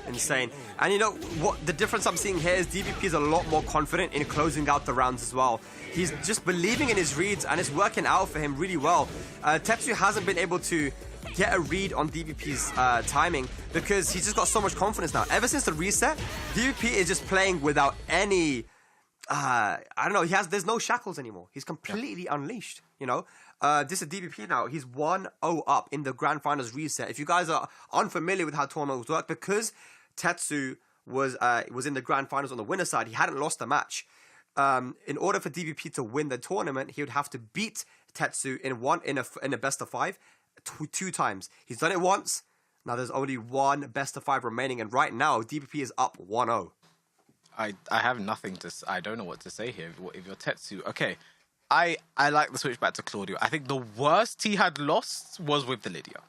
Insane. And you know what? The difference I'm seeing here is DVP is a lot more confident in closing out the rounds as well. He's just believing in his reads, and it's working out for him really well. Tetsu hasn't been able to get a read on DVP's timing because he's just got so much confidence now. Ever since the reset, DVP is just playing without any... I don't know. There's no shackles anymore. He's completely unleashed, you know? This is DVP now. He's 1-0 up in the Grand Finals reset. If you guys are unfamiliar with how tournaments work, because Tetsu was in the Grand Finals on the winner side, he hadn't lost a match. In order for DVP to win the tournament, he would have to beat Tetsu in a best of 5 two times. He's done it once. Now there's only one best of 5 remaining, and right now DVP is up 1-0. I have nothing to. I don't know what to say here. If you're Tetsu, okay. I like the switch back to Claudio. I think the worst he had lost was with the Lydia.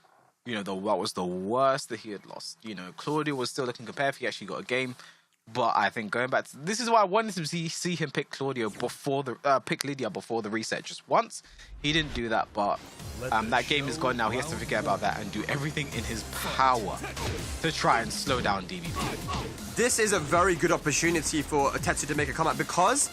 You know, what was the worst that he had lost. You know, Claudio was still looking compared if he actually got a game. But I think going back to this is why I wanted to see him pick Claudio before the pick Lydia before the reset just once. He didn't do that, but that game is gone now. He has to forget about that and do everything in his power to try and slow down DVP. This is a very good opportunity for Tetsu to make a comeback because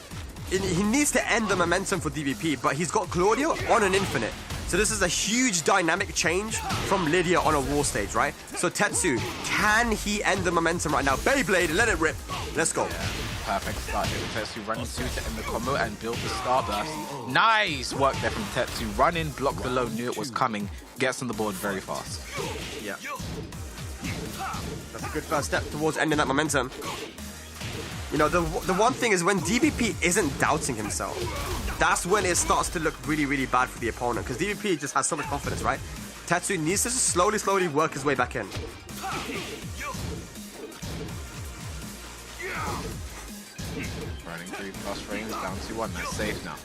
he needs to end the momentum for DVP, but he's got Claudio on an infinite. So this is a huge dynamic change from Lydia on a war stage, right? So Tetsu, can he end the momentum right now? Beyblade, let it rip. Let's go. Yeah, perfect start here with Tetsu running through to end the combo and build the starburst. Nice work there from Tetsu. Run in, block the low, knew it was coming. Gets on the board very fast. Yeah. That's a good first step towards ending that momentum. You know, the one thing is when DVP isn't doubting himself, that's when it starts to look really, really bad for the opponent because DVP just has so much confidence, right? Tetsu needs to just slowly work his way back in. Running 3+ frames, down to 1. That's safe now.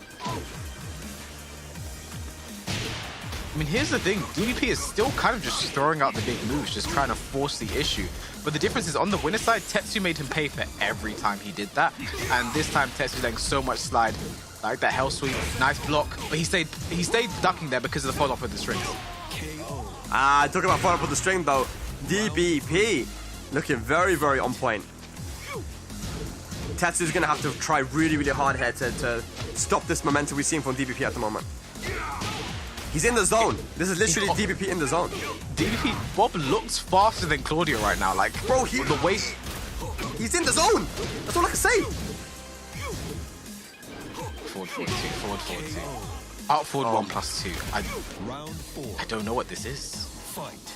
I mean, here's the thing. DVP is still kind of just throwing out the big moves, just trying to force the issue. But the difference is on the winner side, Tetsu made him pay for every time he did that. And this time, Tetsu's letting so much slide. Like that hell sweep, nice block. But he stayed ducking there because of the follow-up with the strings. Talking about follow-up with the string though. DBP looking very on point. Tetsu's going to have to try really hard here to stop this momentum we're seeing from DBP at the moment. He's in the zone. This is literally DBP in the zone. DVP, Bob looks faster than Claudio right now. Like, Bro, the way... He's in the zone. That's all I can say. Forward 42. Out forward 1+2. I don't know what this is.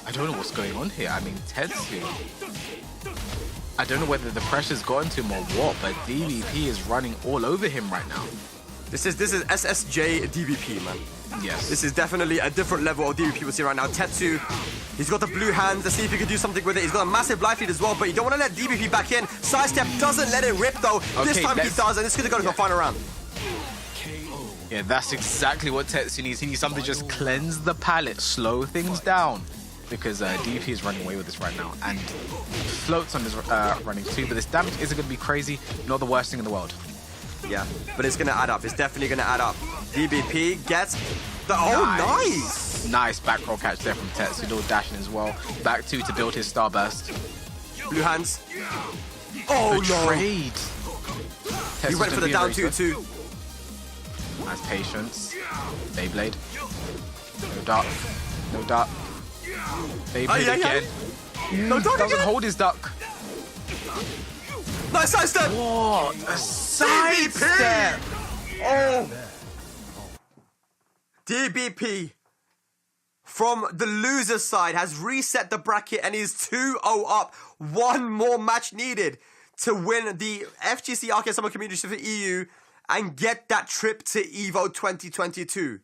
I don't know what's going on here. I mean, Tetsu. I don't know whether the pressure's gotten to him or what, but DVP is running all over him right now. This is SSJ DVP, man. Yes. This is definitely a different level of DVP we're seeing right now. Tetsu, he's got the blue hands. Let's see if he can do something with it. He's got a massive life lead as well, but you don't want to let DVP back in. Sidestep doesn't let it rip though. This time he does, and this is going to go to the final round. Yeah, that's exactly what Tetsu needs. He needs something to just cleanse the palate, slow things down. Because DVP is running away with this right now. And floats on his running too, but this damage isn't going to be crazy. Not the worst thing in the world. Yeah, but it's going to add up. It's definitely going to add up. DBP gets the... Oh, nice! Nice back roll catch there from Tetsu. Little dashing as well. Back two to build his starburst. Blue hands. Oh, Betrayed. No. He went for the down two too. Nice patience. Beyblade. No duck. No duck. Beyblade again. No duck Doesn't again. hold his duck. Nice sidestep. What a sidestep! Oh. DBP from the loser side has reset the bracket and is 2-0 up. One more match needed to win the FGC Arcade Summer Community for EU and get that trip to EVO 2022.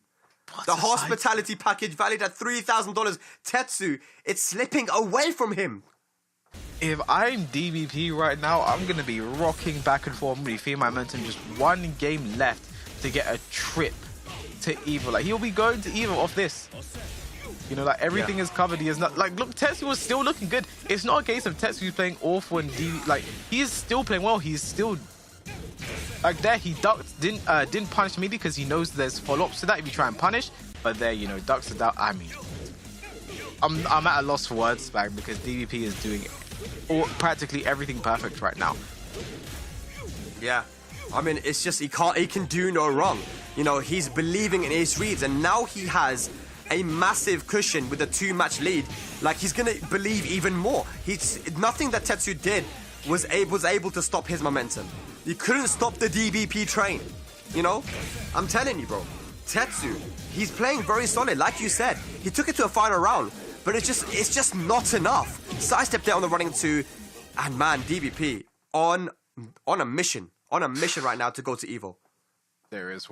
The hospitality package valued at $3,000. Tetsu, it's slipping away from him. If I'm DBP right now, I'm going to be rocking back and forth. I'm going to be feeling my momentum. Just one game left to get a trip to EVO. Like, he'll be going to EVO off this. You know, like, everything is covered. He is not... Like, look, Tetsu was still looking good. It's not a case of Tetsu playing awful and like, he is still playing well. He's still... Like, there, he ducked, didn't punish me because he knows there's follow-ups to that if you try and punish. But there, you know, ducks it out. I mean, I'm at a loss for words, back because DVP is doing practically everything perfect right now. Yeah, I mean, it's just he can do no wrong. You know, he's believing in his reads, and now he has a massive cushion with a 2-match lead. Like, he's gonna believe even more. Nothing that Tetsu did was able to stop his momentum. You couldn't stop the DVP train. You know, I'm telling you, bro. Tetsu, he's playing very solid. Like you said, he took it to a final round. But it's just not enough. Sidestep there on the running two, and man, DVP on a mission right now to go to EVO. There's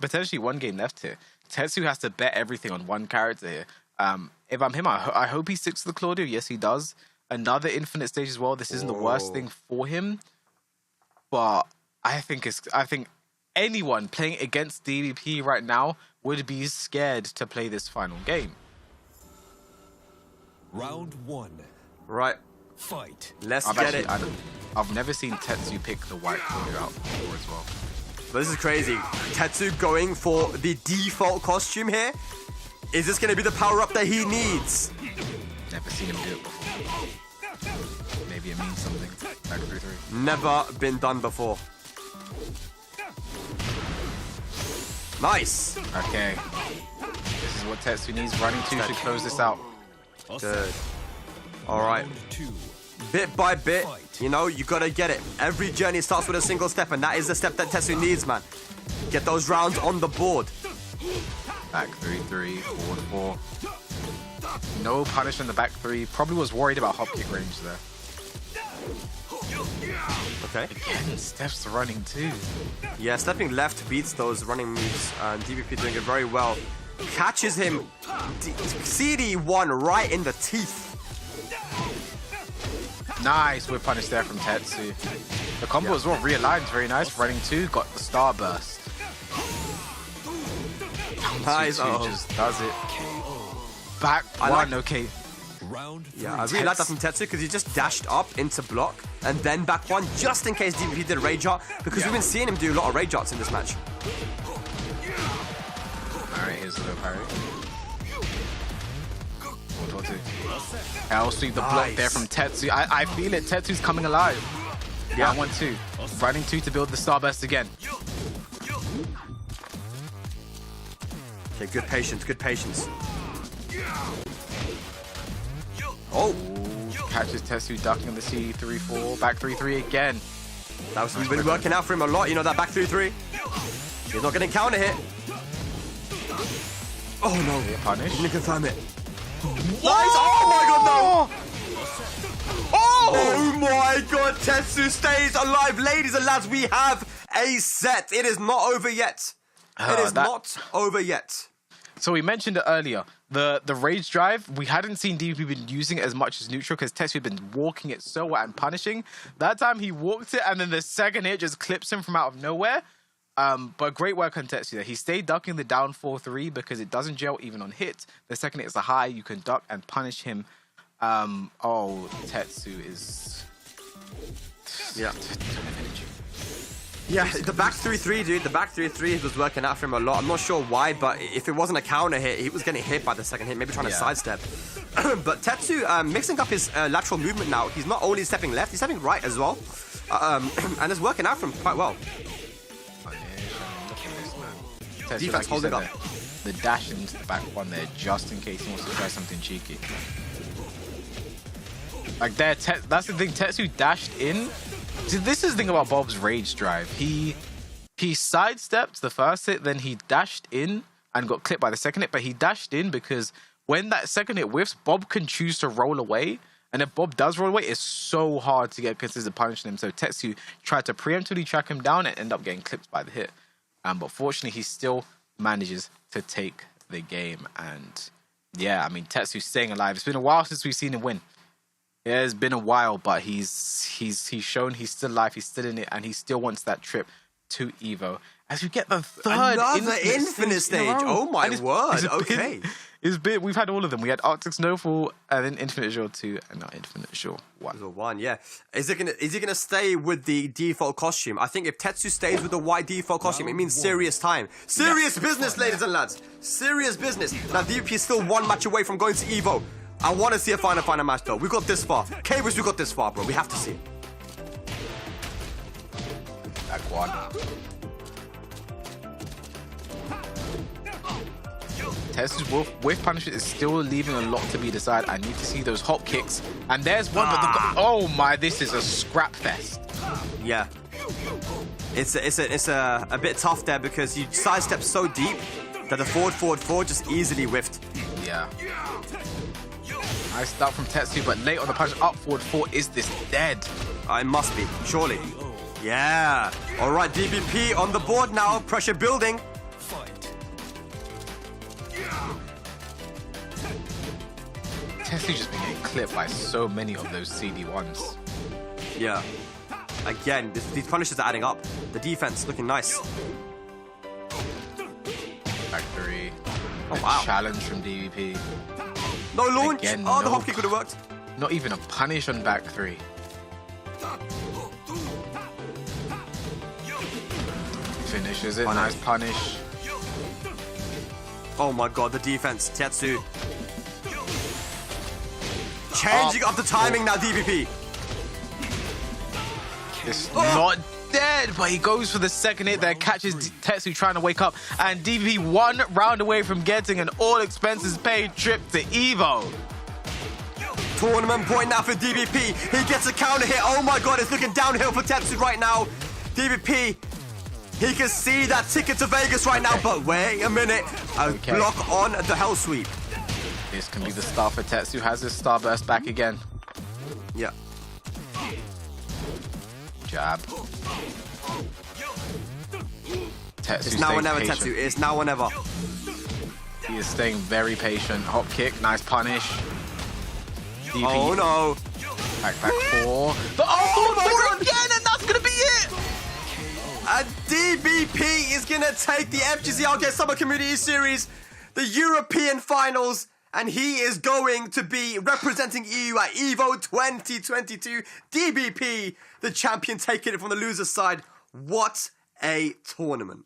potentially one game left here. Tetsu has to bet everything on one character here. If I'm him, I hope he sticks to the Claudio. Yes, he does. Another infinite stage as well. This isn't the worst thing for him, but I think anyone playing against DVP right now would be scared to play this final game. Round 1. Right. Fight. Let's get it. I've never seen Tetsu pick the white Claudio out before as well. But this is crazy. Tetsu going for the default costume here. Is this going to be the power-up that he needs? Never seen him do it before. Maybe it means something. Back 3-3. Never been done before. Nice. Okay. This is what Tetsu needs. Running 2 should close this out. Good. All right. Bit by bit, you know, you gotta get it. Every journey starts with a single step, and that is the step that Tetsu needs, man. Get those rounds on the board. Back 3-3, forward 4. No punish in the back 3. Probably was worried about hop kick range there. Okay. Again, steps running 2. Yeah, stepping left beats those running moves, and DVP doing it very well. Catches him. CD1 right in the teeth. Nice whip punish there from Tetsu. The combo as well realigned, very nice. Running 2, got the starburst. Nice. Tetsu just does it. Back one, okay. Round 3. Yeah, I really like that from Tetsu because he just dashed up into block and then back one just in case DVP did a rage art because we've been seeing him do a lot of rage arts in this match. Alright, here's the low parry. I'll sweep the block there from Tetsu. I feel it. Tetsu's coming alive. Yeah, 1-2. Running 2 to build the starburst again. Okay, good patience, good patience. Oh! Catches Tetsu ducking on the C3-4. Back 3-3 again. That was been working out for him a lot. You know that back 3-3. He's not getting counter hit. Oh no! Punish. He didn't confirm it. Nice! Oh my god, no! Oh my god, Tetsu stays alive. Ladies and lads, we have a set. It is not over yet. It is not over yet. So we mentioned it earlier. The rage drive, we hadn't seen DVP been using it as much as neutral because Tetsu had been walking it so well and punishing. That time he walked it and then the second hit just clips him from out of nowhere. But great work on Tetsu there. He stayed ducking the down 4-3 because it doesn't gel even on hit. The second hit is a high, you can duck and punish him. Oh, Tetsu is... Yeah. Yeah, the back 3-3, dude. The back 3-3 was working out for him a lot. I'm not sure why, but if it wasn't a counter hit, he was getting hit by the second hit, maybe trying to sidestep. But Tetsu mixing up his lateral movement now. He's not only stepping left, he's stepping right as well. And it's working out for him quite well. Tetsu, Defense like holding said, up. The dash into the back one there just in case he wants to try something cheeky. Like there, that's the thing. Tetsu dashed in. See, this is the thing about Bob's rage drive. He sidestepped the first hit, then he dashed in and got clipped by the second hit. But he dashed in because when that second hit whiffs, Bob can choose to roll away. And if Bob does roll away, it's so hard to get consistent punishing him. So Tetsu tried to preemptively track him down and end up getting clipped by the hit. But fortunately, he still manages to take the game. And yeah, I mean, Tetsu's staying alive. It's been a while since we've seen him win. Yeah, it's been a while, but he's shown he's still alive, he's still in it, and he still wants that trip to Evo. As we get the third infinite stage. Oh my word! Okay, we've had all of them. We had Arctic Snowfall, and then Infinite Shore 2, and now Infinite Shore 1. One, yeah. Is he gonna stay with the default costume? I think if Tetsu stays with the white default costume, it means serious time, serious business, ladies and lads, serious business. Now DVP is still one match away from going to Evo. I want to see a final match though. We got this far. K-Wiz, we got this far, bro. We have to see it. Back one. Tetsu's whiff punishment is still leaving a lot to be decided. I need to see those hop kicks. And there's one, but oh my, this is a scrap fest. Yeah. It's a bit tough there because you sidestep so deep that the forward just easily whiffed. Yeah. Nice start from Tetsu, but late on the punch, up forward 4. Is this dead? It must be, surely. Yeah. All right, DVP on the board now. Pressure building. Tetsu's just been getting clipped by so many of those CD1s. Yeah. Again, these punishes are adding up. The defense looking nice. Back 3. Oh, wow. Challenge from DVP. No launch. Again, the hop kick would have worked. Not even a punish on back 3. Finishes it. Nice punish. Oh my god, the defense. Tetsu. Changing up the timing now, DVP. It's not dead, but he goes for the second hit there, catches Tetsu trying to wake up, and DVP 1 round away from getting an all expenses paid trip to Evo. Tournament point now for DVP. He gets a counter hit. Oh my god, it's looking downhill for Tetsu right now. DVP, he can see that ticket to Vegas right now, but wait a minute. A block on the Hell Sweep. This can be the start for Tetsu. Has his starburst back again. Yeah. Jab. It's now or never, Tetsu. It's now or never. He is staying very patient. Hop kick, nice punish. DP. Oh no. Back 4. The Oh my forward God. again, and that's gonna be it! And DBP is gonna take the FGC Arcade Summer Community Series, the European Finals, and he is going to be representing EU at EVO 2022. DBP, the champion, taking it from the loser's side. What a tournament.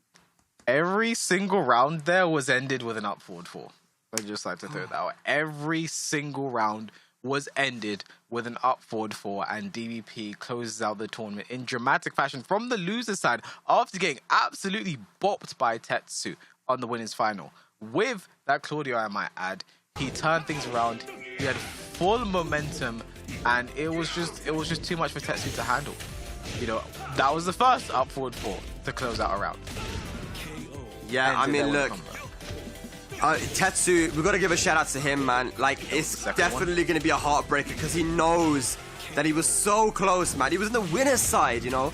Every single round there was ended with an up forward 4. I'd just like to throw that out. Every single round was ended with an up forward 4, and DBP closes out the tournament in dramatic fashion from the loser's side after getting absolutely bopped by Tetsu on the winners final. With that Claudio, I might add, he turned things around. He had full momentum, and it was just too much for Tetsu to handle. You know, that was the first up forward 4 to close out a round. Yeah, I mean, look, Tetsu, we've got to give a shout out to him, man. Like, it's definitely going to be a heartbreaker because he knows that he was so close, man. He was in the winner's side, you know,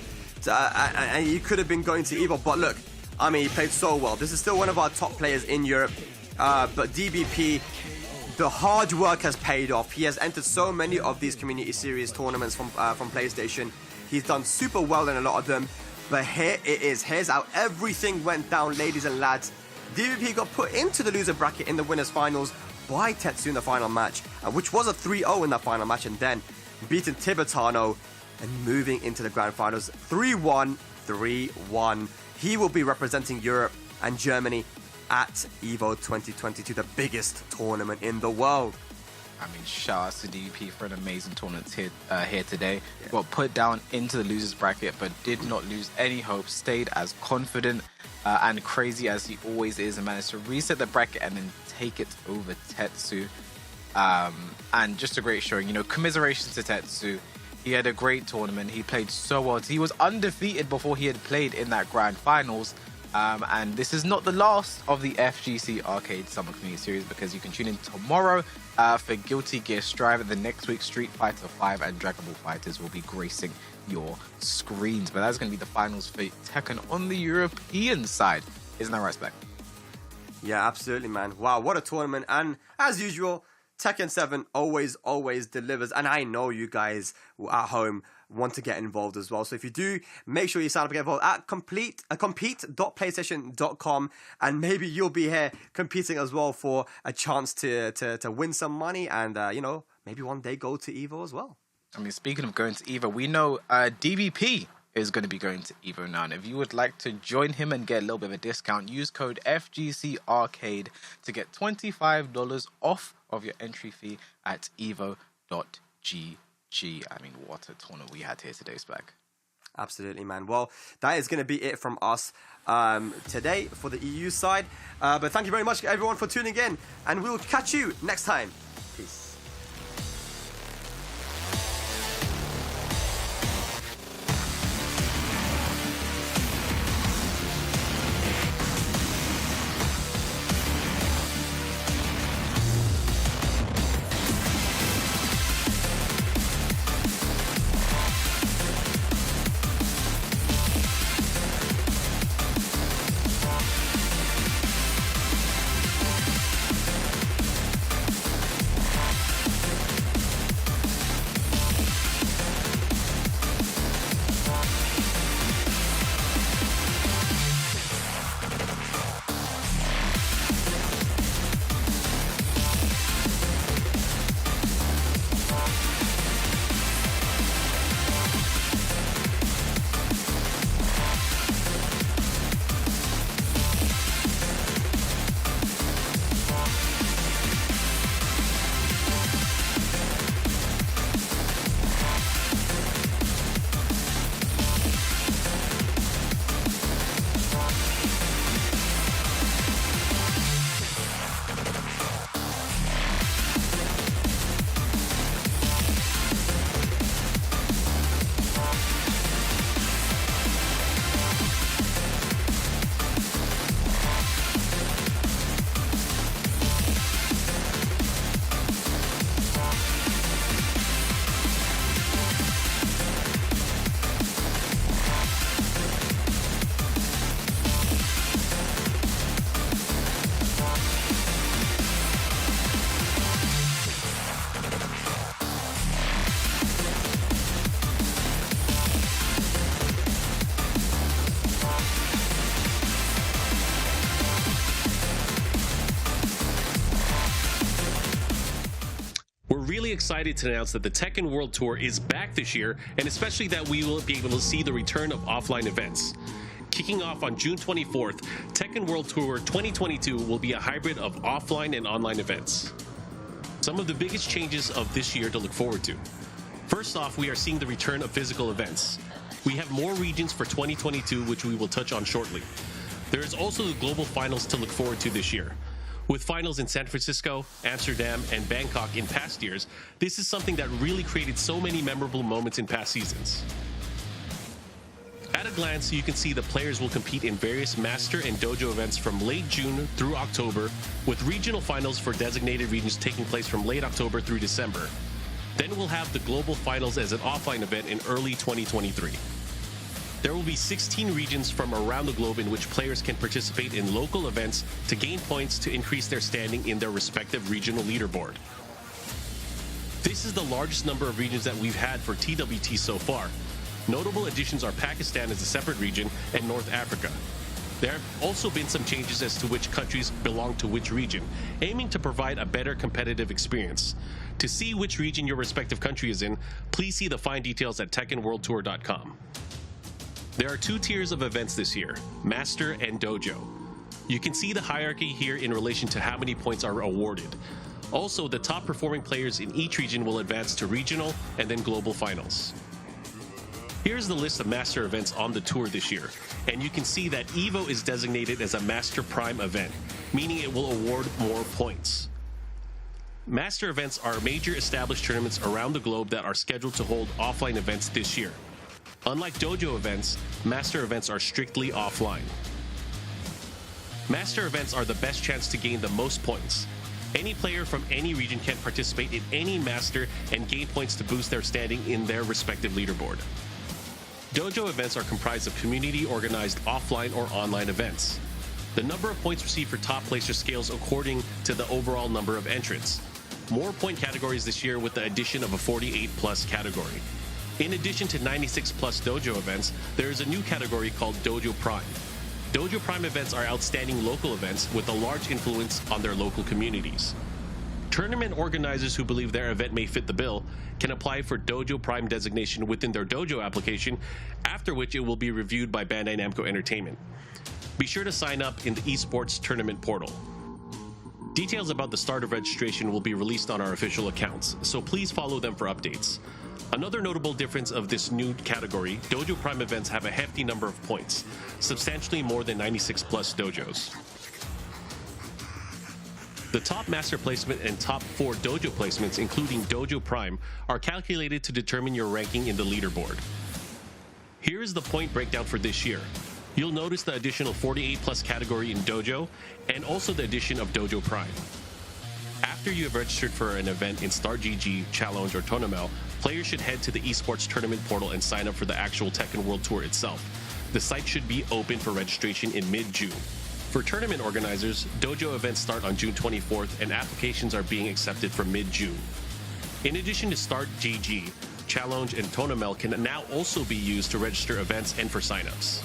and he could have been going to Evo. But look, I mean, he played so well. This is still one of our top players in Europe. But DBP, the hard work has paid off. He has entered so many of these community series tournaments from PlayStation. He's done super well in a lot of them. But here it is. Here's how everything went down, ladies and lads. DBP got put into the loser bracket in the winners finals by Tetsu in the final match, which was a 3-0 in that final match, and then beating Tibitano and moving into the grand finals 3-1, 3-1. He will be representing Europe and Germany at EVO 2022, the biggest tournament in the world. I mean, shout out to DVP for an amazing tournament here today. Yeah. Got put down into the losers bracket, but did not lose any hope. Stayed as confident and crazy as he always is, and managed to reset the bracket and then take it over Tetsu. And just a great showing. You know, commiserations to Tetsu. He had a great tournament. He played so well. He was undefeated before he had played in that grand finals. And this is not the last of the FGC Arcade Summer Community Series, because you can tune in tomorrow for Guilty Gear Strive. The next week, Street Fighter 5 and Dragon Ball Fighters will be gracing your screens. But that's going to be the finals for Tekken on the European side. Isn't that right, Spec? Yeah, absolutely, man. Wow, what a tournament. And as usual, Tekken 7 always delivers. And I know you guys at home want to get involved as well. So if you do, make sure you sign up and get involved at compete.playstation.com, and maybe you'll be here competing as well for a chance to win some money and, you know, maybe one day go to EVO as well. I mean, speaking of going to EVO, we know DBP is going to be going to EVO now. And if you would like to join him and get a little bit of a discount, use code FGC Arcade to get $25 off of your entry fee at evo.gg. I mean, what a tournament we had here today, Spec. Absolutely, man. Well, that is going to be it from us today for the EU side. But thank you very much, everyone, for tuning in, and we'll catch you next time. Peace. excited to announce that the Tekken World Tour is back this year, and especially that we will be able to see the return of offline events. Kicking off on June 24th, Tekken World Tour 2022 will be a hybrid of offline and online events. Some of the biggest changes of this year to look forward to. First off, we are seeing the return of physical events. We have more regions for 2022, which we will touch on shortly. There is also the global finals to look forward to this year. With finals in San Francisco, Amsterdam, and Bangkok in past years, this is something that really created so many memorable moments in past seasons. At a glance, you can see the players will compete in various Master and Dojo events from late June through October, with regional finals for designated regions taking place from late October through December. Then we'll have the global finals as an offline event in early 2023. There will be 16 regions from around the globe in which players can participate in local events to gain points to increase their standing in their respective regional leaderboard. This is the largest number of regions that we've had for TWT so far. Notable additions are Pakistan as a separate region and North Africa. There have also been some changes as to which countries belong to which region, aiming to provide a better competitive experience. To see which region your respective country is in, please see the fine details at TekkenWorldTour.com. There are 2 tiers of events this year, Master and Dojo. You can see the hierarchy here in relation to how many points are awarded. Also, the top performing players in each region will advance to regional and then global finals. Here's the list of Master events on the tour this year, and you can see that EVO is designated as a Master Prime event, meaning it will award more points. Master events are major established tournaments around the globe that are scheduled to hold offline events this year. Unlike Dojo events, Master events are strictly offline. Master events are the best chance to gain the most points. Any player from any region can participate in any Master and gain points to boost their standing in their respective leaderboard. Dojo events are comprised of community-organized offline or online events. The number of points received for top placers scales according to the overall number of entrants. More point categories this year with the addition of a 48+ category. In addition to 96+ Dojo events, there is a new category called Dojo Prime. Dojo Prime events are outstanding local events with a large influence on their local communities. Tournament organizers who believe their event may fit the bill can apply for Dojo Prime designation within their Dojo application, after which it will be reviewed by Bandai Namco Entertainment. Be sure to sign up in the esports tournament portal. Details about the start of registration will be released on our official accounts, so please follow them for updates. Another notable difference of this new category, Dojo Prime events have a hefty number of points, substantially more than 96+ dojos. The top Master placement and top 4 Dojo placements, including Dojo Prime, are calculated to determine your ranking in the leaderboard. Here is the point breakdown for this year. You'll notice the additional 48+ category in Dojo, and also the addition of Dojo Prime. After you have registered for an event in Start GG, Challenge, or Tournament, players should head to the esports tournament portal and sign up for the actual Tekken World Tour itself. The site should be open for registration in mid-June. For tournament organizers, Dojo events start on June 24th and applications are being accepted for mid-June. In addition to Start GG, Challenge, and Tournament can now also be used to register events and for signups.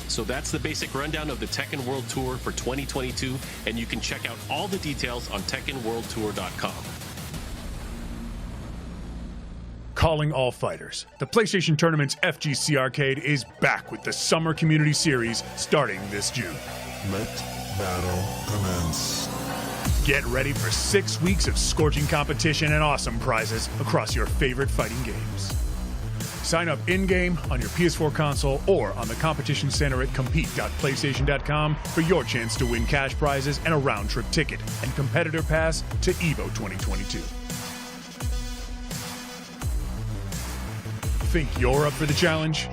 So that's the basic rundown of the Tekken World Tour for 2022, and you can check out all the details on TekkenWorldTour.com. Calling all fighters. The PlayStation Tournament's FGC Arcade is back with the Summer Community Series starting this June. Let battle commence. Get ready for 6 weeks of scorching competition and awesome prizes across your favorite fighting games. Sign up in-game on your PS4 console or on the competition center at compete.playstation.com for your chance to win cash prizes and a round-trip ticket and competitor pass to EVO 2022. Think you're up for the challenge?